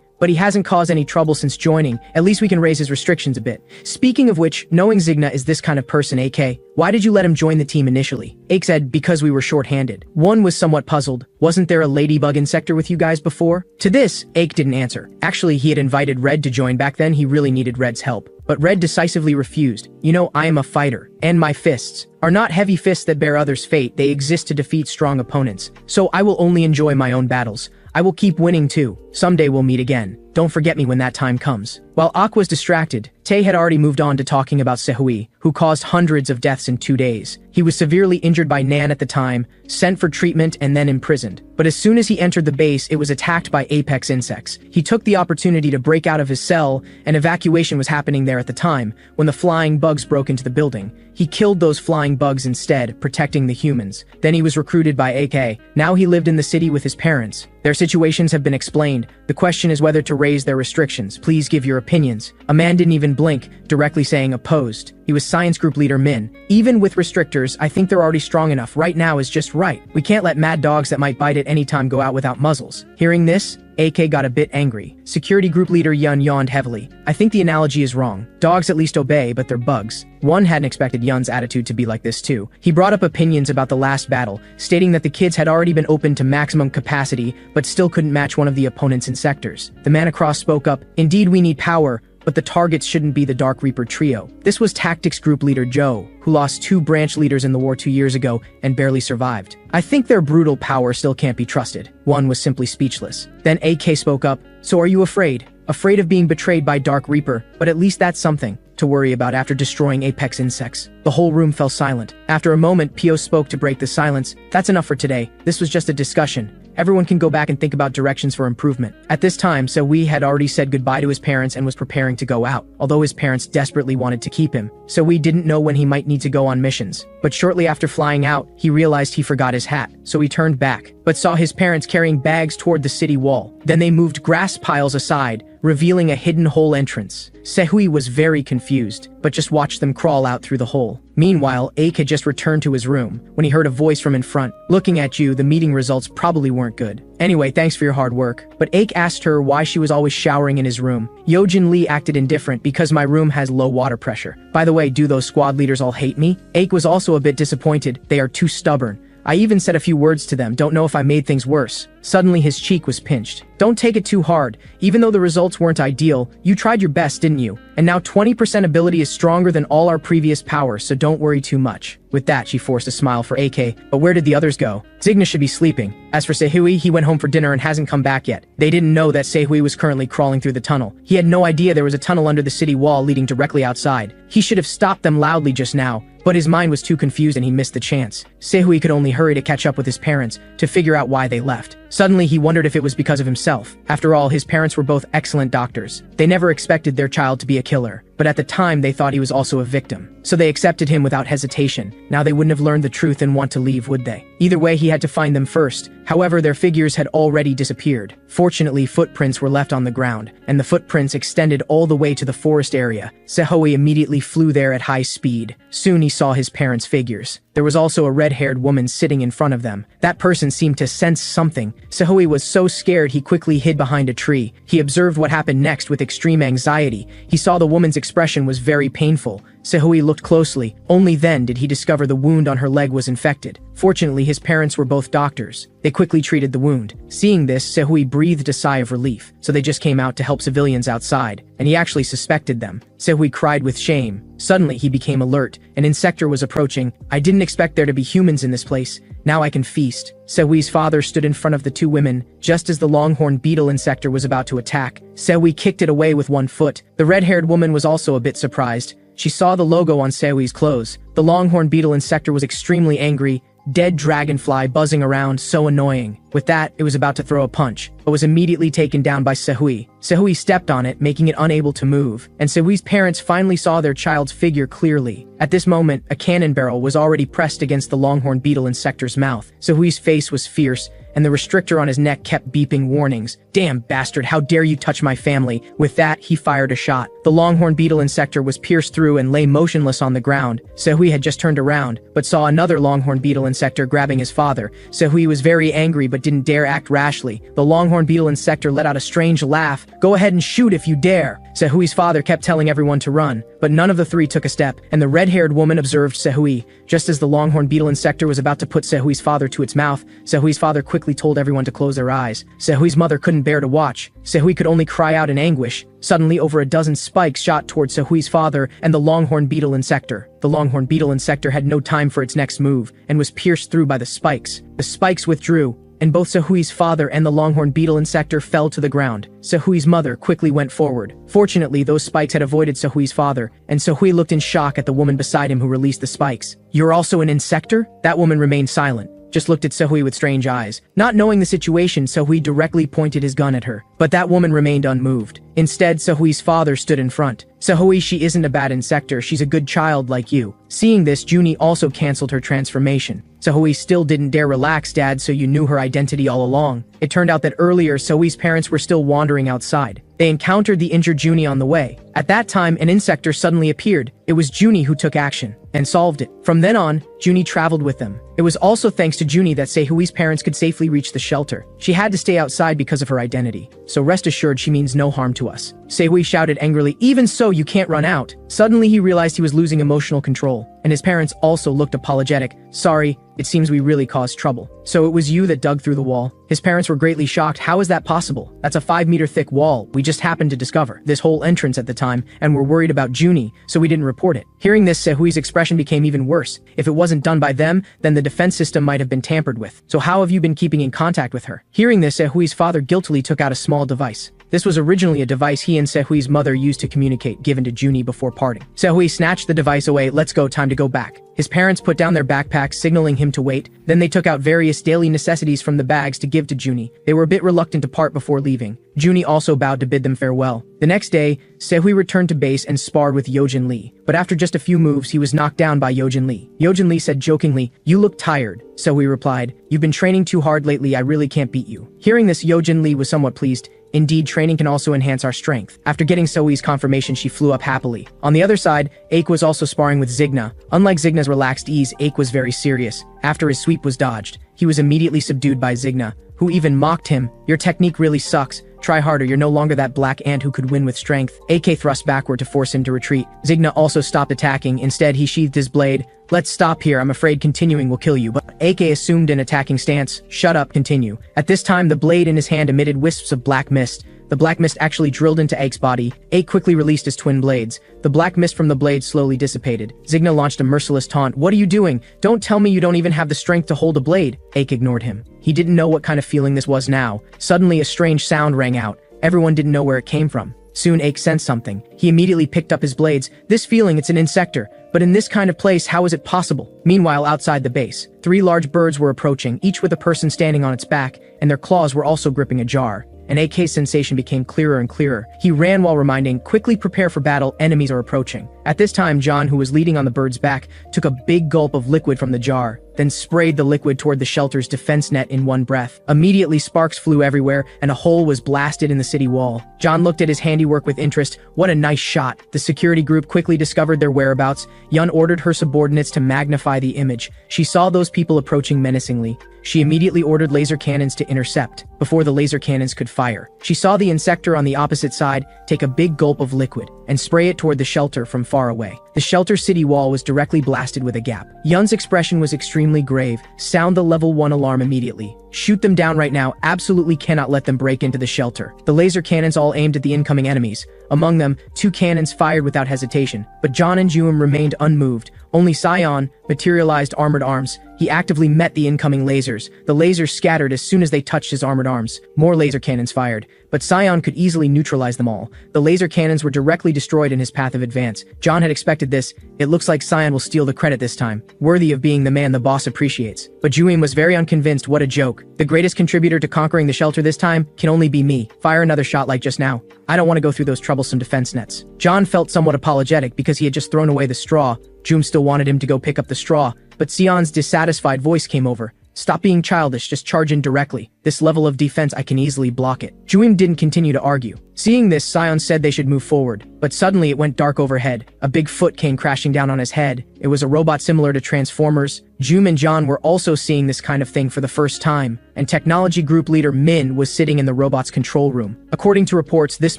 but he hasn't caused any trouble since joining. At least we can raise his restrictions a bit. Speaking of which, knowing Zigna is this kind of person, AK, why did you let him join the team initially? Ake said, because we were short-handed. One was somewhat puzzled. Wasn't there a ladybug insector with you guys before? To this, Ake didn't answer. Actually, he had invited Red to join. Back then, he really needed Red's help. But Red decisively refused. You know, I am a fighter, and my fists are not heavy fists that bear others' fate. They exist to defeat strong opponents. So I will only enjoy my own battles. I will keep winning too. Someday we'll meet again. Don't forget me when that time comes. While Ak was distracted, Tae had already moved on to talking about Sehui, who caused hundreds of deaths in 2 days. He was severely injured by Nan at the time, sent for treatment, and then imprisoned. But as soon as he entered the base, it was attacked by apex insects. He took the opportunity to break out of his cell, and evacuation was happening there at the time, when the flying bugs broke into the building. He killed those flying bugs instead, protecting the humans. Then he was recruited by AK. Now he lived in the city with his parents. Their situations have been explained. The question is whether to raise their restrictions. Please give your opinions. A man didn't even blink, directly saying opposed. He was science group leader Min. Even with restrictors, I think they're already strong enough. Right now is just right. We can't let mad dogs that might bite at any time go out without muzzles. Hearing this, AK got a bit angry. Security group leader Yun yawned heavily. I think the analogy is wrong. Dogs at least obey, but they're bugs. One hadn't expected Yun's attitude to be like this too. He brought up opinions about the last battle, stating that the kids had already been opened to maximum capacity, but still couldn't match one of the opponent's insectors. The man across spoke up, indeed we need power, but the targets shouldn't be the Dark Reaper trio. This was Tactics Group leader Joe, who lost 2 branch leaders in the war 2 years ago and barely survived. I think their brutal power still can't be trusted. One was simply speechless. Then AK spoke up, so are you afraid? Afraid of being betrayed by Dark Reaper, but at least that's something to worry about after destroying apex insects. The whole room fell silent. After a moment, Pio spoke to break the silence. That's enough for today. This was just a discussion. Everyone can go back and think about directions for improvement. At this time, Sehui had already said goodbye to his parents and was preparing to go out, although his parents desperately wanted to keep him. Sehui didn't know when he might need to go on missions. But shortly after flying out, he realized he forgot his hat, so he turned back, but saw his parents carrying bags toward the city wall. Then they moved grass piles aside, revealing a hidden hole entrance. Sehui was very confused, but just watched them crawl out through the hole. Meanwhile, Ake had just returned to his room when he heard a voice from in front. Looking at you, the meeting results probably weren't good. Anyway, thanks for your hard work. But Ake asked her why she was always showering in his room. Yojin Lee acted indifferent because my room has low water pressure. By the way, do those squad leaders all hate me? Ake was also a bit disappointed. They are too stubborn. I even said a few words to them, don't know if I made things worse. Suddenly his cheek was pinched. Don't take it too hard. Even though the results weren't ideal, you tried your best, didn't you? And now 20% ability is stronger than all our previous powers, so don't worry too much. With that, she forced a smile for AK, but where did the others go? Zigna should be sleeping. As for Sehui, he went home for dinner and hasn't come back yet. They didn't know that Sehui was currently crawling through the tunnel. He had no idea there was a tunnel under the city wall leading directly outside. He should have stopped them loudly just now, but his mind was too confused and he missed the chance. Sehui could only hurry to catch up with his parents to figure out why they left. Suddenly, he wondered if it was because of himself. After all, his parents were both excellent doctors. They never expected their child to be a killer, but at the time they thought he was also a victim. So they accepted him without hesitation. Now they wouldn't have learned the truth and want to leave, would they? Either way, he had to find them first. However, their figures had already disappeared. Fortunately, footprints were left on the ground, and the footprints extended all the way to the forest area. Sehui immediately flew there at high speed. Soon he saw his parents' figures. There was also a red-haired woman sitting in front of them. That person seemed to sense something. Sehui was so scared he quickly hid behind a tree. He observed what happened next with extreme anxiety. He saw the woman's expression was very painful. Sehui looked closely. Only then did he discover the wound on her leg was infected. Fortunately, his parents were both doctors. They quickly treated the wound. Seeing this, Sehui breathed a sigh of relief, so they just came out to help civilians outside, and he actually suspected them. Sehui cried with shame. Suddenly, he became alert. An insector was approaching. I didn't expect there to be humans in this place. Now I can feast. Sehui's father stood in front of the two women, just as the longhorn beetle insector was about to attack. Sehui kicked it away with one foot. The red-haired woman was also a bit surprised. She saw the logo on Sehui's clothes. The longhorn beetle insector was extremely angry. Dead dragonfly buzzing around, so annoying. With that, it was about to throw a punch, but was immediately taken down by Sehui. Sehui stepped on it, making it unable to move, and Sehui's parents finally saw their child's figure clearly. At this moment, a cannon barrel was already pressed against the longhorn beetle insector's mouth. Sehui's face was fierce, and the restrictor on his neck kept beeping warnings. Damn bastard, how dare you touch my family? With that, he fired a shot. The longhorn beetle insector was pierced through and lay motionless on the ground. Sehui had just turned around, but saw another longhorn beetle insector grabbing his father. Sehui was very angry but didn't dare act rashly. The longhorn beetle insector let out a strange laugh. Go ahead and shoot if you dare. Sehui's father kept telling everyone to run, but none of the three took a step, and the red-haired woman observed Sehui. Just as the longhorn beetle insector was about to put Sehui's father to its mouth, Sehui's father quickly told everyone to close their eyes. Sehui's mother couldn't bear to watch. Sehui could only cry out in anguish. Suddenly, over a dozen spikes shot towards Sehui's father and the longhorn beetle insector. The longhorn beetle insector had no time for its next move, and was pierced through by the spikes. The spikes withdrew, and both Sehui's father and the longhorn beetle insector fell to the ground. Sehui's mother quickly went forward. Fortunately, those spikes had avoided Sehui's father, and Sehui looked in shock at the woman beside him who released the spikes. You're also an insector? That woman remained silent, just looked at Sehui with strange eyes. Not knowing the situation, Sehui directly pointed his gun at her, but that woman remained unmoved. Instead, Sehui's father stood in front. Sehui, she isn't a bad insector, she's a good child like you. Seeing this, Junie also cancelled her transformation. Sehui still didn't dare relax, Dad, so you knew her identity all along. It turned out that earlier, Sehui's parents were still wandering outside. They encountered the injured Junie on the way. At that time, an insector suddenly appeared. It was Junie who took action and solved it. From then on, Junie traveled with them. It was also thanks to Junie that Sehui's parents could safely reach the shelter. She had to stay outside because of her identity, so rest assured she means no harm to us. Sehui shouted angrily, even so, you can't run out. Suddenly he realized he was losing emotional control, and his parents also looked apologetic. Sorry, it seems we really caused trouble. So it was you that dug through the wall? His parents were greatly shocked. How is that possible? That's a 5-meter thick wall. We just happened to discover this whole entrance at the time, and were worried about Junie, so we didn't report it. Hearing this, Sehui's expression became even worse. If it wasn't done by them, then the defense system might have been tampered with. So how have you been keeping in contact with her? Hearing this, Sehui's father guiltily took out a small device. This was originally a device he and Sehui's mother used to communicate, given to Junie before parting. Sehui snatched the device away. Let's go, time to go back. His parents put down their backpacks, signaling him to wait. Then they took out various daily necessities from the bags to give to Junie. They were a bit reluctant to part before leaving. Junie also bowed to bid them farewell. The next day, Sehui returned to base and sparred with Yojin Lee. But after just a few moves, he was knocked down by Yojin Lee. Yojin Lee said jokingly, "You look tired." Sehui replied, "You've been training too hard lately, I really can't beat you." Hearing this, Yojin Lee was somewhat pleased. Indeed, training can also enhance our strength. After getting Sehui's confirmation, she flew up happily. On the other side, Aik was also sparring with Zigna. Unlike Zigna's relaxed ease, Aik was very serious. After his sweep was dodged, he was immediately subdued by Zigna, who even mocked him. Your technique really sucks. Try harder, you're no longer that black ant who could win with strength. AK thrust backward to force him to retreat. Zigna also stopped attacking. Instead, he sheathed his blade. Let's stop here, I'm afraid continuing will kill you. But AK assumed an attacking stance. Shut up, continue. At this time, the blade in his hand emitted wisps of black mist. The black mist actually drilled into Aik's body. Aik quickly released his twin blades. The black mist from the blade slowly dissipated. Zigna launched a merciless taunt. What are you doing? Don't tell me you don't even have the strength to hold a blade. Aik ignored him. He didn't know what kind of feeling this was now. Suddenly a strange sound rang out. Everyone didn't know where it came from. Soon Aik sensed something. He immediately picked up his blades. This feeling, it's an insector. But in this kind of place, how is it possible? Meanwhile, outside the base, 3 large birds were approaching, each with a person standing on its back, and their claws were also gripping a jar. And AK's sensation became clearer and clearer. He ran while reminding, quickly prepare for battle, enemies are approaching. At this time, John, who was leading on the bird's back, took a big gulp of liquid from the jar. then sprayed the liquid toward the shelter's defense net in one breath. Immediately, sparks flew everywhere, and a hole was blasted in the city wall. John looked at his handiwork with interest. What a nice shot. The security group quickly discovered their whereabouts. Yun ordered her subordinates to magnify the image. She saw those people approaching menacingly. She immediately ordered laser cannons to intercept. Before the laser cannons could fire, she saw the insector on the opposite side take a big gulp of liquid and spray it toward the shelter from far away. The shelter city wall was directly blasted with a gap. Yun's expression was extremely grave. Sound the level 1 alarm immediately. Shoot them down right now. Absolutely cannot let them break into the shelter. The laser cannons all aimed at the incoming enemies. Among them, 2 cannons fired without hesitation. But John and Juim remained unmoved. Only Sion materialized armored arms. He actively met the incoming lasers. The lasers scattered as soon as they touched his armored arms. More laser cannons fired, but Sion could easily neutralize them all. The laser cannons were directly destroyed in his path of advance. John had expected this. It looks like Sion will steal the credit this time, worthy of being the man the boss appreciates. But Juim was very unconvinced. What a joke. The greatest contributor to conquering the shelter this time can only be me. Fire another shot like just now. I don't want to go through those troublesome defense nets. John felt somewhat apologetic because he had just thrown away the straw. Juim still wanted him to go pick up the straw, but Sion's dissatisfied voice came over. Stop being childish, just charge in directly. This level of defense, I can easily block it. Juim didn't continue to argue. Seeing this, Sion said they should move forward, but suddenly it went dark overhead. A big foot came crashing down on his head. It was a robot similar to Transformers. Juim and John were also seeing this kind of thing for the first time, and technology group leader Min was sitting in the robot's control room. According to reports, this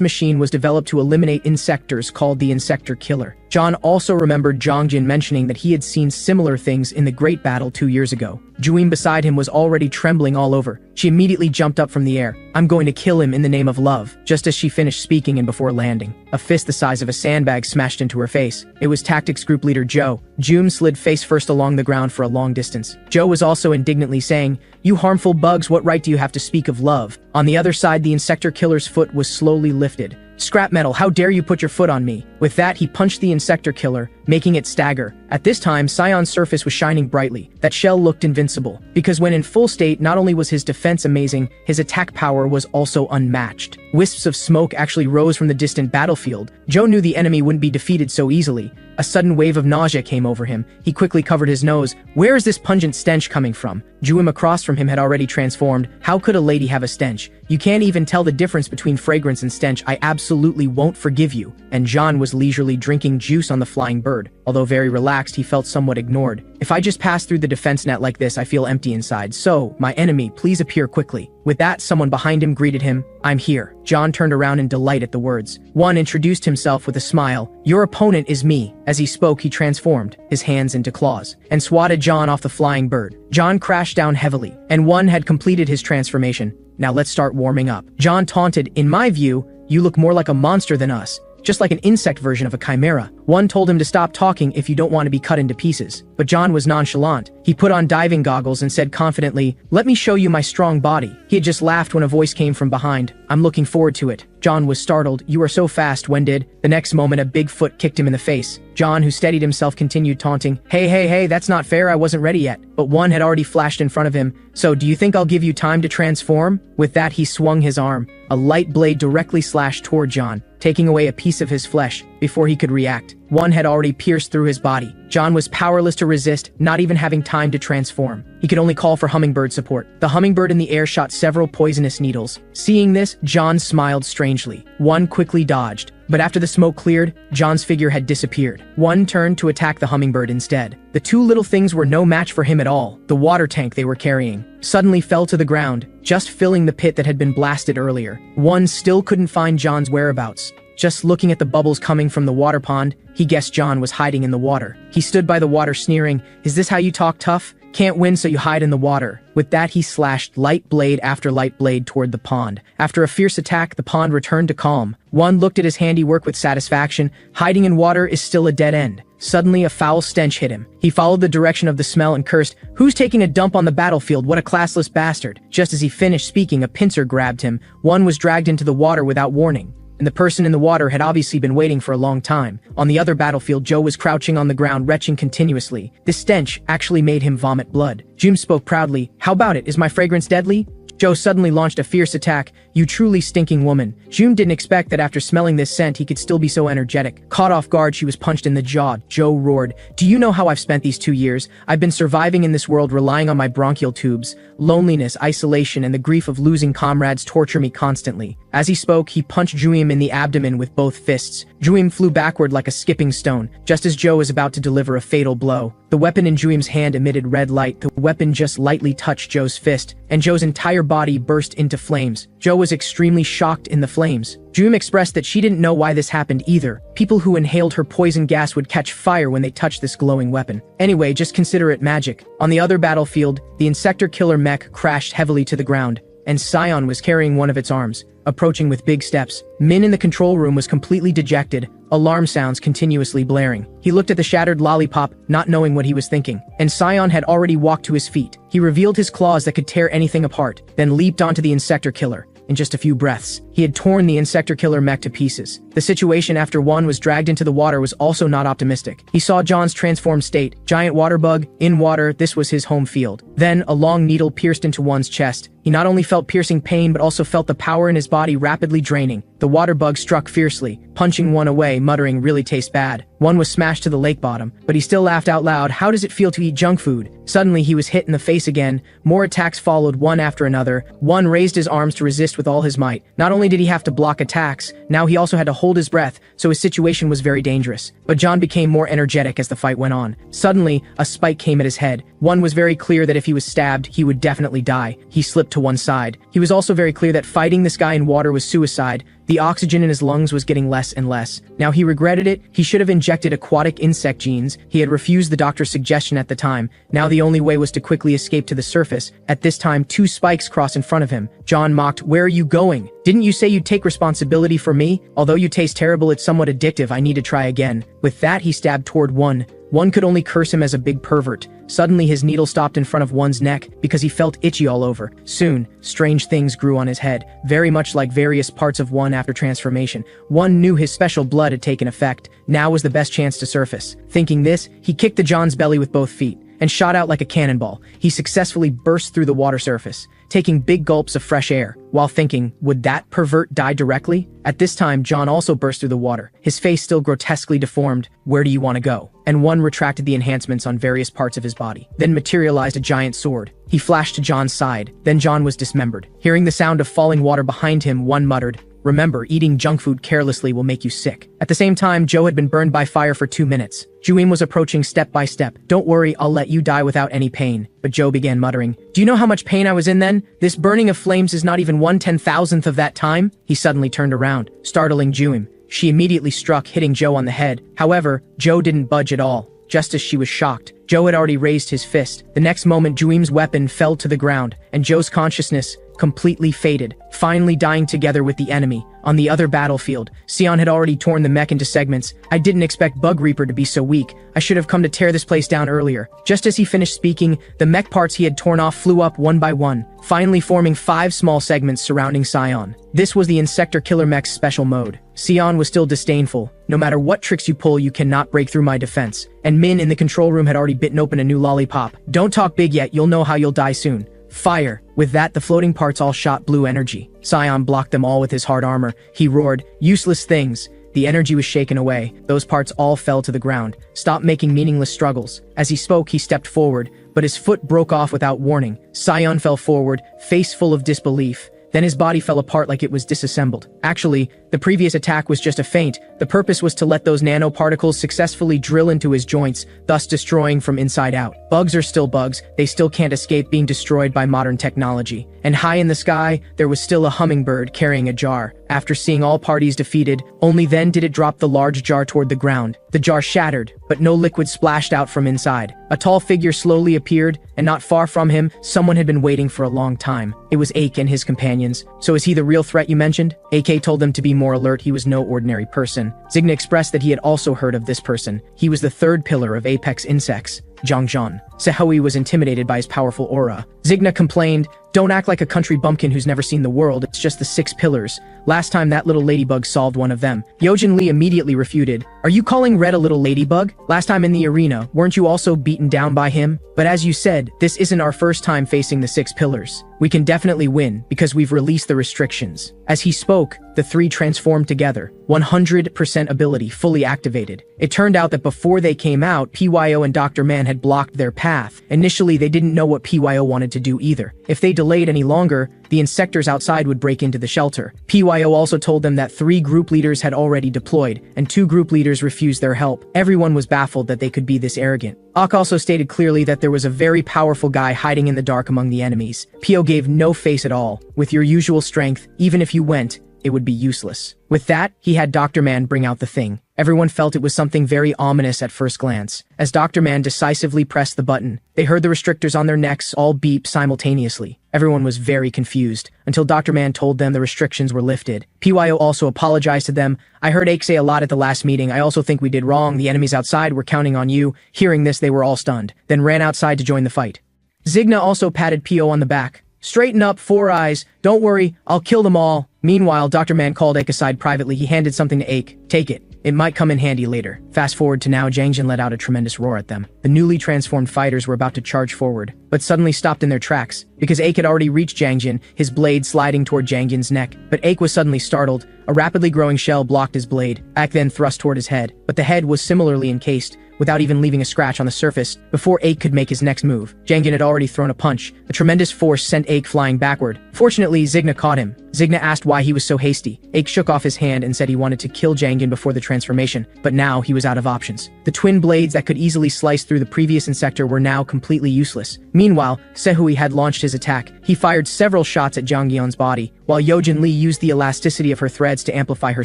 machine was developed to eliminate insectors called the Insector Killer. John also remembered Jongjin mentioning that he had seen similar things in the Great Battle 2 years ago. Juim beside him was already trembling all over. She immediately jumped up from the air. I'm going to kill him in the name of love. Just as she finished speaking and before landing, a fist the size of a sandbag smashed into her face. It was Tactics Group Leader Joe. Juim slid face first along the ground for a long distance. Joe was also indignantly saying, "You harmful bugs, what right do you have to speak of love?" On the other side, the Insector Killer's foot was slowly lifted. "Scrap metal, how dare you put your foot on me?" With that, he punched the Insector Killer, making it stagger. At this time, Sion's surface was shining brightly. That shell looked invincible, because when in full state, not only was his defense amazing, his attack power was also unmatched. Wisps of smoke actually rose from the distant battlefield. Joe knew the enemy wouldn't be defeated so easily. A sudden wave of nausea came over him. He quickly covered his nose. Where is this pungent stench coming from? Juim across from him had already transformed. How could a lady have a stench? You can't even tell the difference between fragrance and stench. I absolutely won't forgive you. And John was leisurely drinking juice on the flying bird. Although very relaxed, he felt somewhat ignored. If I just pass through the defense net like this, I feel empty inside. So, my enemy, please appear quickly. With that, someone behind him greeted him. I'm here. John turned around in delight at the words. One introduced himself with a smile. Your opponent is me. As he spoke, he transformed, his hands into claws, and swatted John off the flying bird. John crashed down heavily, and one had completed his transformation. Now let's start warming up. John taunted, in my view, you look more like a monster than us. Just like an insect version of a chimera. One told him to stop talking if you don't want to be cut into pieces. But John was nonchalant. He put on diving goggles and said confidently, let me show you my strong body. He had just laughed when a voice came from behind. I'm looking forward to it. John was startled. You are so fast, when did? The next moment, a big foot kicked him in the face. John, who steadied himself, continued taunting. Hey, that's not fair, I wasn't ready yet. But one had already flashed in front of him. So, do you think I'll give you time to transform? With that, he swung his arm. A light blade directly slashed toward John, taking away a piece of his flesh. Before he could react, one had already pierced through his body. John was powerless to resist, not even having time to transform. He could only call for hummingbird support. The hummingbird in the air shot several poisonous needles. Seeing this, John smiled strangely. One quickly dodged, but after the smoke cleared, John's figure had disappeared. One turned to attack the hummingbird instead. The two little things were no match for him at all. The water tank they were carrying suddenly fell to the ground, just filling the pit that had been blasted earlier. One still couldn't find John's whereabouts. Just looking at the bubbles coming from the water pond, he guessed John was hiding in the water. He stood by the water sneering, is this how you talk tough? Can't win so you hide in the water. With that, he slashed light blade after light blade toward the pond. After a fierce attack, the pond returned to calm. One looked at his handiwork with satisfaction. Hiding in water is still a dead end. Suddenly, a foul stench hit him. He followed the direction of the smell and cursed, who's taking a dump on the battlefield? What a classless bastard. Just as he finished speaking, a pincer grabbed him. One was dragged into the water without warning. And the person in the water had obviously been waiting for a long time. On the other battlefield, Joe was crouching on the ground, retching continuously. This stench actually made him vomit blood. Juim spoke proudly. How about it? Is my fragrance deadly? Joe suddenly launched a fierce attack. "You truly stinking woman." June didn't expect that after smelling this scent he could still be so energetic. Caught off guard, she was punched in the jaw. Joe roared, "Do you know how I've spent these 2 years? I've been surviving in this world relying on my bronchial tubes. Loneliness, isolation, and the grief of losing comrades torture me constantly." As he spoke, he punched Juim in the abdomen with both fists. Juim flew backward like a skipping stone, just as Joe was about to deliver a fatal blow. The weapon in Juim's hand emitted red light. The weapon just lightly touched Joe's fist, and Joe's entire body burst into flames. Joe was extremely shocked in the flames. Juim expressed that she didn't know why this happened either. People who inhaled her poison gas would catch fire when they touched this glowing weapon. Anyway, just consider it magic. On the other battlefield, the Insector Killer mech crashed heavily to the ground, and Sion was carrying one of its arms, approaching with big steps. Min in the control room was completely dejected, alarm sounds continuously blaring. He looked at the shattered lollipop, not knowing what he was thinking, and Sion had already walked to his feet. He revealed his claws that could tear anything apart, then leaped onto the Insector Killer. In just a few breaths, he had torn the Insector Killer mech to pieces. The situation after One was dragged into the water was also not optimistic. He saw John's transformed state, giant water bug, in water. This was his home field. Then, a long needle pierced into One's chest. He not only felt piercing pain but also felt the power in his body rapidly draining. The water bug struck fiercely, punching One away, muttering, "Really tastes bad." One was smashed to the lake bottom, but he still laughed out loud. How does it feel to eat junk food? Suddenly he was hit in the face again. More attacks followed, one after another. One raised his arms to resist with all his might. Not only did he have to block attacks, now he also had to hold his breath, so his situation was very dangerous. But John became more energetic as the fight went on. Suddenly, a spike came at his head. One was very clear that if he was stabbed, he would definitely die. He slipped to one side. He was also very clear that fighting this guy in water was suicide. The oxygen in his lungs was getting less and less. Now he regretted it. He should have injected aquatic insect genes. He had refused the doctor's suggestion at the time. Now the only way was to quickly escape to the surface. At this time, 2 spikes crossed in front of him. John mocked, "Where are you going? Didn't you say you'd take responsibility for me? Although you taste terrible, it's somewhat addictive. I need to try again." With that, he stabbed toward One. One could only curse him as a big pervert. Suddenly his needle stopped in front of One's neck because he felt itchy all over. Soon, strange things grew on his head, very much like various parts of One after transformation. One knew his special blood had taken effect. Now was the best chance to surface. Thinking this, he kicked the John's belly with both feet and shot out like a cannonball. He successfully burst through the water surface, taking big gulps of fresh air, while thinking, would that pervert die directly? At this time, John also burst through the water, his face still grotesquely deformed. "Where do you want to go?" And One retracted the enhancements on various parts of his body, then materialized a giant sword. He flashed to John's side, then John was dismembered. Hearing the sound of falling water behind him, One muttered, "Remember, eating junk food carelessly will make you sick." At the same time, Joe had been burned by fire for 2 minutes. Juim was approaching step by step. "Don't worry, I'll let you die without any pain." But Joe began muttering, "Do you know how much pain I was in then? This burning of flames is not even 1/10,000th of that time." He suddenly turned around, startling Juim. She immediately struck, hitting Joe on the head. However, Joe didn't budge at all. Just as she was shocked, Joe had already raised his fist. The next moment, Juim's weapon fell to the ground, and Joe's consciousness completely faded, finally dying together with the enemy. On the other battlefield, Sion had already torn the mech into segments. "I didn't expect Bug Reaper to be so weak. I should have come to tear this place down earlier." Just as he finished speaking, the mech parts he had torn off flew up one by one, finally forming 5 small segments surrounding Sion. This was the Insector Killer mech's special mode. Sion was still disdainful. "No matter what tricks you pull, you cannot break through my defense." And Min in the control room had already bitten open a new lollipop. "Don't talk big yet, you'll know how you'll die soon." Fire! With that, the floating parts all shot blue energy. Sion blocked them all with his hard armor. He roared, "Useless things!" The energy was shaken away. Those parts all fell to the ground. "Stop making meaningless struggles." As he spoke, he stepped forward, but his foot broke off without warning. Sion fell forward, face full of disbelief. Then his body fell apart like it was disassembled. Actually, the previous attack was just a feint. The purpose was to let those nanoparticles successfully drill into his joints, thus destroying from inside out. Bugs are still bugs. They still can't escape being destroyed by modern technology. And high in the sky, there was still a hummingbird carrying a jar. After seeing all parties defeated, only then did it drop the large jar toward the ground. The jar shattered, but no liquid splashed out from inside. A tall figure slowly appeared, and not far from him, someone had been waiting for a long time. It was Ake and his companions. "So is he the real threat you mentioned?" AK told them to be more alert. He was no ordinary person. Zigna expressed that he had also heard of this person. He was the 3rd pillar of Apex Insects, Zhangzhan. Sehoui was intimidated by his powerful aura. Zigna complained, Don't act like a country bumpkin who's never seen the world, it's just the 6 pillars. Last time that little ladybug solved one of them. Yojin Lee immediately refuted. Are you calling Red a little ladybug? Last time in the arena, weren't you also beaten down by him? But as you said, this isn't our first time facing the 6 pillars. We can definitely win, because we've released the restrictions. As he spoke, the 3 transformed together. 100% ability fully activated. It turned out that before they came out, PYO and Dr. Man had blocked their path. Initially, they didn't know what PYO wanted to do either. If they delayed any longer, the insectors outside would break into the shelter. PYO also told them that 3 group leaders had already deployed, and 2 group leaders refused their help. Everyone was baffled that they could be this arrogant. Ak also stated clearly that there was a very powerful guy hiding in the dark among the enemies. PO gave no face at all. With your usual strength, even if you went, it would be useless. With that, he had Dr. Man bring out the thing. Everyone felt it was something very ominous at first glance. As Dr. Man decisively pressed the button, they heard the restrictors on their necks all beep simultaneously. Everyone was very confused, until Dr. Man told them the restrictions were lifted. PYO also apologized to them. I heard Ake say a lot at the last meeting. I also think we did wrong. The enemies outside were counting on you. Hearing this, they were all stunned, then ran outside to join the fight. Zigna also patted PO on the back. Straighten up, 4 eyes. Don't worry, I'll kill them all. Meanwhile, Dr. Man called Ake aside privately. He handed something to Ake. Take it. It might come in handy later. Fast forward to now, Jangjin let out a tremendous roar at them. The newly transformed fighters were about to charge forward, but suddenly stopped in their tracks, because Ake had already reached Jangjin, his blade sliding toward Jangjin's neck. But Ake was suddenly startled. A rapidly growing shell blocked his blade. Ake then thrust toward his head, but the head was similarly encased, without even leaving a scratch on the surface. Before Ake could make his next move, Jangjin had already thrown a punch. The tremendous force sent Ake flying backward. Fortunately, Zigna caught him. Zigna asked why he was so hasty. Ake shook off his hand and said he wanted to kill Jangjin before the transformation, but now he was out of options. The twin blades that could easily slice through the previous insector were now completely useless. Meanwhile, Sehui had launched his attack. He fired several shots at Jangyun's body, while Yojin Lee used the elasticity of her threads to amplify her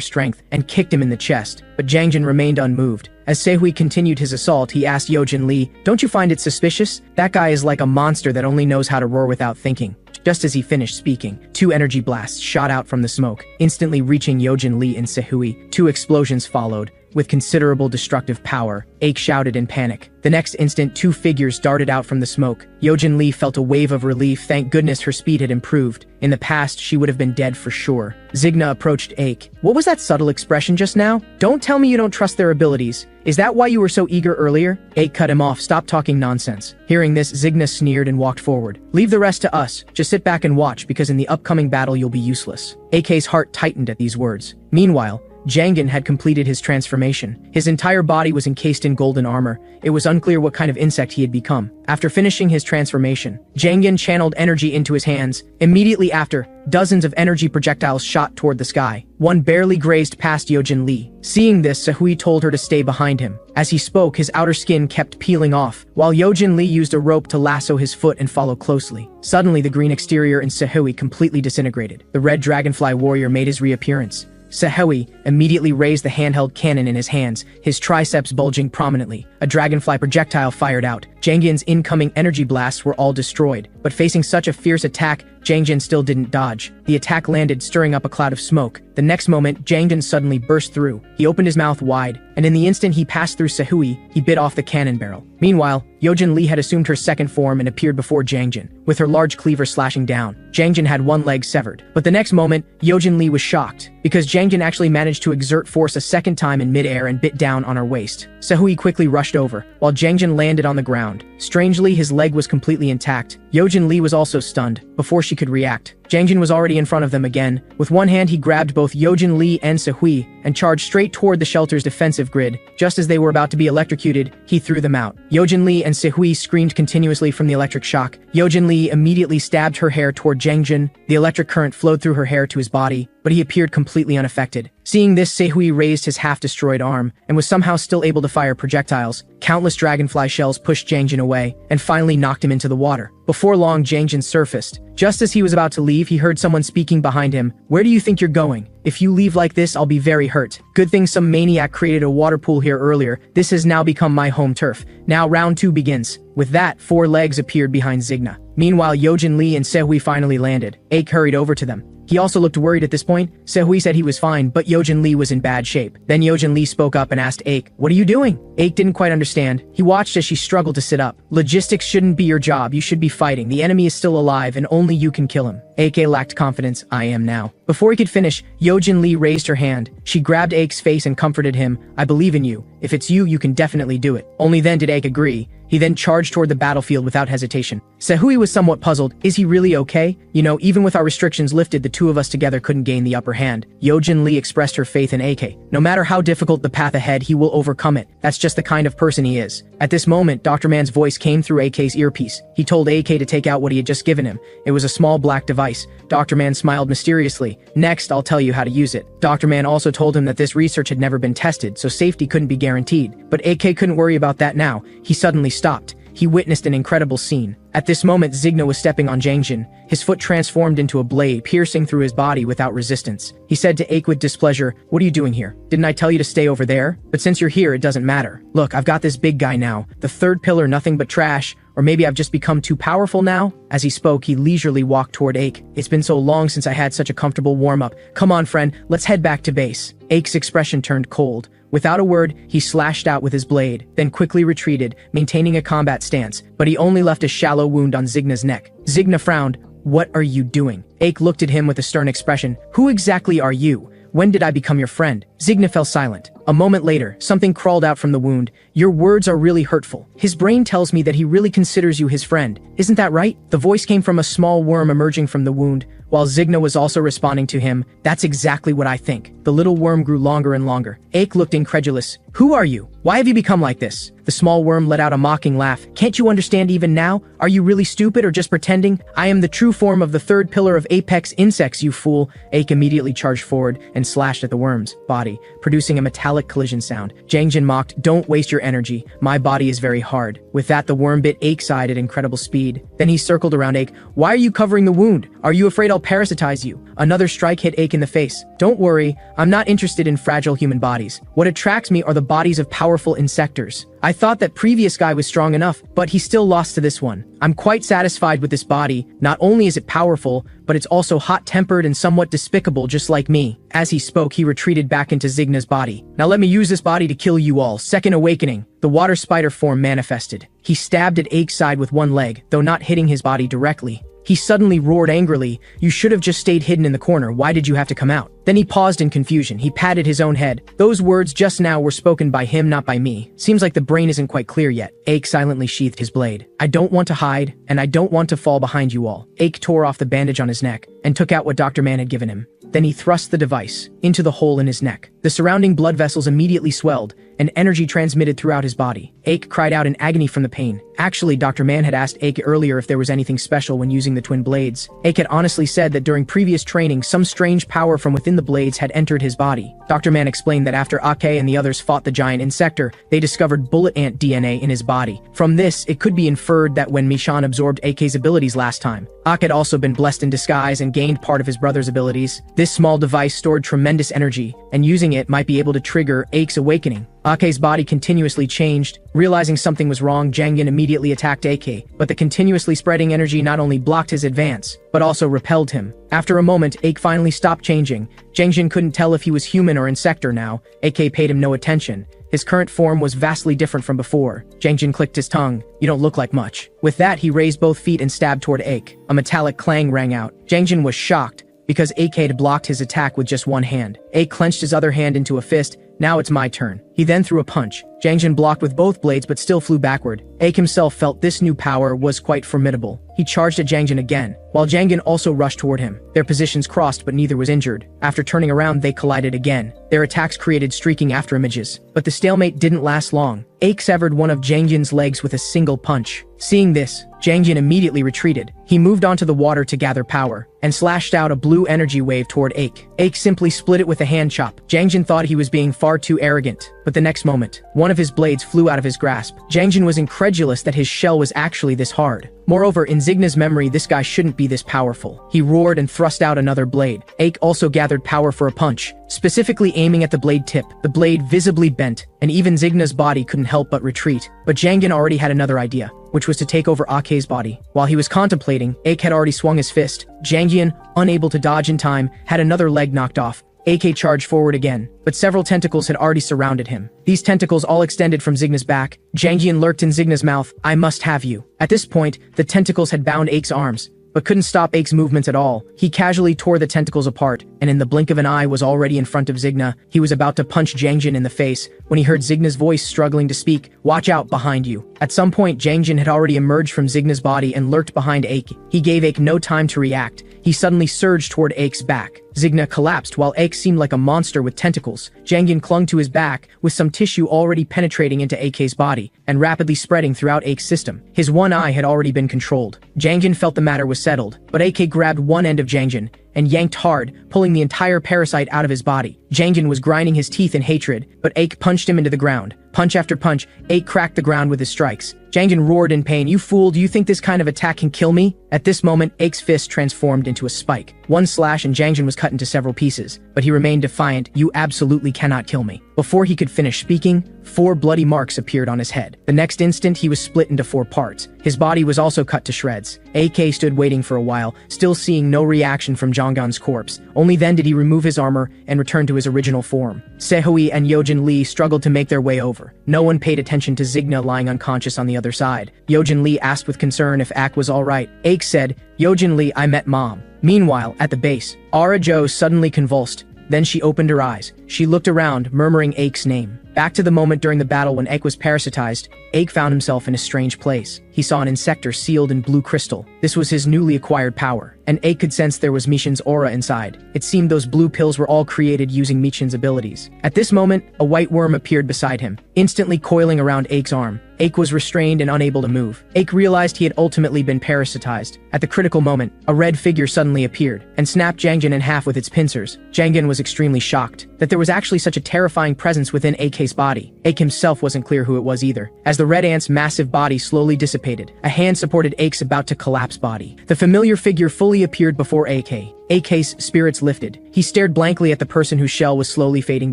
strength and kicked him in the chest. But Jangjin remained unmoved. As Sehui continued his assault, he asked Yojin Lee, "Don't you find it suspicious? That guy is like a monster that only knows how to roar without thinking." Just as he finished speaking, 2 energy blasts shot out from the smoke, instantly reaching Yojin Lee and Sehui. 2 explosions followed, with considerable destructive power. Ake shouted in panic. The next instant, 2 figures darted out from the smoke. Yojin Lee felt a wave of relief. Thank goodness her speed had improved. In the past, she would have been dead for sure. Zigna approached Ake. What was that subtle expression just now? Don't tell me you don't trust their abilities. Is that why you were so eager earlier? Ake cut him off. Stop talking nonsense. Hearing this, Zigna sneered and walked forward. Leave the rest to us. Just sit back and watch, because in the upcoming battle you'll be useless. Ake's heart tightened at these words. Meanwhile, Jangjin had completed his transformation. His entire body was encased in golden armor. It was unclear what kind of insect he had become. After finishing his transformation, Jangjin channeled energy into his hands. Immediately after, dozens of energy projectiles shot toward the sky. One barely grazed past Yojin Lee. Seeing this, Sehui told her to stay behind him. As he spoke, his outer skin kept peeling off, while Yojin Lee used a rope to lasso his foot and follow closely. Suddenly, the green exterior in Sehui completely disintegrated. The red dragonfly warrior made his reappearance. Sehui immediately raised the handheld cannon in his hands, his triceps bulging prominently. A dragonfly projectile fired out. Jangjin's incoming energy blasts were all destroyed, but facing such a fierce attack, Jangjin still didn't dodge. The attack landed, stirring up a cloud of smoke. The next moment, Jangjin suddenly burst through. He opened his mouth wide, and in the instant he passed through Sehui, he bit off the cannon barrel. Meanwhile, Yojin Lee had assumed her second form and appeared before Jangjin, with her large cleaver slashing down. Jangjin had one leg severed, but the next moment, Yojin Lee was shocked, because Jangjin actually managed to exert force a second time in midair and bit down on her waist. Sehui quickly rushed over, while Jangjin landed on the ground. Strangely, his leg was completely intact. Yojin Lee was also stunned. Before she could react, Jangjin was already in front of them again. With one hand, he grabbed both Yojin Lee and Sehui and charged straight toward the shelter's defensive grid. Just as they were about to be electrocuted, he threw them out. Yojin Lee and Sehui screamed continuously from the electric shock. Yojin Lee immediately stabbed her hair toward Jangjin. The electric current flowed through her hair to his body, but he appeared completely unaffected. Seeing this, Sehui raised his half-destroyed arm and was somehow still able to fire projectiles. Countless dragonfly shells pushed Jangjin away and finally knocked him into the water. Before long, Jangjin surfaced. Just as he was about to leave, he heard someone speaking behind him. "Where do you think you're going? If you leave like this, I'll be very hurt. Good thing some maniac created a water pool here earlier. This has now become my home turf. Now round 2 begins." With that, 4 legs appeared behind Zigna. Meanwhile, Yojin Lee and Sehui finally landed. Ake hurried over to them. He also looked worried at this point. Sehui said he was fine, but Yojin Lee was in bad shape. Then Yojin Lee spoke up and asked Aik, "What are you doing?" Aik didn't quite understand. He watched as she struggled to sit up. "Logistics shouldn't be your job. You should be fighting. The enemy is still alive and only you can kill him." Aik lacked confidence. "I am now." Before he could finish, Yojin Lee raised her hand. She grabbed Aik's face and comforted him. "I believe in you. If it's you, you can definitely do it." Only then did Aik agree. He then charged toward the battlefield without hesitation. Sehui was somewhat puzzled. Is he really okay? You know, even with our restrictions lifted, the two of us together couldn't gain the upper hand. Yojin Lee expressed her faith in AK. No matter how difficult the path ahead, he will overcome it. That's just the kind of person he is. At this moment, Dr. Man's voice came through AK's earpiece. He told AK to take out what he had just given him. It was a small black device. Dr. Man smiled mysteriously. "Next, I'll tell you how to use it." Dr. Man also told him that this research had never been tested, so safety couldn't be guaranteed. But AK couldn't worry about that now. He suddenly stopped. He witnessed an incredible scene. At this moment, Zigna was stepping on Jangjin. His foot transformed into a blade, piercing through his body without resistance. He said to Aik with displeasure, "What are you doing here? Didn't I tell you to stay over there? But since you're here, it doesn't matter. Look, I've got this big guy now. The third pillar, nothing but trash. Or maybe I've just become too powerful now?" As he spoke, he leisurely walked toward Aik. "It's been so long since I had such a comfortable warm-up. Come on, friend, let's head back to base." Aik's expression turned cold. Without a word, he slashed out with his blade, then quickly retreated, maintaining a combat stance, but he only left a shallow wound on Zigna's neck. Zigna frowned. "What are you doing?" Aik looked at him with a stern expression. "Who exactly are you? When did I become your friend?" Zigna fell silent. A moment later, something crawled out from the wound. "Your words are really hurtful. His brain tells me that he really considers you his friend. Isn't that right?" The voice came from a small worm emerging from the wound, while Zigna was also responding to him. "That's exactly what I think." The little worm grew longer and longer. Aik looked incredulous. "Who are you? Why have you become like this?" The small worm let out a mocking laugh. "Can't you understand even now? Are you really stupid or just pretending? I am the true form of the third pillar of apex insects, you fool." Aik immediately charged forward and slashed at the worm's body, producing a metallic collision sound. Jangjin mocked, "Don't waste your energy. My body is very hard." With that, the worm bit Aik's side at incredible speed. Then he circled around Aik. "Why are you covering the wound? Are you afraid I'll parasitize you?" Another strike hit Aik in the face. "Don't worry, I'm not interested in fragile human bodies. What attracts me are the bodies of powerful insectors. I thought that previous guy was strong enough, but he still lost to this one. I'm quite satisfied with this body. Not only is it powerful, but it's also hot-tempered and somewhat despicable just like me." As he spoke, he retreated back into Zigna's body. "Now let me use this body to kill you all." Second awakening. The water spider form manifested. He stabbed at Aik's side with one leg, though not hitting his body directly. He suddenly roared angrily, "You should have just stayed hidden in the corner. Why did you have to come out?" Then he paused in confusion. He patted his own head. "Those words just now were spoken by him, not by me. Seems like the brain isn't quite clear yet." Aik silently sheathed his blade. "I don't want to hide, and I don't want to fall behind you all." Aik tore off the bandage on his neck and took out what Dr. Man had given him. Then he thrust the device into the hole in his neck. The surrounding blood vessels immediately swelled, and energy transmitted throughout his body. Aik cried out in agony from the pain. Actually, Dr. Man had asked Aik earlier if there was anything special when using the twin blades. Aik had honestly said that during previous training, some strange power from within the blades had entered his body. Dr. Man explained that after Ake and the others fought the giant insector, they discovered bullet ant DNA in his body. From this, it could be inferred that when Mishan absorbed Ake's abilities last time, Ak had also been blessed in disguise and gained part of his brother's abilities. This small device stored tremendous energy, and using it might be able to trigger Ake's awakening. Ake's body continuously changed. Realizing something was wrong, Jangjin immediately attacked Ake, but the continuously spreading energy not only blocked his advance, but also repelled him. After a moment, Ake finally stopped changing. Jangjin couldn't tell if he was human or insector now. Ake paid him no attention. His current form was vastly different from before. Jangjin clicked his tongue. "You don't look like much." With that, he raised both feet and stabbed toward Ake. A metallic clang rang out. Jangjin was shocked, because Ake had blocked his attack with just one hand. Ake clenched his other hand into a fist. "Now it's my turn." He then threw a punch. Jangjin blocked with both blades but still flew backward. Ake himself felt this new power was quite formidable. He charged at Jangjin again, while Jangjin also rushed toward him. Their positions crossed but neither was injured. After turning around, they collided again. Their attacks created streaking after images. But the stalemate didn't last long. Ake severed one of Jangjin's legs with a single punch. Seeing this, Jangjin immediately retreated. He moved onto the water to gather power, and slashed out a blue energy wave toward Ake. Ake simply split it with a hand chop. Jangjin thought he was being far far too arrogant. But the next moment, one of his blades flew out of his grasp. Jangjin was incredulous that his shell was actually this hard. Moreover, in Zigna's memory, this guy shouldn't be this powerful. He roared and thrust out another blade. Ake also gathered power for a punch, specifically aiming at the blade tip. The blade visibly bent, and even Zigna's body couldn't help but retreat. But Jangjin already had another idea, which was to take over Ake's body. While he was contemplating, Ake had already swung his fist. Jangjin, unable to dodge in time, had another leg knocked off. Ake charged forward again, but several tentacles had already surrounded him. These tentacles all extended from Zigna's back. Jangjin lurked in Zigna's mouth. "I must have you." At this point, the tentacles had bound Ake's arms, but couldn't stop Ake's movements at all. He casually tore the tentacles apart, and in the blink of an eye was already in front of Zigna. He was about to punch Jangjin in the face when he heard Zigna's voice struggling to speak. "Watch out behind you." At some point, Jangjin had already emerged from Zigna's body and lurked behind Ake. He gave Ake no time to react. He suddenly surged toward Ake's back. Zigna collapsed while Ake seemed like a monster with tentacles. Jangjin clung to his back, with some tissue already penetrating into Ake's body and rapidly spreading throughout Ake's system. His one eye had already been controlled. Jangjin felt the matter was settled, but Ake grabbed one end of Jangjin and yanked hard, pulling the entire parasite out of his body. Jangjin was grinding his teeth in hatred, but Ake punched him into the ground. Punch after punch, Ake cracked the ground with his strikes. Jangjin roared in pain. "You fool, do you think this kind of attack can kill me?" At this moment, Ake's fist transformed into a spike. One slash and Jangjin was cut into several pieces, but he remained defiant. "You absolutely cannot kill me." Before he could finish speaking, 4 bloody marks appeared on his head. The next instant, he was split into 4 parts. His body was also cut to shreds. AK stood waiting for a while, still seeing no reaction from Jonggun's corpse. Only then did he remove his armor and return to his original form. Sehui and Yojin Lee struggled to make their way over. No one paid attention to Zigna lying unconscious on the other side. Yojin Lee asked with concern if Ak was alright. Ake said, "Yojin Lee, I met Mom." Meanwhile, at the base, Ara Jo suddenly convulsed. Then she opened her eyes. She looked around, murmuring Ake's name. Back to the moment during the battle when Ake was parasitized, Ake found himself in a strange place. He saw an insector sealed in blue crystal. This was his newly acquired power, and Ake could sense there was Michin's aura inside. It seemed those blue pills were all created using Michin's abilities. At this moment, a white worm appeared beside him, instantly coiling around Ake's arm. Ake was restrained and unable to move. Ake realized he had ultimately been parasitized. At the critical moment, a red figure suddenly appeared and snapped Jangjin in half with its pincers. Jangjin was extremely shocked that there was actually such a terrifying presence within Ake's body. Ake himself wasn't clear who it was either. As the red ant's massive body slowly dissipated, a hand supported Ake's about to collapse body. The familiar figure fully appeared before AK. AK's spirits lifted. He stared blankly at the person whose shell was slowly fading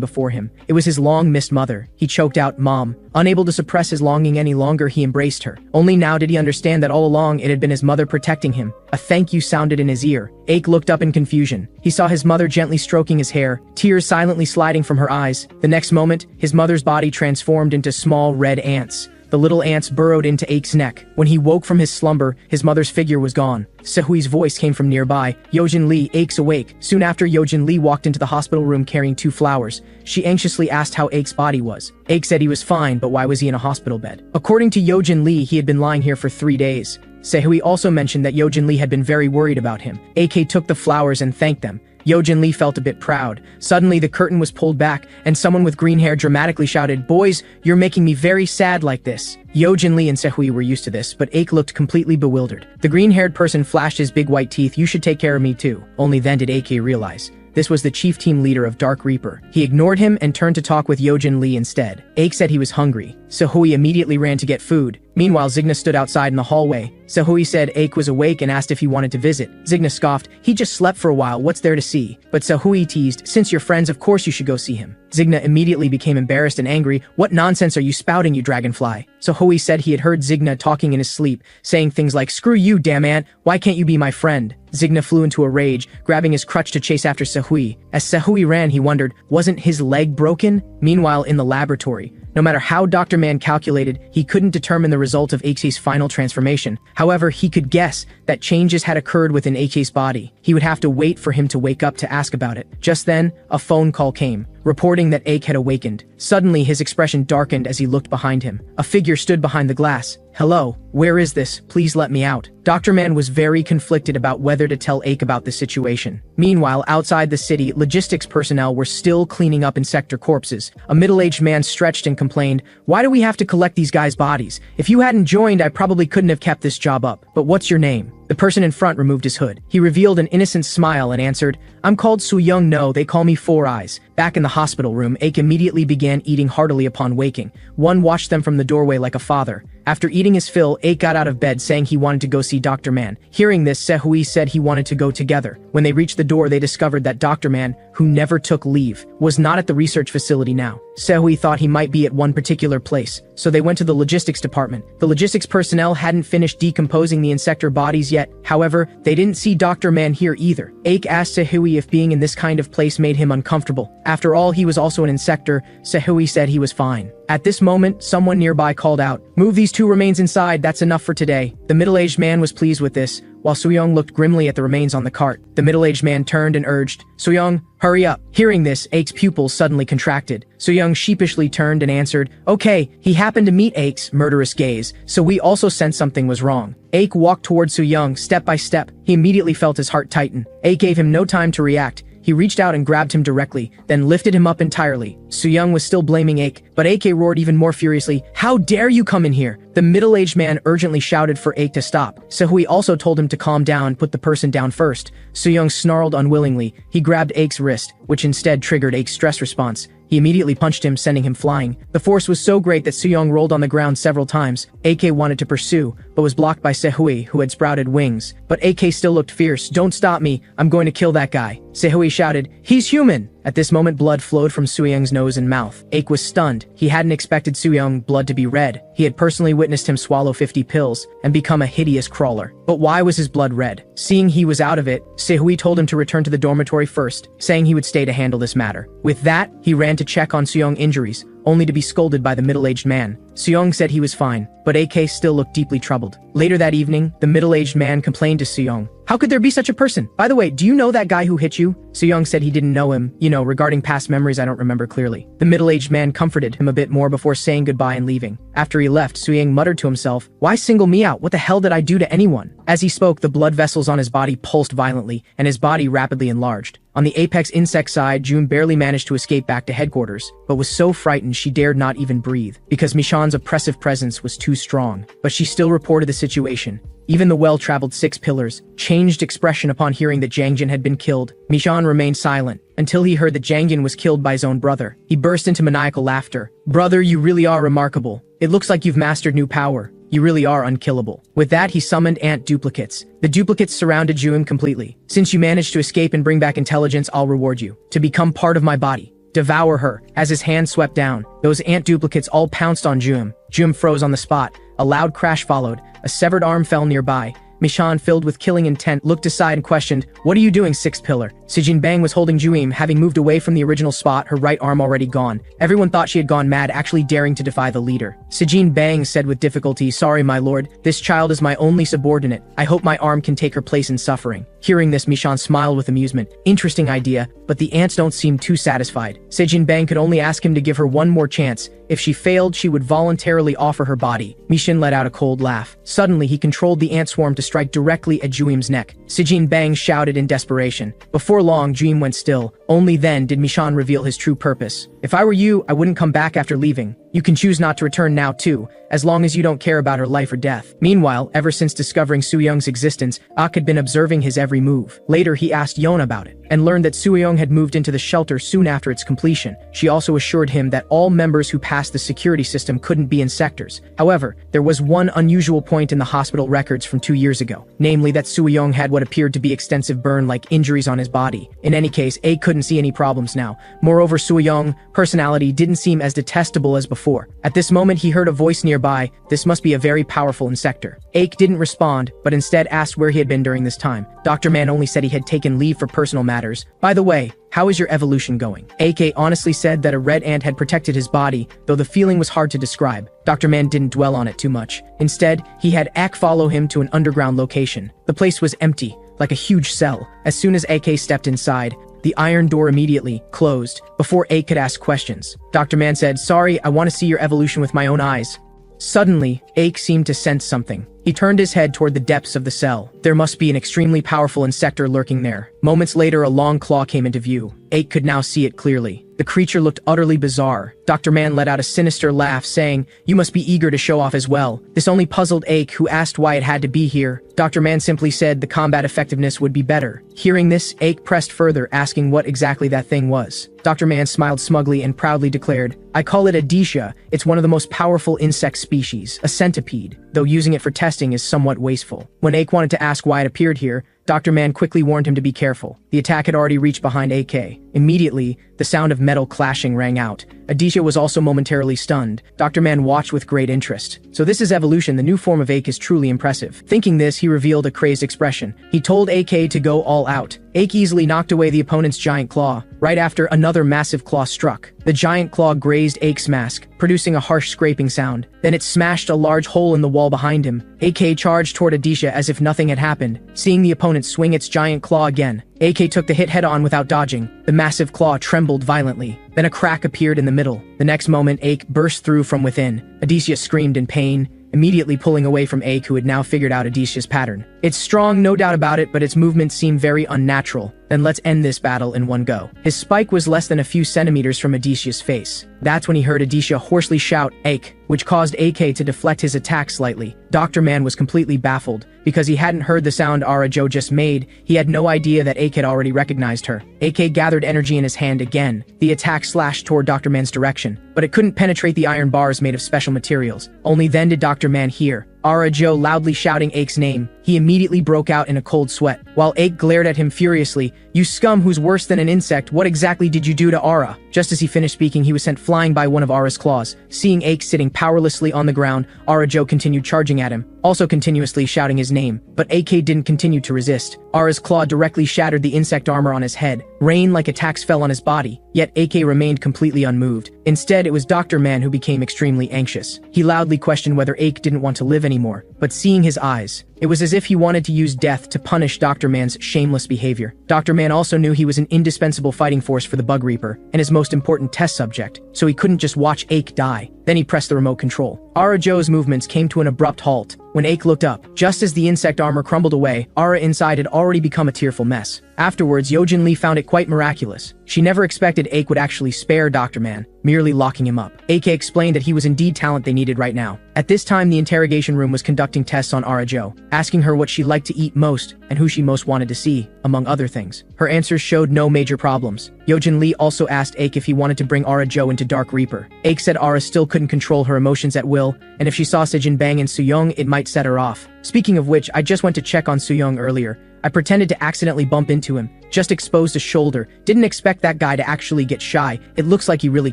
before him. It was his long-missed mother. He choked out, "Mom." Unable to suppress his longing any longer, he embraced her. Only now did he understand that all along it had been his mother protecting him. A thank you sounded in his ear. Ake looked up in confusion. He saw his mother gently stroking his hair, tears silently sliding from her eyes. The next moment, his mother's body transformed into small red ants. The little ants burrowed into Ake's neck. When he woke from his slumber, his mother's figure was gone. Sehui's voice came from nearby. "Yojin Lee, Ake's awake." Soon after, Yojin Lee walked into the hospital room carrying 2 flowers. She anxiously asked how Ake's body was. Ake said he was fine, but why was he in a hospital bed? According to Yojin Lee, he had been lying here for 3 days. Sehui also mentioned that Yojin Lee had been very worried about him. AK took the flowers and thanked them. Yojin Lee felt a bit proud. Suddenly, the curtain was pulled back, and someone with green hair dramatically shouted, "Boys, you're making me very sad like this." Yojin Lee and Sehui were used to this, but Ake looked completely bewildered. The green-haired person flashed his big white teeth. "You should take care of me too." Only then did AK realize this was the chief team leader of Dark Reaper. He ignored him and turned to talk with Yojin Lee instead. Ake said he was hungry. Sehui immediately ran to get food. Meanwhile, Zigna stood outside in the hallway. Sehui said Ake was awake and asked if he wanted to visit. Zigna scoffed, "He just slept for a while, what's there to see?" But Sehui teased, "Since you're friends, of course you should go see him." Zigna immediately became embarrassed and angry. "What nonsense are you spouting, you dragonfly?" Sehui said he had heard Zigna talking in his sleep, saying things like, "Screw you, damn ant, why can't you be my friend?" Zigna flew into a rage, grabbing his crutch to chase after Sehui. As Sehui ran, he wondered, wasn't his leg broken? Meanwhile, in the laboratory, no matter how Dr. Man calculated, he couldn't determine the result of Ake's final transformation. However, he could guess that changes had occurred within Ake's body. He would have to wait for him to wake up to ask about it. Just then, a phone call came, reporting that Ake had awakened. Suddenly, his expression darkened as he looked behind him. A figure stood behind the glass. "Hello, where is this? Please let me out." Dr. Man was very conflicted about whether to tell Ake about the situation. Meanwhile, outside the city, logistics personnel were still cleaning up insector corpses. A middle-aged man stretched and complained, "Why do we have to collect these guys' bodies? If you hadn't joined, I probably couldn't have kept this job up. But what's your name?" The person in front removed his hood. He revealed an innocent smile and answered, "I'm called Soo-young. No, they call me Four Eyes." Back in the hospital room, Aik immediately began eating heartily upon waking. One watched them from the doorway like a father. After eating his fill, Aik got out of bed saying he wanted to go see Dr. Man. Hearing this, Sehui said he wanted to go together. When they reached the door, they discovered that Dr. Man, who never took leave, was not at the research facility now. Sehui thought he might be at one particular place, so they went to the logistics department. The logistics personnel hadn't finished decomposing the insector bodies yet. However, they didn't see Dr. Man here either. Aik asked Sehui if being in this kind of place made him uncomfortable. After all, he was also an insector. Sehui said he was fine. At this moment, someone nearby called out, "Move these two remains inside, that's enough for today." The middle-aged man was pleased with this, while Soo-young looked grimly at the remains on the cart. The middle-aged man turned and urged, "Soo-young, hurry up." Hearing this, Aik's pupils suddenly contracted. Soo-young sheepishly turned and answered, "Okay." He happened to meet Aik's murderous gaze, so we also sensed something was wrong. Aik walked towards Soo-young step by step. He immediately felt his heart tighten. Aik gave him no time to react. He reached out and grabbed him directly, then lifted him up entirely. Soo-young was still blaming Aik, but Aik roared even more furiously, "How dare you come in here!" The middle-aged man urgently shouted for Aik to stop. Sehui also told him to calm down, put the person down first. Soo-young snarled unwillingly. He grabbed Aik's wrist, which instead triggered Aik's stress response. He immediately punched him, sending him flying. The force was so great that Soo-young rolled on the ground several times. AK wanted to pursue, but was blocked by Sehui, who had sprouted wings. But AK still looked fierce. "Don't stop me, I'm going to kill that guy." Sehui shouted, "He's human!" At this moment, blood flowed from Soo-young's nose and mouth. Aik was stunned. He hadn't expected Soo-young's blood to be red. He had personally witnessed him swallow 50 pills and become a hideous crawler. But why was his blood red? Seeing he was out of it, Sehui told him to return to the dormitory first, saying he would stay to handle this matter. With that, he ran to check on Soo-young's injuries, only to be scolded by the middle-aged man. Soo-young said he was fine, but AK still looked deeply troubled. Later that evening, the middle-aged man complained to Soo-young. "How could there be such a person? By the way, do you know that guy who hit you?" Soo-young said he didn't know him. Regarding past memories, I don't remember clearly. The middle-aged man comforted him a bit more before saying goodbye and leaving. After he left, Soo-young muttered to himself, "Why single me out? What the hell did I do to anyone?" As he spoke, the blood vessels on his body pulsed violently, and his body rapidly enlarged. On the apex insect side, June barely managed to escape back to headquarters, but was so frightened she dared not even breathe, because Michan's oppressive presence was too strong. But she still reported the situation. Even the well-traveled Six Pillars changed expression upon hearing that Jangjin had been killed. Michan remained silent until he heard that Jangjin was killed by his own brother. He burst into maniacal laughter. "Brother, you really are remarkable. It looks like you've mastered new power. You really are unkillable." With that, he summoned ant duplicates. The duplicates surrounded June completely. "Since you managed to escape and bring back intelligence, I'll reward you. To become part of my body. Devour her." As his hand swept down, those ant duplicates all pounced on June. June froze on the spot. A loud crash followed. A severed arm fell nearby. Michan, filled with killing intent, looked aside and questioned, "What are you doing, Sixth Pillar?" Sijin Bang was holding Juim, having moved away from the original spot, her right arm already gone. Everyone thought she had gone mad, actually daring to defy the leader. Sijin Bang said with difficulty, "Sorry, my lord. This child is my only subordinate. I hope my arm can take her place in suffering." Hearing this, Michan smiled with amusement. Interesting idea, but the ants don't seem too satisfied. Sijin Bang could only ask him to give her one more chance. If she failed, she would voluntarily offer her body. Michan let out a cold laugh. Suddenly, he controlled the ant swarm to strike directly at Juim's neck. Sijin Bang shouted in desperation. Before long, Juim went still. Only then did Michan reveal his true purpose. "If I were you, I wouldn't come back after leaving. You can choose not to return now too, as long as you don't care about her life or death." Meanwhile, ever since discovering Soo-young's existence, Ak had been observing his every move. Later, he asked Yon about it, and learned that Soo-young had moved into the shelter soon after its completion. She also assured him that all members who passed the security system couldn't be insectors. However, there was one unusual point in the hospital records from 2 years ago, namely that Soo-young had what appeared to be extensive burn-like injuries on his body. In any case, A couldn't see any problems now. Moreover, Soo-young's personality didn't seem as detestable as before. At this moment, he heard a voice nearby. This must be a very powerful insector. Aik didn't respond, but instead asked where he had been during this time. Dr. Man only said he had taken leave for personal matters. "By the way, how is your evolution going?" AK honestly said that a red ant had protected his body, though the feeling was hard to describe. Dr. Man didn't dwell on it too much. Instead, he had Ak follow him to an underground location. The place was empty, like a huge cell. As soon as AK stepped inside, the iron door immediately closed. Before Aik could ask questions, Dr. Man said, "Sorry, I want to see your evolution with my own eyes." Suddenly, Aik seemed to sense something. He turned his head toward the depths of the cell. There must be an extremely powerful insector lurking there. Moments later, a long claw came into view. Ake could now see it clearly. The creature looked utterly bizarre. Dr. Mann let out a sinister laugh, saying, "You must be eager to show off as well." This only puzzled Ake, who asked why it had to be here. Dr. Mann simply said the combat effectiveness would be better. Hearing this, Ake pressed further, asking what exactly that thing was. Dr. Mann smiled smugly and proudly declared, "I call it a Decia. It's one of the most powerful insect species, a centipede, though using it for testing is somewhat wasteful." When Ake wanted to ask why it appeared here, Dr. Mann quickly warned him to be careful. The attack had already reached behind AK. Immediately, the sound of metal clashing rang out. Aditya was also momentarily stunned. Dr. Mann watched with great interest. So this is evolution. The new form of Ake is truly impressive. Thinking this, he revealed a crazed expression. He told AK to go all out. Ake easily knocked away the opponent's giant claw. Right after, another massive claw struck. The giant claw grazed Ake's mask, producing a harsh scraping sound. Then it smashed a large hole in the wall behind him. AK charged toward Aditya as if nothing had happened. Seeing the opponent swing its giant claw again, AK took the hit head-on without dodging. The massive claw trembled violently. Then a crack appeared in the middle. The next moment, Ake burst through from within. Aditya screamed in pain, immediately pulling away from Ake, who had now figured out Aditya's pattern. It's strong, no doubt about it, but its movements seem very unnatural. Then let's end this battle in one go. His spike was less than a few centimeters from Aditya's face. That's when he heard Aditya hoarsely shout, "Ake," which caused AK to deflect his attack slightly. Dr. Mann was completely baffled. Because he hadn't heard the sound Arajo just made, he had no idea that Ake had already recognized her. AK gathered energy in his hand again. The attack slashed toward Dr. Mann's direction, but it couldn't penetrate the iron bars made of special materials. Only then did Dr. Mann hear Arajo loudly shouting Ake's name. He immediately broke out in a cold sweat. While Ake glared at him furiously, "You scum who's worse than an insect, what exactly did you do to Ara?" Just as he finished speaking, he was sent flying by one of Ara's claws. Seeing Ake sitting powerlessly on the ground, Arajo continued charging at him, also continuously shouting his name. But AK didn't continue to resist. Ara's claw directly shattered the insect armor on his head. Rain-like attacks fell on his body, yet AK remained completely unmoved. Instead, it was Dr. Mann who became extremely anxious. He loudly questioned whether Ake didn't want to live anymore, but seeing his eyes, it was as if he wanted to use death to punish Dr. Mann's shameless behavior. Dr. Mann also knew he was an indispensable fighting force for the Bug Reaper, and his most important test subject, so he couldn't just watch Ake die. Then he pressed the remote control. Arajo's movements came to an abrupt halt. When Ake looked up, just as the insect armor crumbled away, Ara inside had already become a tearful mess. Afterwards, Yojin Lee found it quite miraculous. She never expected Ake would actually spare Dr. Mann, merely locking him up. AK explained that he was indeed talent they needed right now. At this time, the interrogation room was conducting tests on Arajo, asking her what she liked to eat most and who she most wanted to see, among other things. Her answers showed no major problems. Yojin Lee also asked Ake if he wanted to bring Arajo into Dark Reaper. Ake said Ara still couldn't control her emotions at will, and if she saw Sejin bang and Suyong, it might set her off. Speaking of which, I just went to check on Suyong earlier. I pretended to accidentally bump into him, just exposed a shoulder, didn't expect that guy to actually get shy. It looks like he really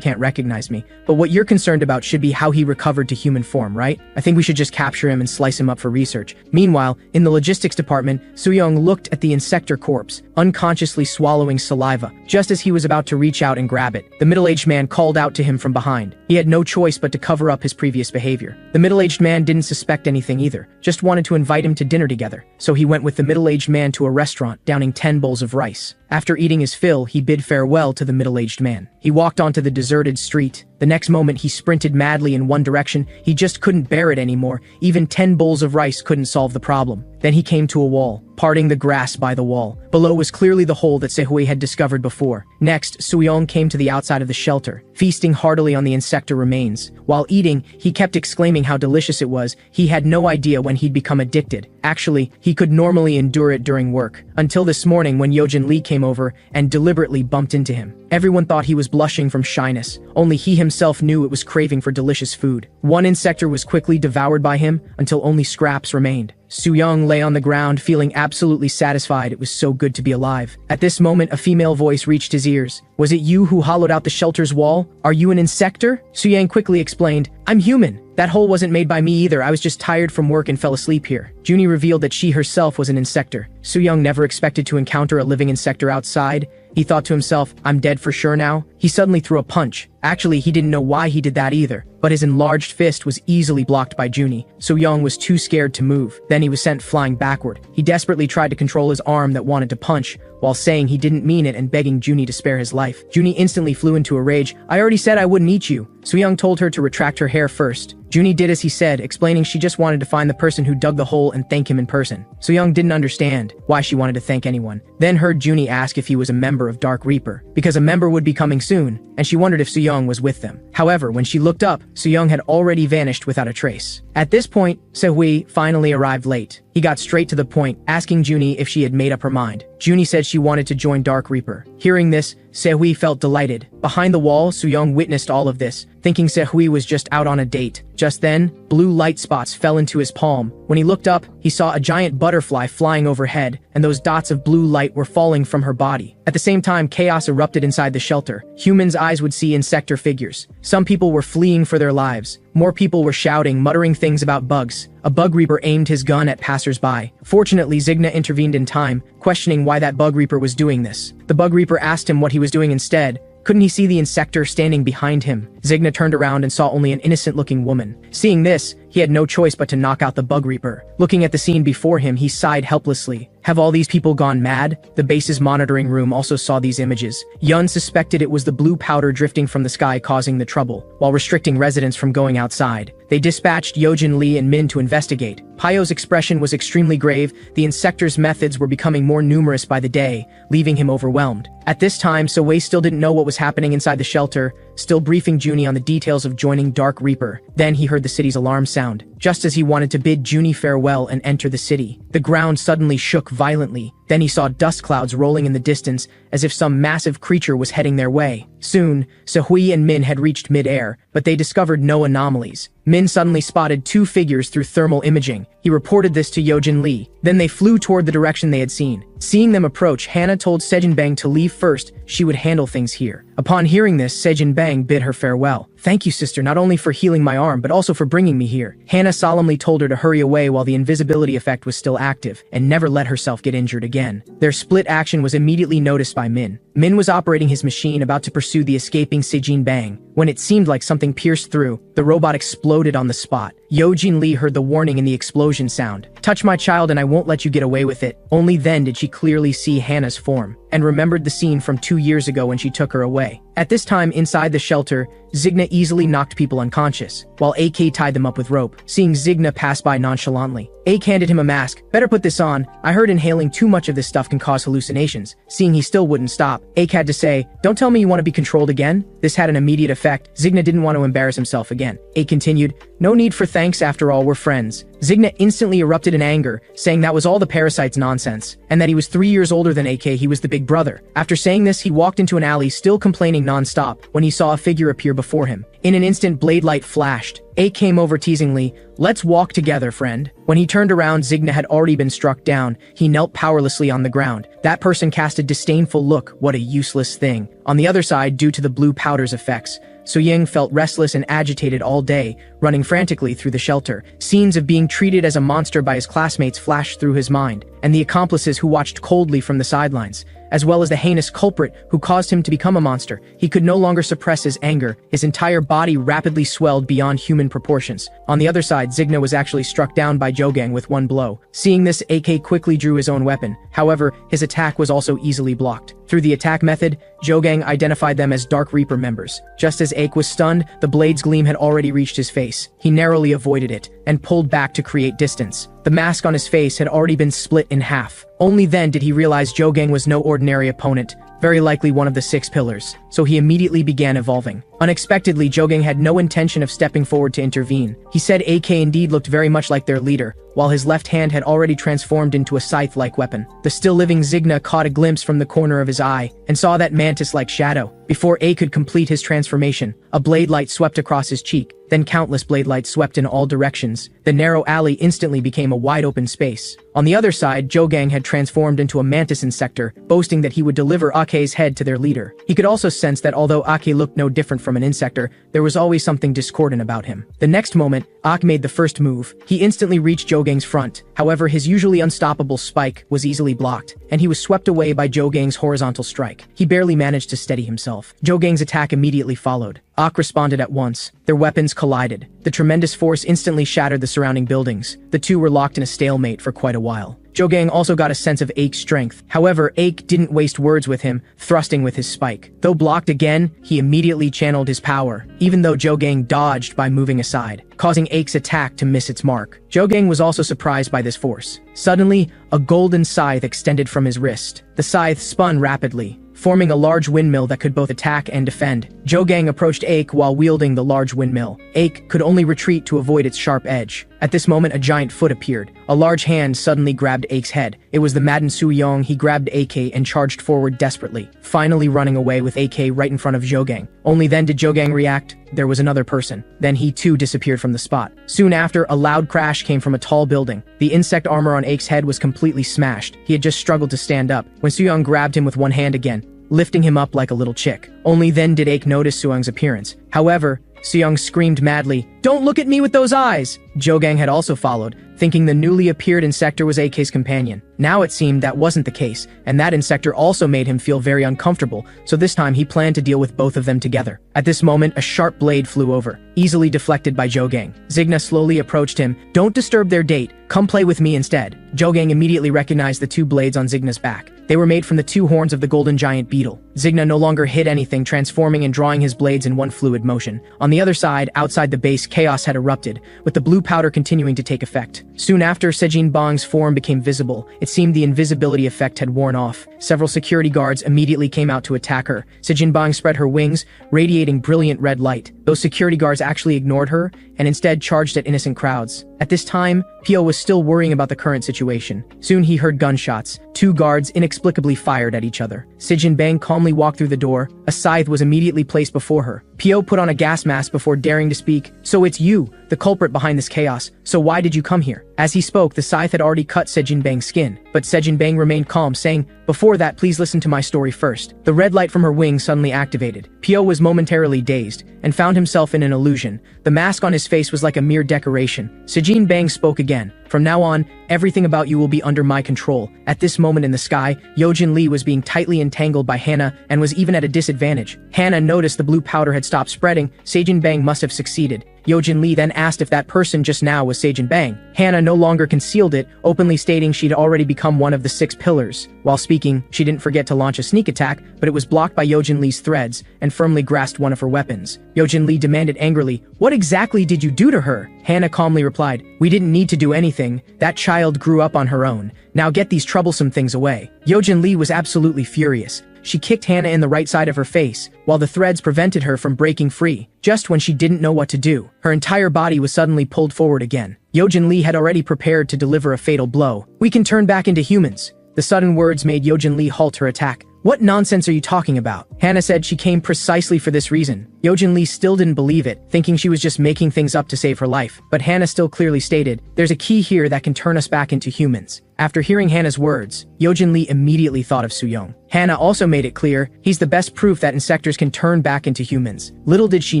can't recognize me. But what you're concerned about should be how he recovered to human form, right? I think we should just capture him and slice him up for research. Meanwhile, in the logistics department, Suyong looked at the insector corpse, unconsciously swallowing saliva. Just as he was about to reach out and grab it, the middle-aged man called out to him from behind. He had no choice but to cover up his previous behavior. The middle-aged man didn't suspect anything either, just wanted to invite him to dinner together. So he went with the middle-aged man to a restaurant, downing 10 bowls of rice. After eating his fill, he bid farewell to the middle-aged man. He walked onto the deserted street. The next moment, he sprinted madly in one direction. He just couldn't bear it anymore. Even 10 bowls of rice couldn't solve the problem. Then he came to a wall, parting the grass by the wall. Below was clearly the hole that Sehui had discovered before. Next, Suyong came to the outside of the shelter, feasting heartily on the insector remains. While eating, he kept exclaiming how delicious it was. He had no idea when he'd become addicted. Actually, he could normally endure it during work, until this morning when Yojin Lee came over and deliberately bumped into him. Everyone thought he was blushing from shyness. Only he himself knew it was craving for delicious food. One insector was quickly devoured by him until only scraps remained. Suyong lay on the ground, feeling absolutely satisfied. It was so good to be alive. At this moment, a female voice reached his ears. "Was it you who hollowed out the shelter's wall? Are you an insector?" Suyang quickly explained, "I'm human. That hole wasn't made by me either. I was just tired from work and fell asleep here." Junie revealed that she herself was an insector. Suyong never expected to encounter a living insector outside. He thought to himself, "I'm dead for sure now." he suddenly threw a punch. Actually, he didn't know why he did that either, but his enlarged fist was easily blocked by Junie. So-young was too scared to move. Then he was sent flying backward. He desperately tried to control his arm that wanted to punch, while saying he didn't mean it and begging Junie to spare his life. Junie instantly flew into a rage. "I already said I wouldn't eat you." So-young told her to retract her hair first. Junie did as he said, explaining she just wanted to find the person who dug the hole and thank him in person. So-young didn't understand why she wanted to thank anyone. Then heard Junie ask if he was a member of Dark Reaper, because a member would be coming soon, and she wondered if So-young was with them. However, when she looked up, So-young had already vanished without a trace. At this point, Se-hui finally arrived late. He got straight to the point, asking Junie if she had made up her mind. Junie said she wanted to join Dark Reaper. Hearing this, Se-hui felt delighted. Behind the wall, So-young witnessed all of this, thinking Se-hui was just out on a date. Just then, blue light spots fell into his palm. When he looked up, he saw a giant butterfly flying overhead, and those dots of blue light were falling from her body. At the same time, chaos erupted inside the shelter. Humans' eyes would see insector figures. Some people were fleeing for their lives. More people were shouting, muttering things about bugs. A bug reaper aimed his gun at passers-by. Fortunately, Zigna intervened in time, questioning why that bug reaper was doing this. The bug reaper asked him what he was doing instead. Couldn't he see the insector standing behind him? Zigna turned around and saw only an innocent-looking woman. Seeing this, he had no choice but to knock out the bug reaper. Looking at the scene before him, he sighed helplessly. Have all these people gone mad? The base's monitoring room also saw these images. Yun suspected it was the blue powder drifting from the sky causing the trouble, while restricting residents from going outside. They dispatched Yojin Lee and Min to investigate. Payo's expression was extremely grave. The insector's methods were becoming more numerous by the day, leaving him overwhelmed. At this time, So-wei still didn't know what was happening inside the shelter, still briefing Junie on the details of joining Dark Reaper. Then he heard the city's alarm sound. Just as he wanted to bid Junie farewell and enter the city, the ground suddenly shook violently. Then he saw dust clouds rolling in the distance, as if some massive creature was heading their way. Soon, Se-hui and Min had reached mid-air, but they discovered no anomalies. Min suddenly spotted two figures through thermal imaging. He reported this to Yojin Lee. Then they flew toward the direction they had seen. Seeing them approach, Hannah told Sejin Bang to leave first. She would handle things here. Upon hearing this, Sejin Bang bid her farewell. "Thank you, sister, not only for healing my arm, but also for bringing me here." Hannah solemnly told her to hurry away while the invisibility effect was still active, and never let herself get injured again. Their split action was immediately noticed by Min. Min was operating his machine about to pursue the escaping Sejin Bang. When it seemed like something pierced through, the robot exploded on the spot. Yojin Lee heard the warning in the explosion sound. "Touch my child and I won't let you get away with it." Only then did she clearly see Hannah's form, and remembered the scene from 2 years ago when she took her away. At this time, inside the shelter, Zigna easily knocked people unconscious, while AK tied them up with rope. Seeing Zigna pass by nonchalantly, AK handed him a mask. "Better put this on. I heard inhaling too much of this stuff can cause hallucinations." Seeing he still wouldn't stop, AK had to say, "Don't tell me you want to be controlled again." This had an immediate effect. Zigna didn't want to embarrass himself again. AK continued, "No need for thanks, after all, we're friends." Zigna instantly erupted in anger, saying that was all the parasite's nonsense, and that he was 3 years older than AK, he was the big brother. After saying this, he walked into an alley, still complaining non-stop, when he saw a figure appear before him. In an instant, blade light flashed. AK came over teasingly, "Let's walk together, friend." When he turned around, Zigna had already been struck down. He knelt powerlessly on the ground. That person cast a disdainful look. What a useless thing. On the other side, due to the blue powder's effects, So-ying felt restless and agitated all day, running frantically through the shelter. Scenes of being treated as a monster by his classmates flashed through his mind, and the accomplices who watched coldly from the sidelines, as well as the heinous culprit who caused him to become a monster. He could no longer suppress his anger. His entire body rapidly swelled beyond human proportions. On the other side, Zigna was actually struck down by Jogang with one blow. Seeing this, AK quickly drew his own weapon. However, his attack was also easily blocked. Through the attack method, Jogang identified them as Dark Reaper members. Just as AK was stunned, the blade's gleam had already reached his face. He narrowly avoided it, and pulled back to create distance. The mask on his face had already been split in half. Only then did he realize Jogang was no ordinary opponent, very likely one of the 6 pillars, so he immediately began evolving. Unexpectedly, Jogang had no intention of stepping forward to intervene. He said AK indeed looked very much like their leader, while his left hand had already transformed into a scythe-like weapon. The still-living Zigna caught a glimpse from the corner of his eye, and saw that mantis-like shadow. Before A could complete his transformation, a blade light swept across his cheek, then countless blade lights swept in all directions. The narrow alley instantly became a wide-open space. On the other side, Jogang had transformed into a mantis insector, boasting that he would deliver Ake's head to their leader. He could also sense that although Ake looked no different from an insector, there was always something discordant about him. The next moment, Ake made the first move. He instantly reached Jogang's front. However, his usually unstoppable spike was easily blocked, and he was swept away by Jogang's horizontal strike. He barely managed to steady himself. Jogang's attack immediately followed. Ake responded at once. Their weapons collided. The tremendous force instantly shattered the surrounding buildings. The two were locked in a stalemate for quite a while. Jogang also got a sense of Ake's strength. However, Ake didn't waste words with him, thrusting with his spike. Though blocked again, he immediately channeled his power, even though Jogang dodged by moving aside, causing Ake's attack to miss its mark. Jogang was also surprised by this force. Suddenly, a golden scythe extended from his wrist. The scythe spun rapidly, forming a large windmill that could both attack and defend. Jogang approached Ake while wielding the large windmill. Ake could only retreat to avoid its sharp edge. At this moment, a giant foot appeared. A large hand suddenly grabbed Ake's head. It was the maddened Soo-young. He grabbed Ake and charged forward desperately, finally running away with Ake right in front of Jogang. Only then did Jogang react. There was another person. Then he too disappeared from the spot. Soon after, a loud crash came from a tall building. The insect armor on Ake's head was completely smashed. He had just struggled to stand up when Soo-young grabbed him with one hand again, lifting him up like a little chick. Only then did Ake notice Soo-young's appearance. However, Soo-young screamed madly, "Don't look at me with those eyes!" Jogang had also followed, thinking the newly appeared insector was Ake's companion. Now it seemed that wasn't the case, and that insector also made him feel very uncomfortable, so this time he planned to deal with both of them together. At this moment, a sharp blade flew over, easily deflected by Jogang. Zigna slowly approached him. "Don't disturb their date. Come play with me instead." Jogang immediately recognized the two blades on Zigna's back. They were made from the two horns of the golden giant beetle. Zigna no longer hid anything, transforming and drawing his blades in one fluid motion. On the other side, outside the base, chaos had erupted, with the blue powder continuing to take effect. Soon after, Sejin Bang's form became visible. It seemed the invisibility effect had worn off. Several security guards immediately came out to attack her. Sejin Bang spread her wings, radiating brilliant red light. Those security guards actually ignored her, and instead charged at innocent crowds. At this time, Pio was still worrying about the current situation. Soon he heard gunshots. Two guards inexplicably fired at each other. Sejin Bang calmly walked through the door. A scythe was immediately placed before her. Pio put on a gas mask before daring to speak. "So it's you, the culprit behind this chaos. So why did you come here?" As he spoke, the scythe had already cut Sejin Bang's skin, but Sejin Bang remained calm, saying, "Before that, please listen to my story first." The red light from her wing suddenly activated. Pio was momentarily dazed, and found himself in an illusion. The mask on his face was like a mere decoration. Sejin Bang spoke again. "From now on, everything about you will be under my control." At this moment in the sky, Yojin Lee was being tightly entangled by Hannah and was even at a disadvantage. Hannah noticed the blue powder had stopped spreading. Sejin Bang must have succeeded. Yojin Lee then asked if that person just now was Sejin Bang. Hannah no longer concealed it, openly stating she'd already become one of the 6 pillars. While speaking, she didn't forget to launch a sneak attack, but it was blocked by Yojin Lee's threads and firmly grasped one of her weapons. Yojin Lee demanded angrily, "What exactly did you do to her?" Hannah calmly replied, "We didn't need to do anything. That child grew up on her own. Now get these troublesome things away." Yojin Lee was absolutely furious. She kicked Hannah in the right side of her face, while the threads prevented her from breaking free. Just when she didn't know what to do, her entire body was suddenly pulled forward again. Yojin Lee had already prepared to deliver a fatal blow. "We can turn back into humans." The sudden words made Yojin Lee halt her attack. "What nonsense are you talking about?" Hannah said she came precisely for this reason. Yojin Lee still didn't believe it, thinking she was just making things up to save her life. But Hannah still clearly stated, "There's a key here that can turn us back into humans." After hearing Hannah's words, Yojin Lee immediately thought of Soo-young. Hannah also made it clear, he's the best proof that insectors can turn back into humans. Little did she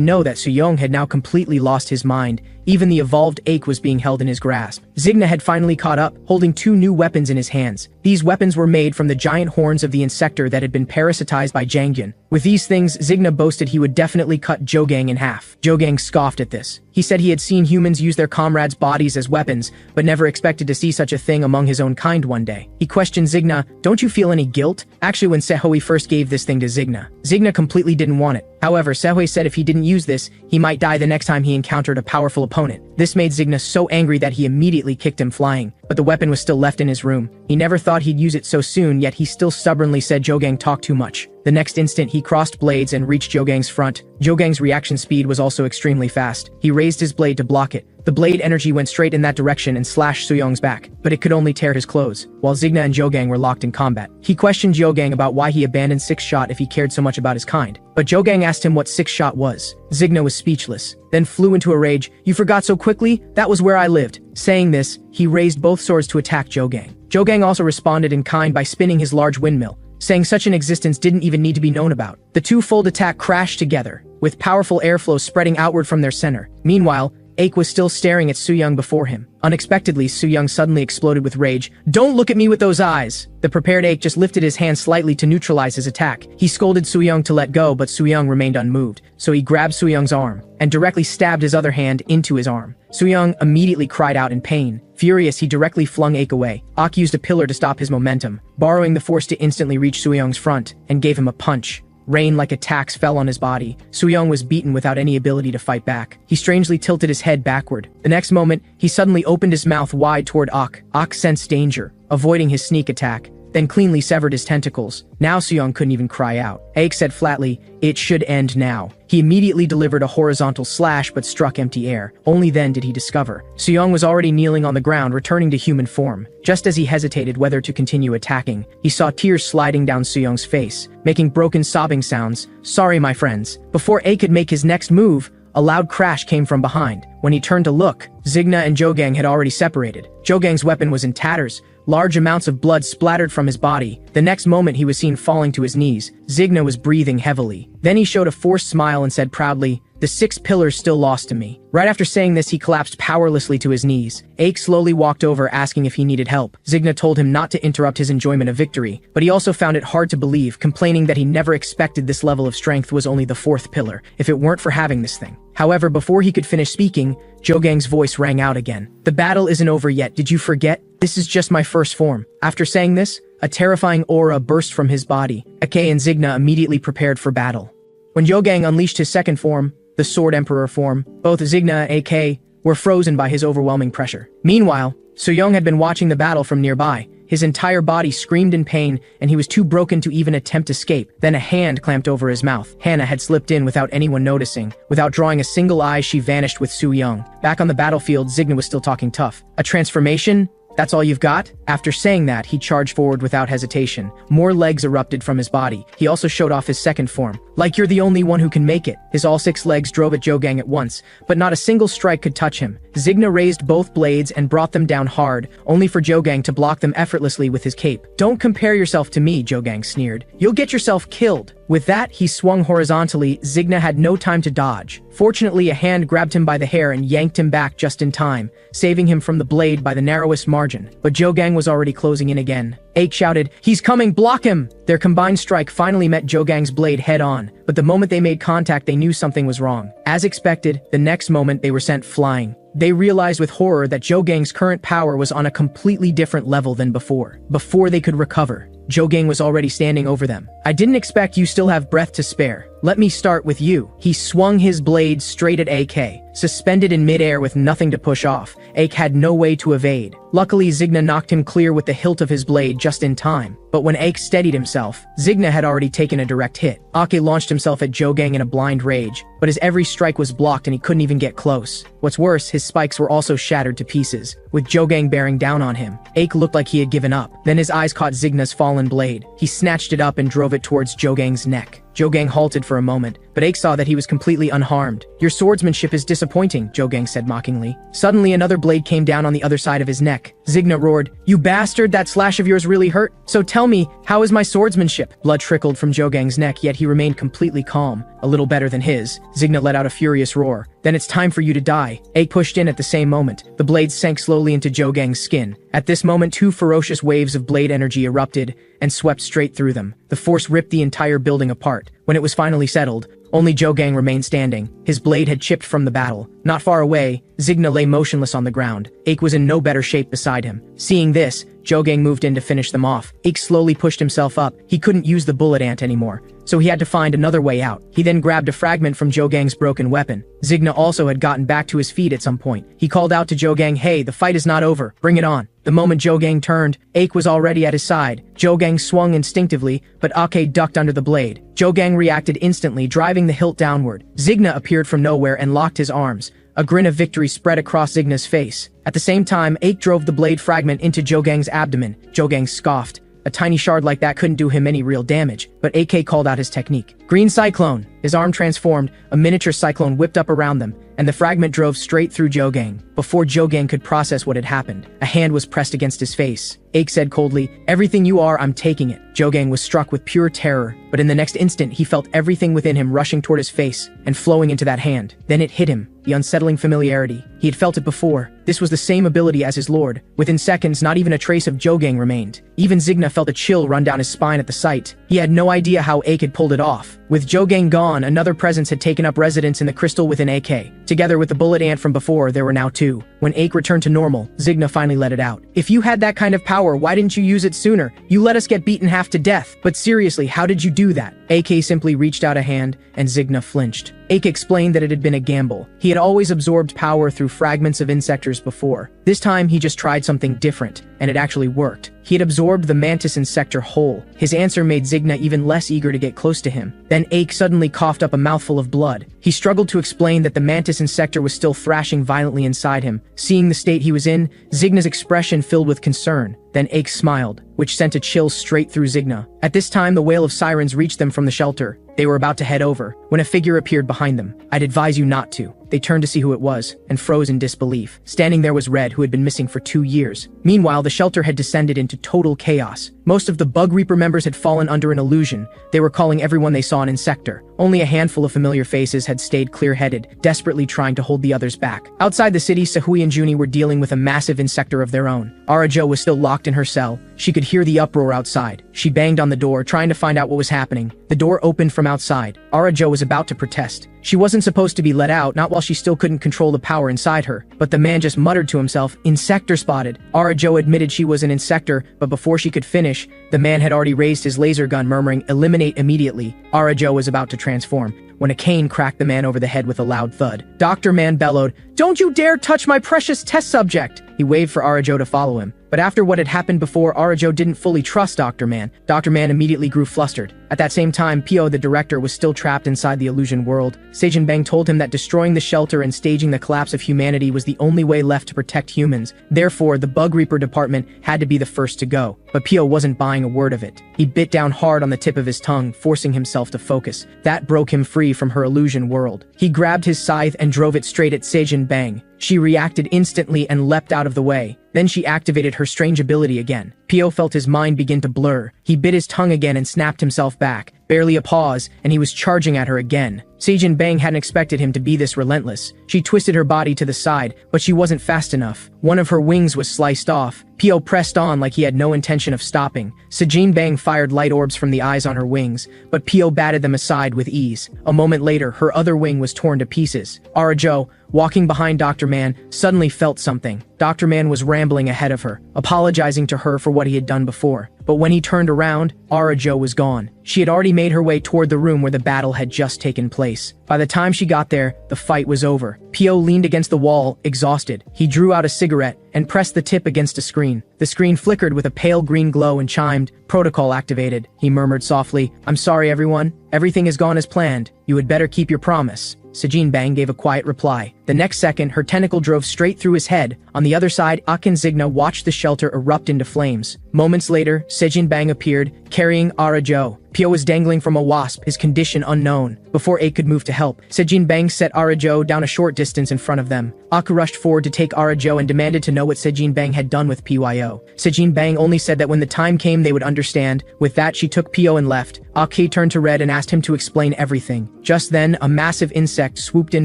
know that Soo-young had now completely lost his mind. Even the evolved Ake was being held in his grasp. Zigna had finally caught up, holding 2 new weapons in his hands. These weapons were made from the giant horns of the insector that had been parasitized by Jangyun. With these things, Zigna boasted he would definitely cut Jogang in half. Jogang scoffed at this. He said he had seen humans use their comrades' bodies as weapons, but never expected to see such a thing among his own kind one day. He questioned Zigna, "Don't you feel any guilt?" Actually, when Sehoe first gave this thing to Zigna, Zigna completely didn't want it. However, Sehoe said if he didn't use this, he might die the next time he encountered a powerful opponent. This made Zigna so angry that he immediately kicked him flying, but the weapon was still left in his room. He never thought he'd use it so soon, yet he still stubbornly said Jogang talked too much. The next instant, he crossed blades and reached Jogang's front. Jogang's reaction speed was also extremely fast. He raised his blade to block it. The blade energy went straight in that direction and slashed Soo-young's back, but it could only tear his clothes, while Zigna and Jogang were locked in combat. He questioned Jogang about why he abandoned Six Shot if he cared so much about his kind, but Jogang asked him what Six Shot was. Zigna was speechless, then flew into a rage. "You forgot so quickly? That was where I lived." Saying this, he raised both swords to attack Jogang. Jogang also responded in kind by spinning his large windmill, saying such an existence didn't even need to be known about. The two-fold attack crashed together, with powerful airflow spreading outward from their center. Meanwhile, Aik was still staring at Soo-young before him. Unexpectedly, Soo-young suddenly exploded with rage. "Don't look at me with those eyes!" The prepared Aik just lifted his hand slightly to neutralize his attack. He scolded Soo-young to let go, but Soo-young remained unmoved, so he grabbed Soo-young's arm and directly stabbed his other hand into his arm. Soo-young immediately cried out in pain. Furious, he directly flung Aik away. Aik used a pillar to stop his momentum, borrowing the force to instantly reach Soo-young's front, and gave him a punch. Rain like attacks fell on his body. Soo-young was beaten without any ability to fight back. He strangely tilted his head backward. The next moment, he suddenly opened his mouth wide toward Aik. Aik sensed danger, avoiding his sneak attack, then cleanly severed his tentacles. Now Soo-young couldn't even cry out. Aik said flatly, "It should end now." He immediately delivered a horizontal slash but struck empty air. Only then did he discover Soo-young was already kneeling on the ground, returning to human form. Just as he hesitated whether to continue attacking, he saw tears sliding down Soo-young's face, making broken sobbing sounds. "Sorry, my friends." Before Aik could make his next move, a loud crash came from behind. When he turned to look, Zigna and Jogang had already separated. Jogang's weapon was in tatters. Large amounts of blood splattered from his body. The next moment he was seen falling to his knees. Zigna was breathing heavily. Then he showed a forced smile and said proudly, "The 6 pillars still lost to me." Right after saying this, he collapsed powerlessly to his knees. Aik slowly walked over, asking if he needed help. Zigna told him not to interrupt his enjoyment of victory, but he also found it hard to believe, complaining that he never expected this level of strength was only the 4th pillar, if it weren't for having this thing. However, before he could finish speaking, Jogang's voice rang out again. "The battle isn't over yet, did you forget? This is just my first form." After saying this, a terrifying aura burst from his body. Aik and Zigna immediately prepared for battle. When Jogang unleashed his second form, the Sword Emperor form, both Zigna and Aik were frozen by his overwhelming pressure. Meanwhile, Soo-young had been watching the battle from nearby. His entire body screamed in pain, and he was too broken to even attempt escape. Then a hand clamped over his mouth. Hannah had slipped in without anyone noticing. Without drawing a single eye, she vanished with Soo-young. Back on the battlefield, Zigna was still talking tough. "A transformation? That's all you've got?" After saying that, he charged forward without hesitation. More legs erupted from his body. He also showed off his second form. "Like you're the only one who can make it." His all 6 legs drove at Jogang at once, but not a single strike could touch him. Zigna raised both blades and brought them down hard, only for Jogang to block them effortlessly with his cape. "Don't compare yourself to me," Jogang sneered. "You'll get yourself killed." With that, he swung horizontally. Zigna had no time to dodge. Fortunately, a hand grabbed him by the hair and yanked him back just in time, saving him from the blade by the narrowest margin. But Jogang was already closing in again. Aik shouted, "He's coming, block him!" Their combined strike finally met Jogang's blade head-on, but the moment they made contact, they knew something was wrong. As expected, the next moment they were sent flying. They realized with horror that Jogang's current power was on a completely different level than before. Before they could recover, Jogang was already standing over them. "I didn't expect you still have breath to spare. Let me start with you." He swung his blade straight at Aik, suspended in midair with nothing to push off. Aik had no way to evade. Luckily, Zigna knocked him clear with the hilt of his blade just in time. But when Aik steadied himself, Zigna had already taken a direct hit. Aik launched himself at Jogang in a blind rage, but his every strike was blocked and he couldn't even get close. What's worse, his spikes were also shattered to pieces. With Jogang bearing down on him, Aik looked like he had given up. Then his eyes caught Zigna's fallen blade. He snatched it up and drove it towards Jogang's neck. Jogang halted for a moment, but Aik saw that he was completely unharmed. "Your swordsmanship is disappointing," Jogang said mockingly. Suddenly, another blade came down on the other side of his neck. Zigna roared, "You bastard, that slash of yours really hurt? So tell me, how is my swordsmanship?" Blood trickled from Jogang's neck, yet he remained completely calm. A little better than his. Zigna let out a furious roar. "Then it's time for you to die." Aik pushed in at the same moment. The blade sank slowly into Jogang's skin. At this moment, 2 ferocious waves of blade energy erupted and swept straight through them. The force ripped the entire building apart. When it was finally settled, only Jogang remained standing. His blade had chipped from the battle. Not far away, Zigna lay motionless on the ground. Aik was in no better shape beside him. Seeing this, Jogang moved in to finish them off. Aik slowly pushed himself up. He couldn't use the bullet ant anymore. so he had to find another way out. He then grabbed a fragment from Jogang's broken weapon. Zigna also had gotten back to his feet at some point. He called out to Jogang, "Hey, the fight is not over. Bring it on." The moment Jogang turned, Aik was already at his side. Jogang swung instinctively, but Ake ducked under the blade. Jogang reacted instantly, driving the hilt downward. Zigna appeared from nowhere and locked his arms. A grin of victory spread across Zigna's face. At the same time, Aik drove the blade fragment into Jogang's abdomen. Jogang scoffed. A tiny shard like that couldn't do him any real damage, but AK called out his technique. Green Cyclone! His arm transformed, a miniature cyclone whipped up around them, and the fragment drove straight through Jogang. Before Jogang could process what had happened, a hand was pressed against his face. Aik said coldly, "Everything you are, I'm taking it." Jogang was struck with pure terror, but in the next instant he felt everything within him rushing toward his face and flowing into that hand. Then it hit him, the unsettling familiarity. He had felt it before. This was the same ability as his lord. Within seconds, not even a trace of Jogang remained. Even Zigna felt a chill run down his spine at the sight. He had no idea how Aik had pulled it off. With Jogang gone, another presence had taken up residence in the crystal within AK. Together with the bullet ant from before, there were now two. When Aik returned to normal, Zigna finally let it out. "If you had that kind of power, why didn't you use it sooner? You let us get beaten half to death. But seriously, how did you do that?" AK simply reached out a hand, and Zigna flinched. Aik explained that it had been a gamble. He had always absorbed power through fragments of insectors before. This time, he just tried something different, and it actually worked. He had absorbed the mantis insector whole. His answer made Zigna even less eager to get close to him. Then Aik suddenly coughed up a mouthful of blood. He struggled to explain that the mantis insector was still thrashing violently inside him. Seeing the state he was in, Zigna's expression filled with concern. Then Aik smiled, which sent a chill straight through Zigna. At this time, the wail of sirens reached them from the shelter. They were about to head over, when a figure appeared behind them. "I'd advise you not to." They turned to see who it was, and froze in disbelief. Standing there was Red, who had been missing for 2 years. Meanwhile, the shelter had descended into total chaos. Most of the Bug Reaper members had fallen under an illusion. They were calling everyone they saw an insector. Only a handful of familiar faces had stayed clear-headed, desperately trying to hold the others back. Outside the city, Sahui and Junie were dealing with a massive insector of their own. Arajo was still locked in her cell. She could hear the uproar outside. She banged on the door, trying to find out what was happening. The door opened from outside. Arajo was about to protest. She wasn't supposed to be let out, not while she still couldn't control the power inside her. But the man just muttered to himself, "Insector spotted." Arajo admitted she was an insector, but before she could finish, the man had already raised his laser gun, murmuring, "Eliminate immediately." Arajo was about to transform, when a cane cracked the man over the head with a loud thud. Dr. Man bellowed, "Don't you dare touch my precious test subject!" He waved for Arajo to follow him. But after what had happened before, Arajo didn't fully trust Dr. Man. Dr. Man immediately grew flustered. At that same time, Pio, the director, was still trapped inside the illusion world. Sejin Bang told him that destroying the shelter and staging the collapse of humanity was the only way left to protect humans. Therefore, the Bug Reaper department had to be the first to go. But Pio wasn't buying a word of it. He bit down hard on the tip of his tongue, forcing himself to focus. That broke him free from her illusion world. He grabbed his scythe and drove it straight at Sejin Bang. She reacted instantly and leapt out of the way. Then she activated her strange ability again. Pio felt his mind begin to blur. He bit his tongue again and snapped himself back. Barely a pause, and he was charging at her again. Sejin Bang hadn't expected him to be this relentless. She twisted her body to the side, but she wasn't fast enough. One of her wings was sliced off. Pio pressed on like he had no intention of stopping. Sejin Bang fired light orbs from the eyes on her wings, but Pio batted them aside with ease. A moment later, her other wing was torn to pieces. Arajo, walking behind Dr. Man, suddenly felt something. Dr. Man was rambling ahead of her, apologizing to her for what he had done before. But when he turned around, Arajo was gone. She had already made her way toward the room where the battle had just taken place. By the time she got there, the fight was over. Pio leaned against the wall, exhausted. He drew out a cigarette and pressed the tip against a screen. The screen flickered with a pale green glow and chimed, "Protocol activated." He murmured softly, "I'm sorry everyone. Everything has gone as planned. You had better keep your promise." Sejin Bang gave a quiet reply. The next second, her tentacle drove straight through his head. On the other side, Ak and Zigna watched the shelter erupt into flames. Moments later, Sejin Bang appeared, carrying Arajo. Pio was dangling from a wasp, his condition unknown. Before Aik could move to help, Sejin Bang set Arajo down a short distance in front of them. Ak rushed forward to take Arajo and demanded to know what Sejin Bang had done with Pyo. Sejin Bang only said that when the time came they would understand. With that, she took Pio and left. Ak turned to Red and asked him to explain everything. Just then, a massive insect swooped in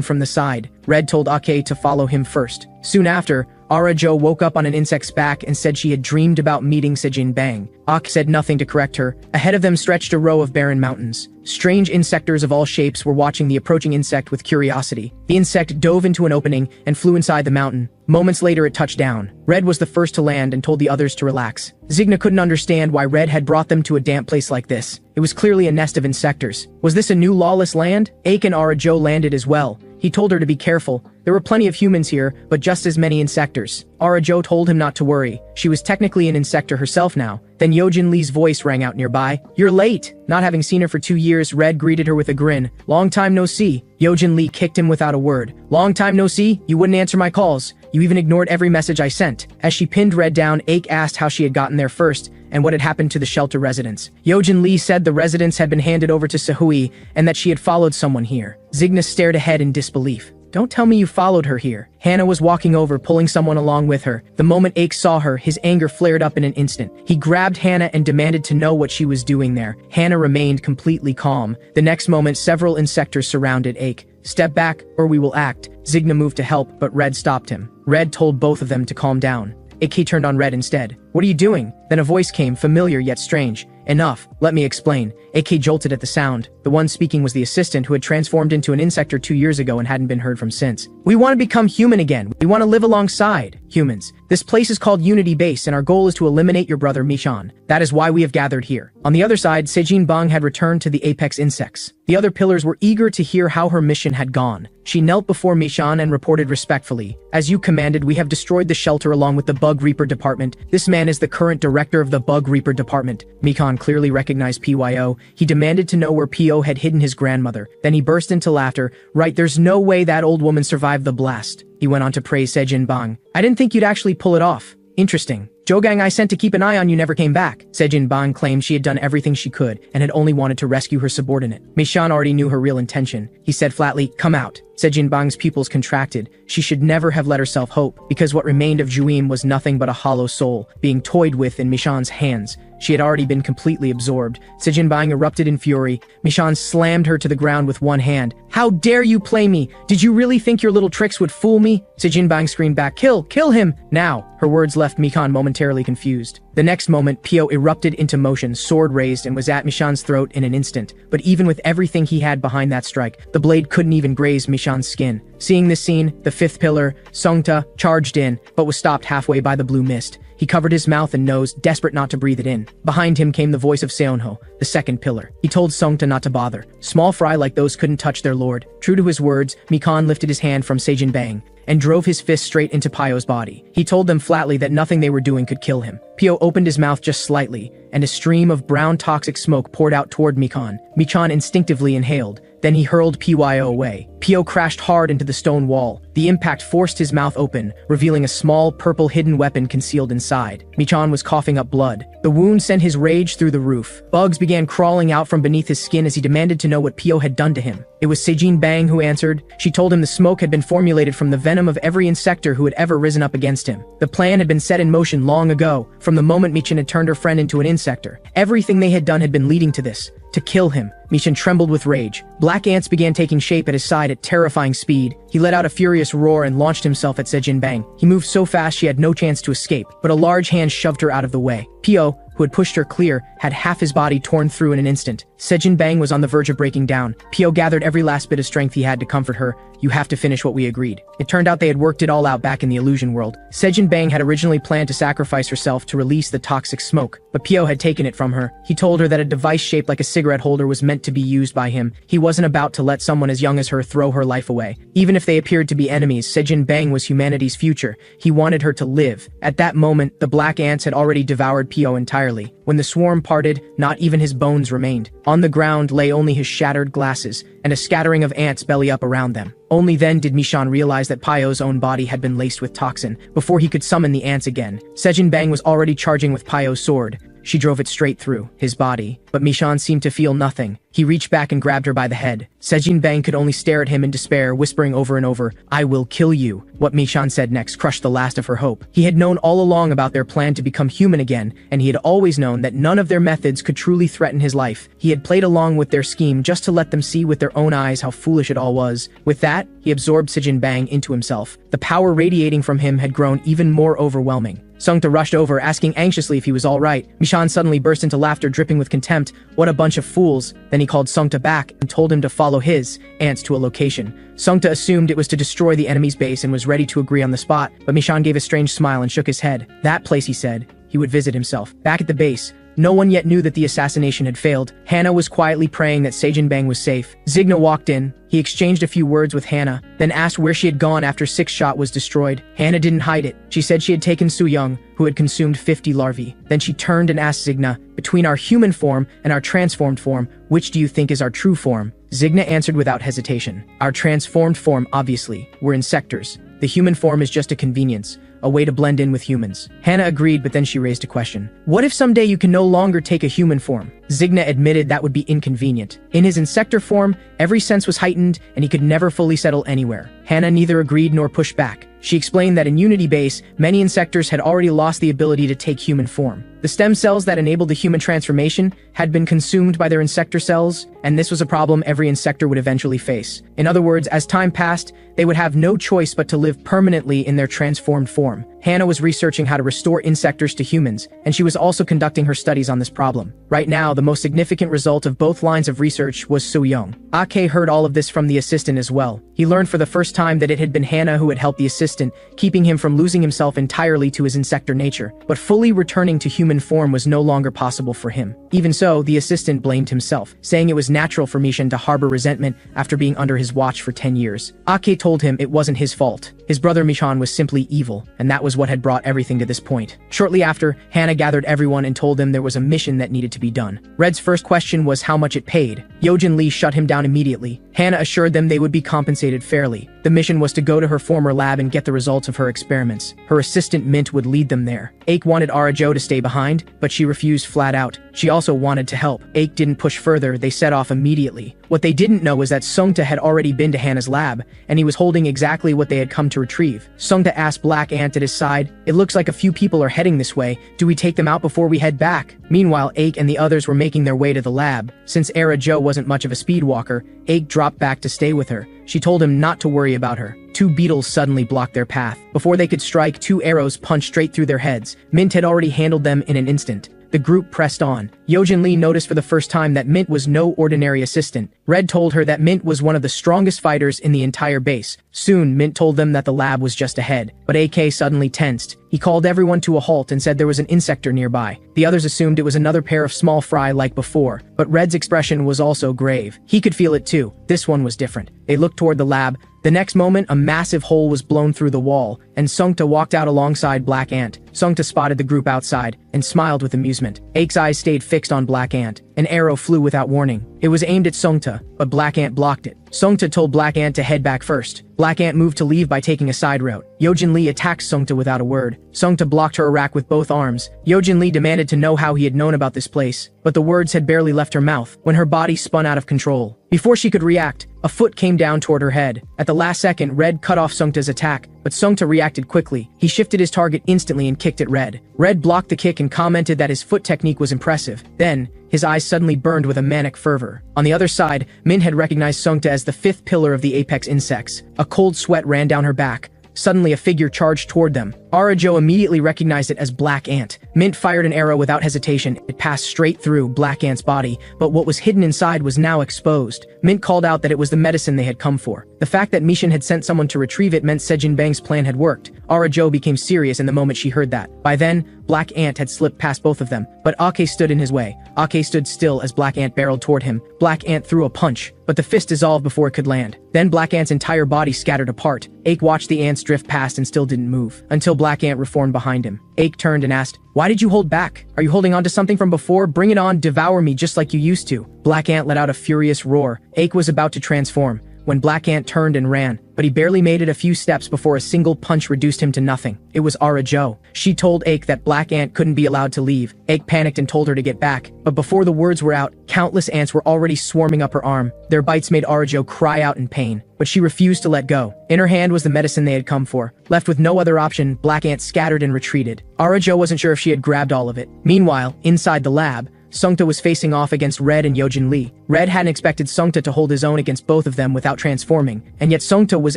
from the side. Red told Ak to follow him first. Soon after, Arajo woke up on an insect's back and said she had dreamed about meeting Sejin Bang. Ak said nothing to correct her. Ahead of them stretched a row of barren mountains. Strange insectors of all shapes were watching the approaching insect with curiosity. The insect dove into an opening and flew inside the mountain. Moments later it touched down. Red was the first to land and told the others to relax. Zigna couldn't understand why Red had brought them to a damp place like this. It was clearly a nest of insectors. Was this a new lawless land? Ake and Arajo landed as well. He told her to be careful. There were plenty of humans here, but just as many insectors. Arajo told him not to worry. She was technically an insector herself now. Then Yojin Lee's voice rang out nearby. "You're late!" Not having seen her for 2 years, Red greeted her with a grin. "Long time no see." Yojin Lee kicked him without a word. "Long time no see? You wouldn't answer my calls. You even ignored every message I sent." As she pinned Red down, Ake asked how she had gotten there first and what had happened to the shelter residents. Yojin Lee said the residents had been handed over to Sahui and that she had followed someone here. Zigna stared ahead in disbelief. "Don't tell me you followed her here." Hannah was walking over, pulling someone along with her. The moment Ake saw her, his anger flared up in an instant. He grabbed Hannah and demanded to know what she was doing there. Hannah remained completely calm. The next moment, several insectors surrounded Ake. "Step back, or we will act." Zigna moved to help, but Red stopped him. Red told both of them to calm down. Ake turned on Red instead. "What are you doing?" Then a voice came, familiar yet strange. "Enough, let me explain." Ake jolted at the sound. The one speaking was the assistant who had transformed into an insector 2 years ago and hadn't been heard from since. "We want to become human again. We want to live alongside humans. This place is called Unity Base and our goal is to eliminate your brother Mishan. That is why we have gathered here." On the other side, Sejin Bang had returned to the apex insects. The other pillars were eager to hear how her mission had gone. She knelt before Mishan and reported respectfully. "As you commanded, we have destroyed the shelter along with the Bug Reaper Department. This man is the current director of the Bug Reaper Department." Mikan clearly recognized PYO. He demanded to know where PO had hidden his grandmother. Then he burst into laughter. "Right, there's no way that old woman survived the blast." He went on to praise Sejin Bang. "I didn't think you'd actually pull it off. Interesting. Jogang I sent to keep an eye on you never came back." Sejin Bang claimed she had done everything she could and had only wanted to rescue her subordinate. Mishan already knew her real intention. He said flatly, "Come out." Sejin Bang's pupils contracted. She should never have let herself hope, because what remained of Juim was nothing but a hollow soul, being toyed with in Mishan's hands. She had already been completely absorbed. Sejin Bang erupted in fury. Mishan slammed her to the ground with one hand. "How dare you play me? Did you really think your little tricks would fool me?" Sejin Bang screamed back, Kill him! Now!" Her words left Mikan momentarily confused. The next moment, Pio erupted into motion, sword raised, and was at Mishan's throat in an instant. But even with everything he had behind that strike, the blade couldn't even graze Mishan's skin. Seeing this scene, the fifth pillar, Songta, charged in, but was stopped halfway by the blue mist. He covered his mouth and nose, desperate not to breathe it in. Behind him came the voice of Seonho, the second pillar. He told Songta not to bother. Small fry like those couldn't touch their lord. True to his words, Mikan lifted his hand from Sejin Bang and drove his fist straight into Pio's body. He told them flatly that nothing they were doing could kill him. Pio opened his mouth just slightly, and a stream of brown toxic smoke poured out toward Mikan. Mikan instinctively inhaled. Then he hurled Pyo away. Pyo crashed hard into the stone wall. The impact forced his mouth open, revealing a small, purple hidden weapon concealed inside. Michan was coughing up blood. The wound sent his rage through the roof. Bugs began crawling out from beneath his skin as he demanded to know what Pyo had done to him. It was Sejin Bang who answered. She told him the smoke had been formulated from the venom of every insector who had ever risen up against him. The plan had been set in motion long ago, from the moment Michan had turned her friend into an insector. Everything they had done had been leading to this. To kill him. Michan trembled with rage. Black ants began taking shape at his side at terrifying speed. He let out a furious roar and launched himself at Sejin Bang. He moved so fast she had no chance to escape, but a large hand shoved her out of the way. Pyo, who had pushed her clear, had half his body torn through in an instant. Sejin Bang was on the verge of breaking down. Pyo gathered every last bit of strength he had to comfort her. "You have to finish what we agreed." It turned out they had worked it all out back in the illusion world. Sejin Bang had originally planned to sacrifice herself to release the toxic smoke, but Pyo had taken it from her. He told her that a device shaped like a cigarette holder was meant to be used by him. He wasn't about to let someone as young as her throw her life away. Even if they appeared to be enemies, Sejin Bang was humanity's future. He wanted her to live. At that moment, the black ants had already devoured Pyo entirely. When the swarm parted, not even his bones remained. On the ground lay only his shattered glasses, and a scattering of ants belly up around them. Only then did Michan realize that Pyo's own body had been laced with toxin, before he could summon the ants again. Sejin Bang was already charging with Pyo's sword. She drove it straight through his body, but Michan seemed to feel nothing. He reached back and grabbed her by the head. Sejin Bang could only stare at him in despair, whispering over and over, "I will kill you." What Mishan said next crushed the last of her hope. He had known all along about their plan to become human again, and he had always known that none of their methods could truly threaten his life. He had played along with their scheme just to let them see with their own eyes how foolish it all was. With that, he absorbed Sejin Bang into himself. The power radiating from him had grown even more overwhelming. Sungta rushed over, asking anxiously if he was all right. Mishan suddenly burst into laughter, dripping with contempt. What a bunch of fools. Then he called Sungta back and told him to follow his ants to a location. Sungta assumed it was to destroy the enemy's base and was ready to agree on the spot, but Mishan gave a strange smile and shook his head. That place, he said, he would visit himself. Back at the base, no one yet knew that the assassination had failed. Hannah was quietly praying that Sejin Bang was safe. Zigna walked in. He exchanged a few words with Hannah, then asked where she had gone after 6 Shot was destroyed. Hannah didn't hide it. She said she had taken Su Young, who had consumed 50 larvae. Then she turned and asked Zigna, "Between our human form and our transformed form, which do you think is our true form?" Zigna answered without hesitation. "Our transformed form, obviously. We're insectors. The human form is just a convenience, a way to blend in with humans." Hannah agreed, but then she raised a question. "What if someday you can no longer take a human form?" Zigna admitted that would be inconvenient. In his insector form, every sense was heightened, and he could never fully settle anywhere. Hannah neither agreed nor pushed back. She explained that in Unity Base, many insectors had already lost the ability to take human form. The stem cells that enabled the human transformation had been consumed by their insector cells, and this was a problem every insector would eventually face. In other words, as time passed, they would have no choice but to live permanently in their transformed form. Hannah was researching how to restore insectors to humans, and she was also conducting her studies on this problem. Right now, the most significant result of both lines of research was Su Young. Ake heard all of this from the assistant as well. He learned for the first time that it had been Hannah who had helped the assistant, keeping him from losing himself entirely to his insector nature. But fully returning to human form was no longer possible for him. Even so, the assistant blamed himself, saying it was natural for Mishan to harbor resentment after being under his watch for 10 years. Ake told him it wasn't his fault. His brother Mishan was simply evil, and that was what had brought everything to this point. Shortly after, Hannah gathered everyone and told them there was a mission that needed to be done. Red's first question was how much it paid. Yojin Lee shut him down immediately. Hannah assured them they would be compensated fairly. The mission was to go to her former lab and get the results of her experiments. Her assistant Mint would lead them there. Aik wanted Arajo to stay behind, but she refused flat out. She also wanted to help. Aik didn't push further, they set off immediately. What they didn't know was that Sungta had already been to Hannah's lab, and he was holding exactly what they had come to retrieve. Sungta asked Black Ant at his side, "It looks like a few people are heading this way. Do we take them out before we head back?" Meanwhile, Aik and the others were making their way to the lab. Since Arajo wasn't much of a speed walker, Aik dropped back to stay with her. She told him not to worry about her. 2 beetles suddenly blocked their path. Before they could strike, 2 arrows punched straight through their heads. Mint had already handled them in an instant. The group pressed on. Yojin Lee noticed for the first time that Mint was no ordinary assistant. Red told her that Mint was one of the strongest fighters in the entire base. Soon, Mint told them that the lab was just ahead. But AK suddenly tensed. He called everyone to a halt and said there was an insector nearby. The others assumed it was another pair of small fry like before, but Red's expression was also grave. He could feel it too. This one was different. They looked toward the lab. The next moment, a massive hole was blown through the wall, and Sungta walked out alongside Black Ant. Sungta spotted the group outside and smiled with amusement. Ake's eyes stayed fixed on Black Ant. An arrow flew without warning. It was aimed at Sungta, but Black Ant blocked it. Sungta told Black Ant to head back first. Black Ant moved to leave by taking a side route. Yojin Lee attacked Sungta without a word. Sungta blocked her attack with both arms. Yojin Lee demanded to know how he had known about this place, but the words had barely left her mouth when her body spun out of control. Before she could react, a foot came down toward her head. At the last second, Red cut off Sungta's attack, but Sungta reacted quickly. He shifted his target instantly and kicked at Red. Red blocked the kick and commented that his foot technique was impressive. Then, his eyes suddenly burned with a manic fervor. On the other side, Min had recognized Sungta as the 5th pillar of the apex insects. A cold sweat ran down her back. Suddenly, a figure charged toward them. Arajo immediately recognized it as Black Ant. Mint fired an arrow without hesitation. It passed straight through Black Ant's body, but what was hidden inside was now exposed. Mint called out that it was the medicine they had come for. The fact that Mishan had sent someone to retrieve it meant Sejin Bang's plan had worked. Arajo became serious in the moment she heard that. By then, Black Ant had slipped past both of them, but Ake stood in his way. Ake stood still as Black Ant barreled toward him. Black Ant threw a punch, but the fist dissolved before it could land. Then Black Ant's entire body scattered apart. Ake watched the ants drift past and still didn't move, until Black Ant reformed behind him. Ake turned and asked, "Why did you hold back? Are you holding on to something from before? Bring it on, devour me just like you used to." Black Ant let out a furious roar. Ake was about to transform when Black Ant turned and ran. but he barely made it a few steps before a single punch reduced him to nothing. It was Ara-jo. She told Aik that Black Ant couldn't be allowed to leave. Aik panicked and told her to get back, but before the words were out, countless ants were already swarming up her arm. Their bites made Ara-jo cry out in pain, but she refused to let go. In her hand was the medicine they had come for. Left with no other option, Black Ant scattered and retreated. Ara-jo wasn't sure if she had grabbed all of it. Meanwhile, inside the lab, Sungta was facing off against Red and Yojin Lee. Red hadn't expected Sungta to hold his own against both of them without transforming, and yet Sungta was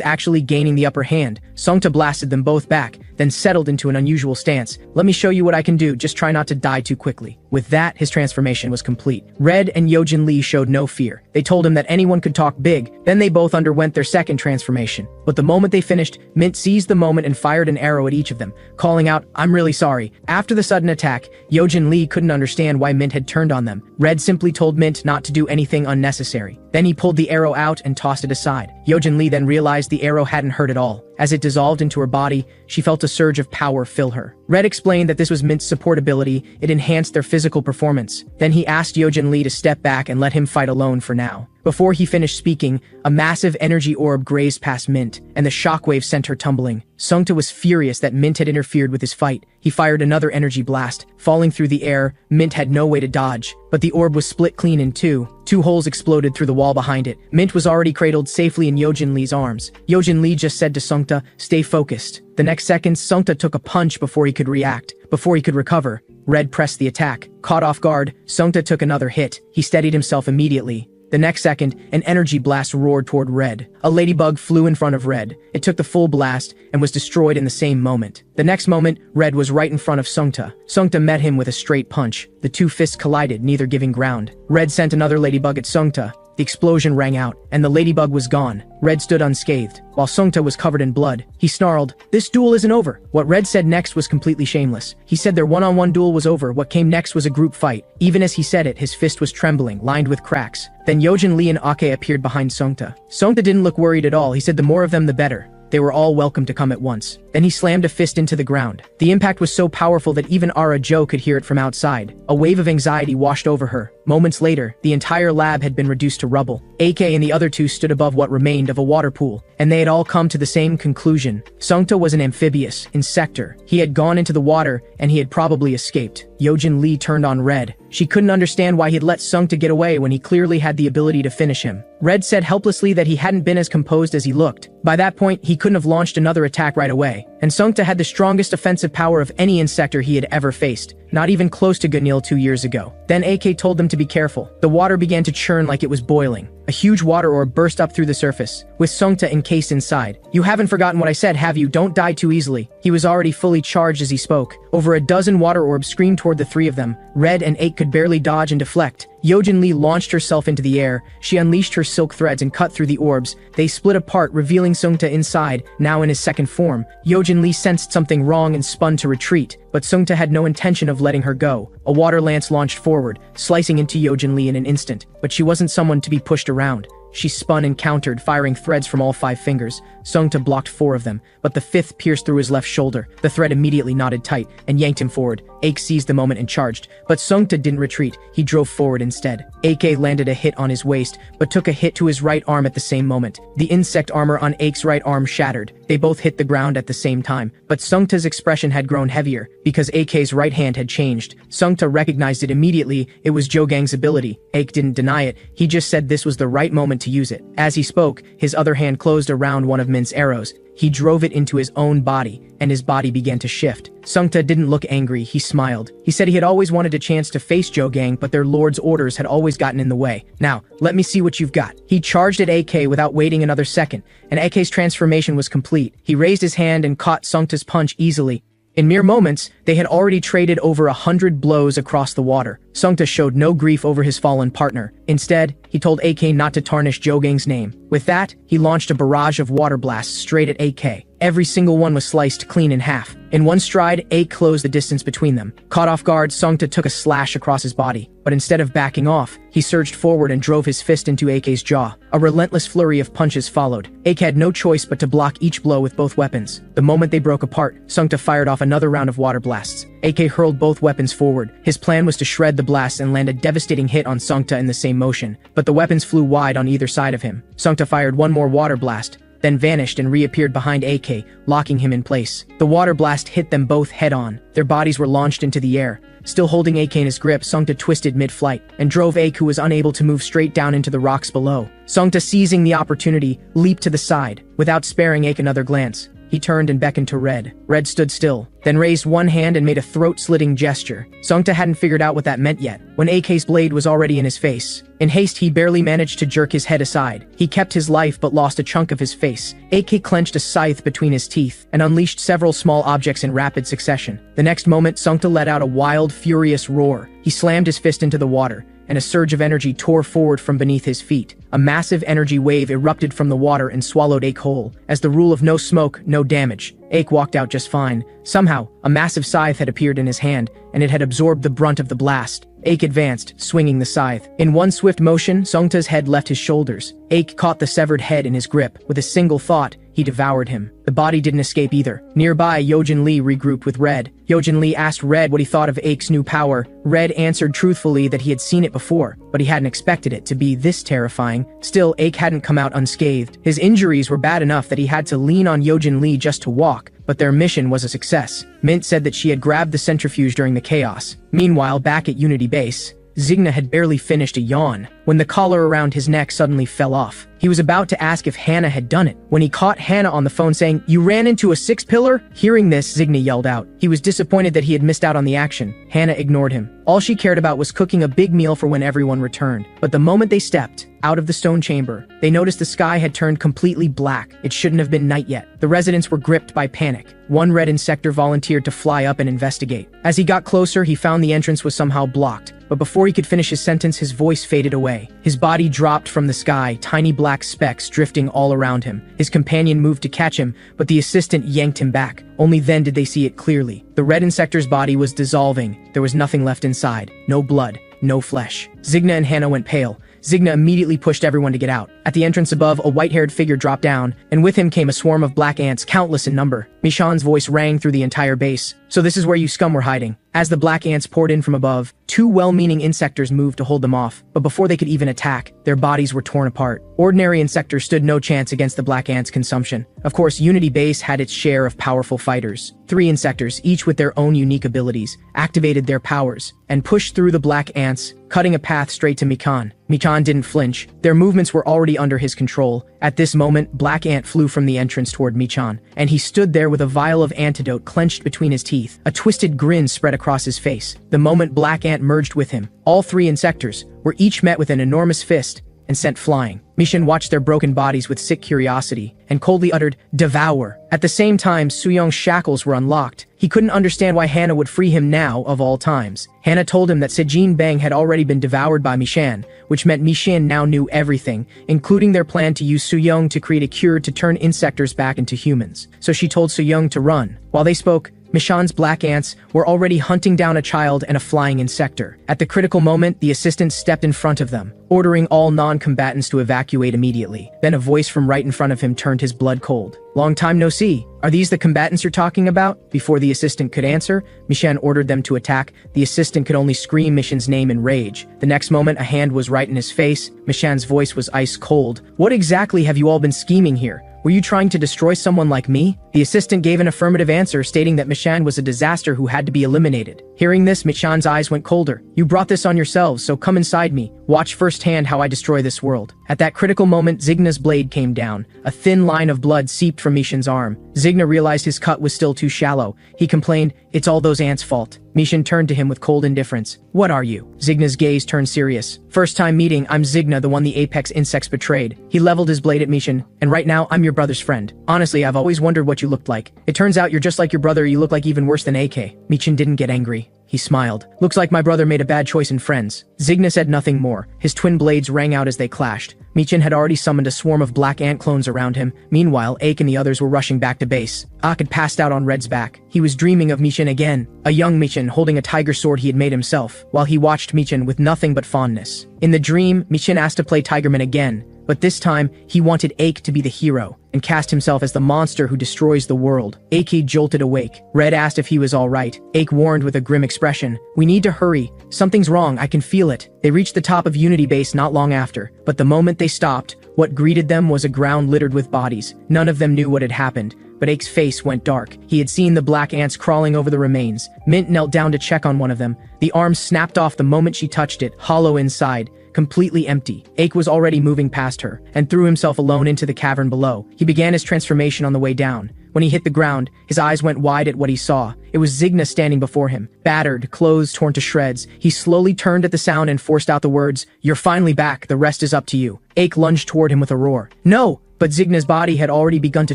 actually gaining the upper hand. Sungta blasted them both back, then settled into an unusual stance. Let me show you what I can do, just try not to die too quickly. With that, his transformation was complete. Red and Yojin Lee showed no fear. They told him that anyone could talk big, then they both underwent their second transformation. But the moment they finished, Mint seized the moment and fired an arrow at each of them, calling out, "I'm really sorry." After the sudden attack, Yojin Lee couldn't understand why Mint had turned on them. Red simply told Mint not to do anything unnecessary. Then he pulled the arrow out and tossed it aside. Yojin Lee then realized the arrow hadn't hurt at all. As it dissolved into her body, she felt a surge of power fill her. Red explained that this was Mint's support ability, it enhanced their physical performance. Then he asked Yojin Lee to step back and let him fight alone for now. Before he finished speaking, a massive energy orb grazed past Mint, and the shockwave sent her tumbling. Sungta was furious that Mint had interfered with his fight. He fired another energy blast. Falling through the air, Mint had no way to dodge, but the orb was split clean in two. Two holes exploded through the wall behind it. Mint was already cradled safely in Yojin Lee's arms. Yojin Lee just said to Sungta, "Stay focused." The next second, Sungta took a punch before he could react. Before he could recover, Red pressed the attack. Caught off guard, Sungta took another hit. He steadied himself immediately. The next second, an energy blast roared toward Red. A ladybug flew in front of Red. It took the full blast and was destroyed in the same moment. The next moment, Red was right in front of Sungta. Sungta met him with a straight punch. The two fists collided, neither giving ground. Red sent another ladybug at Sungta. The explosion rang out, and the ladybug was gone. Red stood unscathed, while Sungta was covered in blood. He snarled, "This duel isn't over." What Red said next was completely shameless. He said their one-on-one duel was over. What came next was a group fight. Even as he said it, his fist was trembling, lined with cracks. Then Yojin Lee and Ake appeared behind Sungta. Sungta didn't look worried at all. He said the more of them the better. They were all welcome to come at once. Then he slammed a fist into the ground. The impact was so powerful that even Ara-jo could hear it from outside. A wave of anxiety washed over her. Moments later, the entire lab had been reduced to rubble. AK and the other two stood above what remained of a water pool, and they had all come to the same conclusion. Sungta was an amphibious insector. He had gone into the water, and he had probably escaped. Yojin Lee turned on Red. She couldn't understand why he'd let Sungta get away when he clearly had the ability to finish him. Red said helplessly that he hadn't been as composed as he looked. By that point, he couldn't have launched another attack right away, and Sungta had the strongest offensive power of any insector he had ever faced. Not even close to Gunil 2 years ago. Then AK told them to be careful. The water began to churn like it was boiling. A huge water orb burst up through the surface, with Sungta encased inside. "You haven't forgotten what I said, have you? Don't die too easily." He was already fully charged as he spoke. Over a dozen water orbs screamed toward the three of them. Red and Aik could barely dodge and deflect. Yojin Lee launched herself into the air. She unleashed her silk threads and cut through the orbs. They split apart, revealing Sungta inside, now in his second form. Yojin Lee sensed something wrong and spun to retreat, but Sungta had no intention of letting her go. A water lance launched forward, slicing into Yojin Lee in an instant, but she wasn't someone to be pushed around. She spun and countered, firing threads from all 5 fingers. Sungta blocked 4 of them, but the 5th pierced through his left shoulder. The thread immediately knotted tight and yanked him forward. Aik seized the moment and charged, but Sungta didn't retreat. He drove forward instead. AK landed a hit on his waist, but took a hit to his right arm at the same moment. The insect armor on Aik's right arm shattered. They both hit the ground at the same time, but Sungta's expression had grown heavier because AK's right hand had changed. Sungta recognized it immediately. It was Jogang's ability. Aik didn't deny it. He just said this was the right moment to use it. As he spoke, his other hand closed around one of Mint's arrows. He drove it into his own body, and his body began to shift. Sungta didn't look angry, he smiled. He said he had always wanted a chance to face Jogang, but their lord's orders had always gotten in the way. "Now, let me see what you've got." He charged at AK without waiting another second, and AK's transformation was complete. He raised his hand and caught Sungta's punch easily. In mere moments, they had already traded over 100 blows across the water. Sungta showed no grief over his fallen partner. Instead, he told AK not to tarnish Jogang's name. With that, he launched a barrage of water blasts straight at AK. Every single one was sliced clean in half. In one stride, AK closed the distance between them. Caught off guard, Sungta took a slash across his body, but instead of backing off, he surged forward and drove his fist into AK's jaw. A relentless flurry of punches followed. AK had no choice but to block each blow with both weapons. The moment they broke apart, Sungta fired off another round of water blasts. AK hurled both weapons forward. His plan was to shred the blasts and land a devastating hit on Sungta in the same motion, but the weapons flew wide on either side of him. Sungta fired one more water blast, then vanished and reappeared behind AK, locking him in place. The water blast hit them both head-on. Their bodies were launched into the air. Still holding AK in his grip, Sungta twisted mid-flight and drove AK, who was unable to move, straight down into the rocks below. Sungta, seizing the opportunity, leaped to the side. Without sparing AK another glance, he turned and beckoned to Red. Red stood still, then raised one hand and made a throat-slitting gesture. Sungta hadn't figured out what that meant yet, when AK's blade was already in his face. In haste, he barely managed to jerk his head aside. He kept his life but lost a chunk of his face. AK clenched a scythe between his teeth and unleashed several small objects in rapid succession. The next moment, Sungta let out a wild, furious roar. He slammed his fist into the water, and a surge of energy tore forward from beneath his feet. A massive energy wave erupted from the water and swallowed AK whole. As the rule of no smoke, no damage, AK walked out just fine. Somehow, a massive scythe had appeared in his hand, and it had absorbed the brunt of the blast. AK advanced, swinging the scythe. In one swift motion, Sungta's head left his shoulders. AK caught the severed head in his grip. With a single thought, he devoured him. The body didn't escape either. Nearby, Yojin Lee regrouped with Red. Yojin Lee asked Red what he thought of AK's new power. Red answered truthfully that he had seen it before, but he hadn't expected it to be this terrifying. Still, AK hadn't come out unscathed. His injuries were bad enough that he had to lean on Yojin Lee just to walk, but their mission was a success. Mint said that she had grabbed the centrifuge during the chaos. Meanwhile, back at Unity Base, Zigna had barely finished a yawn when the collar around his neck suddenly fell off. He was about to ask if Hannah had done it, when he caught Hannah on the phone saying, "You ran into a six-pillar?" Hearing this, Zigna yelled out. He was disappointed that he had missed out on the action. Hannah ignored him. All she cared about was cooking a big meal for when everyone returned. But the moment they stepped out of the stone chamber, they noticed the sky had turned completely black. It shouldn't have been night yet. The residents were gripped by panic. One red insector volunteered to fly up and investigate. As he got closer, he found the entrance was somehow blocked. But before he could finish his sentence, his voice faded away. His body dropped from the sky, tiny black specks drifting all around him. His companion moved to catch him, but the assistant yanked him back. Only then did they see it clearly. The red insector's body was dissolving. There was nothing left inside. No blood, no flesh. Zigna and Hannah went pale. Zigna immediately pushed everyone to get out. At the entrance above, a white-haired figure dropped down, and with him came a swarm of black ants, countless in number. Mishan's voice rang through the entire base. "So this is where you scum were hiding." As the black ants poured in from above, two well-meaning insectors moved to hold them off, but before they could even attack, their bodies were torn apart. Ordinary insectors stood no chance against the black ants' consumption. Of course, Unity Base had its share of powerful fighters. 3 insectors, each with their own unique abilities, activated their powers and pushed through the black ants, cutting a path straight to Michan. Michan didn't flinch. Their movements were already under his control. At this moment, Black Ant flew from the entrance toward Michan, and he stood there with a vial of antidote clenched between his teeth. A twisted grin spread across his face. The moment Black Ant merged with him, all 3 insectors were each met with an enormous fist and sent flying. Michan watched their broken bodies with sick curiosity and coldly uttered, "Devour." At the same time, Suyong's shackles were unlocked. He couldn't understand why Hannah would free him now of all times. Hannah told him that Sejin Bang had already been devoured by Michan, which meant Michan now knew everything, including their plan to use Suyong to create a cure to turn insectors back into humans. So she told Suyong to run. While they spoke, Michan's black ants were already hunting down a child and a flying insector. At the critical moment, the assistant stepped in front of them, ordering all non-combatants to evacuate immediately. Then a voice from right in front of him turned his blood cold. "Long time no see. Are these the combatants you're talking about?" Before the assistant could answer, Michan ordered them to attack. The assistant could only scream Michan's name in rage. The next moment, a hand was right in his face. Michan's voice was ice cold. "What exactly have you all been scheming here? Were you trying to destroy someone like me?" The assistant gave an affirmative answer, stating that Michan was a disaster who had to be eliminated. Hearing this, Michan's eyes went colder. "You brought this on yourselves, so come inside me. Watch firsthand how I destroy this world." At that critical moment, Zigna's blade came down. A thin line of blood seeped from Michan's arm. Zigna realized his cut was still too shallow. He complained, "It's all those ants' fault." Michan turned to him with cold indifference. "What are you?" Zigna's gaze turned serious. "First time meeting, I'm Zigna, the one the apex insects betrayed." He leveled his blade at Michan. "And right now, I'm your brother's friend. Honestly, I've always wondered what you looked like. It turns out you're just like your brother, you look like even worse than AK." Michan didn't get angry. He smiled. "Looks like my brother made a bad choice in friends." Zigna said nothing more. His twin blades rang out as they clashed. Michan had already summoned a swarm of black ant clones around him. Meanwhile, Ake and the others were rushing back to base. Ak had passed out on Red's back. He was dreaming of Michan again. A young Michan holding a tiger sword he had made himself, while he watched Michan with nothing but fondness. In the dream, Michan asked to play Tigerman again, but this time, he wanted Ake to be the hero and cast himself as the monster who destroys the world. Ake jolted awake. Red asked if he was all right. Ake warned with a grim expression, "We need to hurry. Something's wrong, I can feel it." They reached the top of Unity Base not long after, but the moment they stopped, What greeted them was a ground littered with bodies. None of them knew what had happened, but Ake's face went dark. He had seen the black ants crawling over the remains. Mint knelt down to check on one of them. The arm snapped off the moment she touched it, hollow inside, completely empty. Ake was already moving past her, and threw himself alone into the cavern below. He began his transformation on the way down. When he hit the ground, his eyes went wide at what he saw. It was Zigna standing before him, battered, clothes torn to shreds. He slowly turned at the sound and forced out the words, "You're finally back, the rest is up to you." Ake lunged toward him with a roar. "No!" But Zigna's body had already begun to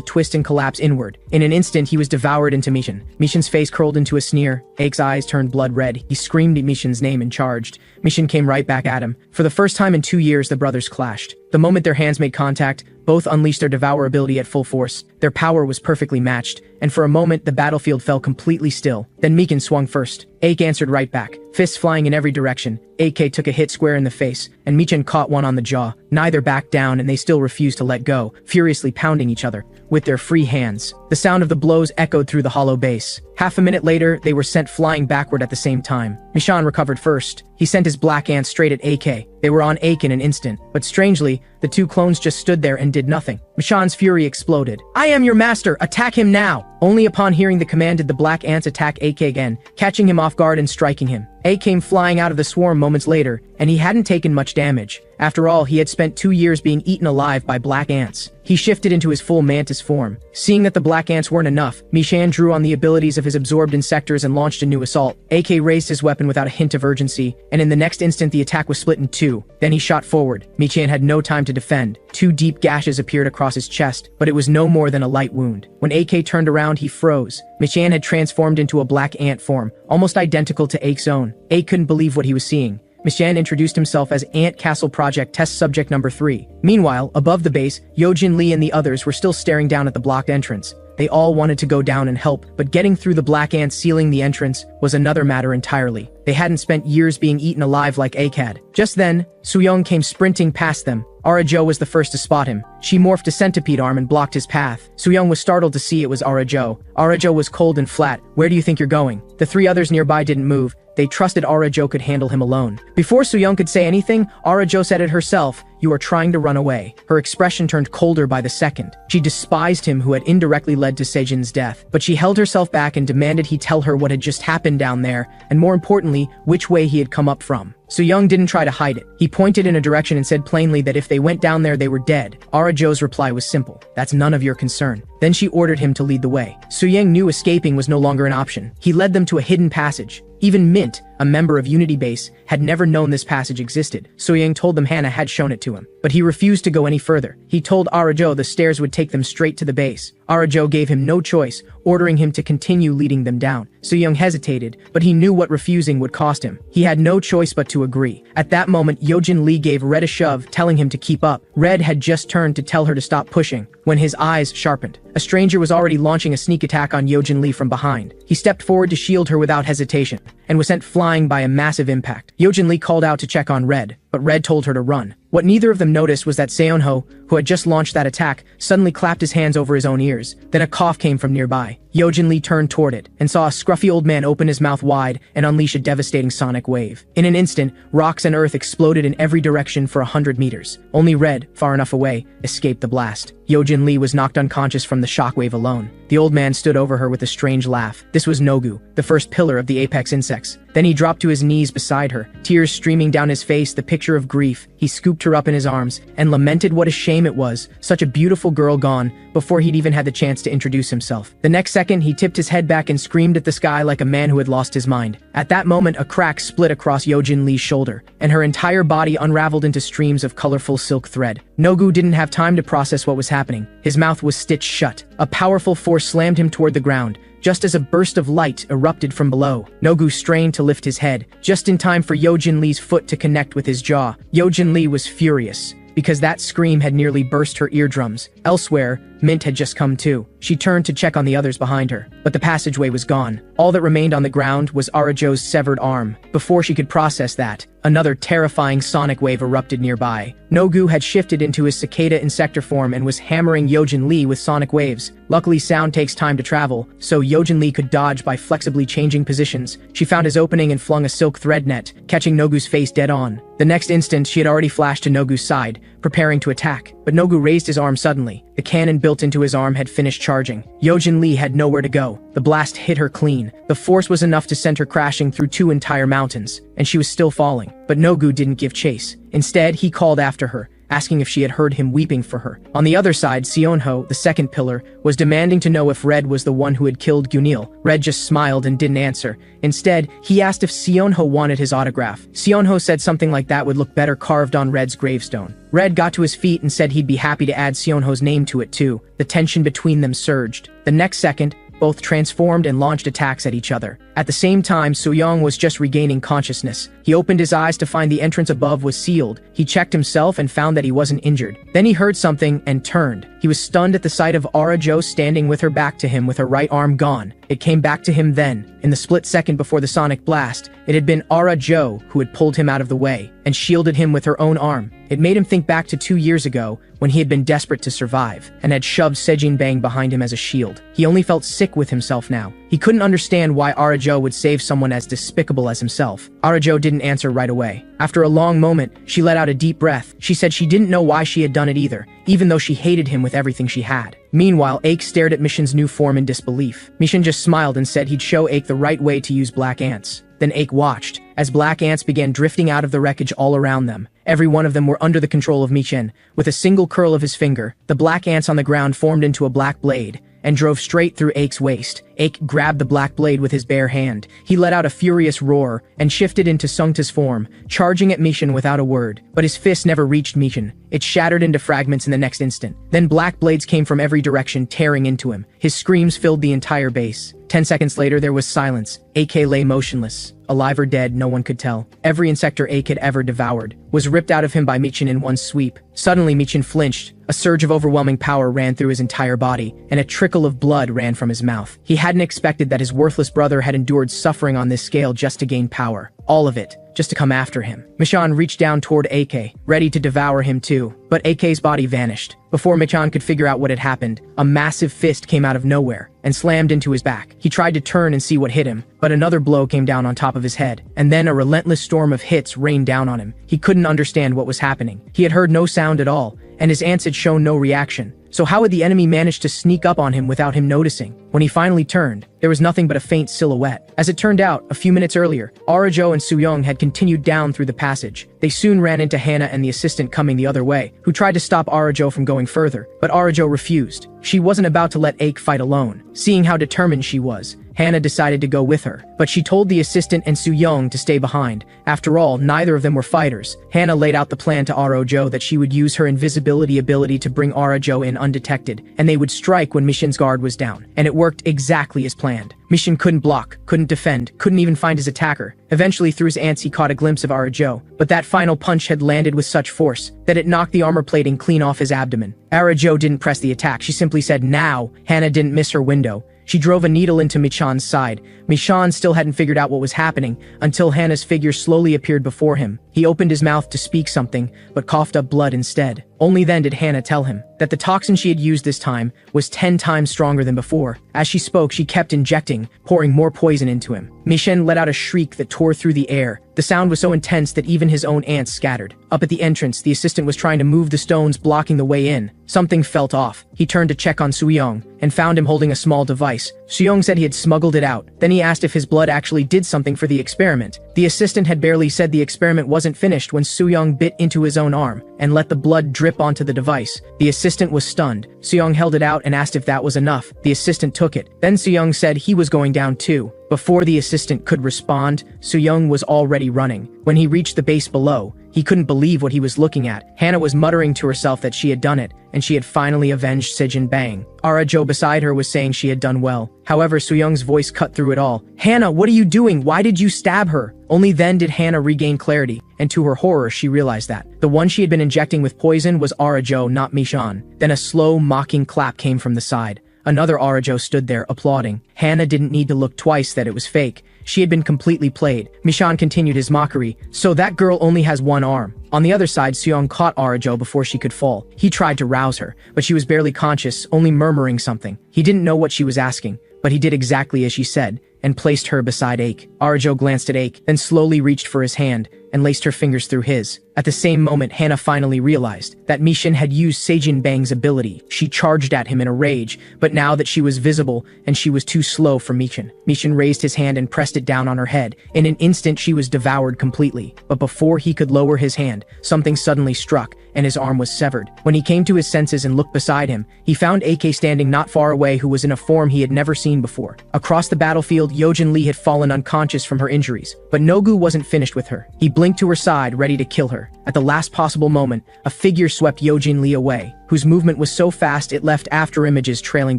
twist and collapse inward. In an instant, he was devoured into Mishin. Mishin's face curled into a sneer. Ake's eyes turned blood red. He screamed at Mishin's name and charged. Mishin came right back at him. For the first time in 2 years, the brothers clashed. The moment their hands made contact, both unleashed their devour ability at full force. Their power was perfectly matched, and for a moment, the battlefield fell completely still. Then Mikan swung first. Ake answered right back, fists flying in every direction. AK took a hit square in the face, and Michin caught one on the jaw. Neither backed down, and they still refused to let go, furiously pounding each other with their free hands. The sound of the blows echoed through the hollow base. Half a minute later, they were sent flying backward at the same time. Mishan recovered first. He sent his black ants straight at AK. They were on Ake in an instant, but strangely, the two clones just stood there and did nothing. Mishan's fury exploded. "I am your master! Attack him now!" Only upon hearing the command did the black ants attack AK again, catching him off guard and striking him. A came flying out of the swarm moments later, and he hadn't taken much damage. After all, he had spent 2 years being eaten alive by black ants. He shifted into his full mantis form. Seeing that the black ants weren't enough, Mishan drew on the abilities of his absorbed insectors and launched a new assault. AK raised his weapon without a hint of urgency, and in the next instant the attack was split in two. Then he shot forward. Mishan had no time to defend. 2 deep gashes appeared across his chest, but it was no more than a light wound. When AK turned around, he froze. Mishan had transformed into a black ant form, almost identical to Ake's own. Ake couldn't believe what he was seeing. Mishan introduced himself as Ant Castle Project Test Subject Number 3. Meanwhile, above the base, Yojin Lee and the others were still staring down at the blocked entrance. They all wanted to go down and help, but getting through the black ants sealing the entrance was another matter entirely. They hadn't spent years being eaten alive like Ake had. Just then, Suyong came sprinting past them. Arajo was the first to spot him. She morphed a centipede arm and blocked his path. Suyong was startled to see it was Arajo. Arajo was cold and flat. "Where do you think you're going?" The 3 others nearby didn't move. They trusted Arajo could handle him alone. Before Suyong could say anything, Arajo said it herself, "You are trying to run away." Her expression turned colder by the second. She despised him who had indirectly led to Sejin's death. But she held herself back and demanded he tell her what had just happened down there, and more importantly, which way he had come up from. Suyong didn't try to hide it. He pointed in a direction and said plainly that if they went down there they were dead. Arajo's reply was simple. "That's none of your concern." Then she ordered him to lead the way. Suyong knew escaping was no longer an option. He led them to a hidden passage. Even Mint, a member of Unity Base, had never known this passage existed. Suyong told them Hannah had shown it to him. But he refused to go any further. He told Arajo the stairs would take them straight to the base. Arajo gave him no choice, ordering him to continue leading them down. Suyong hesitated, but he knew what refusing would cost him. He had no choice but to agree. At that moment, Yojin Lee gave Red a shove, telling him to keep up. Red had just turned to tell her to stop pushing, when his eyes sharpened. A stranger was already launching a sneak attack on Yojin Lee from behind. He stepped forward to shield her without hesitation, and was sent flying by a massive impact. Yojin Lee called out to check on Red, but Red told her to run. What neither of them noticed was that Seonho, who had just launched that attack, suddenly clapped his hands over his own ears. Then a cough came from nearby. Yojin Lee turned toward it, and saw a scruffy old man open his mouth wide and unleash a devastating sonic wave. In an instant, rocks and earth exploded in every direction for 100 meters. Only Red, far enough away, escaped the blast. Yojin Lee was knocked unconscious from the shockwave alone. The old man stood over her with a strange laugh. This was Nogu, the first pillar of the apex insects. Then he dropped to his knees beside her, tears streaming down his face, the picture of grief. He scooped her up in his arms and lamented what a shame it was, such a beautiful girl gone, before he'd even had the chance to introduce himself. The next second, he tipped his head back and screamed at the sky like a man who had lost his mind. At that moment, a crack split across Yojin Lee's shoulder, and her entire body unraveled into streams of colorful silk thread. Nogu didn't have time to process what was happening. His mouth was stitched shut. A powerful force slammed him toward the ground, just as a burst of light erupted from below. Nogu strained to lift his head, just in time for Yojin Lee's foot to connect with his jaw. Yojin Lee was furious, because that scream had nearly burst her eardrums. Elsewhere, Mint had just come too. She turned to check on the others behind her, but the passageway was gone. All that remained on the ground was Arajo's severed arm. Before she could process that, another terrifying sonic wave erupted nearby. Nogu had shifted into his cicada insector form and was hammering Yojin Lee with sonic waves. Luckily, sound takes time to travel, so Yojin Lee could dodge by flexibly changing positions. She found his opening and flung a silk thread net, catching Nogu's face dead on. The next instant, she had already flashed to Nogu's side, preparing to attack. But Nogu raised his arm suddenly. The cannon built into his arm had finished charging. Yojin Lee had nowhere to go. The blast hit her clean. The force was enough to send her crashing through 2 entire mountains, and she was still falling. But Nogu didn't give chase. Instead, he called after her, asking if she had heard him weeping for her. On the other side, Seonho, the second pillar, was demanding to know if Red was the one who had killed Gunil. Red just smiled and didn't answer. Instead, he asked if Seonho wanted his autograph. Seonho said something like that would look better carved on Red's gravestone. Red got to his feet and said he'd be happy to add Seonho's name to it too. The tension between them surged. The next second, both transformed and launched attacks at each other. At the same time, Soo-young was just regaining consciousness. He opened his eyes to find the entrance above was sealed. He checked himself and found that he wasn't injured. Then he heard something and turned. He was stunned at the sight of Arajo standing with her back to him with her right arm gone. It came back to him then. In the split second before the sonic blast, it had been Arajo who had pulled him out of the way and shielded him with her own arm. It made him think back to 2 years ago when he had been desperate to survive and had shoved Sejin Bang behind him as a shield. He only felt sick with himself now. He couldn't understand why Arajo would save someone as despicable as himself. Arajo didn't answer right away. After a long moment, she let out a deep breath. She said she didn't know why she had done it either, even though she hated him with everything she had. Meanwhile, Aik stared at Mishin's new form in disbelief. Mishin just smiled and said he'd show Aik the right way to use black ants. Then Aik watched, as black ants began drifting out of the wreckage all around them. Every one of them were under the control of Mishin. With a single curl of his finger, the black ants on the ground formed into a black blade and drove straight through Aik's waist. Aik grabbed the black blade with his bare hand. He let out a furious roar and shifted into Sungta's form, charging at Mishin without a word. But his fist never reached Mishin. It shattered into fragments in the next instant. Then black blades came from every direction, tearing into him. His screams filled the entire base. 10 seconds later, there was silence. AK lay motionless. Alive or dead, no one could tell. Every insector Aik had ever devoured was ripped out of him by Michin in one sweep. Suddenly, Michin flinched. A surge of overwhelming power ran through his entire body, and a trickle of blood ran from his mouth. He hadn't expected that his worthless brother had endured suffering on this scale just to gain power. All of it, just to come after him. Michan reached down toward AK, ready to devour him too, but AK's body vanished. Before Michan could figure out what had happened, a massive fist came out of nowhere and slammed into his back. He tried to turn and see what hit him, but another blow came down on top of his head, and then a relentless storm of hits rained down on him. He couldn't understand what was happening. He had heard no sound at all, and his ants had shown no reaction. So how had the enemy managed to sneak up on him without him noticing? When he finally turned, there was nothing but a faint silhouette. As it turned out, a few minutes earlier, Arajo and Soo-young had continued down through the passage. They soon ran into Hannah and the assistant coming the other way, who tried to stop Arajo from going further, but Arajo refused. She wasn't about to let Aik fight alone. Seeing how determined she was, Hannah decided to go with her, but she told the assistant and Soo-young to stay behind. After all, neither of them were fighters. Hannah laid out the plan to Arajo that she would use her invisibility ability to bring Arajo in undetected, and they would strike when Mishin's guard was down. And it worked exactly as planned. Mishin couldn't block, couldn't defend, couldn't even find his attacker. Eventually, through his ants, he caught a glimpse of Arajo, but that final punch had landed with such force that it knocked the armor plating clean off his abdomen. Arajo didn't press the attack, she simply said, "Now." Hannah didn't miss her window. She drove a needle into Michan's side. Michan still hadn't figured out what was happening until Hannah's figure slowly appeared before him. He opened his mouth to speak something, but coughed up blood instead. Only then did Hannah tell him that the toxin she had used this time was 10 times stronger than before. As she spoke, she kept injecting, pouring more poison into him. Mishin let out a shriek that tore through the air. The sound was so intense that even his own ants scattered. Up at the entrance, the assistant was trying to move the stones blocking the way in. Something felt off. He turned to check on Soo-young and found him holding a small device. Soo-young said he had smuggled it out. Then he asked if his blood actually did something for the experiment. The assistant had barely said the experiment wasn't finished when Soo-young bit into his own arm and let the blood drip onto the device. The assistant was stunned. Soo-young held it out and asked if that was enough. The assistant took it. Then Soo-young said he was going down too. Before the assistant could respond, Soo-young was already running. When he reached the base below, He couldn't believe what he was looking at. Hannah was muttering to herself that she had done it, and she had finally avenged Sejin Bang. Ara-jo beside her was saying she had done well. However, Soo-young's voice cut through it all. "Hannah, what are you doing? Why did you stab her?" Only then did Hannah regain clarity, and to her horror she realized that the one she had been injecting with poison was Ara-jo, not Mishan. Then a slow, mocking clap came from the side. Another Ara-jo stood there, applauding. Hannah didn't need to look twice that it was fake. She had been completely played. Mishan continued his mockery. "So that girl only has one arm." On the other side, Soo-young caught Ara-jo before she could fall. He tried to rouse her, but she was barely conscious, only murmuring something. He didn't know what she was asking, but he did exactly as she said, and placed her beside Aik. Ara-jo glanced at Aik, then slowly reached for his hand, and laced her fingers through his. At the same moment, Hannah finally realized that Mishin had used Sejin Bang's ability. She charged at him in a rage, but now that she was visible, and she was too slow for Mishin. Mishin raised his hand and pressed it down on her head. In an instant, she was devoured completely. But before he could lower his hand, something suddenly struck, and his arm was severed. When he came to his senses and looked beside him, he found AK standing not far away, who was in a form he had never seen before. Across the battlefield, Yojin Lee had fallen unconscious from her injuries, but Nogu wasn't finished with her. He blinked to her side, ready to kill her. At the last possible moment, a figure swept Yojin Lee away, whose movement was so fast it left after images trailing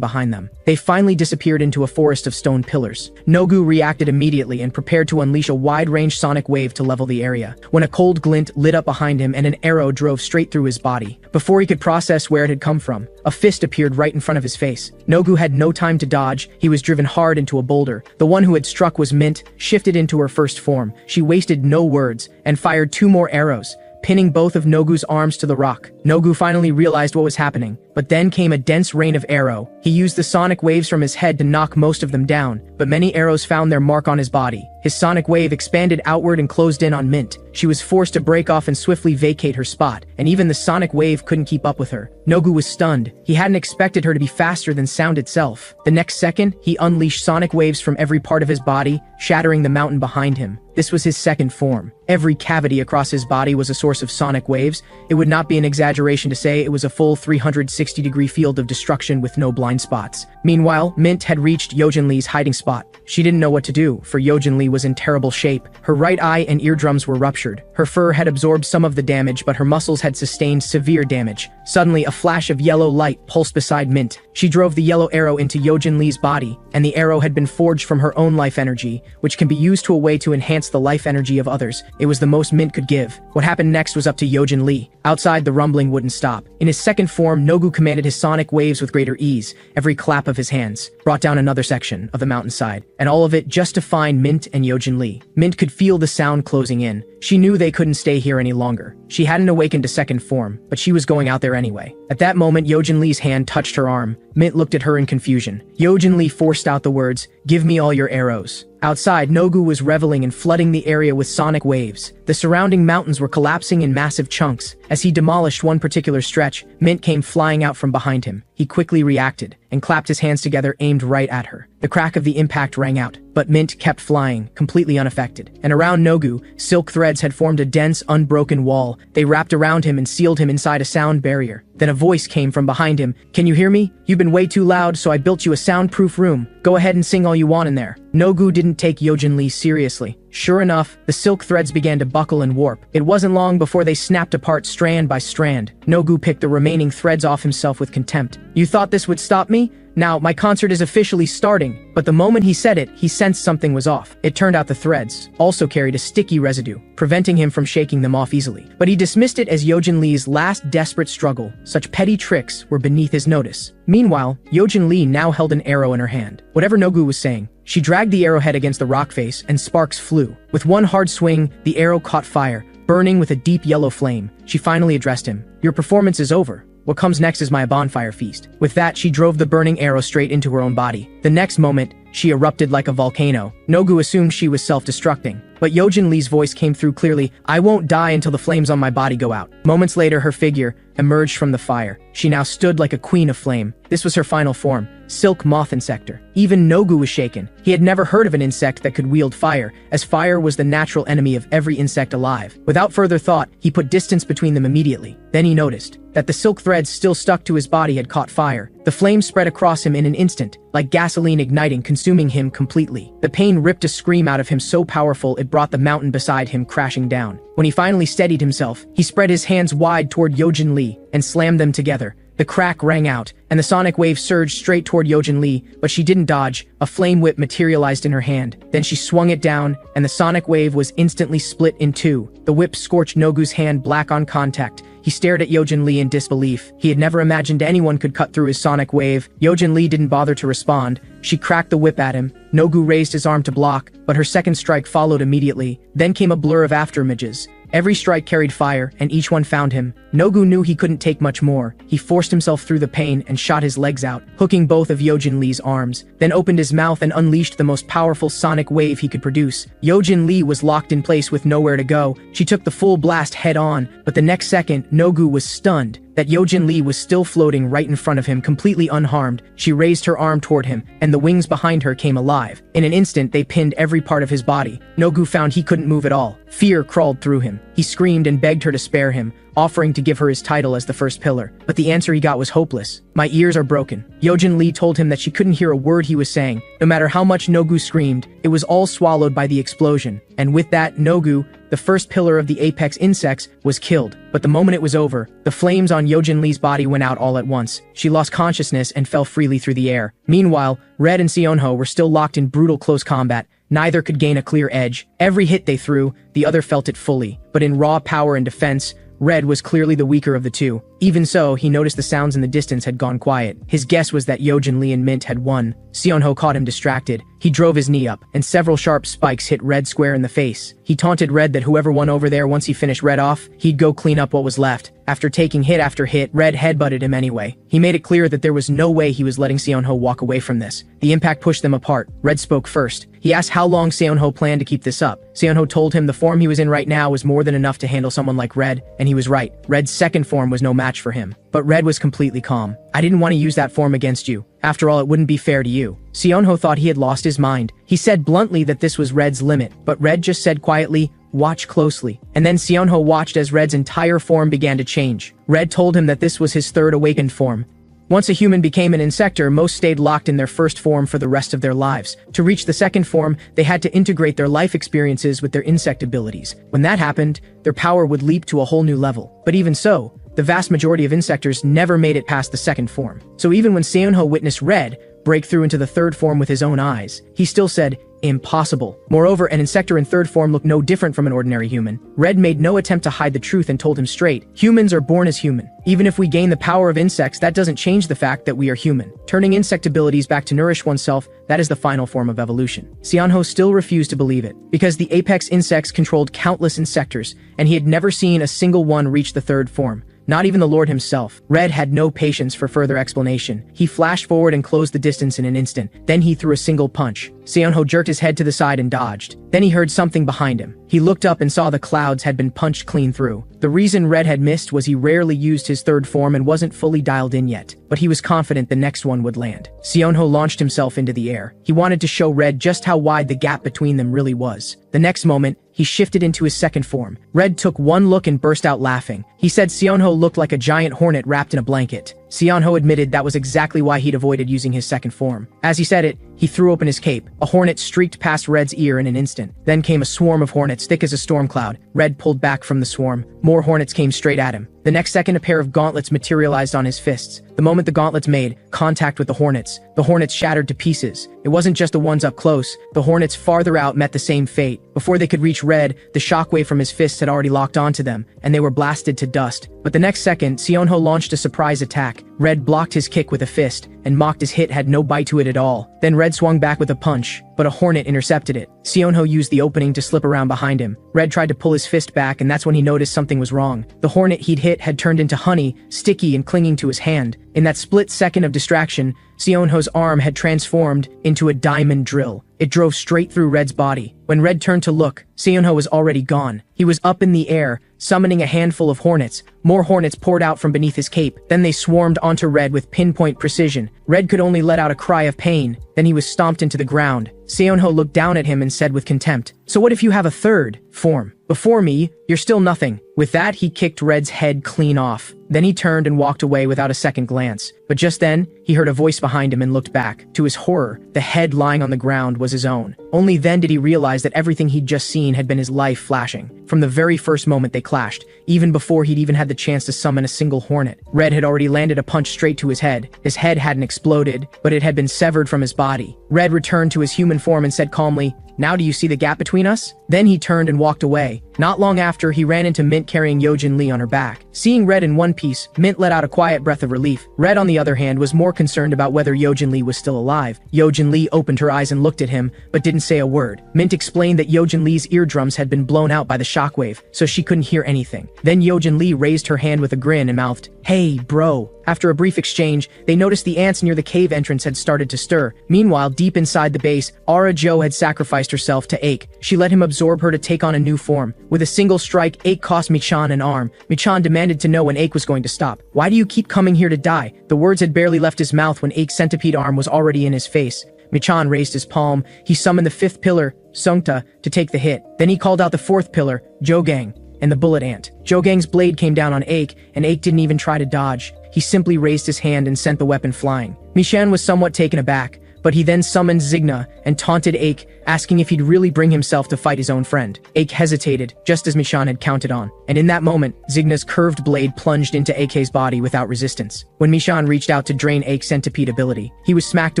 behind them. They finally disappeared into a forest of stone pillars. Nogu reacted immediately and prepared to unleash a wide-range sonic wave to level the area, when a cold glint lit up behind him and an arrow drove straight through his body. Before he could process where it had come from, a fist appeared right in front of his face. Nogu had no time to dodge. He was driven hard into a boulder. The one who had struck was Mint, shifted into her first form. She wasted no words and fired 2 more arrows, pinning both of Nogu's arms to the rock. Nogu finally realized what was happening, but then came a dense rain of arrow. He used the sonic waves from his head to knock most of them down, but many arrows found their mark on his body. His sonic wave expanded outward and closed in on Mint. She was forced to break off and swiftly vacate her spot, and even the sonic wave couldn't keep up with her. Nogu was stunned. He hadn't expected her to be faster than sound itself. The next second, he unleashed sonic waves from every part of his body, shattering the mountain behind him. This was his second form. Every cavity across his body was a source of sonic waves. It would not be an exaggeration to say it was a full 360-degree field of destruction with no blind spots. Meanwhile, Mint had reached Yojin Lee's hiding spot. She didn't know what to do, for Yojin Lee was in terrible shape. Her right eye and eardrums were ruptured. Her fur had absorbed some of the damage, but her muscles had sustained severe damage. Suddenly, a flash of yellow light pulsed beside Mint. She drove the yellow arrow into Yojin Lee's body, and the arrow had been forged from her own life energy, which can be used to a way to enhance the life energy of others. It was the most Mint could give. What happened next was up to Yojin Lee. Outside, the rumbling wouldn't stop. In his second form, Nogu commanded his sonic waves with greater ease. Every clap of his hands brought down another section of the mountainside, and all of it just to find Mint and Yojin Lee. Mint could feel the sound closing in. She knew they couldn't stay here any longer. She hadn't awakened to second form, but she was going out there anyway. At that moment, Yojin Lee's hand touched her arm. Mint looked at her in confusion. Yojin Lee forced out the words, "Give me all your arrows." Outside, Nogu was reveling and flooding the area with sonic waves. The surrounding mountains were collapsing in massive chunks. As he demolished one particular stretch, Mint came flying out from behind him. He quickly reacted and clapped his hands together, aimed right at her. The crack of the impact rang out, but Mint kept flying, completely unaffected. And around Nogu, silk threads had formed a dense, unbroken wall. They wrapped around him and sealed him inside a sound barrier. Then a voice came from behind him. "Can you hear me? You've been way too loud, so I built you a soundproof room. Go ahead and sing all you want in there." Nogu didn't take Yojin Lee seriously. Sure enough, the silk threads began to buckle and warp. It wasn't long before they snapped apart strand by strand. Nogu picked the remaining threads off himself with contempt. "You thought this would stop me? Now, my concert is officially starting." But the moment he said it, he sensed something was off. It turned out the threads also carried a sticky residue, preventing him from shaking them off easily. But he dismissed it as Yojin Lee's last desperate struggle. Such petty tricks were beneath his notice. Meanwhile, Yojin Lee now held an arrow in her hand. Whatever Nogu was saying, she dragged the arrowhead against the rock face, and sparks flew. With one hard swing, the arrow caught fire, burning with a deep yellow flame. She finally addressed him. "Your performance is over. What comes next is my bonfire feast." With that, she drove the burning arrow straight into her own body. The next moment, she erupted like a volcano. Nogu assumed she was self-destructing, but Yojin Lee's voice came through clearly. "I won't die until the flames on my body go out." Moments later, her figure emerged from the fire. She now stood like a queen of flame. This was her final form, Silk Moth Insector. Even Nogu was shaken. He had never heard of an insect that could wield fire, as fire was the natural enemy of every insect alive. Without further thought, he put distance between them immediately. Then he noticed that the silk threads still stuck to his body had caught fire. The flames spread across him in an instant, like gasoline igniting, consuming him completely. The pain ripped a scream out of him so powerful it brought the mountain beside him crashing down. When he finally steadied himself, he spread his hands wide toward Yojin Lee and slammed them together. The crack rang out, and the sonic wave surged straight toward Yojin Lee, but she didn't dodge. A flame whip materialized in her hand. Then she swung it down, and the sonic wave was instantly split in two. The whip scorched Nogu's hand black on contact. He stared at Yojin Lee in disbelief. He had never imagined anyone could cut through his sonic wave. Yojin Lee didn't bother to respond. She cracked the whip at him. Nogu raised his arm to block, but her second strike followed immediately. Then came a blur of afterimages. Every strike carried fire, and each one found him. Nogu knew he couldn't take much more. He forced himself through the pain and shot his legs out, hooking both of Yojin Lee's arms, then opened his mouth and unleashed the most powerful sonic wave he could produce. Yojin Lee was locked in place with nowhere to go. She took the full blast head on, but the next second, Nogu was stunned that Yojin Lee was still floating right in front of him, completely unharmed. She raised her arm toward him, and the wings behind her came alive. In an instant, they pinned every part of his body. Nogu found he couldn't move at all. Fear crawled through him. He screamed and begged her to spare him, offering to give her his title as the first pillar. But the answer he got was hopeless. "My ears are broken." Yojin Lee told him that she couldn't hear a word he was saying. No matter how much Nogu screamed, it was all swallowed by the explosion. And with that, Nogu, the first pillar of the apex insects, was killed. But the moment it was over, the flames on Yojin Lee's body went out all at once. She lost consciousness and fell freely through the air. Meanwhile, Red and Seonho were still locked in brutal close combat. Neither could gain a clear edge. Every hit they threw, the other felt it fully. But in raw power and defense, Red was clearly the weaker of the two. Even so, he noticed the sounds in the distance had gone quiet. His guess was that Yojin Lee and Mint had won. Seonho caught him distracted. He drove his knee up, and several sharp spikes hit Red square in the face. He taunted Red that whoever won over there once he finished Red off, he'd go clean up what was left. After taking hit after hit, Red headbutted him anyway. He made it clear that there was no way he was letting Seonho walk away from this. The impact pushed them apart. Red spoke first. He asked how long Seonho planned to keep this up. Seonho told him the form he was in right now was more than enough to handle someone like Red, and he was right. Red's second form was no match for him. But Red was completely calm. "I didn't want to use that form against you. After all, it wouldn't be fair to you." Seonho thought he had lost his mind. He said bluntly that this was Red's limit, but Red just said quietly, "Watch closely." And then Seonho watched as Red's entire form began to change. Red told him that this was his third awakened form. Once a human became an insector, most stayed locked in their first form for the rest of their lives. To reach the second form, they had to integrate their life experiences with their insect abilities. When that happened, their power would leap to a whole new level. But even so, the vast majority of insectors never made it past the second form. So even when Seonho witnessed Red break through into the third form with his own eyes, he still said, "Impossible." Moreover, an insector in third form looked no different from an ordinary human. Red made no attempt to hide the truth and told him straight, "Humans are born as human. Even if we gain the power of insects, that doesn't change the fact that we are human. Turning insect abilities back to nourish oneself, that is the final form of evolution." Seonho still refused to believe it, because the apex insects controlled countless insectors, and he had never seen a single one reach the third form. Not even the Lord himself. Red had no patience for further explanation. He flashed forward and closed the distance in an instant. Then he threw a single punch. Seonho jerked his head to the side and dodged. Then he heard something behind him. He looked up and saw the clouds had been punched clean through. The reason Red had missed was he rarely used his third form and wasn't fully dialed in yet. But he was confident the next one would land. Seonho launched himself into the air. He wanted to show Red just how wide the gap between them really was. The next moment, he shifted into his second form. Red took one look and burst out laughing. He said Seonho looked like a giant hornet wrapped in a blanket. Seonho admitted that was exactly why he'd avoided using his second form. As he said it, he threw open his cape. A hornet streaked past Red's ear in an instant. Then came a swarm of hornets thick as a storm cloud. Red pulled back from the swarm. More hornets came straight at him. The next second, a pair of gauntlets materialized on his fists. The moment the gauntlets made contact with the hornets shattered to pieces. It wasn't just the ones up close. The hornets farther out met the same fate. Before they could reach Red, the shockwave from his fists had already locked onto them, and they were blasted to dust. But the next second, Seonho launched a surprise attack. Red blocked his kick with a fist, and mocked his hit had no bite to it at all. Then Red swung back with a punch, but a hornet intercepted it. Seonho used the opening to slip around behind him. Red tried to pull his fist back, and that's when he noticed something was wrong. The hornet he'd hit had turned into honey, sticky and clinging to his hand. In that split second of distraction, Seonho's arm had transformed into a diamond drill. It drove straight through Red's body. When Red turned to look, Seonho was already gone. He was up in the air, summoning a handful of hornets. More hornets poured out from beneath his cape. Then they swarmed onto Red with pinpoint precision. Red could only let out a cry of pain. Then he was stomped into the ground. Seonho looked down at him and said with contempt, "So what if you have a third form? Before me, you're still nothing." With that, he kicked Red's head clean off. Then he turned and walked away without a second glance. But just then, he heard a voice behind him and looked back. To his horror, the head lying on the ground was his own. Only then did he realize that everything he'd just seen had been his life flashing. For from the very first moment they clashed, even before he'd even had the chance to summon a single hornet. Red had already landed a punch straight to his head. His head hadn't exploded, but it had been severed from his body. Red returned to his human form and said calmly, "Now do you see the gap between us?" Then he turned and walked away. Not long after, he ran into Mint carrying Yojin Lee on her back. Seeing Red in one piece, Mint let out a quiet breath of relief. Red, on the other hand, was more concerned about whether Yojin Lee was still alive. Yojin Lee opened her eyes and looked at him, but didn't say a word. Mint explained that Yojin Lee's eardrums had been blown out by the shockwave, so she couldn't hear anything. Then Yojin Lee raised her hand with a grin and mouthed, "Hey, bro." After a brief exchange, they noticed the ants near the cave entrance had started to stir. Meanwhile, deep inside the base, Ara Jo had sacrificed herself to Aik. She let him absorb her to take on a new form. With a single strike, Aik cost Michan an arm. Michan demanded to know when Aik was going to stop. "Why do you keep coming here to die?" The words had barely left his mouth when Aik's centipede arm was already in his face. Michan raised his palm. He summoned the fifth pillar, Sungta, to take the hit. Then he called out the fourth pillar, Jogang, and the bullet ant. Jogang's blade came down on Aik, and Aik didn't even try to dodge. He simply raised his hand and sent the weapon flying. Michan was somewhat taken aback, but he then summoned Zigna and taunted Aik, asking if he'd really bring himself to fight his own friend. Aik hesitated, just as Michan had counted on, and in that moment, Zigna's curved blade plunged into Aik's body without resistance. When Michan reached out to drain Aik's centipede ability, he was smacked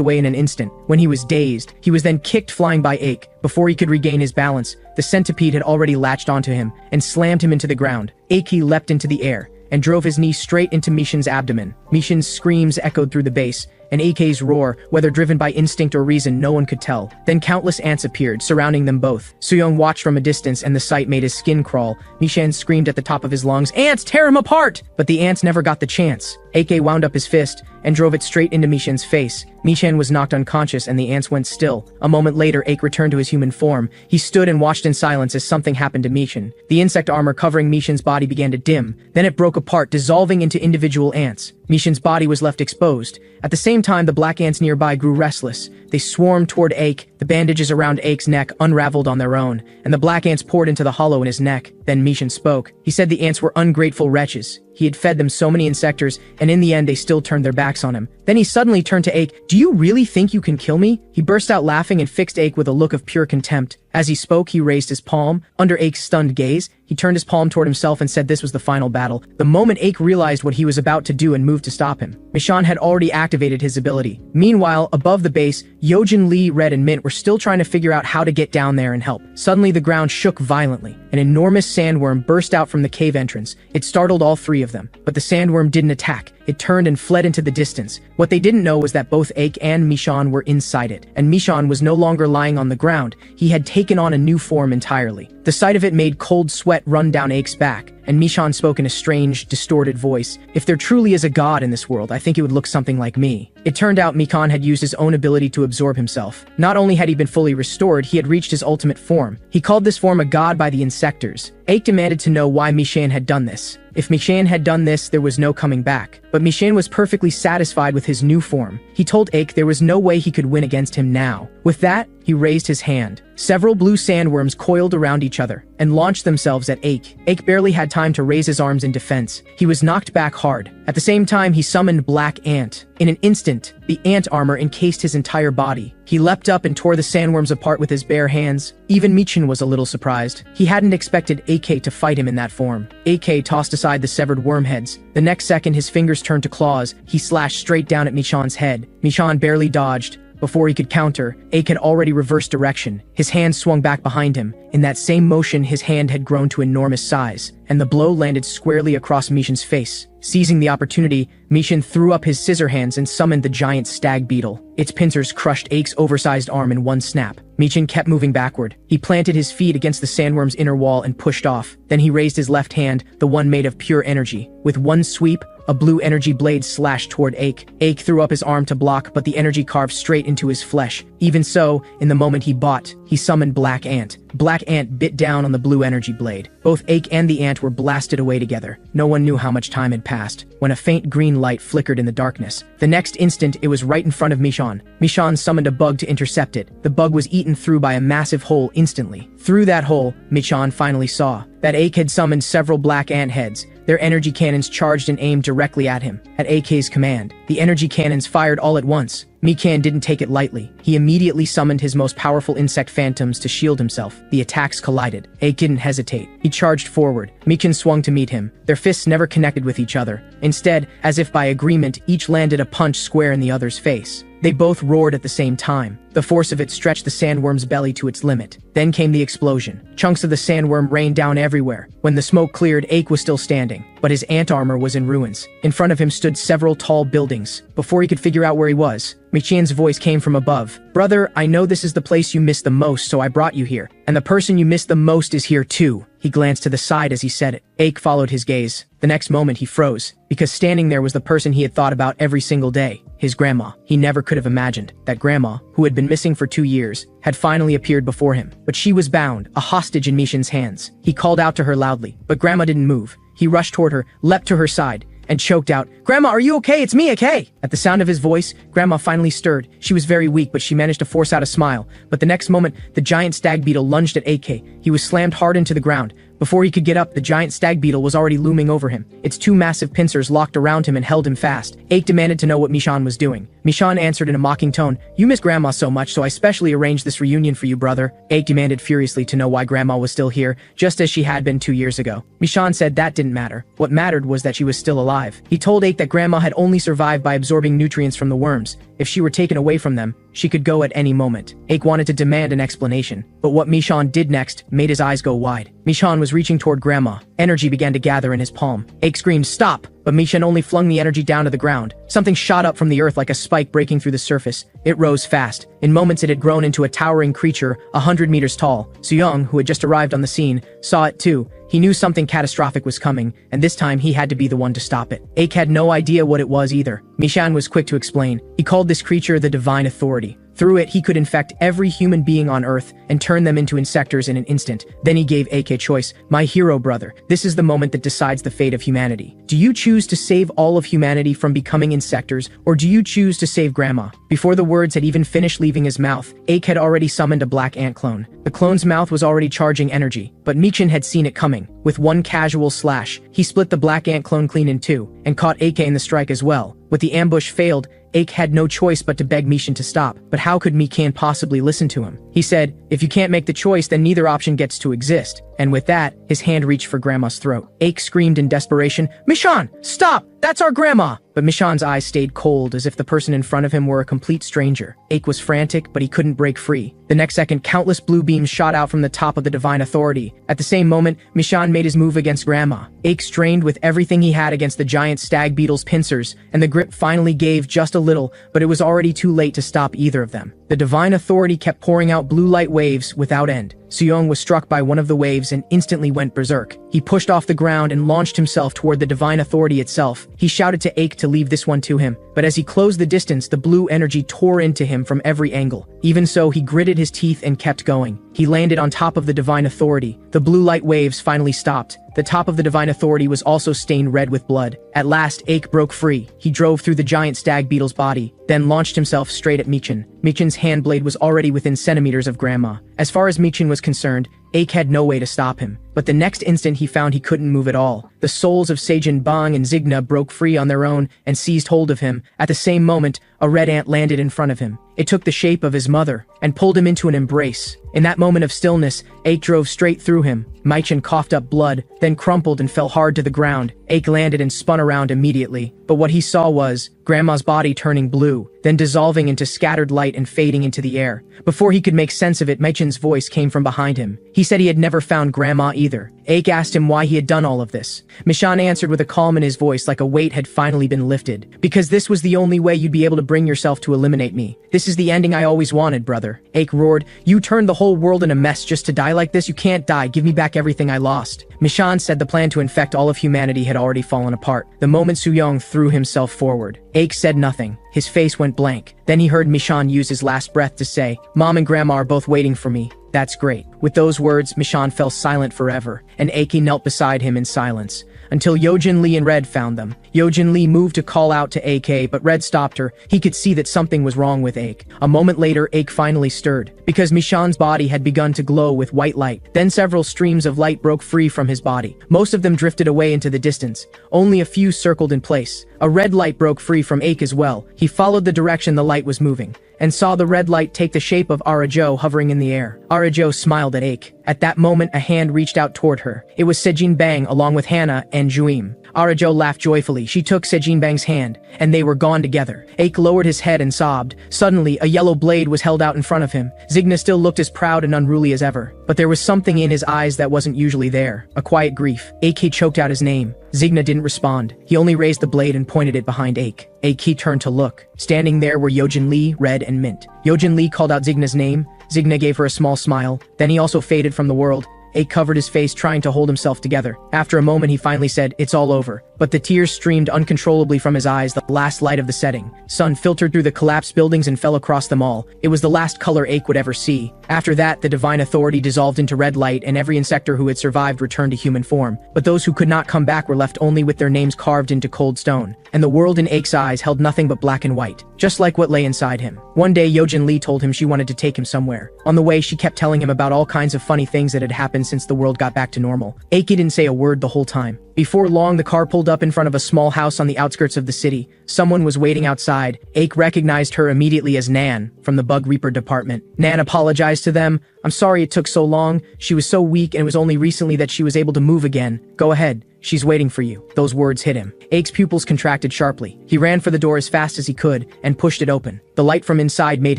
away in an instant. When he was dazed, he was then kicked flying by Aik. Before he could regain his balance, the centipede had already latched onto him and slammed him into the ground. Aik leapt into the air and drove his knee straight into Michan's abdomen. Michan's screams echoed through the base, and Aik's roar, whether driven by instinct or reason, no one could tell. Then countless ants appeared, surrounding them both. Suyong watched from a distance, and the sight made his skin crawl. Michan screamed at the top of his lungs, "Ants, tear him apart!" But the ants never got the chance. Aik wound up his fist and drove it straight into Michan's face. Michan was knocked unconscious and the ants went still. A moment later, Aik returned to his human form. He stood and watched in silence as something happened to Michan. The insect armor covering Michan's body began to dim. Then it broke apart, dissolving into individual ants. Michan's body was left exposed. At the same time, the black ants nearby grew restless. They swarmed toward Aik. The bandages around Aik's neck unraveled on their own, and the black ants poured into the hollow in his neck. Then Michan spoke. He said the ants were ungrateful wretches. He had fed them so many insectors, and in the end they still turned their backs on him. Then he suddenly turned to Aik. "Do you really think you can kill me?" He burst out laughing and fixed Aik with a look of pure contempt. As he spoke, he raised his palm. Under Aik's stunned gaze, he turned his palm toward himself and said this was the final battle. The moment Aik realized what he was about to do and moved to stop him, Michan had already activated his ability. Meanwhile, above the base, Yojin Lee, Red, and Mint were still trying to figure out how to get down there and help. Suddenly, the ground shook violently. An enormous sandworm burst out from the cave entrance. It startled all three of them, but the sandworm didn't attack. It turned and fled into the distance. What they didn't know was that both Aik and Michan were inside it, and Michan was no longer lying on the ground. He had taken on a new form entirely. The sight of it made cold sweat run down Aik's back, and Michan spoke in a strange, distorted voice. "If there truly is a god in this world, I think it would look something like me." It turned out Michan had used his own ability to absorb himself. Not only had he been fully restored, he had reached his ultimate form. He called this form a god by the insectors. Aik demanded to know why Michan had done this. If Michan had done this, there was no coming back. But Michan was perfectly satisfied with his new form. He told Aik there was no way he could win against him now. With that, he raised his hand. Several blue sandworms coiled around each other and launched themselves at Aik. Aik barely had time to raise his arms in defense. He was knocked back hard. At the same time, he summoned Black Ant. In an instant, the ant armor encased his entire body. He leapt up and tore the sandworms apart with his bare hands. Even Michan was a little surprised. He hadn't expected AK to fight him in that form. AK tossed aside the severed worm heads. The next second, his fingers turned to claws. He slashed straight down at Michan's head. Michan barely dodged. Before he could counter, Aik had already reversed direction. His hand swung back behind him. In that same motion, his hand had grown to enormous size, and the blow landed squarely across Michan's face. Seizing the opportunity, Michan threw up his scissor hands and summoned the giant stag beetle. Its pincers crushed Aik's oversized arm in one snap. Michan kept moving backward. He planted his feet against the sandworm's inner wall and pushed off. Then he raised his left hand, the one made of pure energy. With one sweep, a blue energy blade slashed toward Aik. Aik threw up his arm to block, but the energy carved straight into his flesh. Even so, in the moment he summoned Black Ant. Black Ant bit down on the blue energy blade. Both Aik and the ant were blasted away together. No one knew how much time had passed when a faint green light flickered in the darkness. The next instant, it was right in front of Michan. Michan summoned a bug to intercept it. The bug was eaten through by a massive hole instantly. Through that hole, Michan finally saw that Aik had summoned several black ant heads. their energy cannons charged and aimed directly at him. At AK's command, the energy cannons fired all at once. Mikan didn't take it lightly. He immediately summoned his most powerful insect phantoms to shield himself. The attacks collided. Ake didn't hesitate. He charged forward. Mikan swung to meet him. Their fists never connected with each other. Instead, as if by agreement, each landed a punch square in the other's face. They both roared at the same time. The force of it stretched the sandworm's belly to its limit. Then came the explosion. Chunks of the sandworm rained down everywhere. When the smoke cleared, Ake was still standing, but his ant armor was in ruins. In front of him stood several tall buildings. Before he could figure out where he was, Michian's voice came from above. "Brother, I know this is the place you miss the most, so I brought you here. And the person you miss the most is here too." He glanced to the side as he said it. Ake followed his gaze. The next moment he froze, because standing there was the person he had thought about every single day. His grandma. He never could have imagined that grandma, who had been missing for 2 years, had finally appeared before him. But she was bound, a hostage in Mishan's hands. He called out to her loudly, but grandma didn't move. He rushed toward her, leapt to her side, and choked out, "Grandma, are you okay? It's me, okay?" At the sound of his voice, Grandma finally stirred. She was very weak, but she managed to force out a smile. But the next moment, the giant stag beetle lunged at AK. He was slammed hard into the ground. Before he could get up, the giant stag beetle was already looming over him. Its 2 massive pincers locked around him and held him fast. Ake demanded to know what Mishan was doing. Mishan answered in a mocking tone, "You miss Grandma so much, so I specially arranged this reunion for you, brother." Ake demanded furiously to know why Grandma was still here, just as she had been 2 years ago. Mishan said that didn't matter. What mattered was that she was still alive. He told Ake that Grandma had only survived by absorbing nutrients from the worms. If she were taken away from them, she could go at any moment. Ake wanted to demand an explanation, but what Mishan did next made his eyes go wide. Mishan was reaching toward Grandma. Energy began to gather in his palm. Ake screamed, "Stop!" But Mishan only flung the energy down to the ground. Something shot up from the earth like a spike breaking through the surface. It rose fast. In moments it had grown into a towering creature, 100 meters tall. Suyong, who had just arrived on the scene, saw it too. He knew something catastrophic was coming, and this time he had to be the one to stop it. Ake had no idea what it was either. Mishan was quick to explain. He called this creature the Divine Authority. Through it, he could infect every human being on Earth and turn them into insectors in an instant. Then he gave Ake a choice. "My hero brother, this is the moment that decides the fate of humanity. Do you choose to save all of humanity from becoming insectors, or do you choose to save Grandma?" Before the words had even finished leaving his mouth, Ake had already summoned a black ant clone. The clone's mouth was already charging energy, but Michin had seen it coming. With one casual slash, he split the black ant clone clean in two, and caught Ake in the strike as well. With the ambush failed, Ake had no choice but to beg Mishin to stop. But how could Mikan possibly listen to him? He said, "If you can't make the choice, then neither option gets to exist." And with that, his hand reached for Grandma's throat. Ake screamed in desperation, "Mishan, stop! That's our Grandma!" But Mishan's eyes stayed cold, as if the person in front of him were a complete stranger. Ake was frantic, but he couldn't break free. The next second, countless blue beams shot out from the top of the Divine Authority. At the same moment, Mishan made his move against Grandma. Ake strained with everything he had against the giant stag beetle's pincers, and the grip finally gave just a little, but it was already too late to stop either of them. The Divine Authority kept pouring out blue light waves without end. Suyong was struck by one of the waves and instantly went berserk. He pushed off the ground and launched himself toward the Divine Authority itself. He shouted to Ake to leave this one to him, but as he closed the distance, the blue energy tore into him from every angle. Even so, he gritted his teeth and kept going. He landed on top of the Divine Authority. The blue light waves finally stopped. The top of the Divine Authority was also stained red with blood. At last, Ake broke free. He drove through the giant stag beetle's body, then launched himself straight at Michin. Michin's hand blade was already within centimeters of Grandma. As far as Michin was concerned, Ake had no way to stop him. But the next instant he found he couldn't move at all. The souls of Seijin Bang and Zigna broke free on their own and seized hold of him. At the same moment, a red ant landed in front of him. It took the shape of his mother and pulled him into an embrace. In that moment of stillness, Ake drove straight through him. Michin coughed up blood, then crumpled and fell hard to the ground. Ake landed and spun around immediately. But what he saw was Grandma's body turning blue, then dissolving into scattered light and fading into the air. Before he could make sense of it, Michin's voice came from behind him. He said he had never found Grandma either. Ake asked him why he had done all of this. Mishan answered with a calm in his voice, like a weight had finally been lifted. "Because this was the only way you'd be able to bring yourself to eliminate me. This is the ending I always wanted, brother." Ake roared, "You turned the whole world in a mess just to die like this? You can't die. Give me back everything I lost." Mishan said the plan to infect all of humanity had already fallen apart. The moment Suyong threw himself forward, Ake said nothing. His face went blank. Then he heard Mishan use his last breath to say, "Mom and Grandma are both waiting for me." That's great. With those words, Mishan fell silent forever, and Aiki knelt beside him in silence, until Yojin Lee and Red found them. Yojin Lee moved to call out to AK, but Red stopped her. He could see that something was wrong with Aik. A moment later, Aik finally stirred, because Mishan's body had begun to glow with white light. Then several streams of light broke free from his body. Most of them drifted away into the distance. Only a few circled in place. A red light broke free from Aik as well. He followed the direction the light was moving, and saw the red light take the shape of Arajo hovering in the air. Arajo smiled at Aik. At that moment, a hand reached out toward her. It was Sejin Bang along with Hannah and Juim. Arajo laughed joyfully. She took Sejin Bang's hand, and they were gone together. Aik lowered his head and sobbed. Suddenly, a yellow blade was held out in front of him. Zigna still looked as proud and unruly as ever, but there was something in his eyes that wasn't usually there. A quiet grief. Aik choked out his name. Zigna didn't respond. He only raised the blade and pointed it behind Aik. Aik turned to look. Standing there were Yojin Lee, Red, and Mint. Yojin Lee called out Zigna's name. Zigna gave her a small smile. Then he also faded from the world. Aik covered his face, trying to hold himself together. After a moment, he finally said, "It's all over." But the tears streamed uncontrollably from his eyes. The last light of the setting sun filtered through the collapsed buildings and fell across them all. It was the last color Aik would ever see. After that, the divine authority dissolved into red light, and every insector who had survived returned to human form. But those who could not come back were left only with their names carved into cold stone. And the world in Aik's eyes held nothing but black and white, just like what lay inside him. One day, Yojin Lee told him she wanted to take him somewhere. On the way, she kept telling him about all kinds of funny things that had happened since the world got back to normal. Aik didn't say a word the whole time. Before long, the car pulled up in front of a small house on the outskirts of the city. Someone was waiting outside. Aik recognized her immediately as Nan, from the Bug Reaper department. Nan apologized to them. "I'm sorry it took so long. She was so weak, and it was only recently that she was able to move again. Go ahead. She's waiting for you." Those words hit him. Aik's pupils contracted sharply. He ran for the door as fast as he could and pushed it open. The light from inside made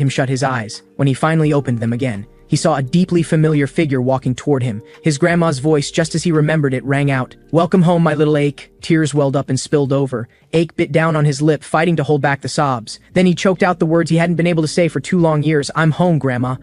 him shut his eyes. When he finally opened them again, he saw a deeply familiar figure walking toward him. His grandma's voice, just as he remembered it, rang out. "Welcome home, my little Aik." Tears welled up and spilled over. Aik bit down on his lip, fighting to hold back the sobs. Then he choked out the words he hadn't been able to say for 2 long years. "I'm home, Grandma."